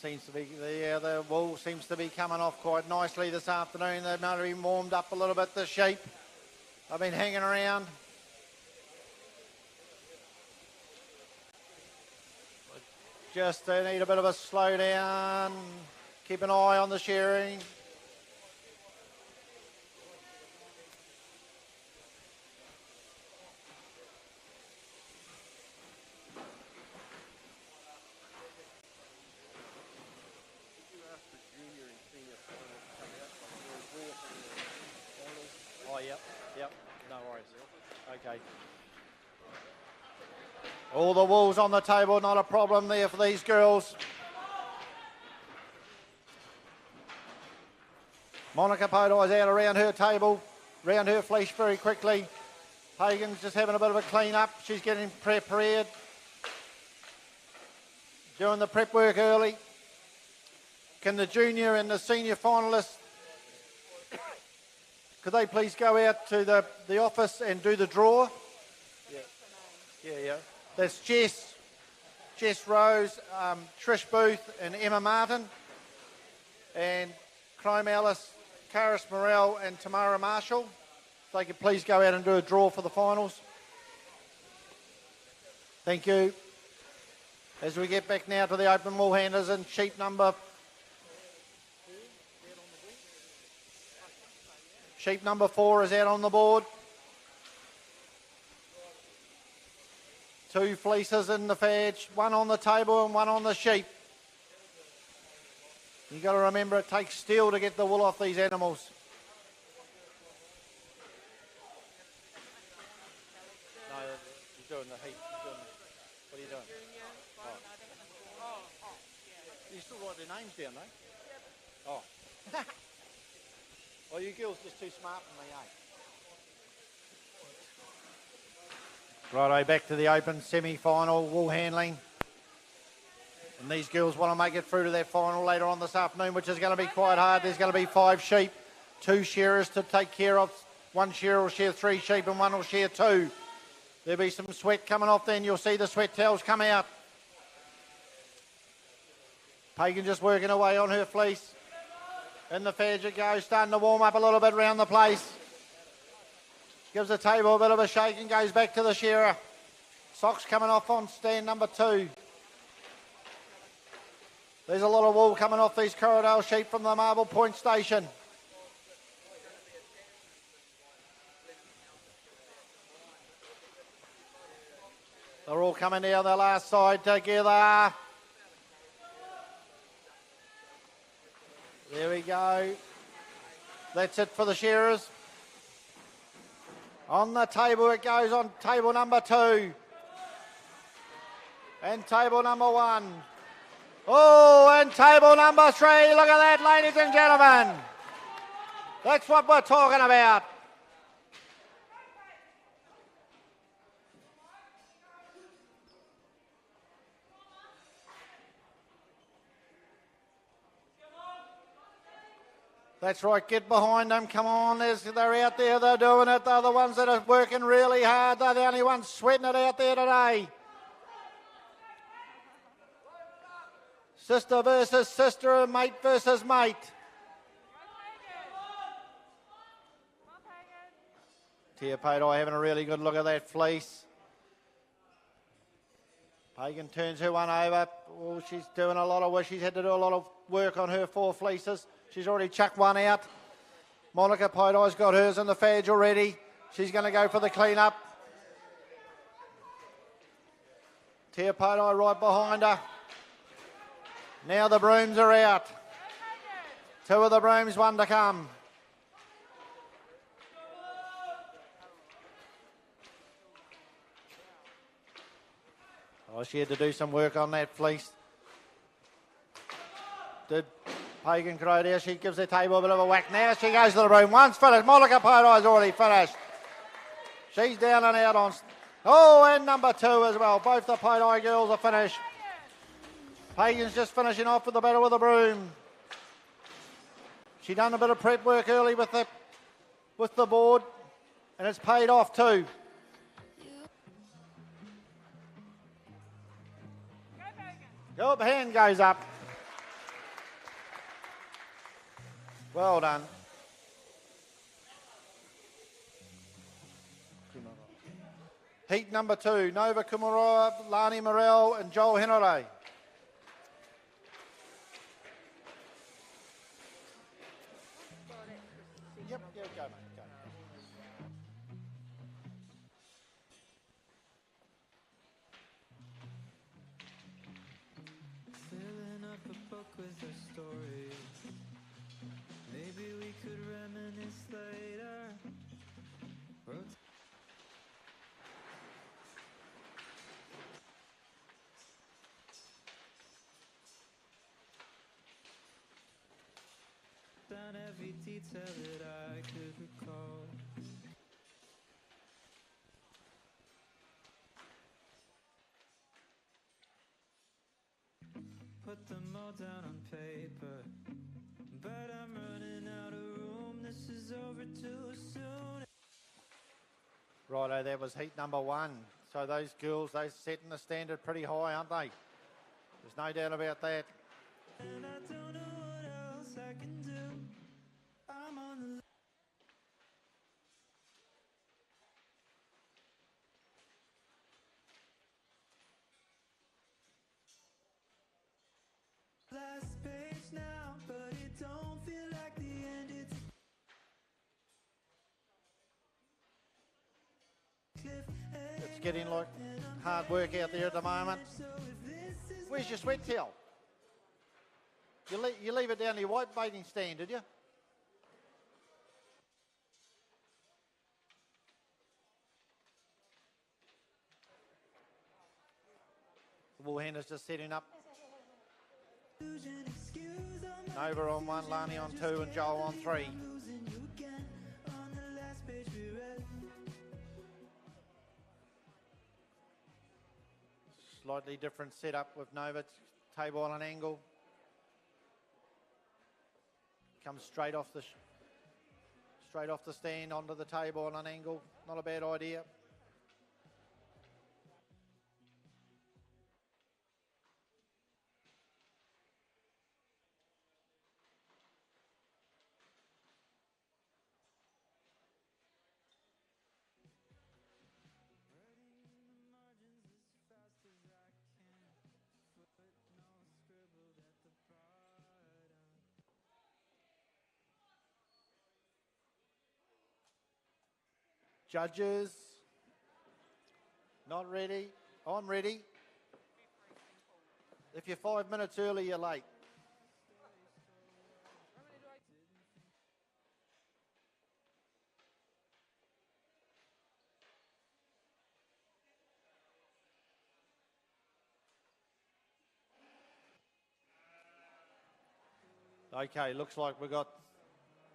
Seems to be the wool seems to be coming off quite nicely this afternoon. They've now been warmed up a little bit, the sheep. They've been hanging around. Just need a bit of a slow down. Keep an eye on the shearing. Yep, no worries. Okay. All the wool's on the table, not a problem there for these girls. Monica Podai's out around her table, round her fleece very quickly. Hagen's just having a bit of a clean up. She's getting prepared. Doing the prep work early. Can the junior and the senior finalists, could they please go out to the office and do the draw? Yeah. That's Jess Rose, Trish Booth and Emma Martin. And Chrome Ellis, Karis Morell and Tamara Marshall. If they could please go out and do a draw for the finals. Thank you. As we get back now to the open wool handlers and sheep number 4 is out on the board. 2 fleeces in the fadge, 1 on the table and 1 on the sheep. You've got to remember it takes steel to get the wool off these animals. No, you're doing the heat. What are you doing? You still write their names down, though? Oh. Well, you girls just too smart for me, eh? Righto, back to the open semi-final, wool handling. And these girls want to make it through to that final later on this afternoon, which is going to be quite hard. There's going to be 5 sheep, 2 shearers to take care of. 1 shearer will shear 3 sheep and 1 will shear 2. There'll be some sweat coming off then. You'll see the sweat towels come out. Pagan just working away on her fleece. In the fadge it goes, starting to warm up a little bit around the place. Gives the table a bit of a shake and goes back to the shearer. Socks coming off on stand number 2. There's a lot of wool coming off these Corriedale sheep from the Marble Point station. They're all coming down the last side together. There we go. That's it for the shearers. On the table it goes, on table number 2. And table number 1. Oh, and table number 3. Look at that, ladies and gentlemen. That's what we're talking about. That's right, get behind them, come on, they're out there, they're doing it, they're the ones that are working really hard, they're the only ones sweating it out there today. Sister versus sister and mate versus mate. Tia Padai having a really good look at that fleece. Pagan turns her one over. Oh, she's doing a lot of work. She's had to do a lot of work on her 4 fleeces. She's already chucked one out. Monica Padai's got hers in the fadge already. She's going to go for the clean-up. Tia Padai right behind her. Now the brooms are out. 2 of the brooms, 1 to come. Oh, she had to do some work on that fleece. Did Pagan Crow there? She gives the table a bit of a whack. Now she goes to the broom. Once finished. Monica Padai's already finished. She's down and out on... Oh, and number 2 as well. Both the Padai girls are finished. Pagan's just finishing off with the battle with the broom. She done a bit of prep work early with the board, and it's paid off too. Go up, hand goes up. Well done. Heat number 2, Nova Kumarawa, Lani Morel and Joel Henare. Yep, go mate, go. Filling up a book with a story. Maybe we could reminisce later. Down every detail that I could recall. Put them all down on paper, but I'm running out of room. This is over too soon. Righto, that was heat number 1. So those girls, they're setting the standard pretty high, aren't they? There's no doubt about that. And I don't know what else I can do. I'm on the last page now, but it don't feel like the end. It's getting like hard work out there at the moment. Where's your sweat towel? You leave it down to your white bathing stand, did you? The wool handler's just setting up. Nova on 1, Lani on 2 and Joel on 3. Slightly different setup with Nova, table on an angle. Comes straight off the stand onto the table on an angle. Not a bad idea. Judges, not ready. I'm ready. If you're 5 minutes early, you're late. Okay, looks like we've got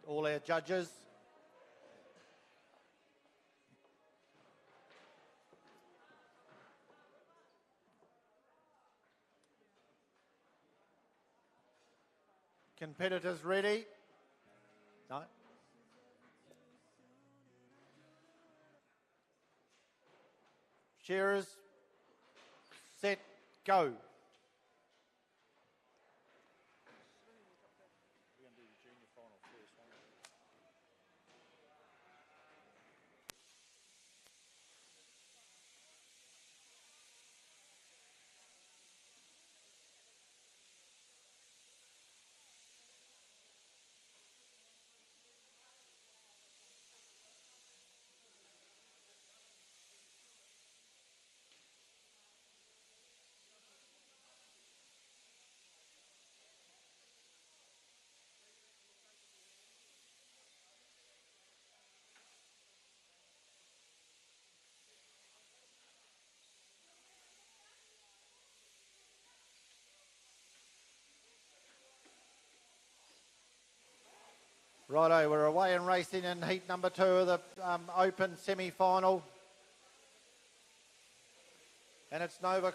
all our judges. Competitors ready? No? Shearers, set, go. Righto, we're away and racing in heat number 2 of the Open semi-final. And it's Nova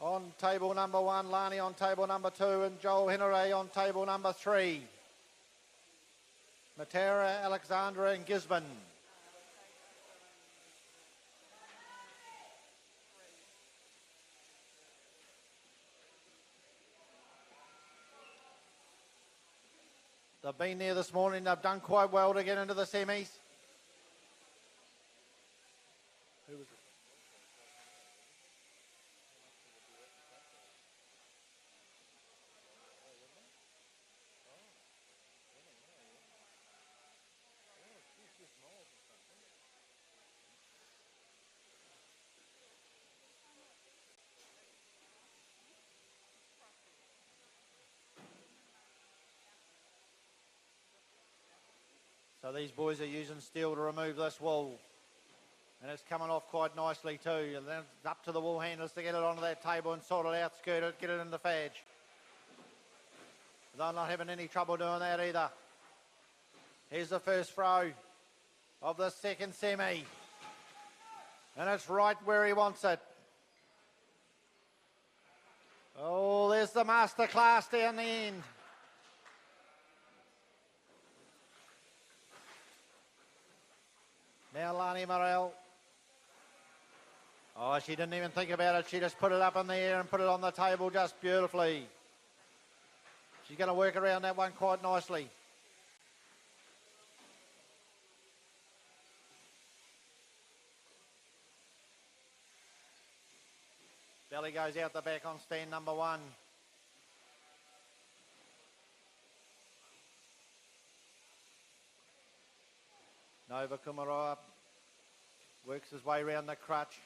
on table number 1, Lani on table number 2, and Joel Henare on table number 3. Matera, Alexandra and Gisborne. They've been there this morning. They've done quite well to get into the semis. Who was it? So these boys are using steel to remove this wool. And it's coming off quite nicely too. And then it's up to the wool handlers to get it onto that table and sort it out, skirt it, get it in the fadge. They're not having any trouble doing that either. Here's the first throw of the second semi. And it's right where he wants it. Oh, there's the masterclass down the end. Now Lani Morel. Oh, she didn't even think about it. She just put it up in the air and put it on the table just beautifully. She's going to work around that one quite nicely. Belly goes out the back on stand number 1. Nova Kumaroa works his way around the crutch.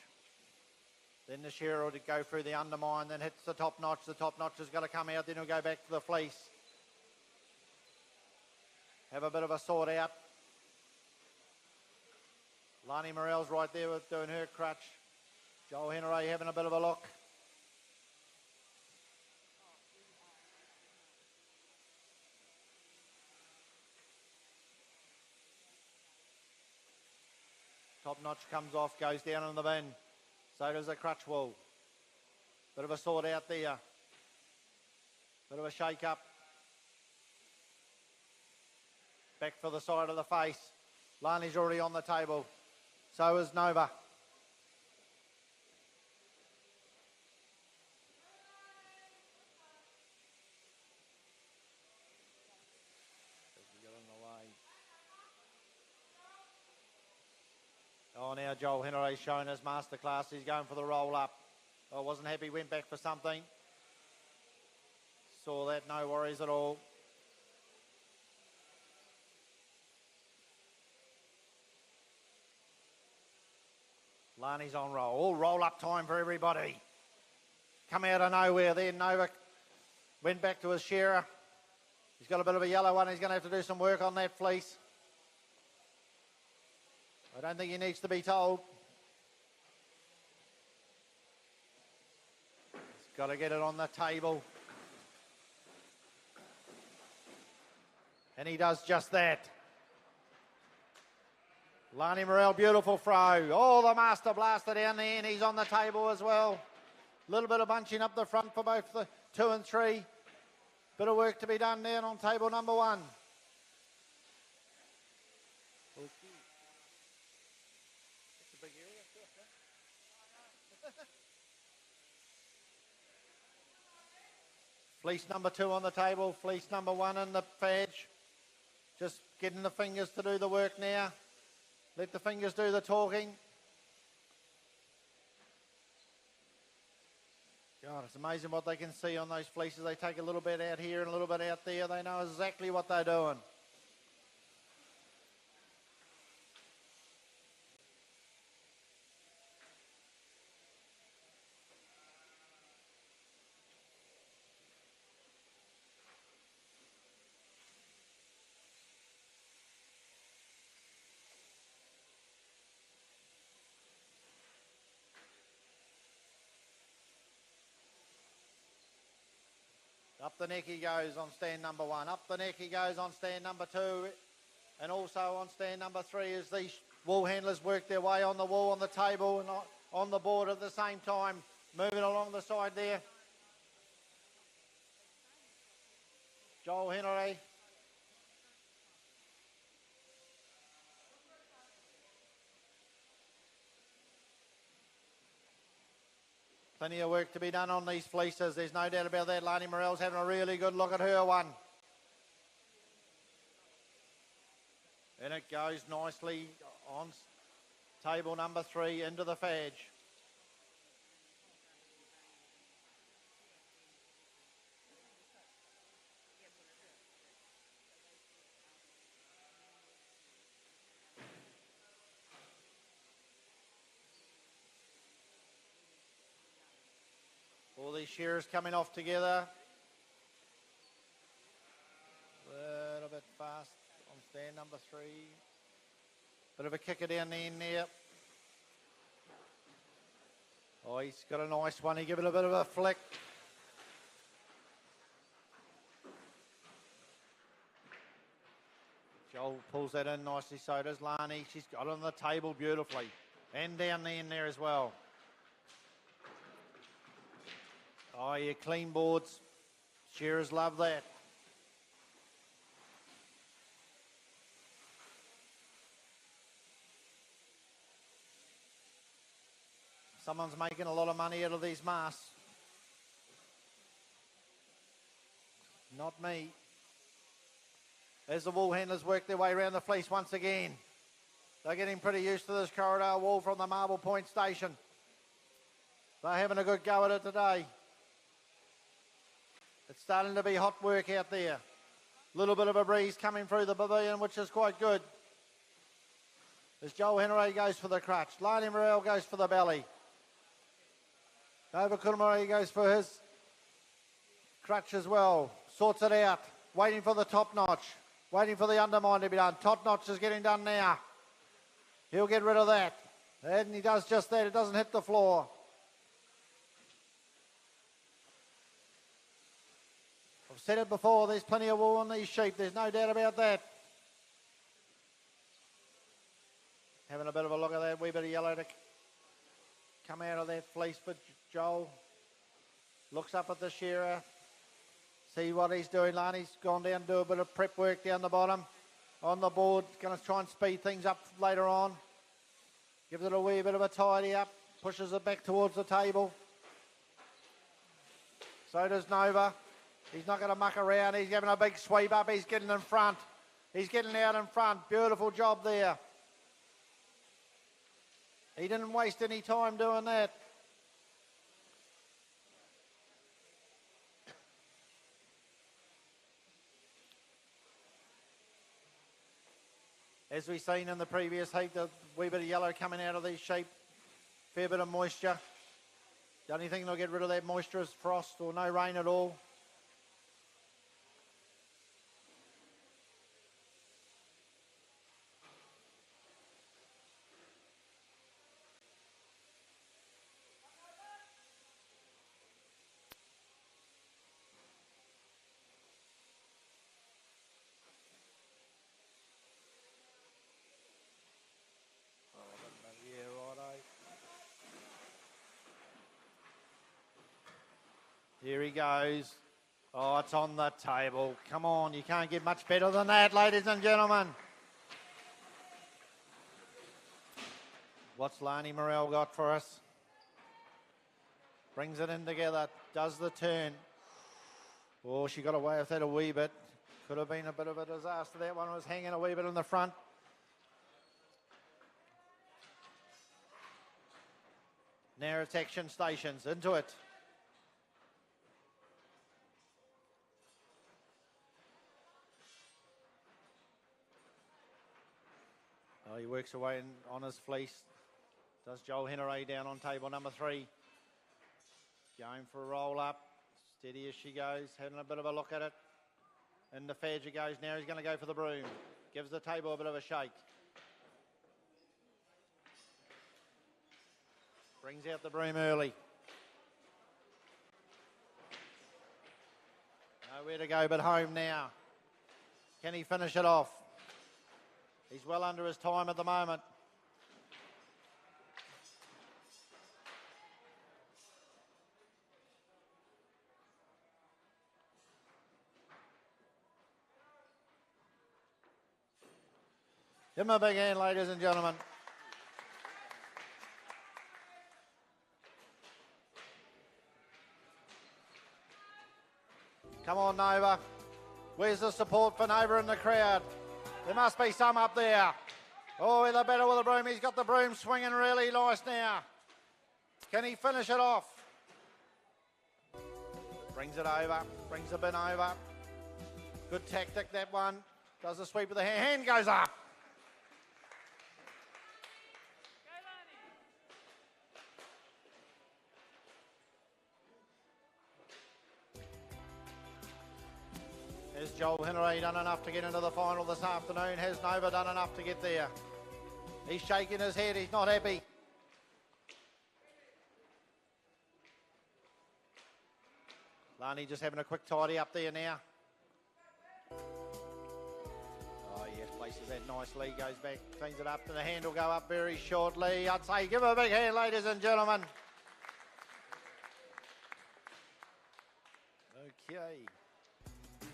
Then the shearer will go through the undermine, then hits the top notch. The top notch has got to come out, then he'll go back to the fleece. Have a bit of a sort out. Lani Morel's right there with doing her crutch. Joel Henare having a bit of a look. Top notch comes off, goes down in the bin. So does the crutch wool. Bit of a sort out there. Bit of a shake up. Back for the side of the face. Lani's already on the table. So is Nova. Oh, now Joel Henare showing his masterclass. He's going for the roll up. I wasn't happy, went back for something. Saw that, no worries at all. Lani's on roll. All roll up time for everybody. Come out of nowhere there. Nova went back to his shearer. He's got a bit of a yellow one. He's going to have to do some work on that fleece. I don't think he needs to be told. He's got to get it on the table. And he does just that. Lani Morel, beautiful throw. Oh, the master blaster down the end. He's on the table as well. A little bit of bunching up the front for both the 2 and 3. Bit of work to be done down on table number 1. Fleece number 2 on the table, fleece number 1 in the fadge. Just getting the fingers to do the work now. Let the fingers do the talking. God, it's amazing what they can see on those fleeces. They take a little bit out here and a little bit out there. They know exactly what they're doing. Up the neck he goes on stand number 1. Up the neck he goes on stand number 2. And also on stand number 3 as these wool handlers work their way on the wall, on the table and on the board at the same time. Moving along the side there. Joel Henry. Plenty of work to be done on these fleeces. There's no doubt about that. Lani Morell's having a really good look at her one. And it goes nicely on table number 3 into the fadge. All these shearers coming off together. A little bit fast on stand number 3. Bit of a kicker down the end there. Oh, he's got a nice one. He give it a bit of a flick. Joel pulls that in nicely, so does Lani. She's got it on the table beautifully. And down the end there as well. Oh, yeah, clean boards. Shearers love that. Someone's making a lot of money out of these masks. Not me. As the wool handlers work their way around the fleece once again. They're getting pretty used to this corridor wall from the Marble Point station. They're having a good go at it today. It's starting to be hot work out there. A little bit of a breeze coming through the pavilion, which is quite good. As Joel Henry goes for the crutch. Lani Morell goes for the belly. Nova Kunamori goes for his crutch as well. Sorts it out. Waiting for the top notch. Waiting for the undermine to be done. Top notch is getting done now. He'll get rid of that. And he does just that. It doesn't hit the floor. I've said it before, there's plenty of wool on these sheep. There's no doubt about that. Having a bit of a look at that wee bit of yellow to come out of that fleece for Joel. Looks up at the shearer. See what he's doing. Lani's gone down to do a bit of prep work down the bottom. On the board, going to try and speed things up later on. Gives it a wee bit of a tidy up. Pushes it back towards the table. So does Nova. He's not going to muck around. He's having a big sweep up. He's getting in front. He's getting out in front. Beautiful job there. He didn't waste any time doing that. As we've seen in the previous heat, the wee bit of yellow coming out of these sheep. Fair bit of moisture. The only thing that'll get rid of that moisture is frost or no rain at all. Here he goes. Oh, it's on the table. Come on, you can't get much better than that, ladies and gentlemen. What's Lani Morell got for us? Brings it in together, does the turn. Oh, she got away with that a wee bit. Could have been a bit of a disaster. That one was hanging a wee bit in the front. Narrow section stations, into it. Oh, he works away on his fleece. Does Joel Henry down on table number 3. Going for a roll up. Steady as she goes. Having a bit of a look at it. In the fadge it goes now. He's going to go for the broom. Gives the table a bit of a shake. Brings out the broom early. Nowhere to go but home now. Can he finish it off? He's well under his time at the moment. Give him a big hand, ladies and gentlemen. Come on, Nova. Where's the support for Nova in the crowd? There must be some up there. Oh, the battle with the broom. He's got the broom swinging really nice now. Can he finish it off? Brings it over. Brings the bin over. Good tactic, that one. Does the sweep with the hand. Hand goes up. Has Joel Hinneray done enough to get into the final this afternoon? Has Nova done enough to get there? He's shaking his head. He's not happy. Lani just having a quick tidy up there now. Oh, yes, places that nicely. Goes back, cleans it up, and the hand will go up very shortly. I'd say give him a big hand, ladies and gentlemen. Okay.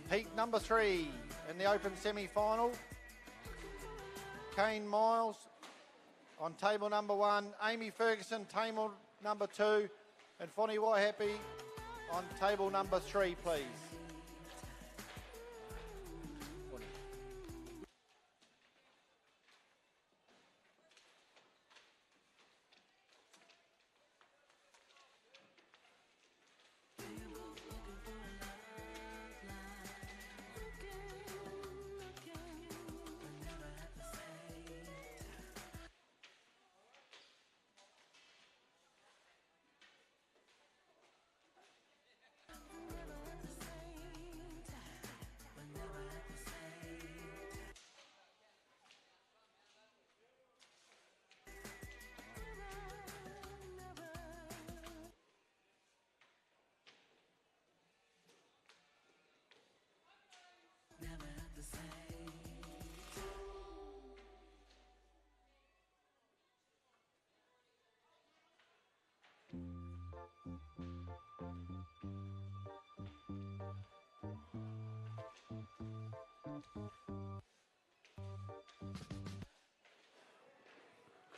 Heat number 3 in the open semi-final. Kane Miles on table number 1. Amy Ferguson, table number 2. And Fonnie Waihapi on table number 3, please.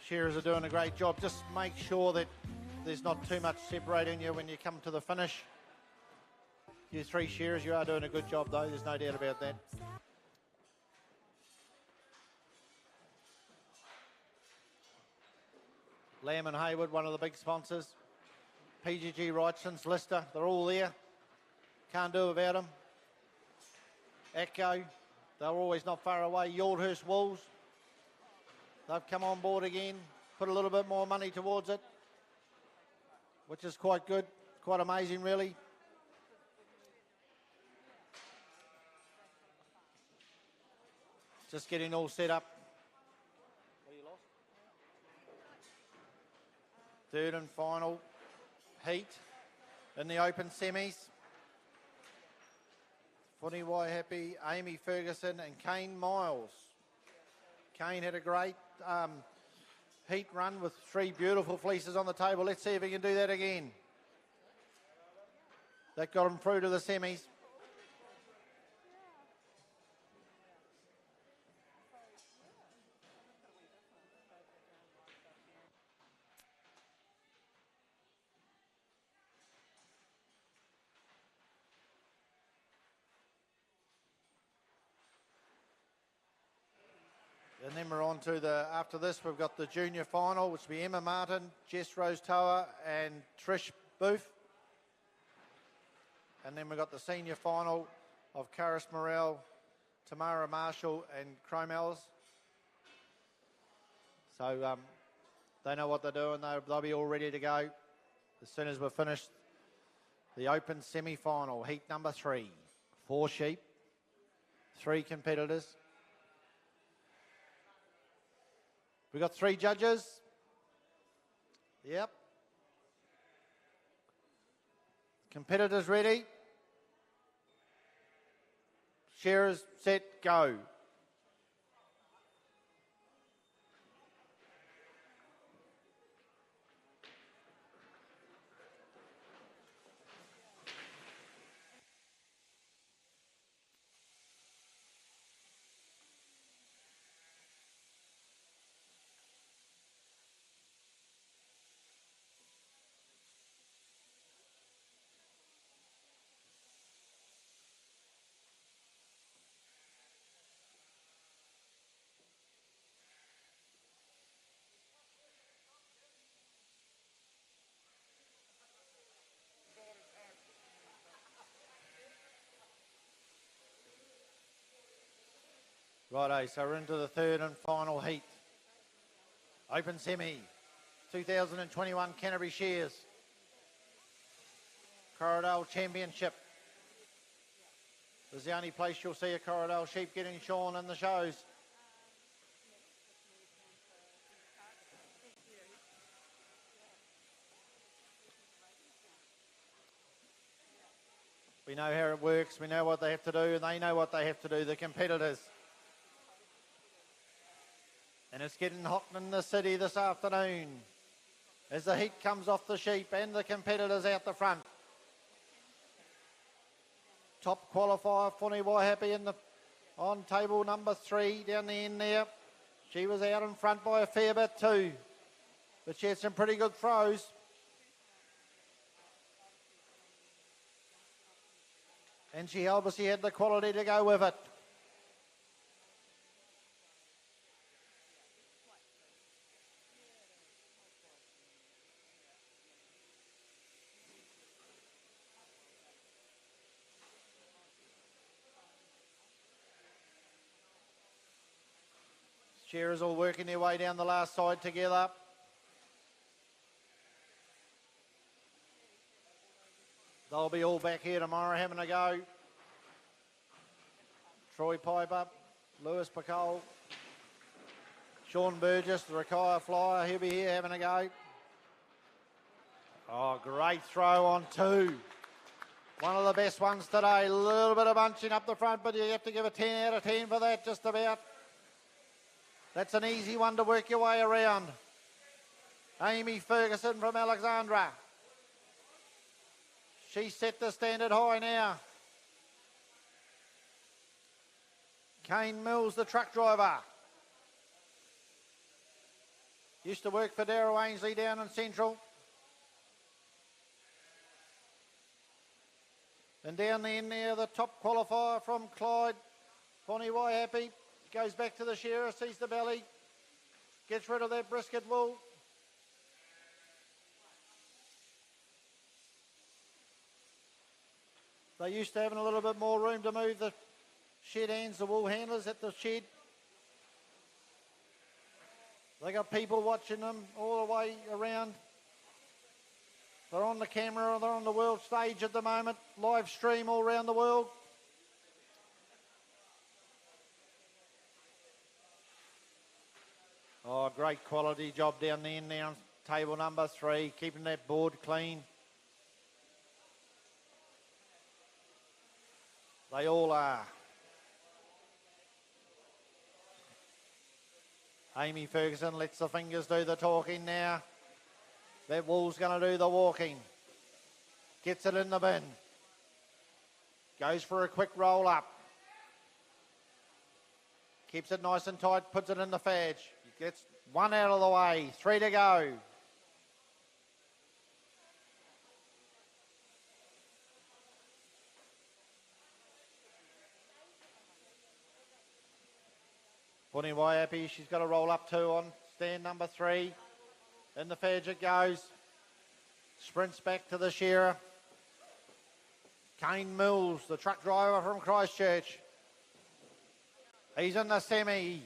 Shearers are doing a great job. Just make sure that there's not too much separating you when you come to the finish. You 3 shearers, you are doing a good job though, there's no doubt about that. Lamb and Hayward, one of the big sponsors. PGG Wrightson's, Lister, they're all there. Can't do without them. Echo, they're always not far away. Yaldhurst Wolves, they've come on board again, put a little bit more money towards it, which is quite good, quite amazing really. Just getting all set up. Third and final heat in the open semis. Fonnie Waihapi, Amy Ferguson and Kane Miles. Kane had a great heat run with 3 beautiful fleeces on the table. Let's see if he can do that again. That got him through to the semis. And then we're on to after this, we've got the junior final, which will be Emma Martin, Jess Rose Toa and Trish Booth. And then we've got the senior final of Karis Morrell, Tamara Marshall and Cromels. So they know what they're doing. They'll be all ready to go as soon as we're finished. The open semi-final, heat number 3. 4 sheep, 3 competitors. We've got 3 judges. Yep. Competitors ready. Shearers, set, go. Righto, so we're into the third and final heat. Open semi, 2021 Canterbury Shears. Corridale Championship. This is the only place you'll see a Corridale sheep getting shorn in the shows. We know how it works, we know what they have to do, and they know what they have to do, the competitors. And it's getting hot in the city this afternoon as the heat comes off the sheep and the competitors out the front. Top qualifier, Funny Waihapi on table number 3 down the end there. She was out in front by a fair bit too, but she had some pretty good throws. And she obviously had the quality to go with it. Shearers all working their way down the last side together. They'll be all back here tomorrow having a go. Troy Piper, Lewis Pacole, Sean Burgess, the Rakaya flyer, he'll be here having a go. Oh, great throw on 2. One of the best ones today. A little bit of bunching up the front, but you have to give a 10 out of 10 for that, just about. That's an easy one to work your way around. Amy Ferguson from Alexandra. She set the standard high now. Kane Mills, the truck driver. Used to work for Darryl Ainsley down in Central. And down the end there, the top qualifier from Clyde, Bonnie Waihapi. Goes back to the shearer, sees the belly, gets rid of that brisket wool. They used to having a little bit more room to move the shed hands, the wool handlers at the shed. They got people watching them all the way around. They're on the camera, they're on the world stage at the moment, live stream all around the world. Oh, great quality job down the end there on table number 3, keeping that board clean. They all are. Amy Ferguson lets the fingers do the talking now. That wool's going to do the walking. Gets it in the bin. Goes for a quick roll up. Keeps it nice and tight, puts it in the fadge. Gets 1 out of the way, 3 to go. Bonnie Waihapi, she's got a roll up 2 on stand number 3. In the fadge it goes. Sprints back to the shearer. Kane Mills, the truck driver from Christchurch. He's in the semi.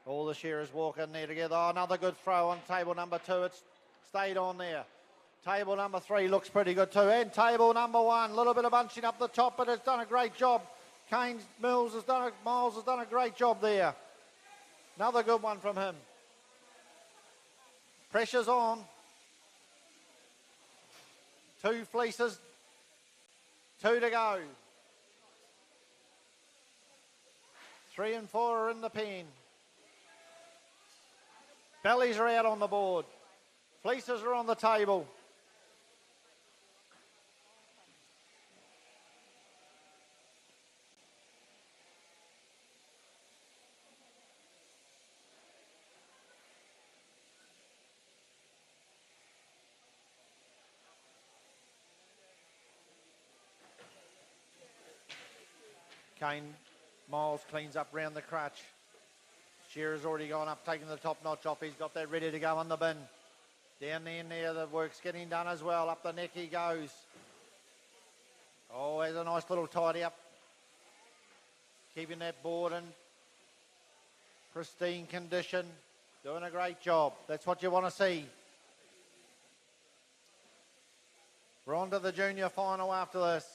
All the shearers walk in there together. Oh, another good throw on table number 2. It's stayed on there. Table number 3 looks pretty good too. And table number 1, a little bit of bunching up the top, but it's done a great job. Miles has done a great job there. Another good one from him. Pressure's on. 2 fleeces. 2 to go. 3 and 4 are in the pen. Bellies are out on the board. Fleeces are on the table. Kane Miles cleans up round the crutch. Shearer's already gone up, taking the top notch off. He's got that ready to go on the bin. Down the end there, the work's getting done as well. Up the neck he goes. Oh, there's a nice little tidy up. Keeping that board in pristine condition. Doing a great job. That's what you want to see. We're on to the junior final after this.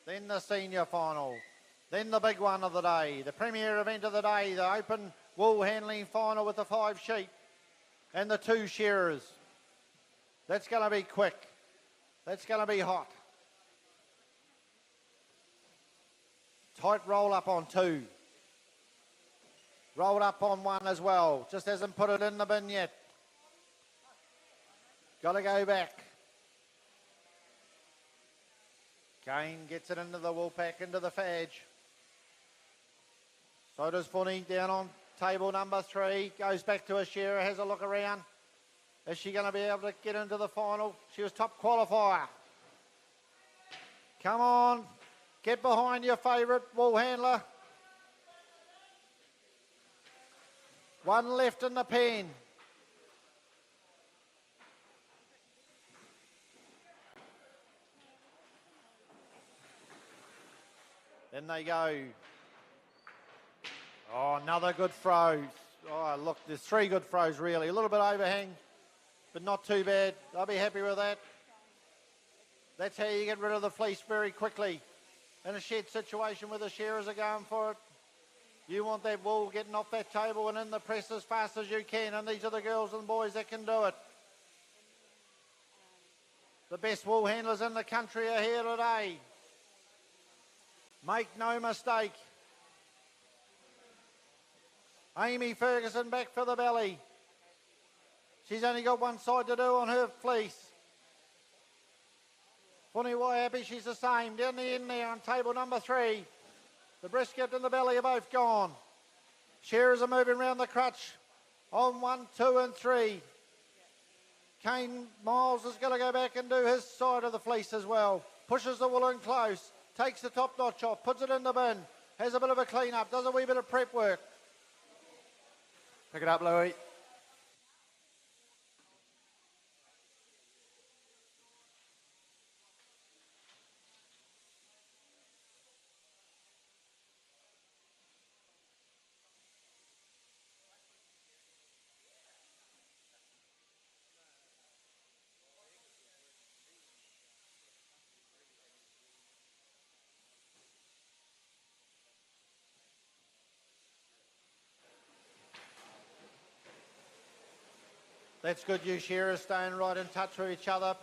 Then the senior final. Then the big one of the day. The premier event of the day. The open wool handling final with the 5 sheep. And the 2 shearers. That's going to be quick. That's going to be hot. Tight roll up on 2. Rolled up on 1 as well. Just hasn't put it in the bin yet. Got to go back. Kane gets it into the wool pack, into the fadge. So does Funny down on table number 3. Goes back to a shearer, has a look around. Is she going to be able to get into the final? She was top qualifier. Come on. Get behind your favourite wool handler. 1 left in the pen. Then they go. Oh, another good throw. Oh, look, there's 3 good throws really. A little bit overhang, but not too bad. I'll be happy with that. That's how you get rid of the fleece very quickly. In a shed situation where the shearers are going for it, you want that wool getting off that table and in the press as fast as you can, and these are the girls and boys that can do it. The best wool handlers in the country are here today. Make no mistake. Amy Ferguson back for the belly. She's only got one side to do on her fleece. Funny Waihapi, she's the same. Down the end there on table number 3. The brisket and the belly are both gone. Shearers are moving around the crutch on 1, 2 and 3. Kane Miles is going to go back and do his side of the fleece as well. Pushes the wool in close. Takes the top notch off. Puts it in the bin. Has a bit of a clean up. Does a wee bit of prep work. Pick it up, Louis. That's good, you shearers, staying right in touch with each other.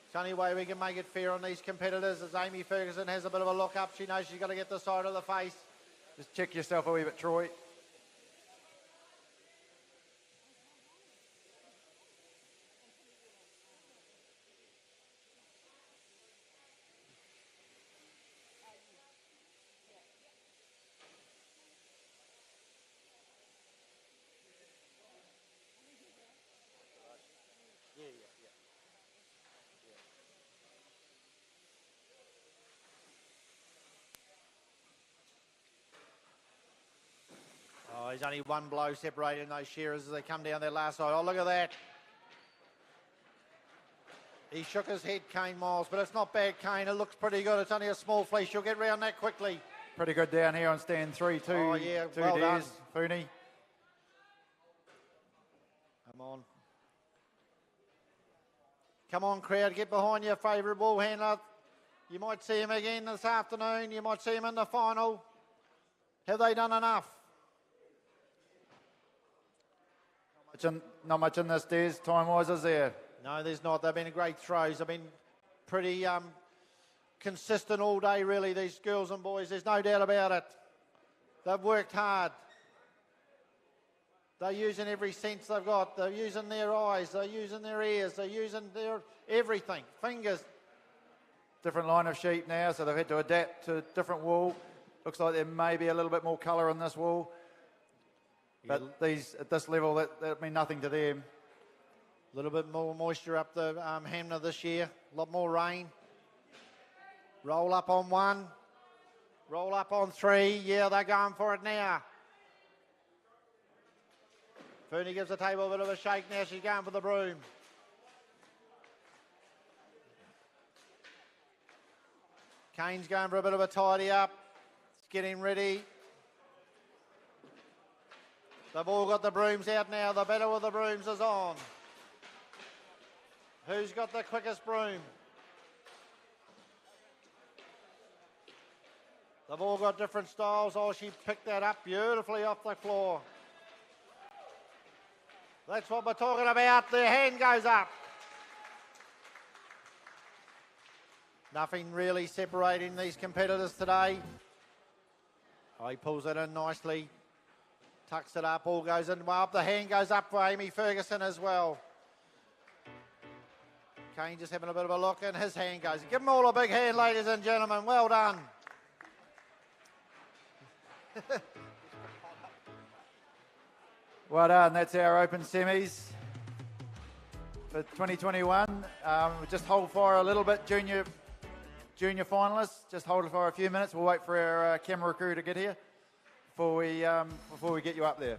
It's the only way we can make it fair on these competitors. As Amy Ferguson has a bit of a look up, she knows she's got to get the side of the face. Just check yourself a wee bit, Troy. Oh, there's only one blow separating those shearers as they come down their last side. Oh, look at that. He shook his head, Kane Miles, but it's not bad, Kane. It looks pretty good. It's only a small fleece. You'll get round that quickly. Pretty good down here on stand 3 too. Oh, yeah, two well days, done. Fooney. Come on. Come on, crowd, get behind your favourite ball handler. You might see him again this afternoon. You might see him in the final. Have they done enough? Not much in this, Des, time-wise, is there? No, there's not. They've been great throws. They've been pretty consistent all day, really, these girls and boys. There's no doubt about it. They've worked hard. They're using every sense they've got. They're using their eyes. They're using their ears. They're using their everything. Fingers. Different line of sheep now, so they've had to adapt to different wool. Looks like there may be a little bit more colour in this wool. But these, at this level, that mean nothing to them. A little bit more moisture up the Hamner this year. A lot more rain. Roll up on 1. Roll up on 3. Yeah, they're going for it now. Fernie gives the table a bit of a shake now. She's going for the broom. Kane's going for a bit of a tidy up. It's getting ready. They've all got the brooms out now. The battle with the brooms is on. Who's got the quickest broom? They've all got different styles. Oh, she picked that up beautifully off the floor. That's what we're talking about. The hand goes up. Nothing really separating these competitors today. Oh, he pulls it in nicely. Tucks it up, all goes in well up. The hand goes up for Amy Ferguson as well. Kane just having a bit of a look and his hand goes. Give them all a big hand, ladies and gentlemen. Well done. Well done, that's our open semis for 2021. Just hold fire a little bit, junior finalists. Just hold it for a few minutes. We'll wait for our camera crew to get here before we get you up there.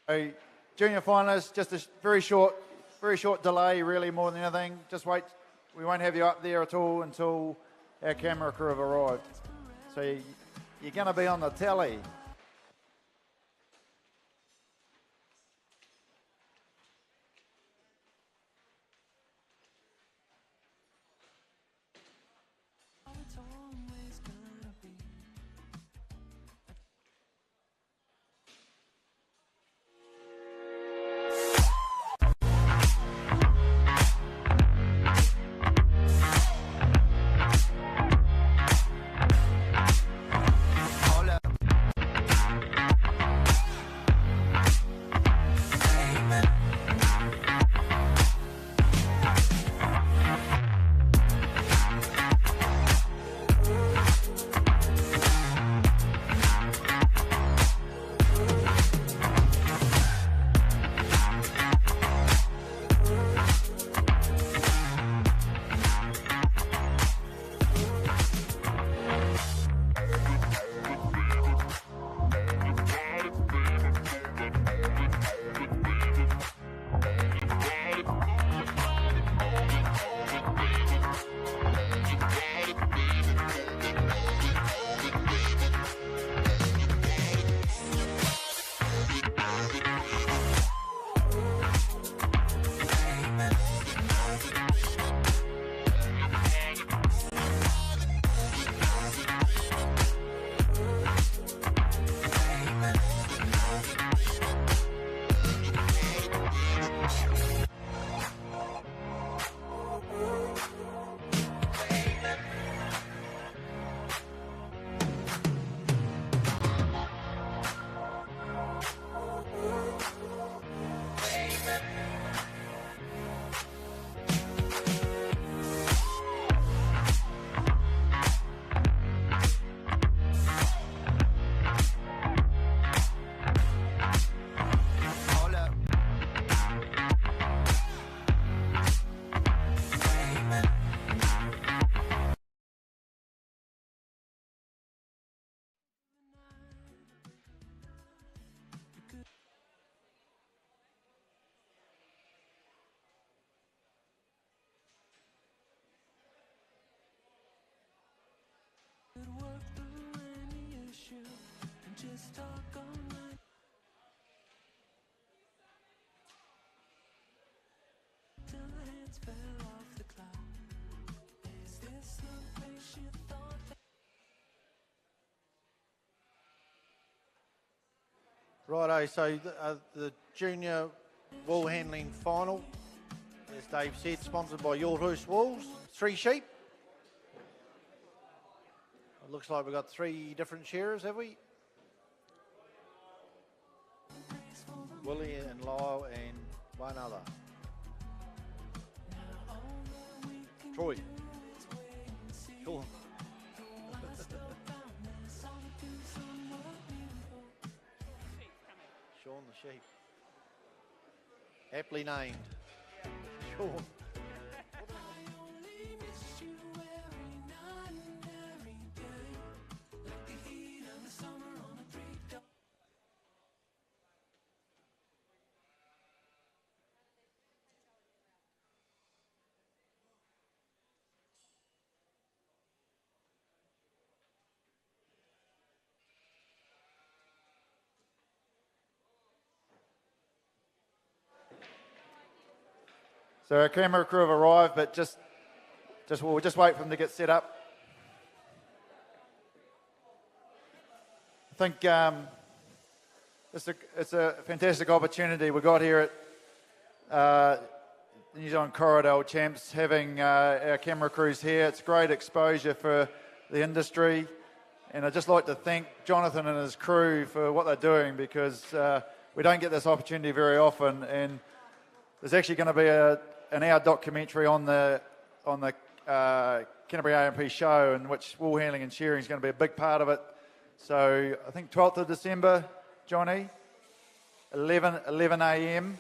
So, junior finalists, just a very short delay, really, more than anything. Just wait. We won't have you up there at all until our camera crew have arrived. So you're going to be on the telly. Righto, so the junior wool handling final, as Dave said, sponsored by Yorhurst Wools. 3 sheep. It looks like we've got 3 different shearers, have we? Willie and Lyle and one other. Troy. Cool. Sean the sheep. Aptly named. Sean. So our camera crew have arrived, but we'll just wait for them to get set up. I think it's a fantastic opportunity we got here at the New Zealand Corridor Champs, having our camera crews here. It's great exposure for the industry, and I'd just like to thank Jonathan and his crew for what they're doing, because we don't get this opportunity very often, and there's actually going to be an hour documentary on the Canterbury A&P show, in which wool handling and shearing is going to be a big part of it. So I think 12th of December, Johnny, 11 a.m,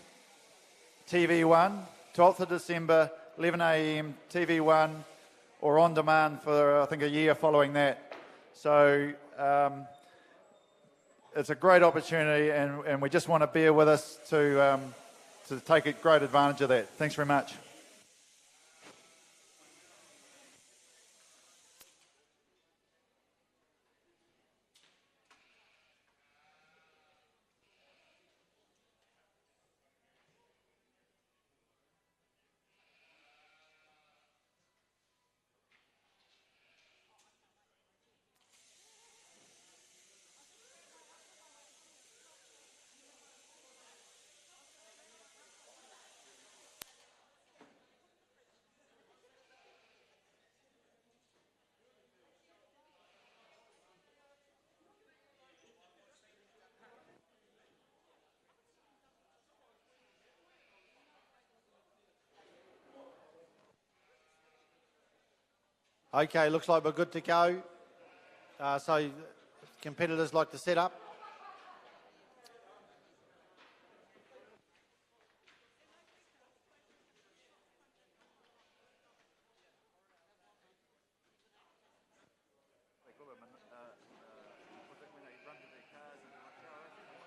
TV1, 12th of December, 11 a.m, TV1, or on demand for, I think, a year following that. So it's a great opportunity, and we just want to bear with us to take a great advantage of that. Thanks very much. Okay, looks like we're good to go. So competitors like to set up.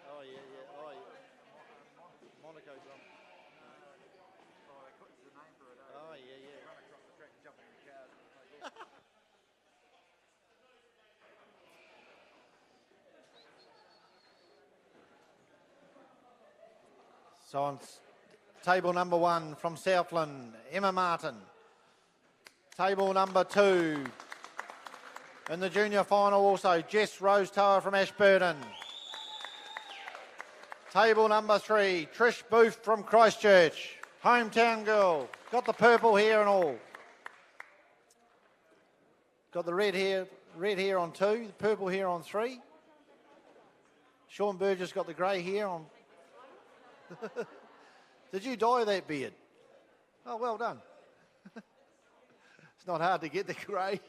Oh, yeah. Oh, yeah. Monaco's on. Oh, yeah. So on table number 1 from Southland, Emma Martin. Table number 2 in the junior final also, Jess Rosetower from Ashburton. Table number 3, Trish Booth from Christchurch. Hometown girl. Got the purple hair and all. Got the red hair on 2, the purple hair on 3. Sean Burgess got the grey hair on. Did you dye that beard? Oh, well done. It's not hard to get the grey.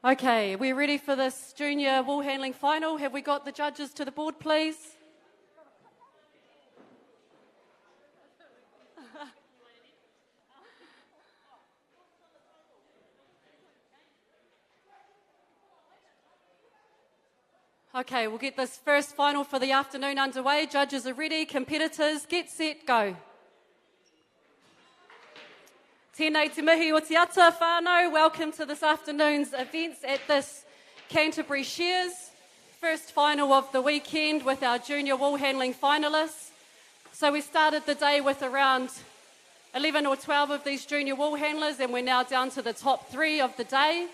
Okay, we're ready for this junior wool handling final. Have we got the judges to the board, please? Okay, we'll get this first final for the afternoon underway. Judges are ready. Competitors, get set, go. Tēnei te mihi o te ata whānau. Welcome to this afternoon's events at this Canterbury Shears. First final of the weekend with our junior wool handling finalists. So we started the day with around 11 or 12 of these junior wool handlers, and we're now down to the top 3 of the day.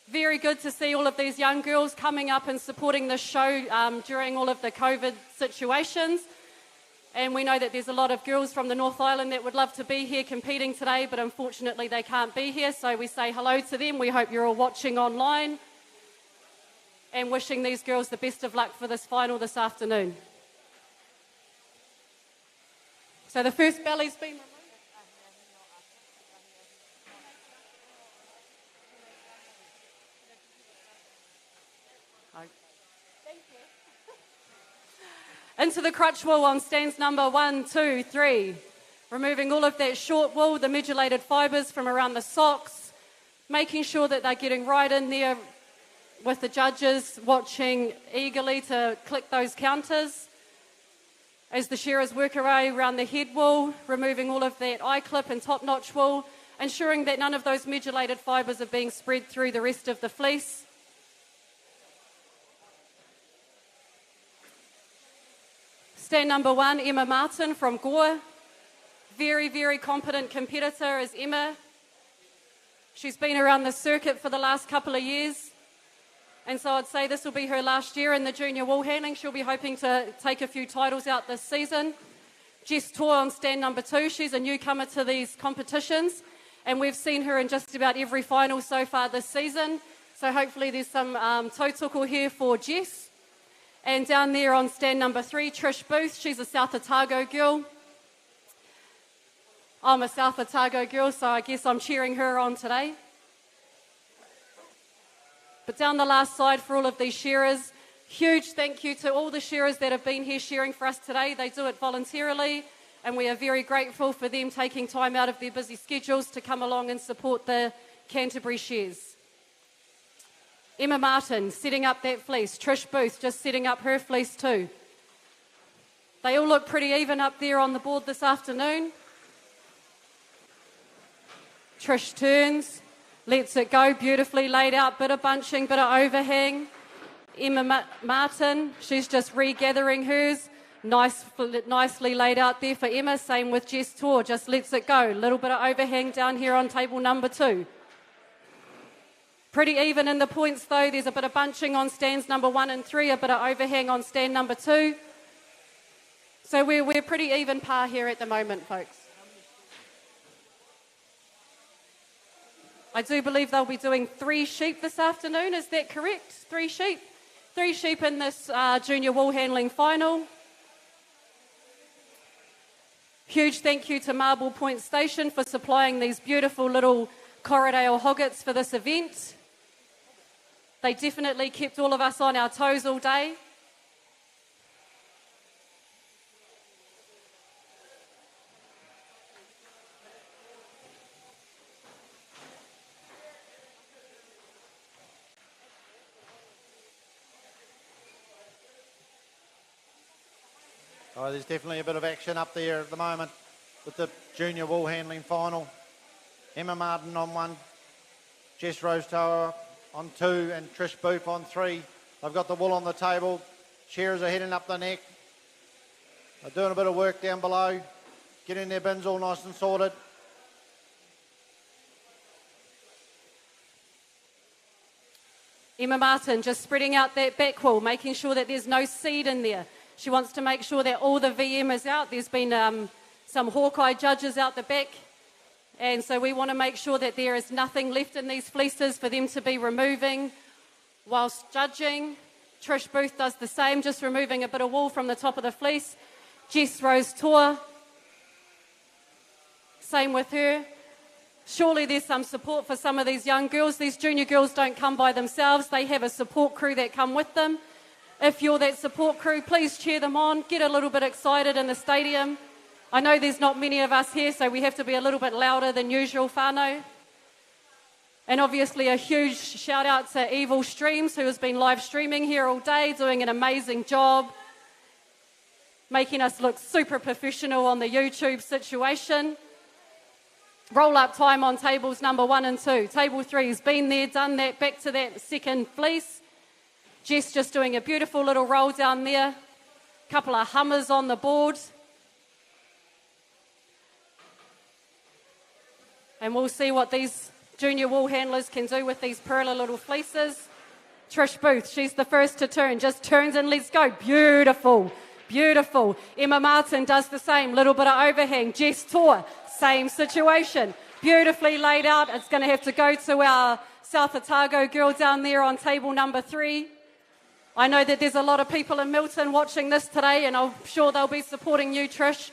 Very good to see all of these young girls coming up and supporting this show during all of the COVID situations. And we know that there's a lot of girls from the North Island that would love to be here competing today, but unfortunately they can't be here. So we say hello to them. We hope you're all watching online and wishing these girls the best of luck for this final this afternoon. So the first belly's been removed. Into the crutch wool on stands number 1, 2, 3. Removing all of that short wool, the midulated fibres from around the socks, making sure that they're getting right in there with the judges watching eagerly to click those counters. As the shearers work away around the head wool, removing all of that eye clip and top notch wool, ensuring that none of those midulated fibres are being spread through the rest of the fleece. Stand number 1, Emma Martin from Gore. Very, very competent competitor is Emma. She's been around the circuit for the last couple of years. And so I'd say this will be her last year in the junior wool handling. She'll be hoping to take a few titles out this season. Jess Tor on stand number 2. She's a newcomer to these competitions. And we've seen her in just about every final so far this season. So hopefully there's some tautoko here for Jess. And down there on stand number 3, Trish Booth. She's a South Otago girl. I'm a South Otago girl, so I guess I'm cheering her on today. But down the last side for all of these shearers, huge thank you to all the shearers that have been here shearing for us today. They do it voluntarily, and we are very grateful for them taking time out of their busy schedules to come along and support the Canterbury Shears. Emma Martin setting up that fleece. Trish Booth just setting up her fleece too. They all look pretty even up there on the board this afternoon. Trish turns, lets it go, beautifully laid out, bit of bunching, bit of overhang. Emma Martin, she's just regathering hers. Nicely laid out there for Emma. Same with Jess Tor, just lets it go. Little bit of overhang down here on table number 2. Pretty even in the points though. There's a bit of bunching on stands number 1 and 3, a bit of overhang on stand number 2. So we're pretty even par here at the moment, folks. I do believe they'll be doing 3 sheep this afternoon. Is that correct? 3 sheep? 3 sheep in this junior wool handling final. Huge thank you to Marble Point Station for supplying these beautiful little Corriedale hoggets for this event. They definitely kept all of us on our toes all day. Oh, there's definitely a bit of action up there at the moment with the junior wool handling final. Emma Martin on 1, Jess Rosetower on 2, and Trish Booth on 3. They've got the wool on the table. Shearers are heading up the neck. They're doing a bit of work down below, getting their bins all nice and sorted. Emma Martin just spreading out that back wool, making sure that there's no seed in there. She wants to make sure that all the VM is out. There's been some Hawkeye judges out the back. And so we want to make sure that there is nothing left in these fleeces for them to be removing whilst judging. Trish Booth does the same, just removing a bit of wool from the top of the fleece. Jess Rose Tor, same with her. Surely there's some support for some of these young girls. These junior girls don't come by themselves. They have a support crew that come with them. If you're that support crew, please cheer them on. Get a little bit excited in the stadium. I know there's not many of us here, so we have to be a little bit louder than usual, whānau. And obviously a huge shout out to Evil Streams, who has been live streaming here all day, doing an amazing job, making us look super professional on the YouTube situation. Roll up time on tables number 1 and 2. Table 3 has been there, done that, back to that second fleece. Jess just doing a beautiful little roll down there. Couple of hummers on the board. And we'll see what these junior wool handlers can do with these pearly little fleeces. Trish Booth, she's the first to turn, just turns and let's go. Beautiful, beautiful. Emma Martin does the same, little bit of overhang. Jess Tor, same situation. Beautifully laid out. It's going to have to go to our South Otago girl down there on table number 3. I know that there's a lot of people in Milton watching this today, and I'm sure they'll be supporting you, Trish.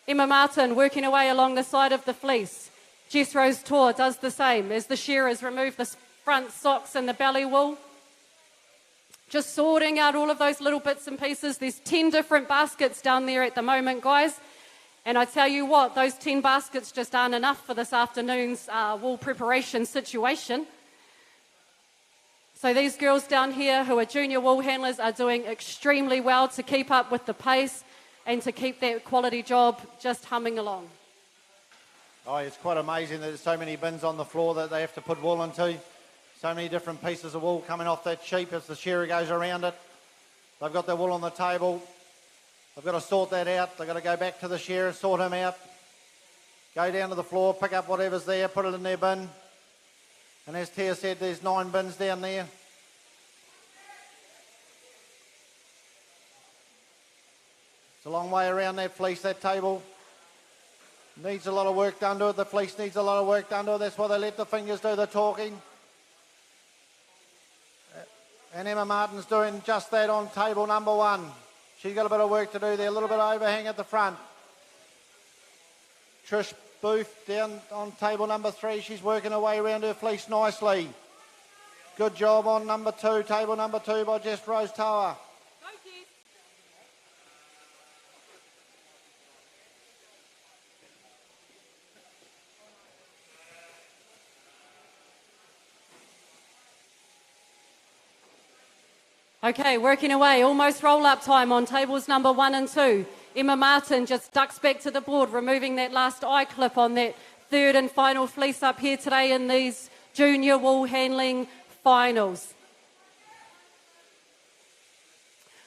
Emma Martin working away along the side of the fleece. Jess Rose Tor does the same as the shearers remove the front socks and the belly wool. Just sorting out all of those little bits and pieces. There's 10 different baskets down there at the moment, guys. And I tell you what, those 10 baskets just aren't enough for this afternoon's wool preparation situation. So these girls down here who are junior wool handlers are doing extremely well to keep up with the pace and to keep that quality job just humming along. Oh, it's quite amazing that there's so many bins on the floor that they have to put wool into. So many different pieces of wool coming off that sheep as the shearer goes around it. They've got their wool on the table. They've got to sort that out. They've got to go back to the shearer, sort him out. Go down to the floor, pick up whatever's there, put it in their bin. And as Tia said, there's 9 bins down there. It's a long way around that fleece, that table. Needs a lot of work done to it. The fleece needs a lot of work done to it. That's why they let the fingers do the talking. And Emma Martin's doing just that on table number 1. She's got a bit of work to do there, a little bit of overhang at the front. Trish Booth down on table number 3. She's working her way around her fleece nicely. Good job on number 2, table number 2 by Jess Rose Tower. Okay, working away, almost roll-up time on tables number 1 and 2. Emma Martin just ducks back to the board, removing that last eye clip on that third and final fleece up here today in these junior wool handling finals.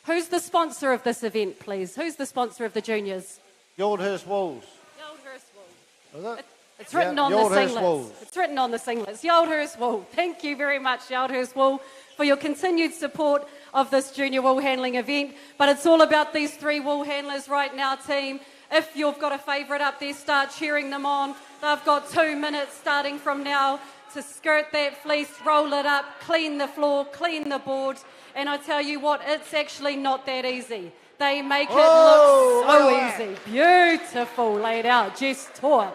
Who's the sponsor of this event, please? Who's the sponsor of the juniors? Yaldhurst Wools. Yaldhurst Wool. Is it? It's written on the Yaldhurst singlets. Wool. It's written on the singlets. Yaldhurst Wool. Thank you very much, Yaldhurst Wool, for your continued support of this junior wool handling event. But it's all about these 3 wool handlers right now, team. If you've got a favourite up there, start cheering them on. They've got 2 minutes starting from now to skirt that fleece, roll it up, clean the floor, clean the board. And I tell you what, it's actually not that easy. They make it look so easy. Beautiful laid out. Jess Tor.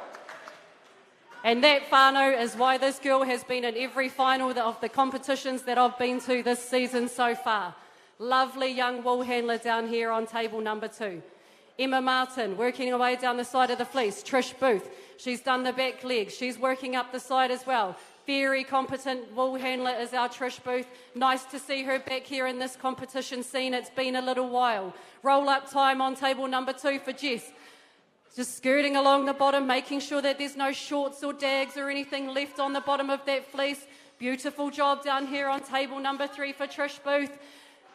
And that whānau is why this girl has been in every final of the competitions that I've been to this season so far. Lovely young wool handler down here on table number 2. Emma Martin working away down the side of the fleece. Trish Booth, she's done the back leg. She's working up the side as well. Very competent wool handler is our Trish Booth. Nice to see her back here in this competition scene. It's been a little while. Roll up time on table number 2 for Jess. Just skirting along the bottom, making sure that there's no shorts or dags or anything left on the bottom of that fleece. Beautiful job down here on table number 3 for Trish Booth.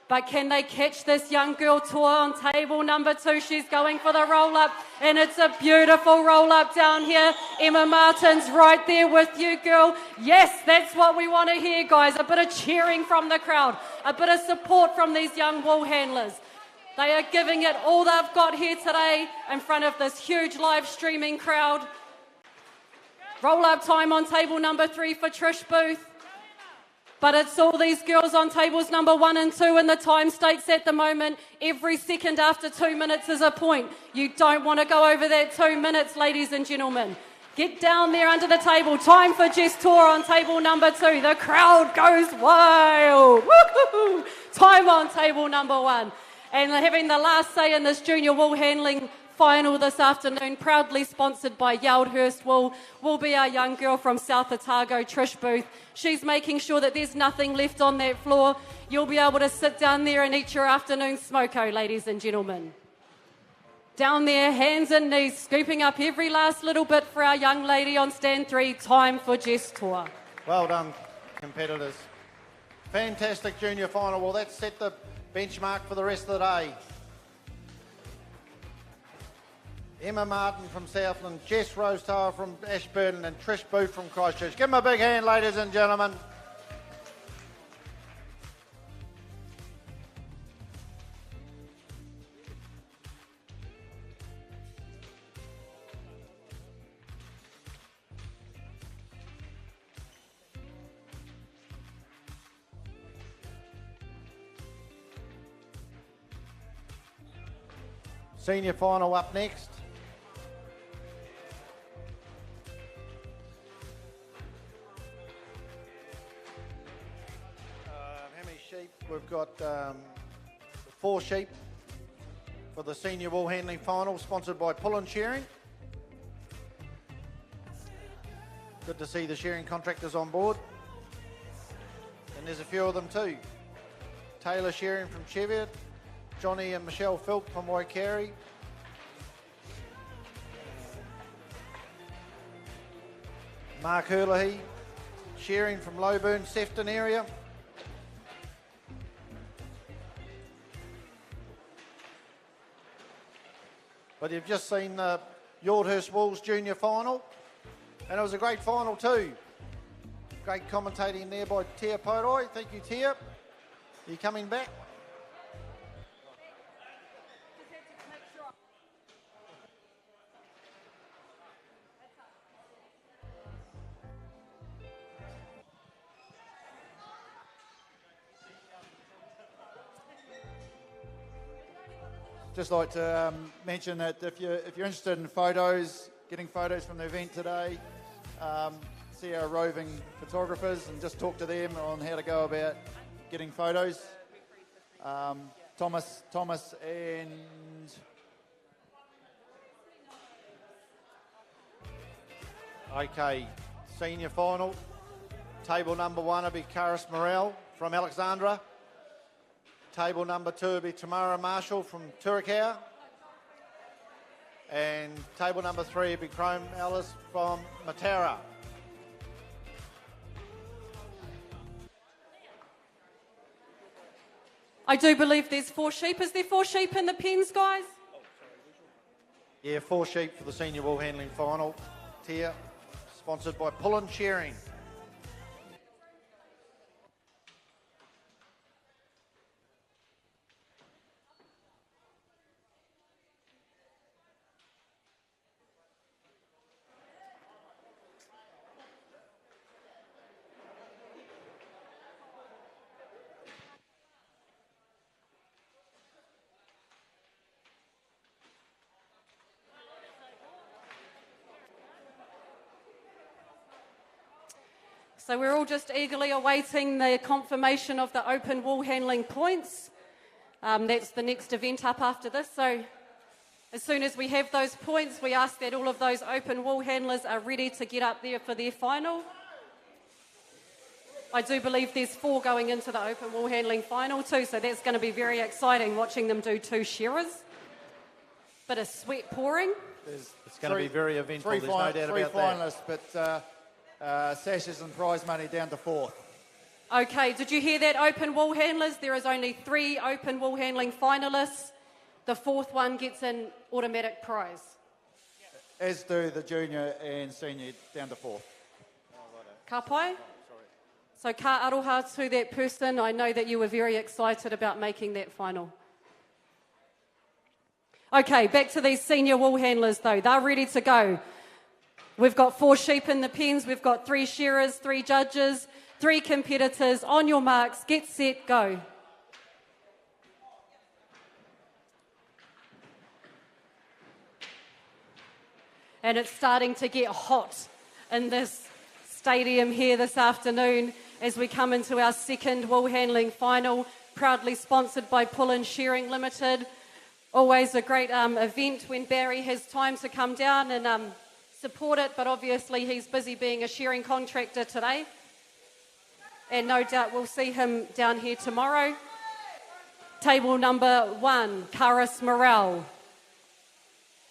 But can they catch this young girl Tor on table number 2? She's going for the roll-up, and it's a beautiful roll-up down here. Emma Martin's right there with you, girl. Yes, that's what we want to hear, guys. A bit of cheering from the crowd, a bit of support from these young wool handlers. They are giving it all they've got here today in front of this huge live streaming crowd. Roll-up time on table number 3 for Trish Booth. But it's all these girls on tables number 1 and 2 in the time stakes at the moment. Every second after 2 minutes is a point. You don't want to go over that 2 minutes, ladies and gentlemen. Get down there under the table. Time for Jess Tor on table number 2. The crowd goes wild. Woo-hoo-hoo. Time on table number 1. And having the last say in this junior wool handling final this afternoon, proudly sponsored by Yaldhurst Wool, will be our young girl from South Otago, Trish Booth. She's making sure that there's nothing left on that floor. You'll be able to sit down there and eat your afternoon smoko, ladies and gentlemen. Down there, hands and knees, scooping up every last little bit for our young lady on stand 3. Time for Jess Tour. Well done, competitors. Fantastic junior final. Well, that's set the benchmark for the rest of the day. Emma Martin from Southland, Jess Rosetower from Ashburton and Trish Booth from Christchurch. Give them a big hand, ladies and gentlemen. Senior final up next. How many sheep? We've got 4 sheep for the senior wool handling final, sponsored by Pull and Shearing. Good to see the shearing contractors on board. And there's a few of them too. Taylor Shearing from Cheviot, Johnny and Michelle Philp from Waikari. Mark Hurley, Shearing from Lowburn, Sefton area. But you've just seen the Yaldhurst Wolves junior final, and it was a great final too. Great commentating there by Tia Poroi. Thank you, Tia. Are you coming back? Just like to mention that if you're interested in photos, getting photos from the event today, see our roving photographers and just talk to them on how to go about getting photos. Thomas and Okay, senior final. Table number 1 will be Karis Morel from Alexandra. Table number 2 will be Tamara Marshall from Turakau. And table number 3 will be Chrome Ellis from Matara. I do believe there's 4 sheep. Is there 4 sheep in the pens, guys? Yeah, 4 sheep for the senior wool handling final tier, sponsored by Pull and Shearing. So we're all just eagerly awaiting the confirmation of the open wool handling points. That's the next event up after this. So as soon as we have those points, we ask that all of those open wool handlers are ready to get up there for their final. I do believe there's 4 going into the open wool handling final too, so that's going to be very exciting watching them do 2 shearers. Bit of sweat pouring. It's going to be very eventful, there's no doubt about that. 3 finalists, but sashes and prize money down to 4th. Okay, did you hear that, open wool handlers? There is only 3 open wool handling finalists. The 4th one gets an automatic prize. As do the junior and senior down to 4th. Ka pai? So ka aroha to that person. I know that you were very excited about making that final. Okay, back to these senior wool handlers though. They're ready to go. We've got 4 sheep in the pens. We've got 3 shearers, 3 judges, 3 competitors. On your marks, get set, go. And it's starting to get hot in this stadium here this afternoon as we come into our second wool handling final, proudly sponsored by Pull and Shearing Limited. Always a great event when Barry has time to come down and support it, but obviously he's busy being a shearing contractor today. And no doubt we'll see him down here tomorrow. Table number 1, Karis Morel.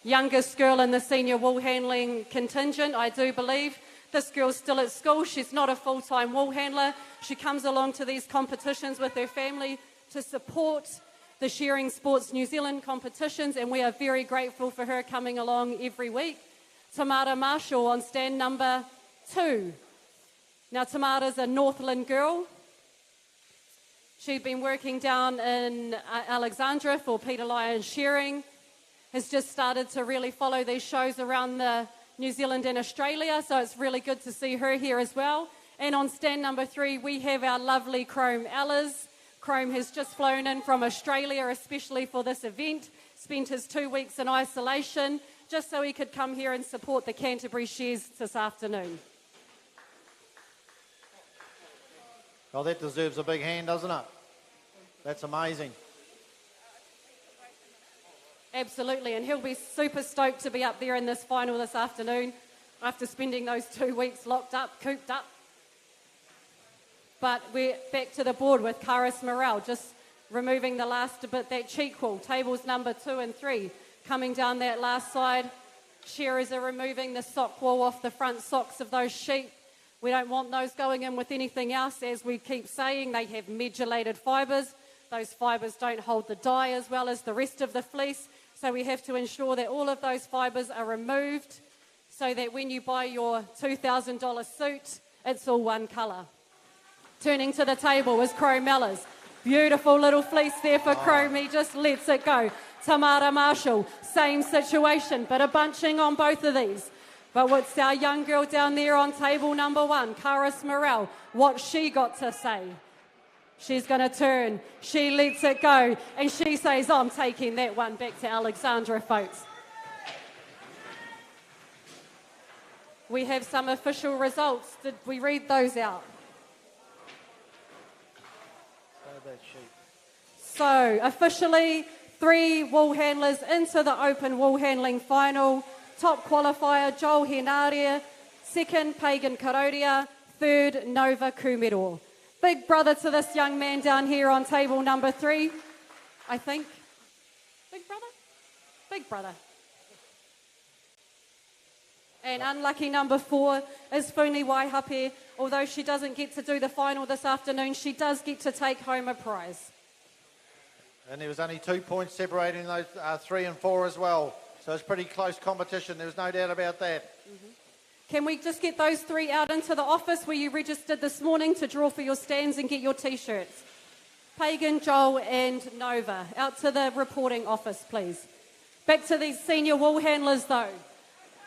Youngest girl in the senior wool handling contingent, I do believe. This girl's still at school. She's not a full-time wool handler. She comes along to these competitions with her family to support the Shearing Sports New Zealand competitions, and we are very grateful for her coming along every week. Tamara Marshall on stand number 2. Now, Tamara's a Northland girl. She'd been working down in Alexandra for Peter Lyons Shearing, has just started to really follow these shows around the New Zealand and Australia, so it's really good to see her here as well. And on stand number 3, we have our lovely Chrome Ellis. Chrome has just flown in from Australia, especially for this event, spent his 2 weeks in isolation, just so he could come here and support the Canterbury Shares this afternoon. Well, that deserves a big hand, doesn't it? That's amazing. Absolutely, and he'll be super stoked to be up there in this final this afternoon after spending those 2 weeks locked up, cooped up. But we're back to the board with Karis Morel, just removing the last bit, that cheek wall. Tables number 2 and 3 coming down that last side. Shearers are removing the sock wall off the front socks of those sheep. We don't want those going in with anything else. As we keep saying, they have medullated fibres. Those fibres don't hold the dye as well as the rest of the fleece. So we have to ensure that all of those fibres are removed so that when you buy your $2,000 suit, it's all one colour. Turning to the table is Chrome Ellis. Beautiful little fleece there for Chrome. He just lets it go. Tamara Marshall, same situation, but a bunching on both of these. But what's our young girl down there on table number 1, Karis Morel, what she got to say? She's going to turn. She lets it go. And she says, I'm taking that one back to Alexandra, folks. We have some official results. Did we read those out? So, officially, 3 wool handlers into the open wool handling final. Top qualifier, Joel Henaria. Second, Pagan Karodia. Third, Nova Kumero. Big brother to this young man down here on table number 3, I think. Big brother? Big brother. And unlucky number 4 is Funi Waihape. Although she doesn't get to do the final this afternoon, she does get to take home a prize. And there was only 2 points separating those 3 and 4 as well. So it's pretty close competition. There's no doubt about that. Can we just get those 3 out into the office where you registered this morning to draw for your stands and get your T-shirts? Pagan, Joel and Nova. Out to the reporting office, please. Back to these senior wool handlers, though.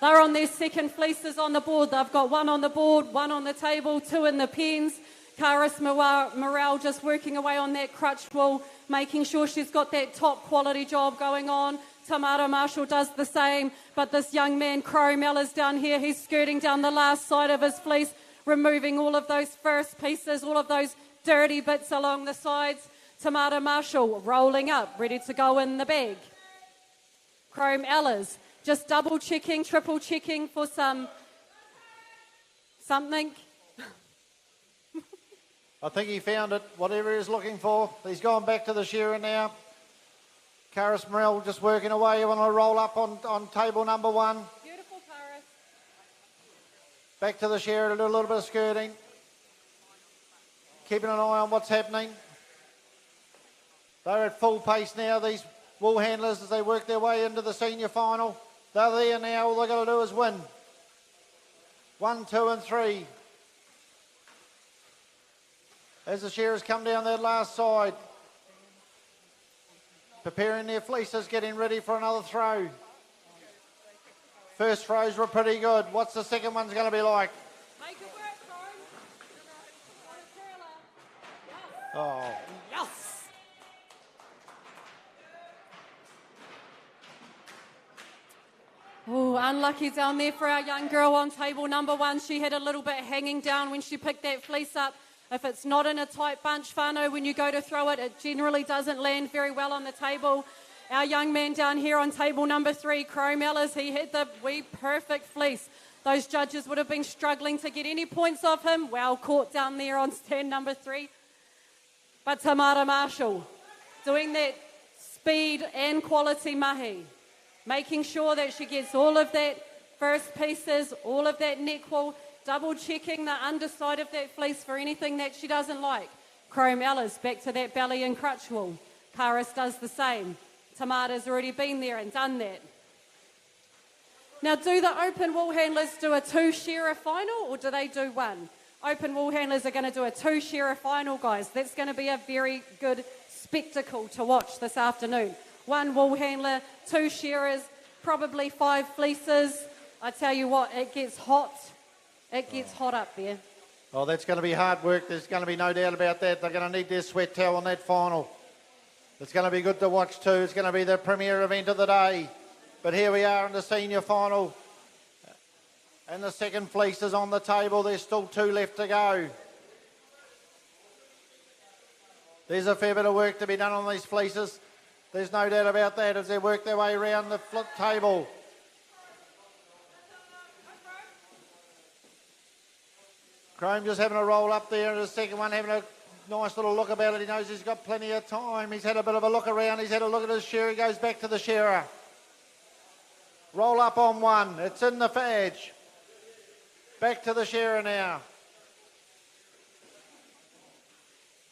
They're on their second fleeces on the board. They've got 1 on the board, 1 on the table, 2 in the pens. Karis Morel just working away on that crutch wool, making sure she's got that top quality job going on. Tamara Marshall does the same, but this young man, Chrome Ellis, down here, he's skirting down the last side of his fleece, removing all of those first pieces, all of those dirty bits along the sides. Tamara Marshall rolling up, ready to go in the bag. Chrome Ellis just double checking, triple checking for something. I think he found it, whatever he was looking for. He's gone back to the shearer now. Karis Morel just working away. You want to roll up on table number 1. Beautiful, Karis. Back to the shearer to do a little bit of skirting. Keeping an eye on what's happening. They're at full pace now, these wool handlers, as they work their way into the senior final. They're there now. All they've got to do is win. 1, 2 and 3. As the shearers come down that last side, preparing their fleeces, getting ready for another throw. First throws were pretty good. What's the second one's going to be like? Make it work, Chrome. Oh. Yes. Oh, unlucky down there for our young girl on table number 1. She had a little bit hanging down when she picked that fleece up. If it's not in a tight bunch, whānau, when you go to throw it, it generally doesn't land very well on the table. Our young man down here on table number 3, Chrome Ellis, he had the wee perfect fleece. Those judges would have been struggling to get any points off him. Well caught down there on stand number 3. But Tamara Marshall, doing that speed and quality mahi, making sure that she gets all of that first pieces, all of that neck wool, double checking the underside of that fleece for anything that she doesn't like. Chrome Ellis back to that belly and crutch wool. Karis does the same. Tamara's already been there and done that. Now, do the open wool handlers do a 2-shearer final or do they do one? Open wool handlers are going to do a 2-shearer final, guys. That's going to be a very good spectacle to watch this afternoon. 1 wool handler, 2 shearers, probably 5 fleeces. I tell you what, it gets hot. It gets hot up there. Oh, that's going to be hard work. There's going to be no doubt about that. They're going to need their sweat towel on that final. It's going to be good to watch too. It's going to be the premier event of the day. But here we are in the senior final. And the second fleece is on the table. There's still 2 left to go. There's a fair bit of work to be done on these fleeces. There's no doubt about that as they work their way around the flip table. Chrome just having a roll up there, and the second one having a nice little look about it. He knows he's got plenty of time. He's had a bit of a look around. He's had a look at his shearer. He goes back to the shearer. Roll up on 1. It's in the fadge. Back to the shearer now.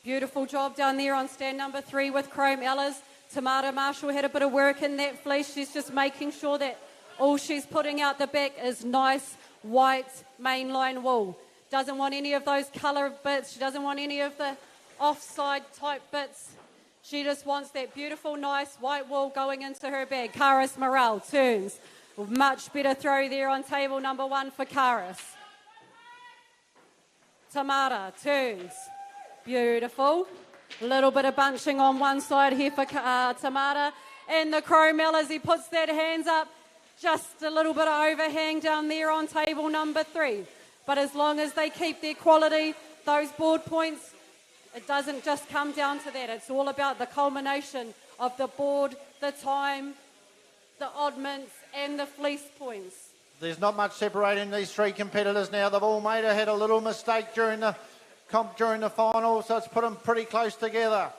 Beautiful job down there on stand number 3 with Chrome Ellis. Tamara Marshall had a bit of work in that fleece. She's just making sure that all she's putting out the back is nice, white, mainline wool. Doesn't want any of those colour bits. She doesn't want any of the offside type bits. She just wants that beautiful, nice white wool going into her bag. Karis Morel turns. Much better throw there on table number 1 for Karis. Tamara turns. Beautiful. A little bit of bunching on one side here for Tamara. And the Chrome Ellis, he puts that hands up. Just a little bit of overhang down there on table number 3. But as long as they keep their quality, those board points, it doesn't just come down to that. It's all about the culmination of the board, the time, the oddments, and the fleece points. There's not much separating these 3 competitors now. They've all had a little mistake during the final, so it's put them pretty close together.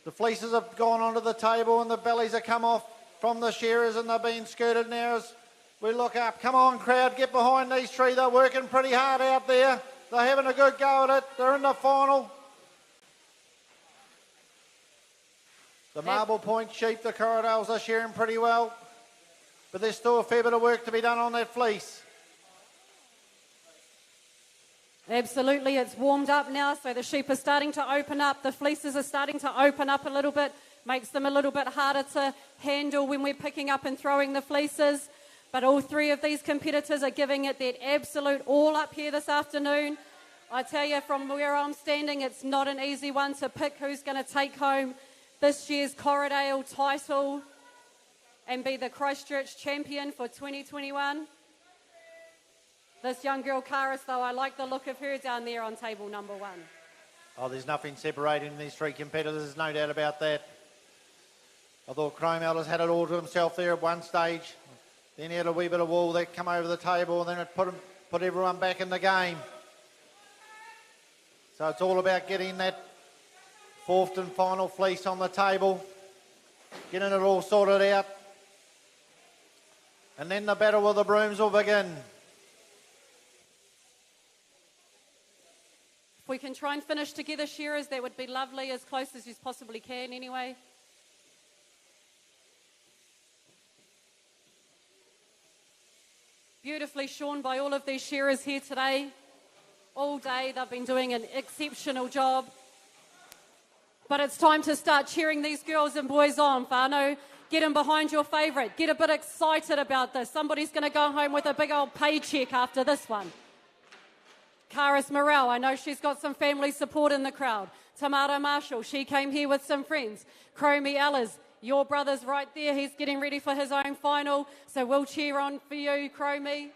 The fleeces have gone onto the table and the bellies have come off from the shearers and they're being skirted now as we look up. Come on, crowd, get behind these 3. They're working pretty hard out there. They're having a good go at it. They're in the final. The Marble Point sheep, the Corridales are shearing pretty well. But there's still a fair bit of work to be done on that fleece. Absolutely, it's warmed up now, so the sheep are starting to open up. The fleeces are starting to open up a little bit. Makes them a little bit harder to handle when we're picking up and throwing the fleeces. But all 3 of these competitors are giving it that absolute all up here this afternoon. I tell you, from where I'm standing, it's not an easy one to pick who's going to take home this year's Corridale title and be the Christchurch champion for 2021. This young girl, Karis, though, I like the look of her down there on table number 1. Oh, there's nothing separating these 3 competitors, there's no doubt about that. I thought Chrome Ellis had it all to himself there at one stage. Then he had a wee bit of wool that come over the table and then it put everyone back in the game. So it's all about getting that 4th and final fleece on the table, getting it all sorted out. And then the battle with the brooms will begin. If we can try and finish together, shearers, that would be lovely, as close as you possibly can anyway. Beautifully shorn by all of these shearers here today. All day they've been doing an exceptional job. But it's time to start cheering these girls and boys on, whānau. Get them behind your favourite. Get a bit excited about this. Somebody's going to go home with a big old paycheck after this one. Karis Morel, I know she's got some family support in the crowd. Tamara Marshall, she came here with some friends. Chromie Ellis, your brother's right there. He's getting ready for his own final. So we'll cheer on for you, Chromie.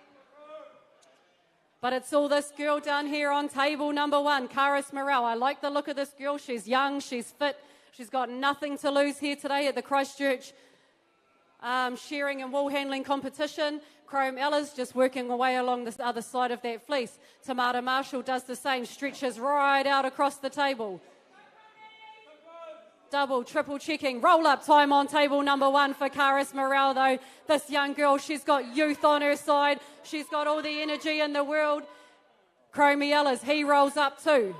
But it's all this girl down here on table number 1, Karis Morel. I like the look of this girl. She's young, she's fit, She's got nothing to lose here today at the Christchurch shearing and wool handling competition. Chrome Ella's just working away along the other side of that fleece. Tamara Marshall does the same, stretches right out across the table. Double, triple checking, roll up time on table number 1 for Karis Morel though. This young girl, she's got youth on her side. She's got all the energy in the world. Chrome Ella's, he rolls up too.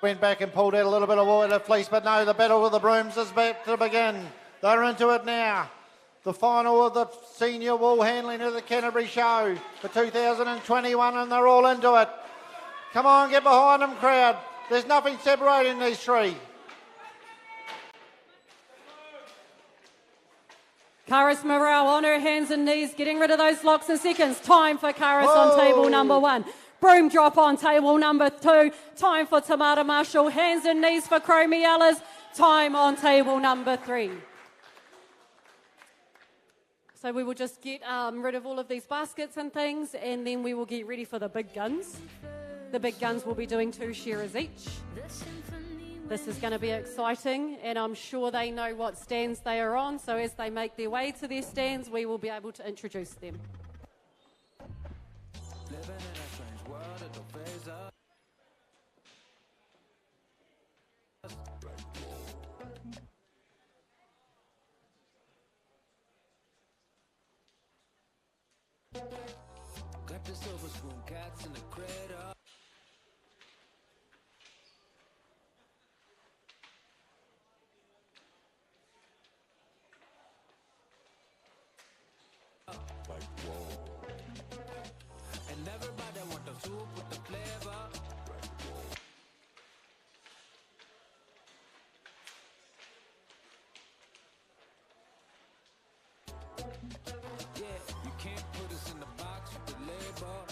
Went back and pulled out a little bit of oil of fleece, but no, the battle with the brooms is about to begin. They're into it now. The final of the senior wool handling of the Canterbury Show for 2021, and they're all into it. Come on, get behind them, crowd. There's nothing separating these three. Karis Morel on her hands and knees, getting rid of those locks and seconds. Time for Karis on table number 1. Broom drop on table number 2. Time for Tamara Marshall. Hands and knees for Chromie Ellis. Time on table number 3. So we will just get rid of all of these baskets and things, and then we will get ready for the big guns. The big guns will be doing 2 shearers each. This is going to be exciting, and I'm sure they know what stands they are on, so as they make their way to their stands, we will be able to introduce them. Got the silver spoon cats in the cradle. And everybody want the soup with the flavor. Yeah, you can't put us in the box with the label.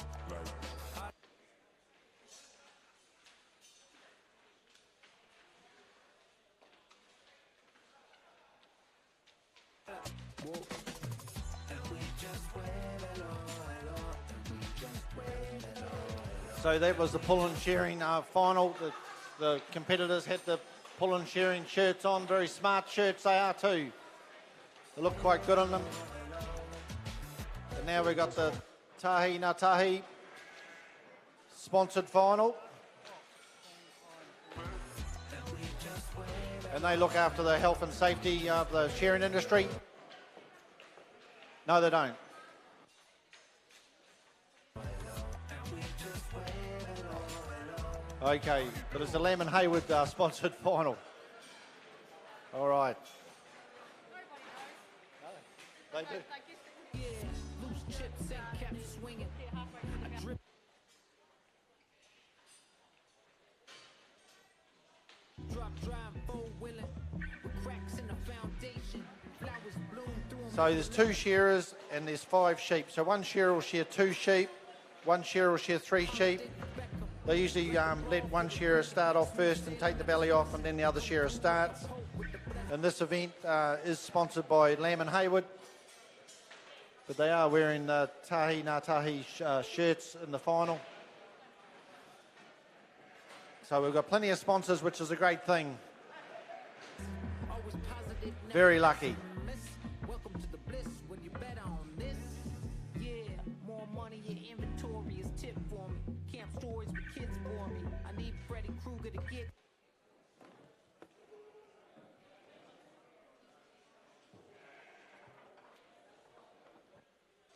So that was the pull and shearing final. The competitors had the pull and shearing shirts on. Very smart shirts they are too. They look quite good on them. And now we've got the Tahi na Tahi sponsored final. And they look after the health and safety of the shearing industry. No, they don't. Okay, but it's the Lamb and Hayward sponsored final. All right. They do. So there's 2 shearers and there's 5 sheep. So one shearer will shear 2 sheep, one shearer will shear 3 sheep. They usually let one shearer start off first and take the belly off, and then the other shearer starts. And this event is sponsored by Lamb and Hayward, but they are wearing the Tahi na Tahi shirts in the final. So we've got plenty of sponsors, which is a great thing. Very lucky. Welcome to the bliss when you bet on this. Yeah, more money in inventory is tip for me. Camp stories with kids for me. I need Freddy Krueger to get.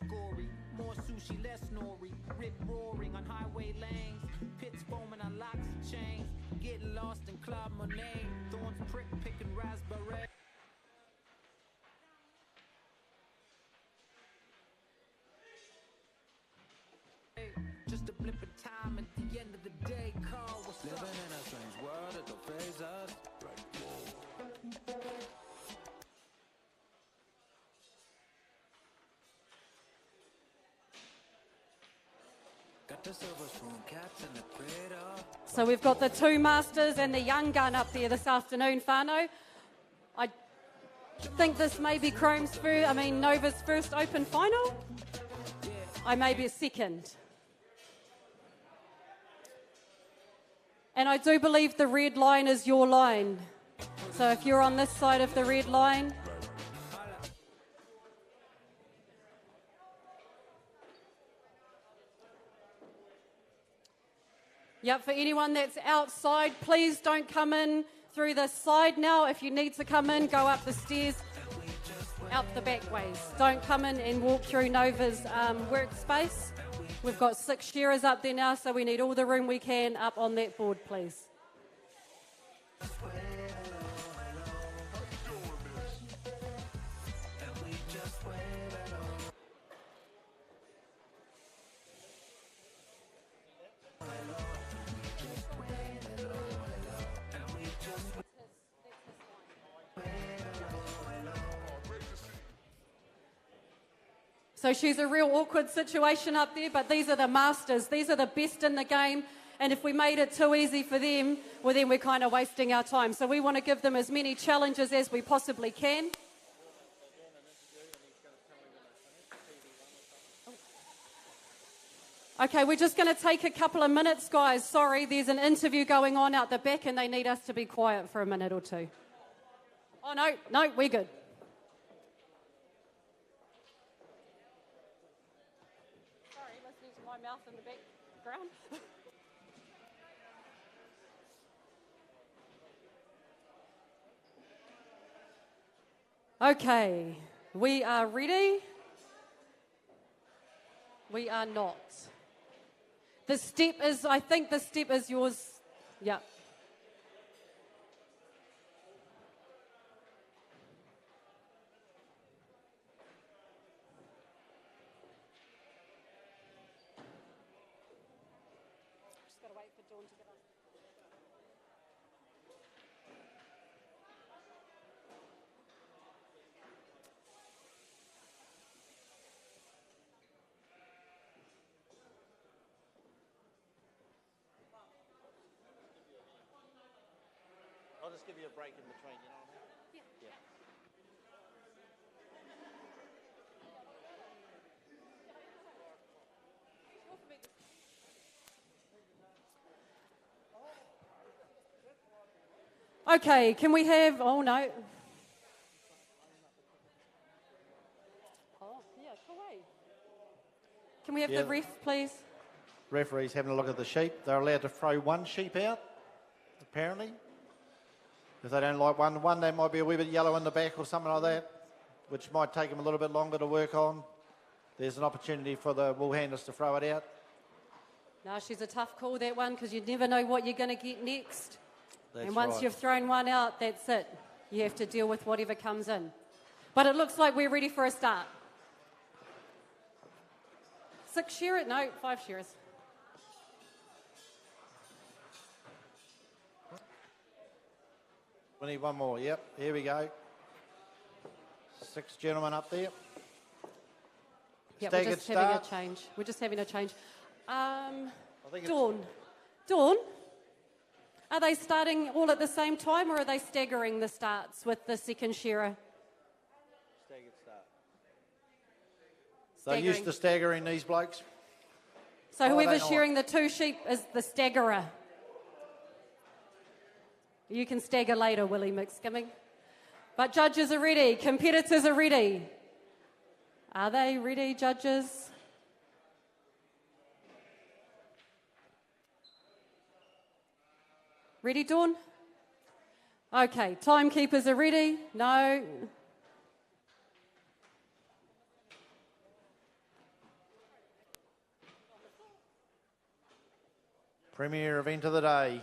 Gory, more sushi, less nori. Rip roaring on highway lanes. Pits foaming on locks and chains. Getting lost in Claude Monet. Thorns prick picking raspberry. Just a blip of time at the end of the day. Carl, what's Living up? in a strange world that don't faze us. Got the silver spoon cats in the cradle. So we've got the 2 masters and the young gun up there this afternoon, whānau. I think this may be Nova's first open final. I may be a second. And I do believe the red line is your line. So if you're on this side of the red line. Yep, for anyone that's outside, please don't come in through the side now. If you need to come in, go up the stairs, out the back ways. Don't come in and walk through Nova's workspace. We've got 6 shearers up there now, so we need all the room we can up on that board, please. So she's a real awkward situation up there, but these are the masters. These are the best in the game. And if we made it too easy for them, well, then we're kind of wasting our time. So we want to give them as many challenges as we possibly can. Okay, we're just going to take a couple of minutes, guys. Sorry, there's an interview going on out the back and they need us to be quiet for a minute or two. Oh, no, we're good. My mouth in the background. Okay, we are ready. We are not. The step is, I think the step is yours. Yeah. I'll just give you a break in between, you know what I mean? Yeah. Okay, can we have, oh no. Oh, yeah, go away. Can we have the ref, please? Referee's having a look at the sheep. They're allowed to throw one sheep out, apparently. If they don't like one they might be a wee bit yellow in the back or something like that, which might take them a little bit longer to work on. There's an opportunity for the wool handlers to throw it out. No, she's a tough call, that one, because you never know what you're going to get next. That's and once right. you've thrown one out, that's it. You have to deal with whatever comes in. But it looks like we're ready for a start. 6 shearers? No, 5 shearers. We need one more. Yep, here we go. 6 gentlemen up there. Yeah, Staggered we're just having start. a change. We're just having a change. think Dawn, are they starting all at the same time or are they staggering the starts with the second shearer? Staggered start. They're used to staggering, these blokes. So whoever's Friday night. shearing the 2 sheep is the staggerer. You can stagger later, Willie McSkimming. But judges are ready. Competitors are ready. Are they ready, judges? Ready, Dawn? Okay, timekeepers are ready. No. Premier event of the day.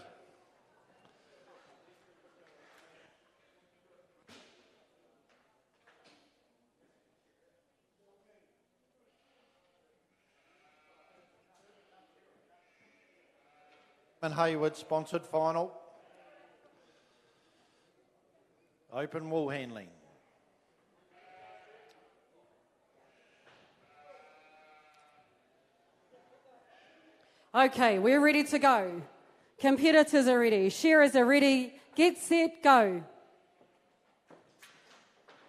And Hayward sponsored final. Open wool handling. Okay, we're ready to go. Competitors are ready. Shearers are ready. Get set, go.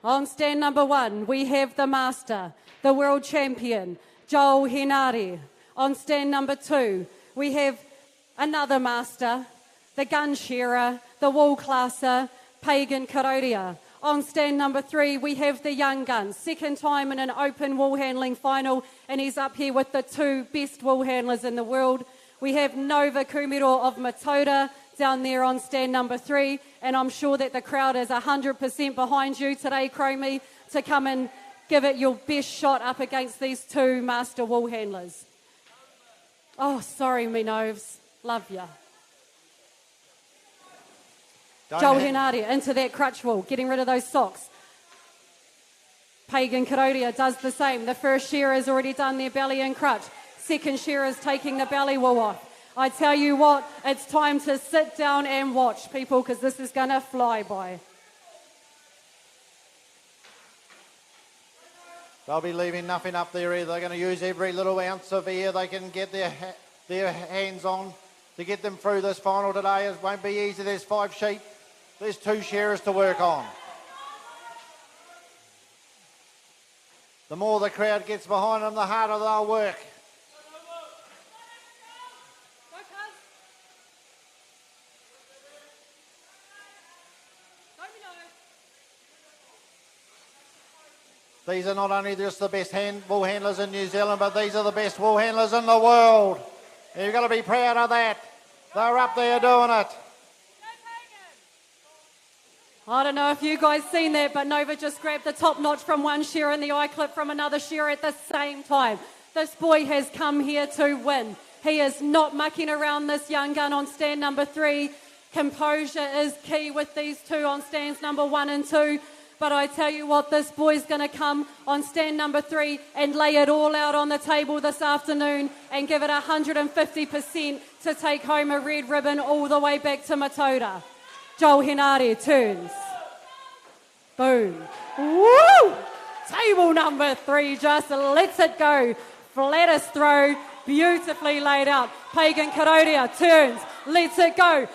On stand number 1, we have the master, the world champion, Joel Henare. On stand number 2, we have another master, the gun shearer, the wool classer, Pagan Karoria. On stand number 3, we have the young gun. Second time in an open wool handling final, and he's up here with the 2 best wool handlers in the world. We have Nova Kumiro of Matoda down there on stand number 3, and I'm sure that the crowd is 100% behind you today, Chromie, to come and give it your best shot up against these 2 master wool handlers. Oh, sorry, me Noves. Love ya. Joel Henare into that crutch wool, getting rid of those socks. Pagan Karoria does the same. The first shearer's already done their belly and crutch. Second shearer's taking the belly wool off. I tell you what, it's time to sit down and watch, people, because this is going to fly by. They'll be leaving nothing up there either. They're going to use every little ounce of air they can get their hands on to get them through this final today. It won't be easy. There's 5 sheep. There's 2 shearers to work on. The more the crowd gets behind them, the harder they'll work. These are not only just the best wool handlers in New Zealand, but these are the best wool handlers in the world. And you've got to be proud of that. They're up there doing it. I don't know if you guys seen that, but Nova just grabbed the top notch from one shearer and the eye clip from another shearer at the same time. This boy has come here to win. He is not mucking around, this young gun on stand number 3. Composure is key with these 2 on stands number 1 and 2. But I tell you what, this boy's going to come on stand number 3 and lay it all out on the table this afternoon and give it 150% to take home a red ribbon all the way back to Matoda. Joel Henare turns. Boom. Woo! Table number 3 just lets it go. Flattest throw, beautifully laid out. Pagan Karoria turns, lets it go.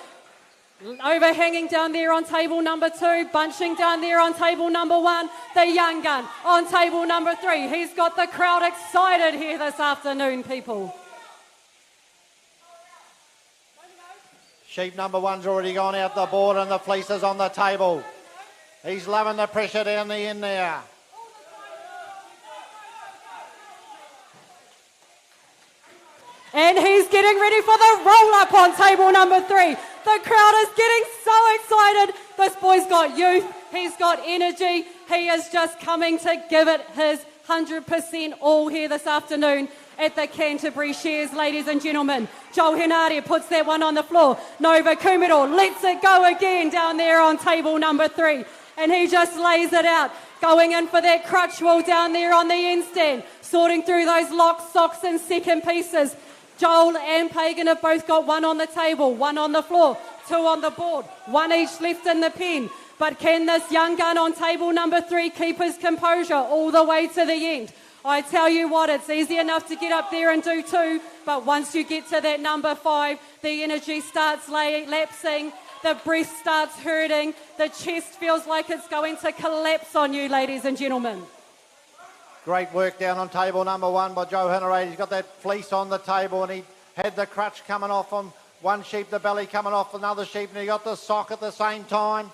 Overhanging down there on table number 2, bunching down there on table number 1, the young gun on table number 3. He's got the crowd excited here this afternoon, people. Sheep number 1's already gone out the board and the fleece is on the table. He's loving the pressure down the end there. And he's getting ready for the roll-up on table number 3. The crowd is getting so excited. This boy's got youth. He's got energy. He is just coming to give it his 100% all here this afternoon at the Canterbury Shares, ladies and gentlemen. Joel Henare puts that one on the floor. Nova Kumiro lets it go again down there on table number 3. And he just lays it out. Going in for that crutch wool down there on the end stand. Sorting through those locks, socks and second pieces. Joel and Pagan have both got 1 on the table, 1 on the floor, 2 on the board, 1 each left in the pen. But can this young gun on table number 3 keep his composure all the way to the end? I tell you what, it's easy enough to get up there and do 2, but once you get to that number 5, the energy starts lapsing, the breath starts hurting, the chest feels like it's going to collapse on you, ladies and gentlemen. Great work down on table number 1 by Joe Henare. He's got that fleece on the table and he had the crutch coming off on one sheep, the belly coming off another sheep, and he got the sock at the same time.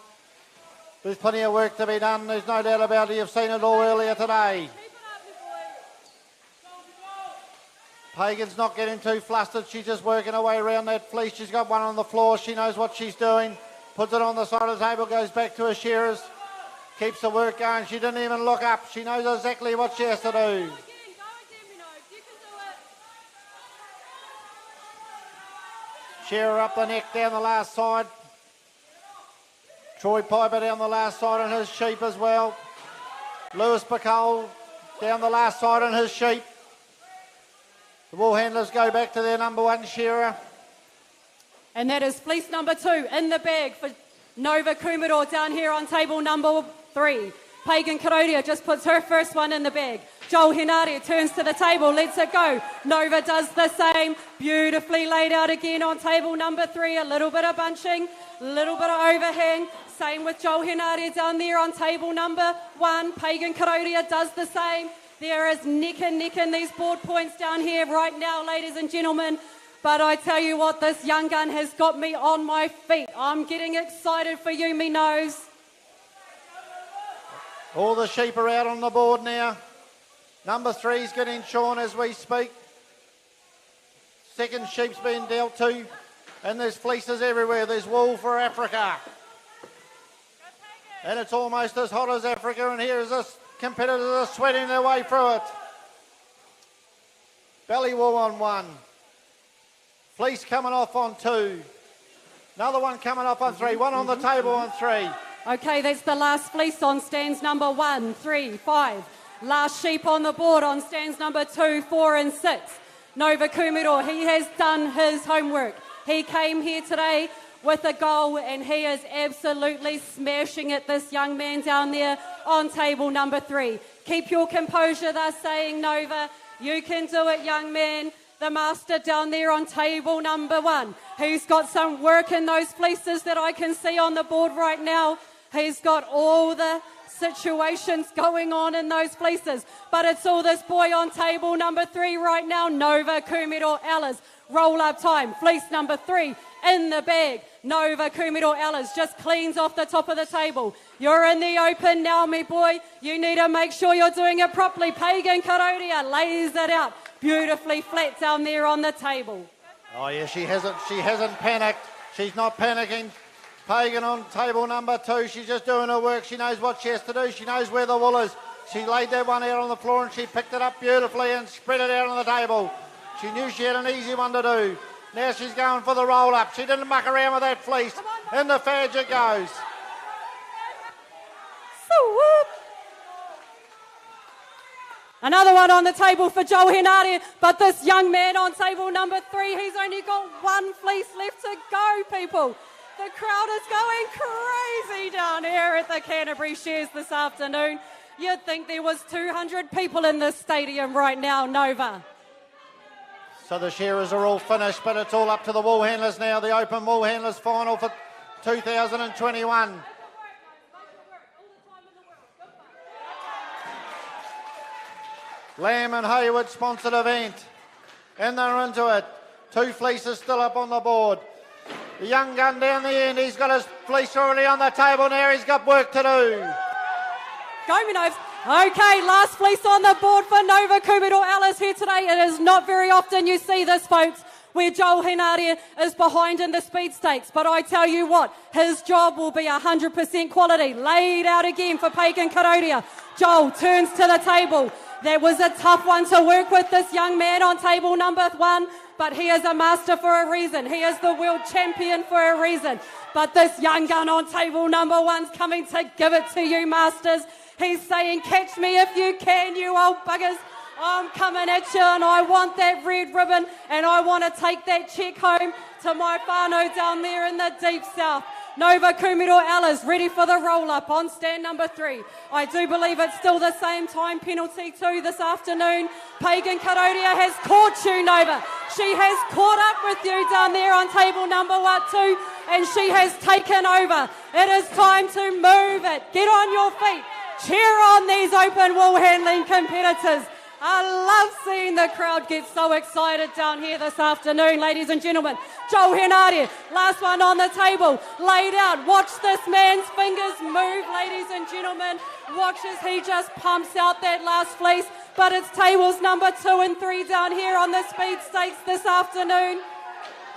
There's plenty of work to be done. There's no doubt about it. You've seen it all earlier today. Pagan's not getting too flustered. She's just working her way around that fleece. She's got 1 on the floor. She knows what she's doing. Puts it on the side of the table, goes back to her shearers. Keeps the work going. She didn't even look up. She knows exactly what she has to do. Shearer up the neck down the last side. Troy Piper down the last side on his sheep as well. Lewis Bacole down the last side on his sheep. The wool handlers go back to their number 1 shearer. And that is fleece number 2 in the bag for Nova Kumiro down here on table number 3. Pagan Karoria just puts her first one in the bag. Joel Henare turns to the table, lets it go. Nova does the same. Beautifully laid out again on table number 3. A little bit of bunching, a little bit of overhang. Same with Joel Henare down there on table number 1. Pagan Karoria does the same. There is neck and neck in these board points down here right now, ladies and gentlemen. But I tell you what, this young gun has got me on my feet. I'm getting excited for you, me nose. All the sheep are out on the board now. Number 3's getting shorn as we speak. Second sheep's been dealt to. And there's fleeces everywhere. There's wool for Africa. And it's almost as hot as Africa. And here's us competitors are sweating their way through it. Belly wool on 1. Fleece coming off on 2. Another one coming off on 3. One on the table on 3. Okay, that's the last fleece on stands number 1, 3, 5. Last sheep on the board on stands number 2, 4 and 6. Nova Kumiro, he has done his homework. He came here today with a goal and he is absolutely smashing it, this young man down there on table number 3. Keep your composure, they're saying, Nova. You can do it, young man. The master down there on table number 1. He's got some work in those fleeces that I can see on the board right now. He's got all the situations going on in those fleeces. But it's all this boy on table number 3 right now, Nova Kumiro Ellis. Roll up time, fleece number 3 in the bag. Nova Kumiro Ellis just cleans off the top of the table. You're in the open now, me boy. You need to make sure you're doing it properly. Pagan Karodia lays it out beautifully flat down there on the table. Oh yeah, she hasn't panicked. She's not panicking. Pagan on table number 2. She's just doing her work. She knows what she has to do. She knows where the wool is. She laid that one out on the floor and she picked it up beautifully and spread it out on the table. She knew she had an easy one to do. Now she's going for the roll-up. She didn't muck around with that fleece. In the fadge it goes. Another one on the table for Joel Henare, but this young man on table number 3, he's only got 1 fleece left to go, people. The crowd is going crazy down here at the Canterbury Shares this afternoon. You'd think there was 200 people in this stadium right now, Nova. So the shearers are all finished, but it's all up to the wool handlers now. The Open Wool Handlers Final for 2021. Lamb and Hayward sponsored event. And they're into it. 2 fleeces still up on the board. The young gun down the end, he's got his fleece already on the table now. He's got work to do. Go, me Noves. Okay, last fleece on the board for Nova Kumiro Ellis here today. It is not very often you see this, folks, where Joel Henare is behind in the speed stakes. But I tell you what, his job will be 100% quality. Laid out again for Pagan Karodia. Joel turns to the table. That was a tough one to work with, this young man on table number 1. But he is a master for a reason. He is the world champion for a reason. But this young gun on table number 1's coming to give it to you, masters. He's saying, catch me if you can, you old buggers. I'm coming at you and I want that red ribbon and I want to take that check home to my whānau down there in the deep south. Nova Kumiro Ellis ready for the roll-up on stand number 3. I do believe it's still the same time penalty too this afternoon. Pagan Karodia has caught you, Nova. She has caught up with you down there on table number 2 and she has taken over. It is time to move it. Get on your feet. Cheer on these open wool handling competitors. I love seeing the crowd get so excited down here this afternoon, ladies and gentlemen. Joel Henare, last one on the table, laid out. Watch this man's fingers move, ladies and gentlemen. Watch as he just pumps out that last fleece. But it's tables number 2 and 3 down here on the speed stakes this afternoon.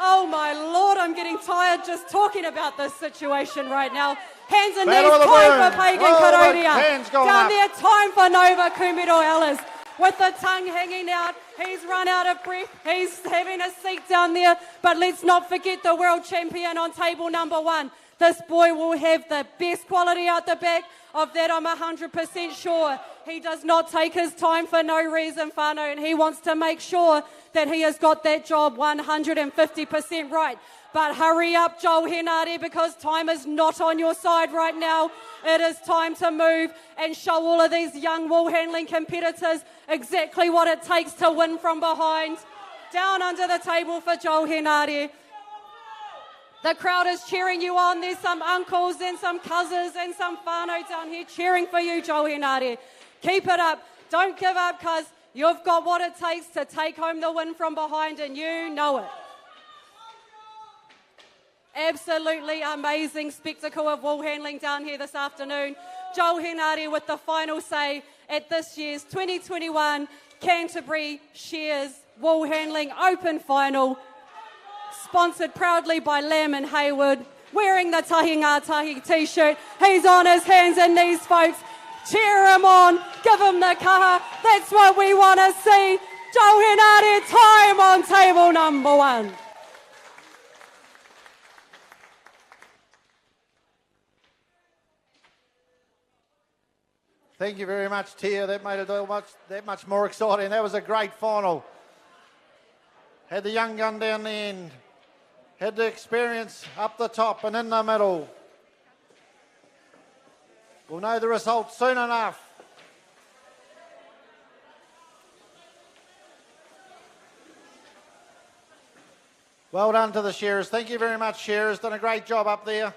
Oh my Lord, I'm getting tired just talking about this situation right now. Hands and knees, time for Pagan Karodia. Down there, time for Nova Kumiro Ellis. With the tongue hanging out, he's run out of breath, he's having a seat down there, but let's not forget the world champion on table number 1. This boy will have the best quality out the back, of that I'm 100% sure. He does not take his time for no reason, whānau, and he wants to make sure that he has got that job 150% right. But hurry up, Joel Henare, because time is not on your side right now. It is time to move and show all of these young wool handling competitors exactly what it takes to win from behind. Down under the table for Joel Henare. The crowd is cheering you on. There's some uncles and some cousins and some whānau down here cheering for you, Joel Henare. Keep it up. Don't give up, cuz you've got what it takes to take home the win from behind, and you know it. Absolutely amazing spectacle of wool handling down here this afternoon. Joel Henare with the final say at this year's 2021 Canterbury Shears Wool Handling Open Final, sponsored proudly by Lamb and Hayward, wearing the Tahi Ngā Tahi t-shirt. He's on his hands and knees, folks. Cheer him on, give him the kaha. That's what we want to see. Joel Henare, time on table number 1. Thank you very much, Tia. That made it that much more exciting. That was a great final. Had the young gun down the end. Had the experience up the top and in the middle. We'll know the result soon enough. Well done to the shearers. Thank you very much, shearers. Done a great job up there.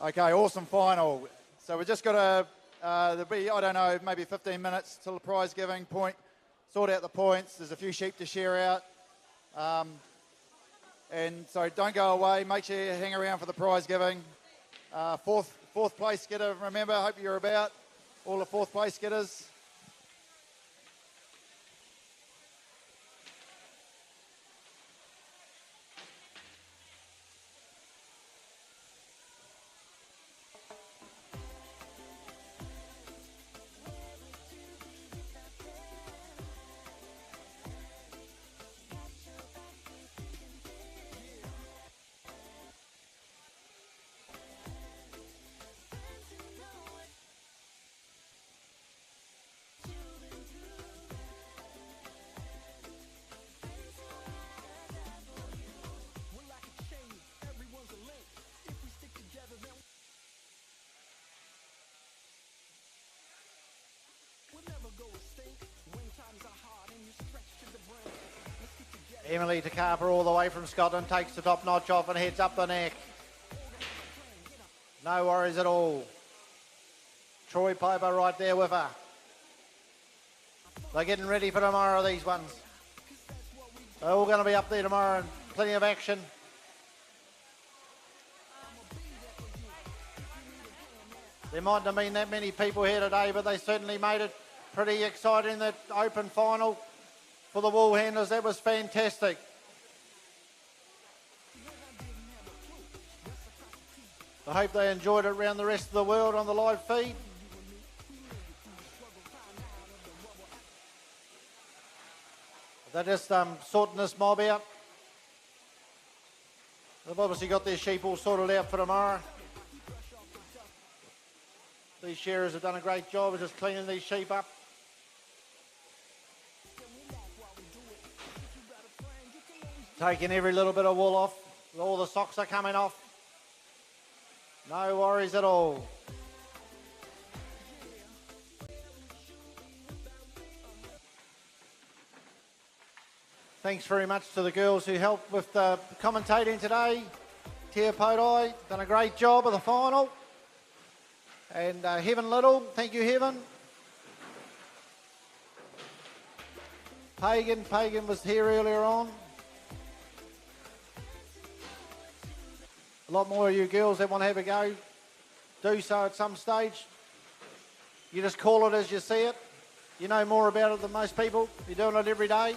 Okay, awesome final. So we're just got to, there'll be, I don't know, maybe 15 minutes till the prize giving point. Sort out the points. There's a few sheep to share out. And so don't go away. Make sure you hang around for the prize giving. Fourth place getter, remember, I hope you're about. All the fourth place getters. Emily Takapa all the way from Scotland takes the top notch off and heads up the neck. No worries at all. Troy Piper right there with her. They're getting ready for tomorrow, these ones. They're all going to be up there tomorrow and plenty of action. There mightn't have been that many people here today, but they certainly made it pretty exciting, that open final for the wool handlers. That was fantastic. I hope they enjoyed it around the rest of the world on the live feed. They're just sorting this mob out. They've obviously got their sheep all sorted out for tomorrow. These shearers have done a great job of just cleaning these sheep up. Taking every little bit of wool off. All the socks are coming off. No worries at all. Thanks very much to the girls who helped with the commentating today. Tia Podai, done a great job of the final. And Heaven Little, thank you Heaven. Pagan was here earlier on. A lot more of you girls that want to have a go, do so at some stage. You just call it as you see it. You know more about it than most people. You're doing it every day.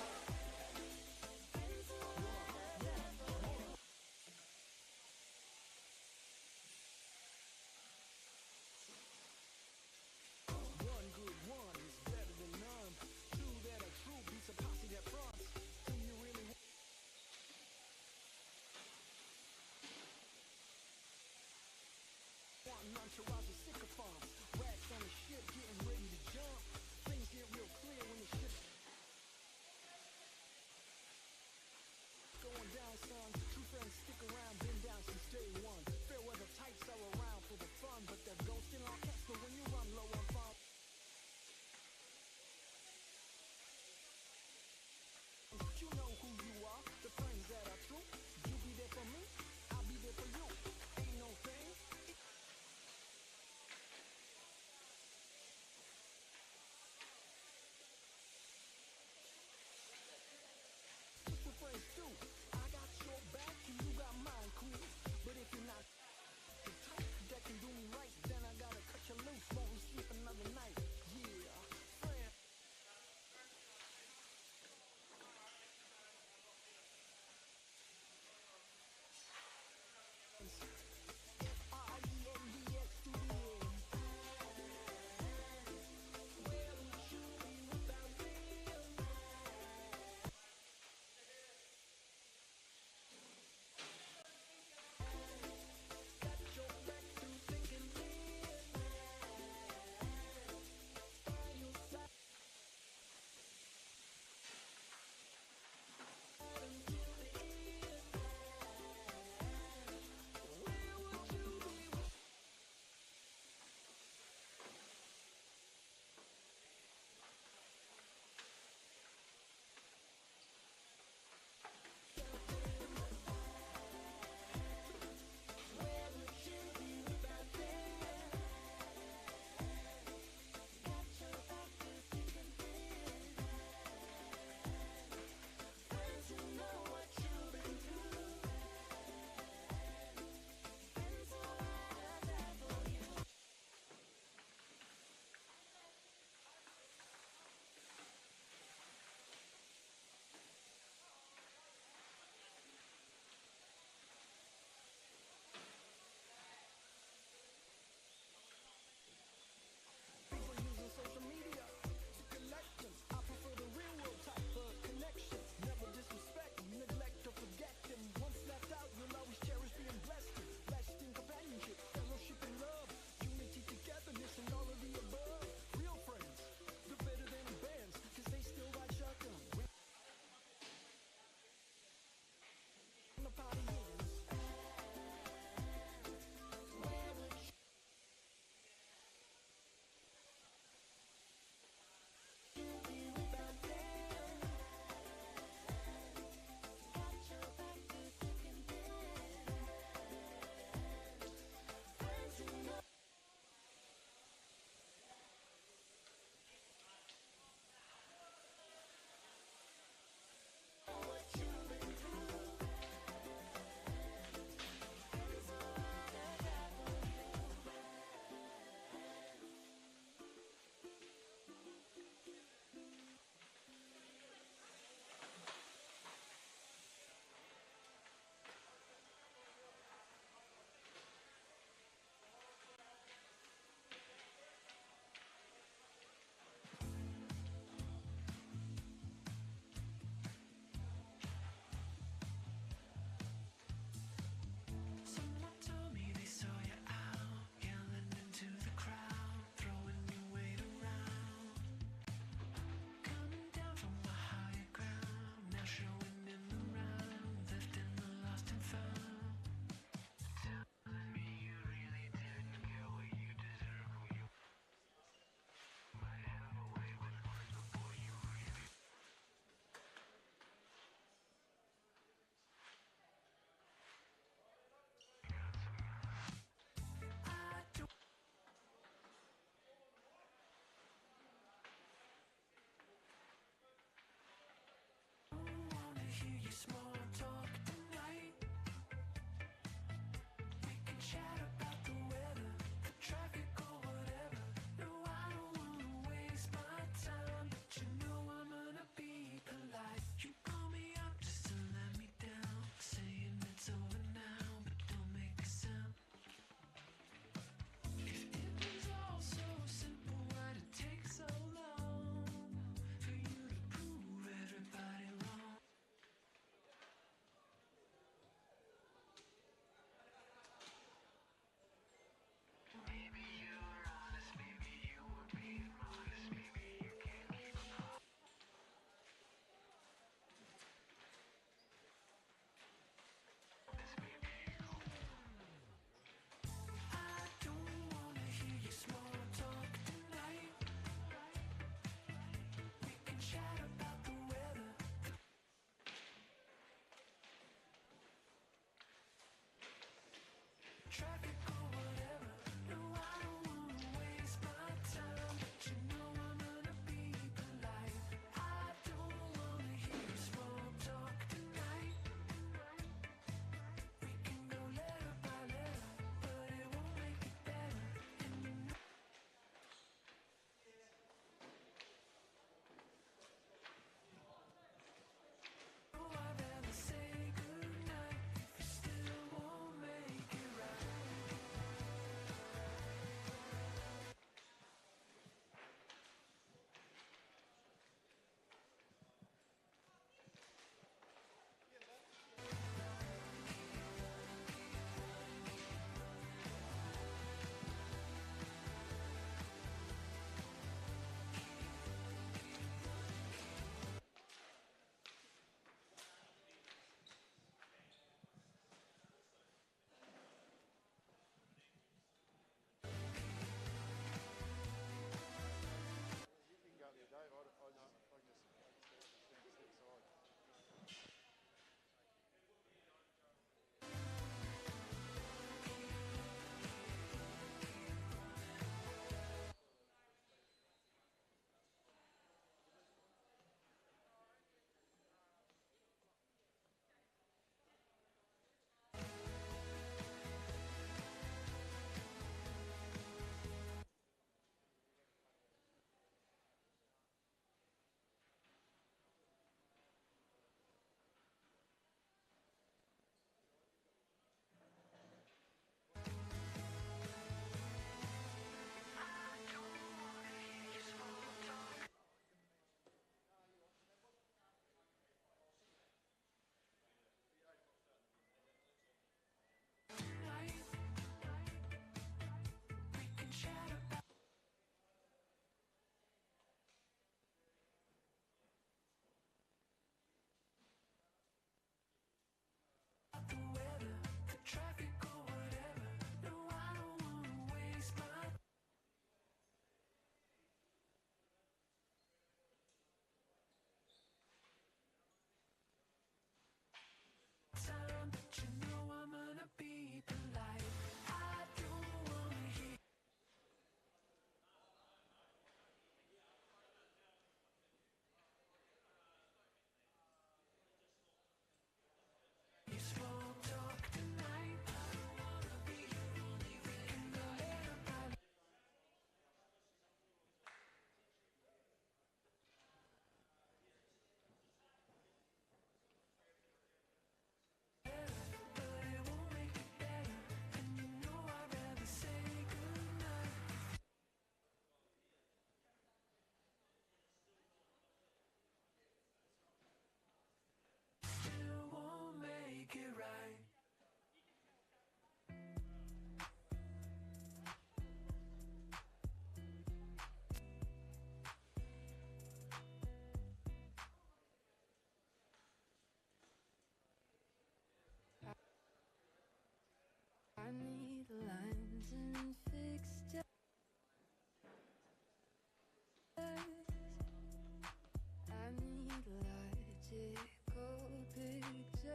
logical pictures.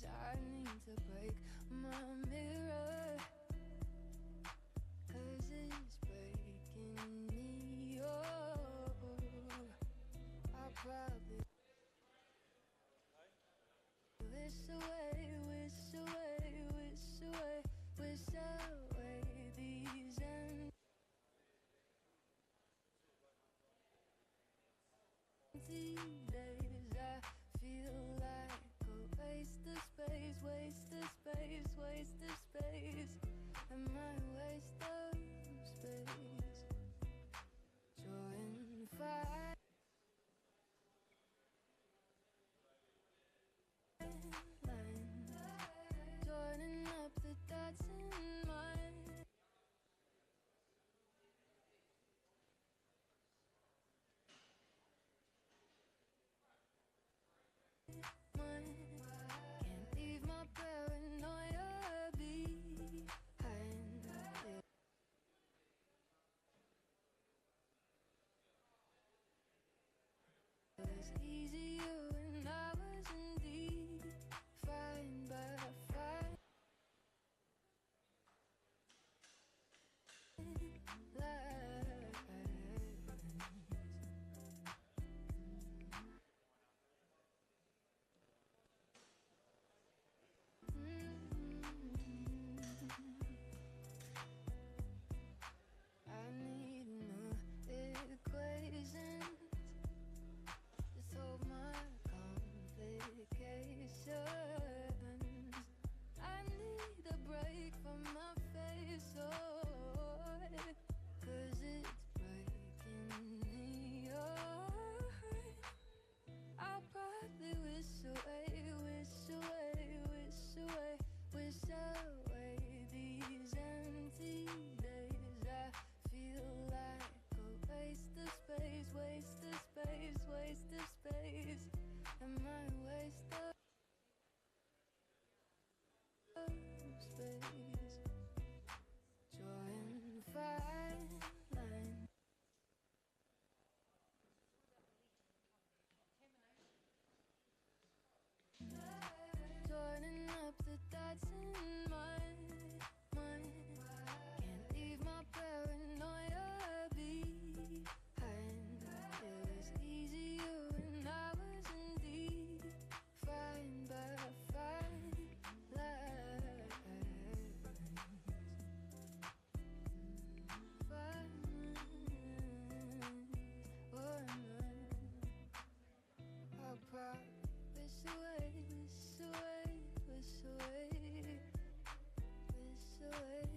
I need to break my mirror, 'cause it's breaking me. Oh, I'll probably wish away, wish away, wish away, wish away these empty days. I feel like a waste of space, waste of space, waste of space. Am I a waste of space? Drawing fire, joining up the dots in my mind. Can't leave my paranoia behind. It was easier when I was indeed fine, but I find I need new equations to solve my complications. I need a break from my face, oh, 'cause it's breaking me. Oh, I'll probably wish away, wish away, wish away, wish away these empty days. I feel like a waste of space, waste of space, waste of space. Am I a waste of space? Drawing fine lines. Joining up the dots in my mind. Can't leave my paranoia behind. It was easier when I was indeed fine, but I find lines. Oh, I'll probably wish away, wish away, wish away, wish away.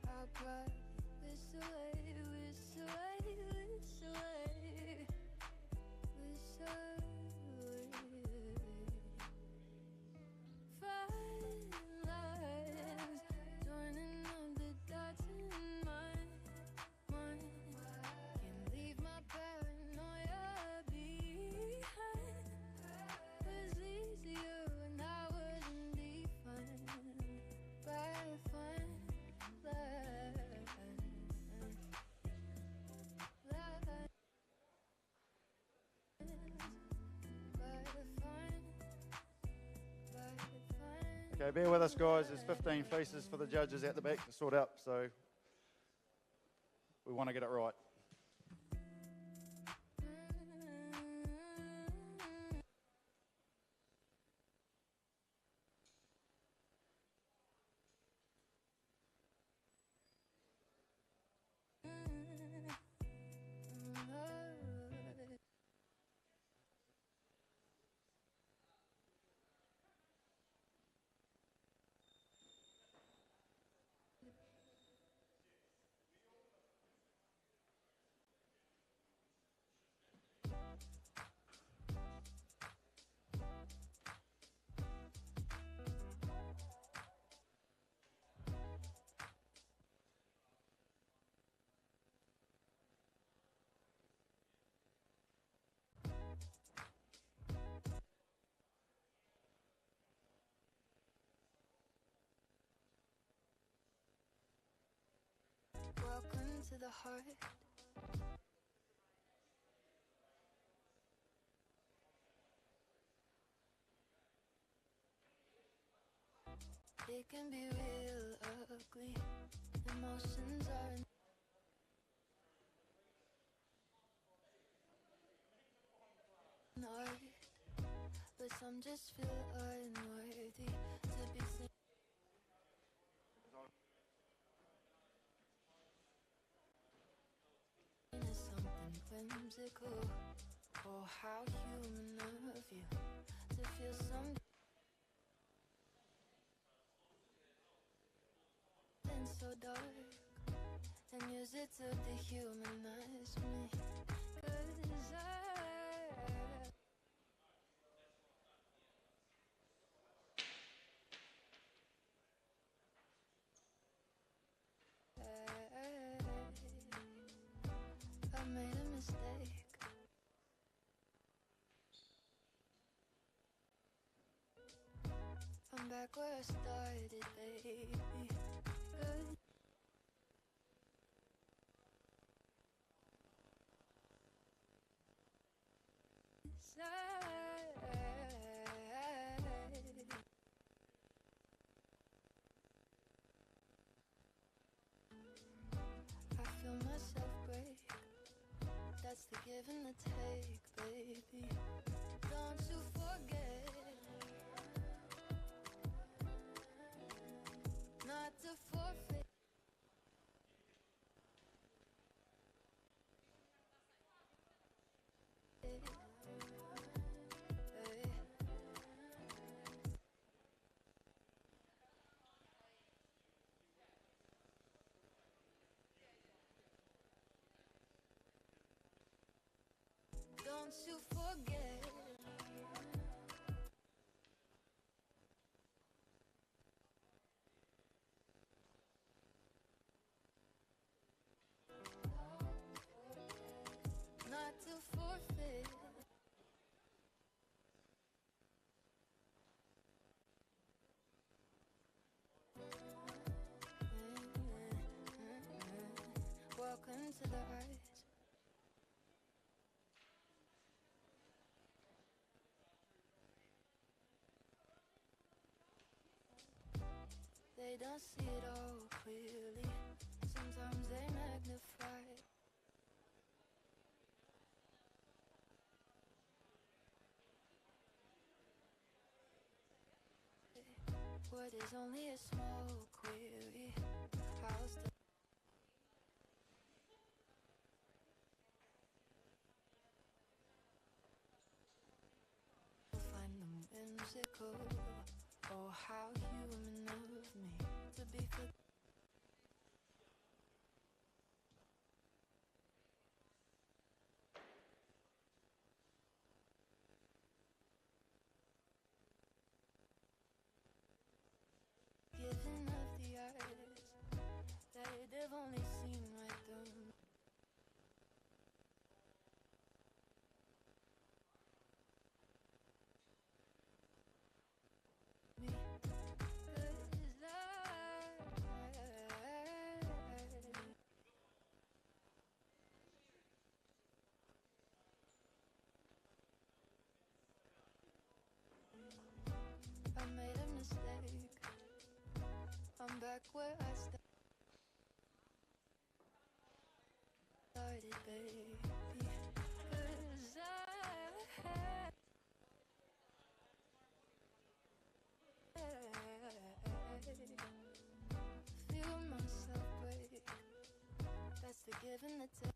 I'll probably wish away, wish away, wish away, wish away. Fine lines, joining up the dots in my mind. Can't leave my paranoia behind. Was easier when I wasn't defined by a fine line. Okay, bear with us, guys. There's 15 faces for the judges at the back to sort out, so we want to get it right. to the heart. It can be real ugly. Emotions are an art, but some just feel unworthy to be seen as something whimsical. Oh, how human of you to feel something so dark and use it to dehumanize me. 'Cause I made a mistake. I'm back where I started, baby. Good. I feel myself break. That's the give and the take, baby. Don't you forget not to forfeit. Don't you forget. Not to forfeit. Welcome to the art. They don't see it all clearly. Sometimes they magnify. What is only a small query? How's the find them whimsical? Oh, how human of me to be forgiven of the eyes that they've only seen right through me. I made a mistake. I'm back where I started, baby. 'Cause I feel myself break. That's the give and the take.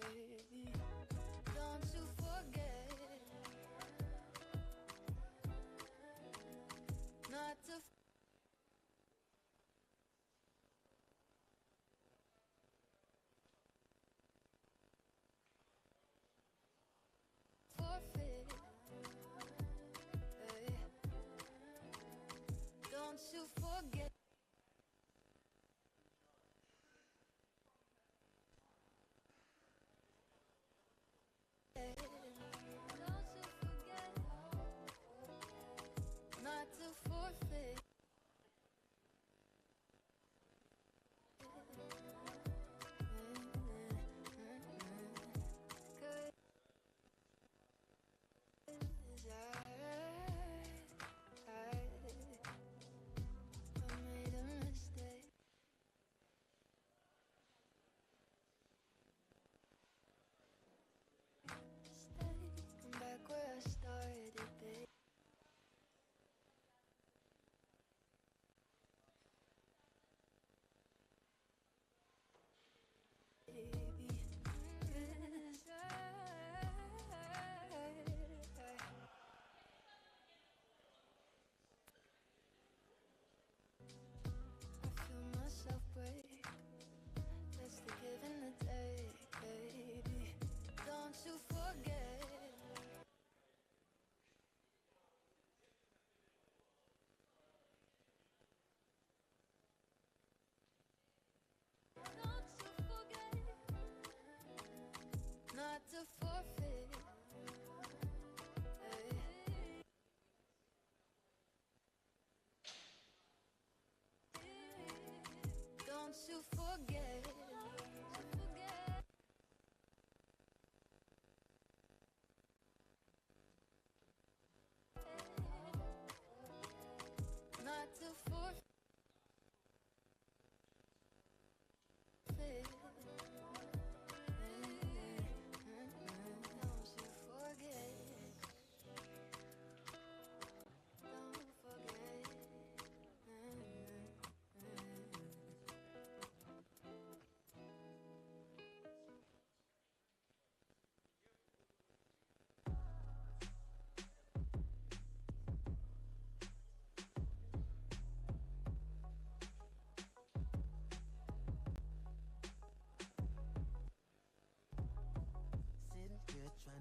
Baby, don't you forget not to forfeit. Hey, don't you forget. Don't you forget.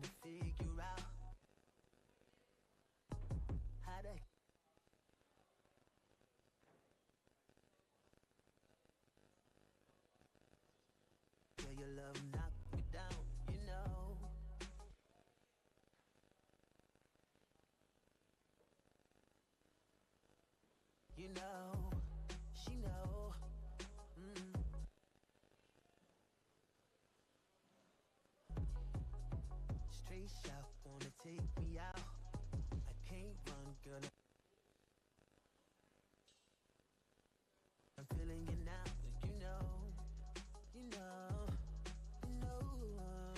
trying to figure out how to. Yeah, your love knocked me down, you know. You know, she know. Straight shot, wanna take me out. I can't run, girl. I'm feeling you now, you know, you know, you know.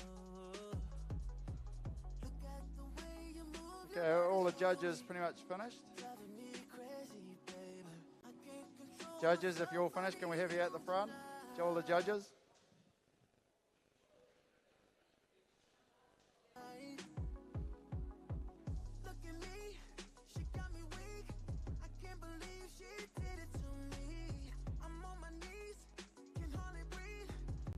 Look at the way you move. Okay, are all the judges pretty much finished? Driving me crazy, baby. I can't control. Judges, if you're all finished, can we have you at the front? All the judges? Look at me, she got me weak. I can't believe she did it to me. I'm on my knees, can hardly breathe.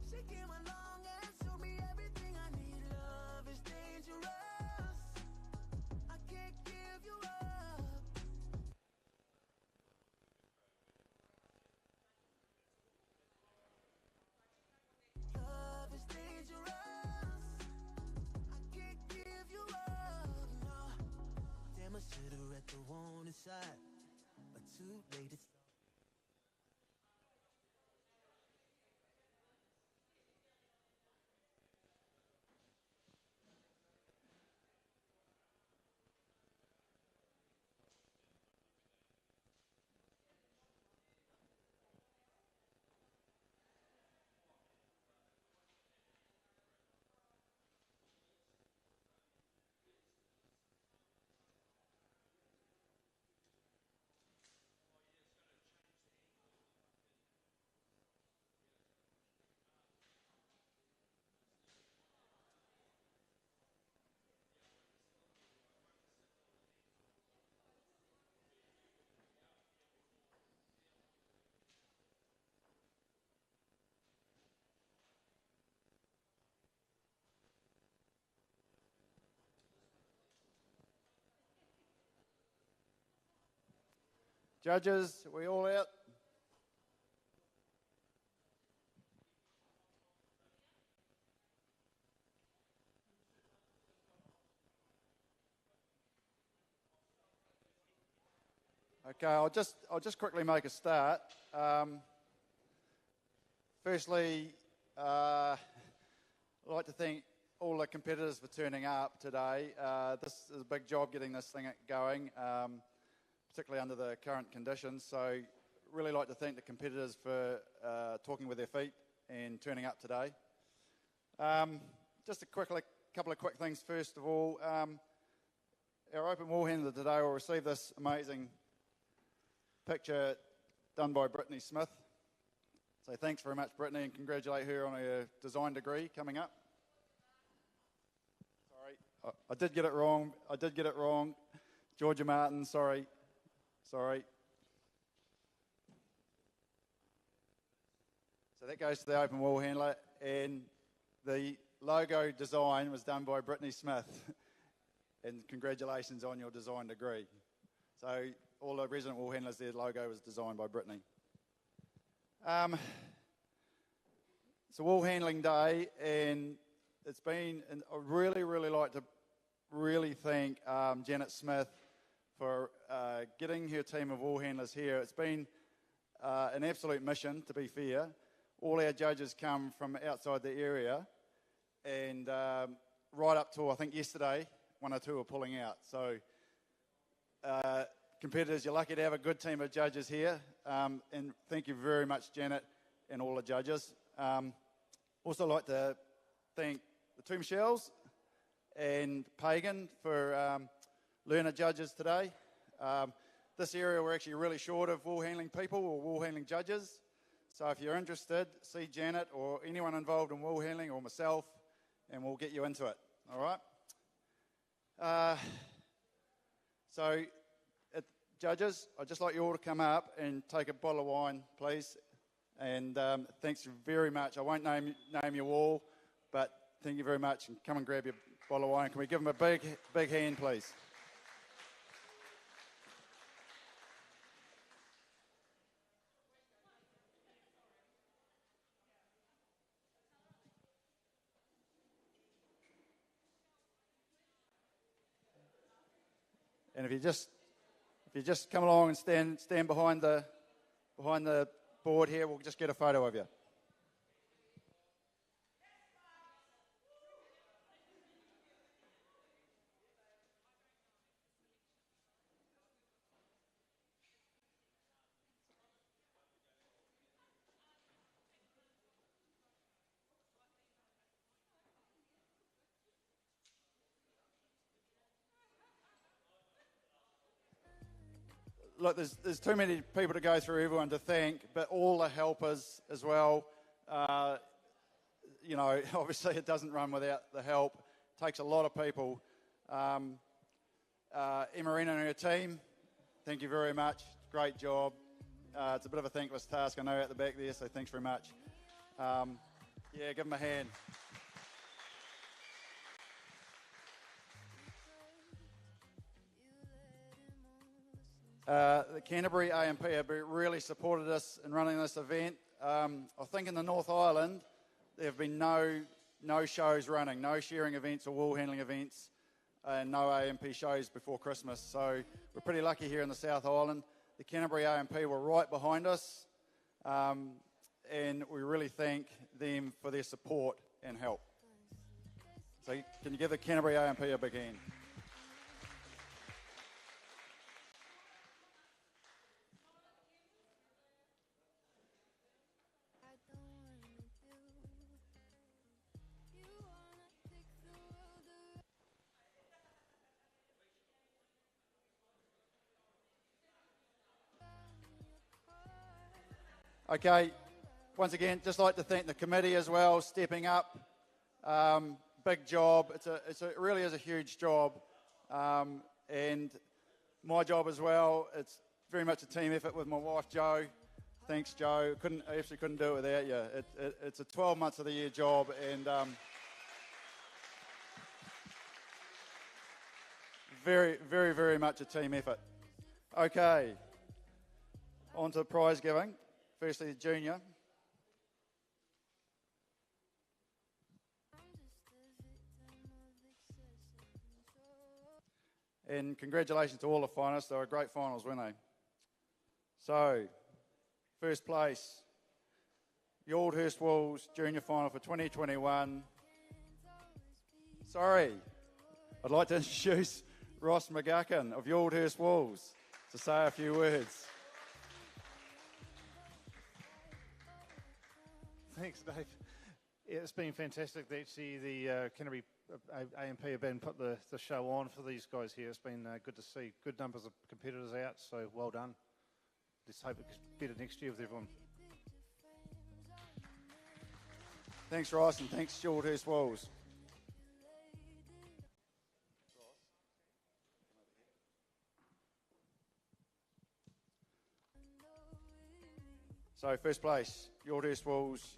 She came along and showed me everything I need. Love is dangerous. I can't give you up. Love is dangerous. I can't give you up. No. Damn, I should've read the warning sign, but too late. It's Judges, we all out? Okay, I'll just quickly make a start. Firstly, I'd like to thank all the competitors for turning up today. This is a big job getting this thing going, particularly under the current conditions. So really like to thank the competitors for talking with their feet and turning up today. Just a couple of quick things. First of all, our open wall handler today will receive this amazing picture done by Brittany Smith. So thanks very much, Brittany, and congratulate her on her design degree coming up. Sorry, I did get it wrong. Georgia Martin, sorry. So that goes to the open wall handler, and the logo design was done by Brittany Smith. And congratulations on your design degree. So all the resident wall handlers, their logo was designed by Brittany. It's a wall handling day, and it's been, and I really like to thank Janet Smith for getting her team of wall handlers here. It's been an absolute mission, to be fair. All our judges come from outside the area, and right up to, I think, yesterday, one or two are pulling out. So competitors, you're lucky to have a good team of judges here, and thank you very much, Janet, and all the judges. Also like to thank the two Michelles and Pagan for learner judges today. This area we're actually really short of wall handling people or wall handling judges. So if you're interested, see Janet or anyone involved in wall handling or myself, and we'll get you into it. All right? Judges, I'd just like you all to come up and take a bottle of wine, please. And thanks very much. I won't name you all, but thank you very much. And come and grab bottle of wine. Can we give them a big hand, please? And if you just come along and stand behind the board here, we'll just get a photo of you. Look, there's too many people to go through, everyone to thank, but all the helpers as well. You know, obviously it doesn't run without the help. It takes a lot of people. Emmarina and her team, thank you very much. Great job. It's a bit of a thankless task, I know, out the back there, so thanks very much. Yeah, give them a hand. The Canterbury A&P have really supported us in running this event. I think in the North Island, there have been no shows running, no shearing events or wool handling events, and no A&P shows before Christmas. So we're pretty lucky here in the South Island. The Canterbury A&P were right behind us, and we really thank them for their support and help. So can you give the Canterbury A&P a big hand? Okay, once again, just like to thank the committee as well, stepping up. Big job. It really is a huge job, and my job as well. It's very much a team effort with my wife Jo. Thanks, Jo. I actually couldn't do it without you. It's a 12 months of the year job, and very, very, very much a team effort. Okay, on to the prize giving. Firstly, the junior. And congratulations to all the finalists. They were great finals, weren't they? So, first place, the Aldhurst Wolves Junior Final for 2021. Sorry, I'd like to introduce Ross McGuckin of the Aldhurst Wolves to say a few words. Thanks, Dave. Yeah, it's been fantastic to see the Canterbury A&P have been put the show on for these guys here. It's been good to see good numbers of competitors out, so well done. Let's hope it's better next year with everyone. Thanks, Ross, and thanks, Aldhurst Wolves. So, first place, Aldhurst Wolves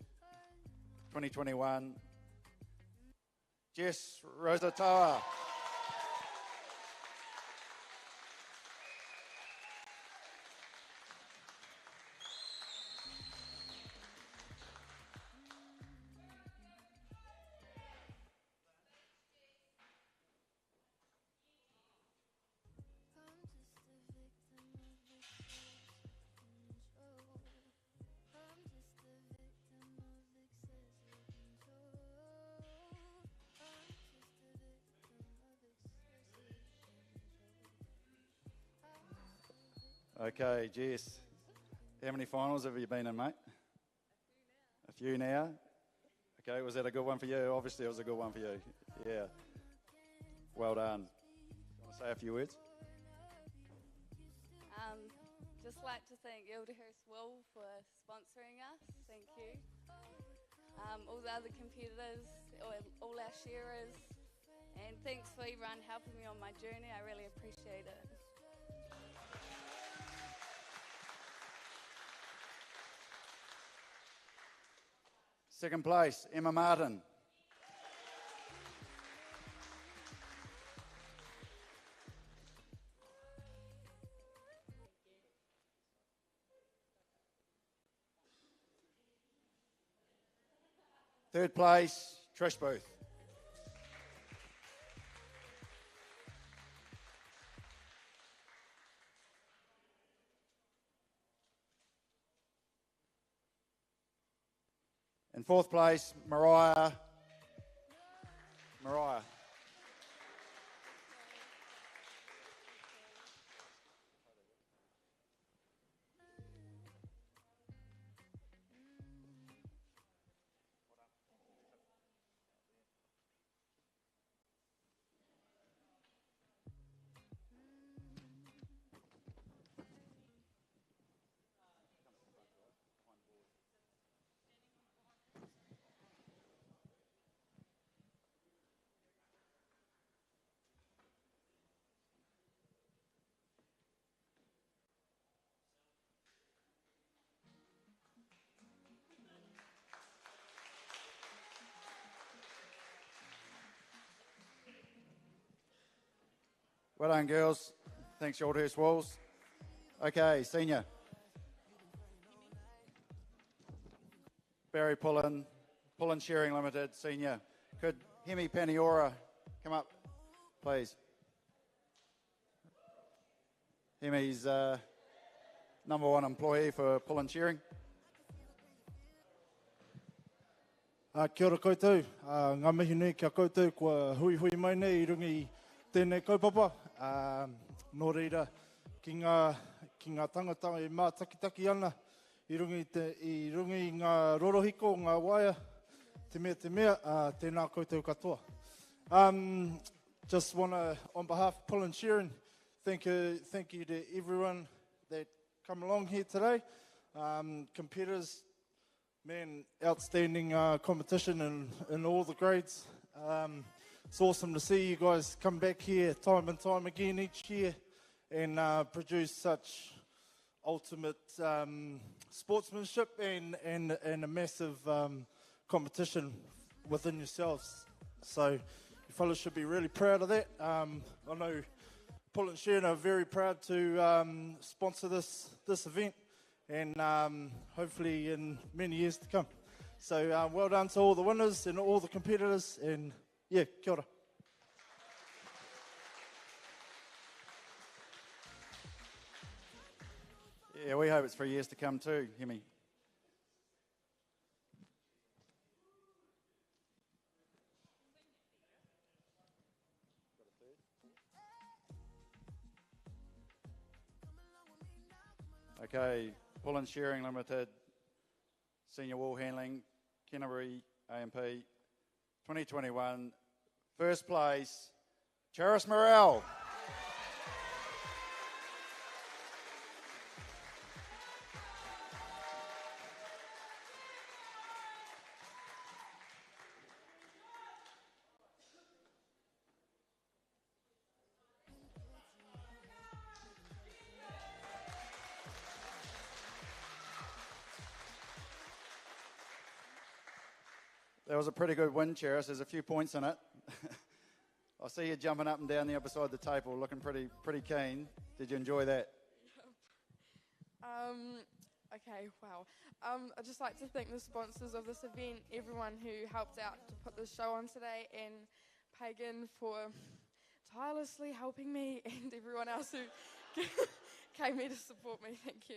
2021. Jess Rosatoa. Okay, Jess, how many finals have you been in, mate? A few now. Okay, was that a good one for you? Obviously it was a good one for you. Yeah. Well done. Want to say a few words? Just like to thank Aldhurst Wool for sponsoring us. Thank you. All the other competitors, all our sharers, and thanks for everyone helping me on my journey. I really appreciate it. Second place, Emma Martin. Third place, Trish Booth. In fourth place, Mariah. Well done, girls. Thanks, Shorthurst Wolves. Okay, senior. Barry Pullen Shearing Limited, senior. Could Hemi Paniora come up, please? Hemi's number one employee for Pullen Shearing. Kia ora koutou, ngā mihi nui kia koutou, kua hui mai nei I rungi tēnei kaupapa. Nō reira, ki ngā tangata I mā takitaki ana, I rungi ngā rorohiko, ngā waia, te mea, tēnā koutou katoa. Just want to, on behalf of Pullen Shearing, thank you to everyone that come along here today. Competitors, man, outstanding competition in all the grades. It's awesome to see you guys come back here time and time again each year and produce such ultimate sportsmanship and a massive competition within yourselves. So you fellas should be really proud of that. I know Pullen Shearing are very proud to sponsor this event and hopefully in many years to come. So well done to all the winners and all the competitors, and yeah, kia ora. Yeah, we hope it's for years to come too, Hemi. Okay, Pullen Shearing Limited, Senior Wool Handling, Canterbury A&P, 2021, first place, Charis Morel. That was a pretty good win, Charis. There's a few points in it. I see you jumping up and down the other side of the table, looking pretty keen. Did you enjoy that? Okay, wow. I'd just like to thank the sponsors of this event, everyone who helped out to put this show on today, and Pagan for tirelessly helping me, and everyone else who came here to support me. Thank you.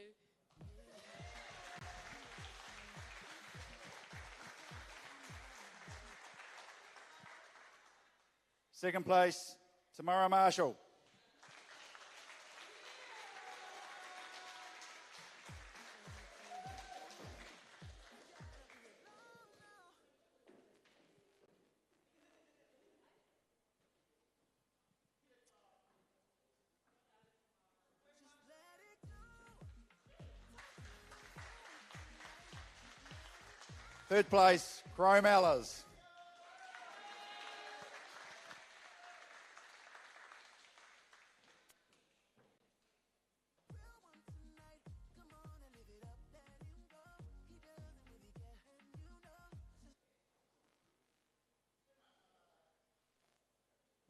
Second place, Tamara Marshall. Third place, Chrome Ellers.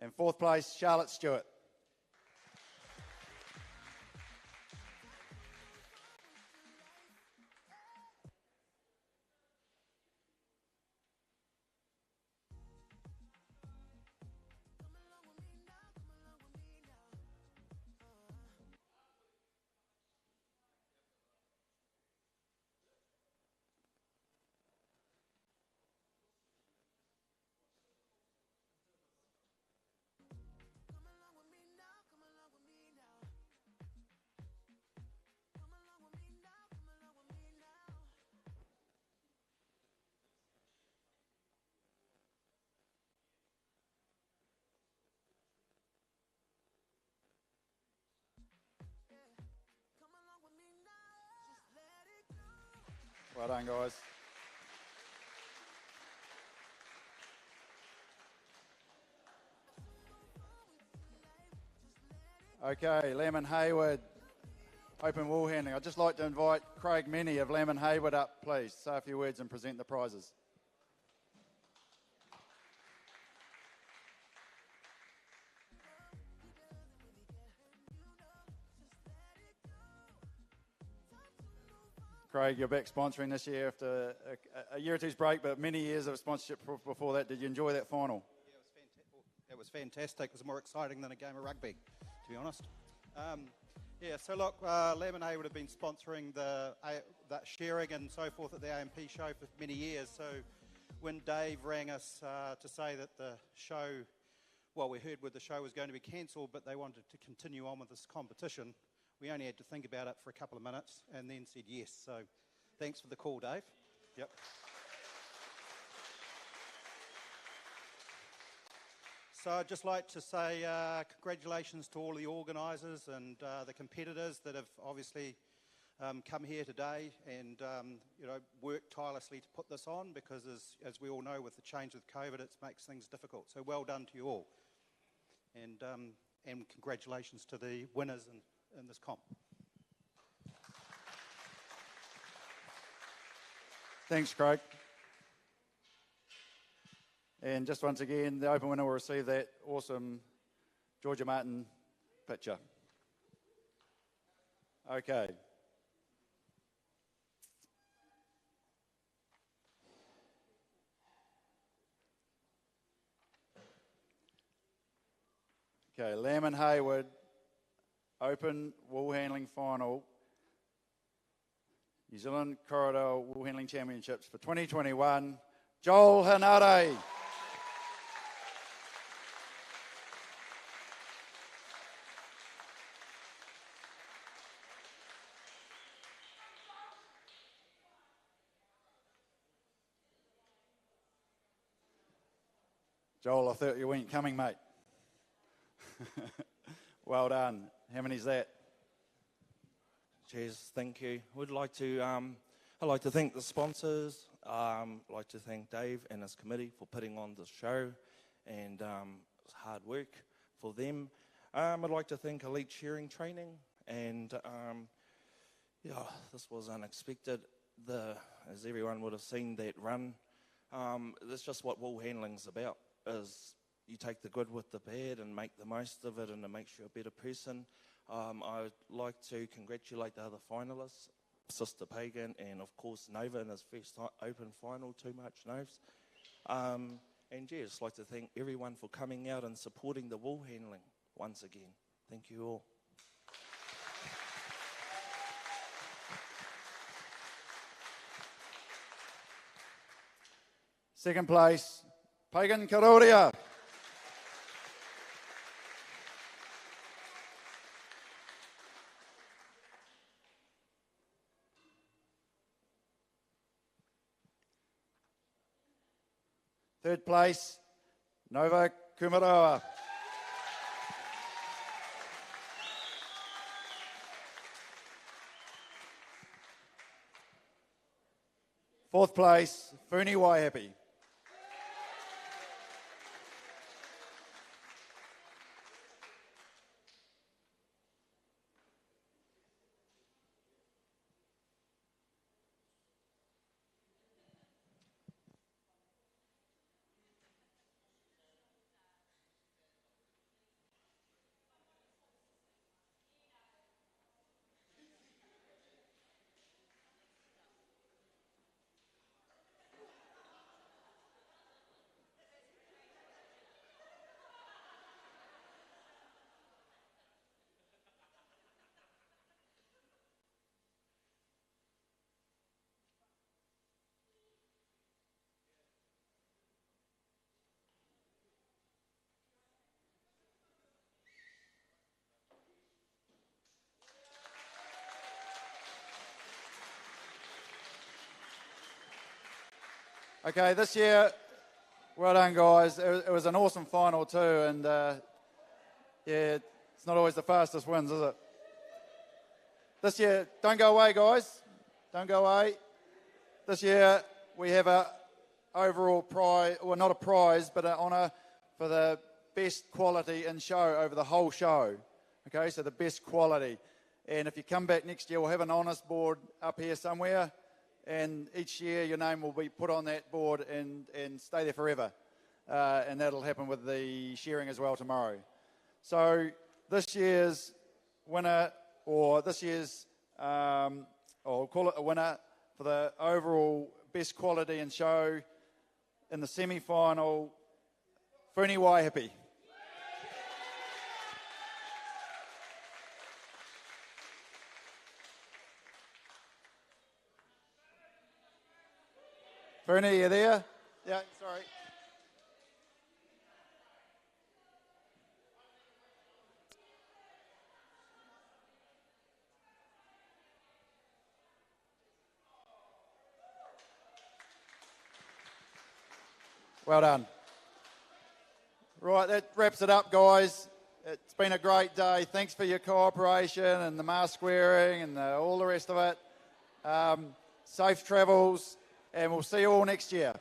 And fourth place, Charlotte Stewart. Well done, guys. Okay, Lemon Hayward, open wool handling. I'd just like to invite Craig Menny of Lemon Hayward up, please. Say a few words and present the prizes. Craig, you're back sponsoring this year after a year or two's break, but many years of sponsorship before that. Did you enjoy that final? It was fantastic. It was more exciting than a game of rugby, to be honest. So look, Lemon Hayward have been sponsoring the shearing and so forth at the A&P show for many years. So when Dave rang us to say that the show, well, we heard the show was going to be cancelled, but they wanted to continue on with this competition, we only had to think about it for a couple of minutes and then said yes. So thanks for the call, Dave. Yep. So I'd just like to say congratulations to all the organisers and the competitors that have obviously come here today and worked tirelessly to put this on, because as we all know, with the change with COVID, it makes things difficult. So well done to you all, and congratulations to the winners in this comp. Thanks, Craig. And just once again, the open winner will receive that awesome Georgia Martin picture. Okay. Okay, Lamb & Hayward Open Wool Handling Final, New Zealand Corridor Wool Handling Championships for 2021, Joel Hanare. Joel, I thought you weren't coming, mate. Well done. How many's that? Cheers, thank you. I'd like to thank the sponsors. I'd like to thank Dave and his committee for putting on the show, and it's hard work for them. I'd like to thank Elite Shearing Training, and this was unexpected. As everyone would have seen that run, that's just what wool handling's about. Is you take the good with the bad and make the most of it, and it makes you a better person. I would like to congratulate the other finalists, Sister Pagan, and of course Nova in his first open final, Too Much Noves. Just like to thank everyone for coming out and supporting the wool handling once again. Thank you all. Second place, Pagan Karoria. Third place, Nova Kumaroa. Fourth place, Funi Waihapi. Okay, this year, well done, guys. It was an awesome final too, and it's not always the fastest wins, is it? This year, don't go away, guys. Don't go away. this year we have a overall prize, well, not a prize, but an honour for the best quality in show over the whole show. Okay, so the best quality. And if you come back next year, we'll have an honours board up here somewhere, and each year your name will be put on that board and stay there forever. And that'll happen with the shearing as well tomorrow. So this year's winner, or this year's, or we'll call it a winner for the overall best quality in show in the semi-final, Funi Waihapi. Funi, you there? Yeah, sorry. Well done. Right, that wraps it up, guys. It's been a great day. Thanks for your cooperation and the mask wearing and all the rest of it. Safe travels, and we'll see you all next year.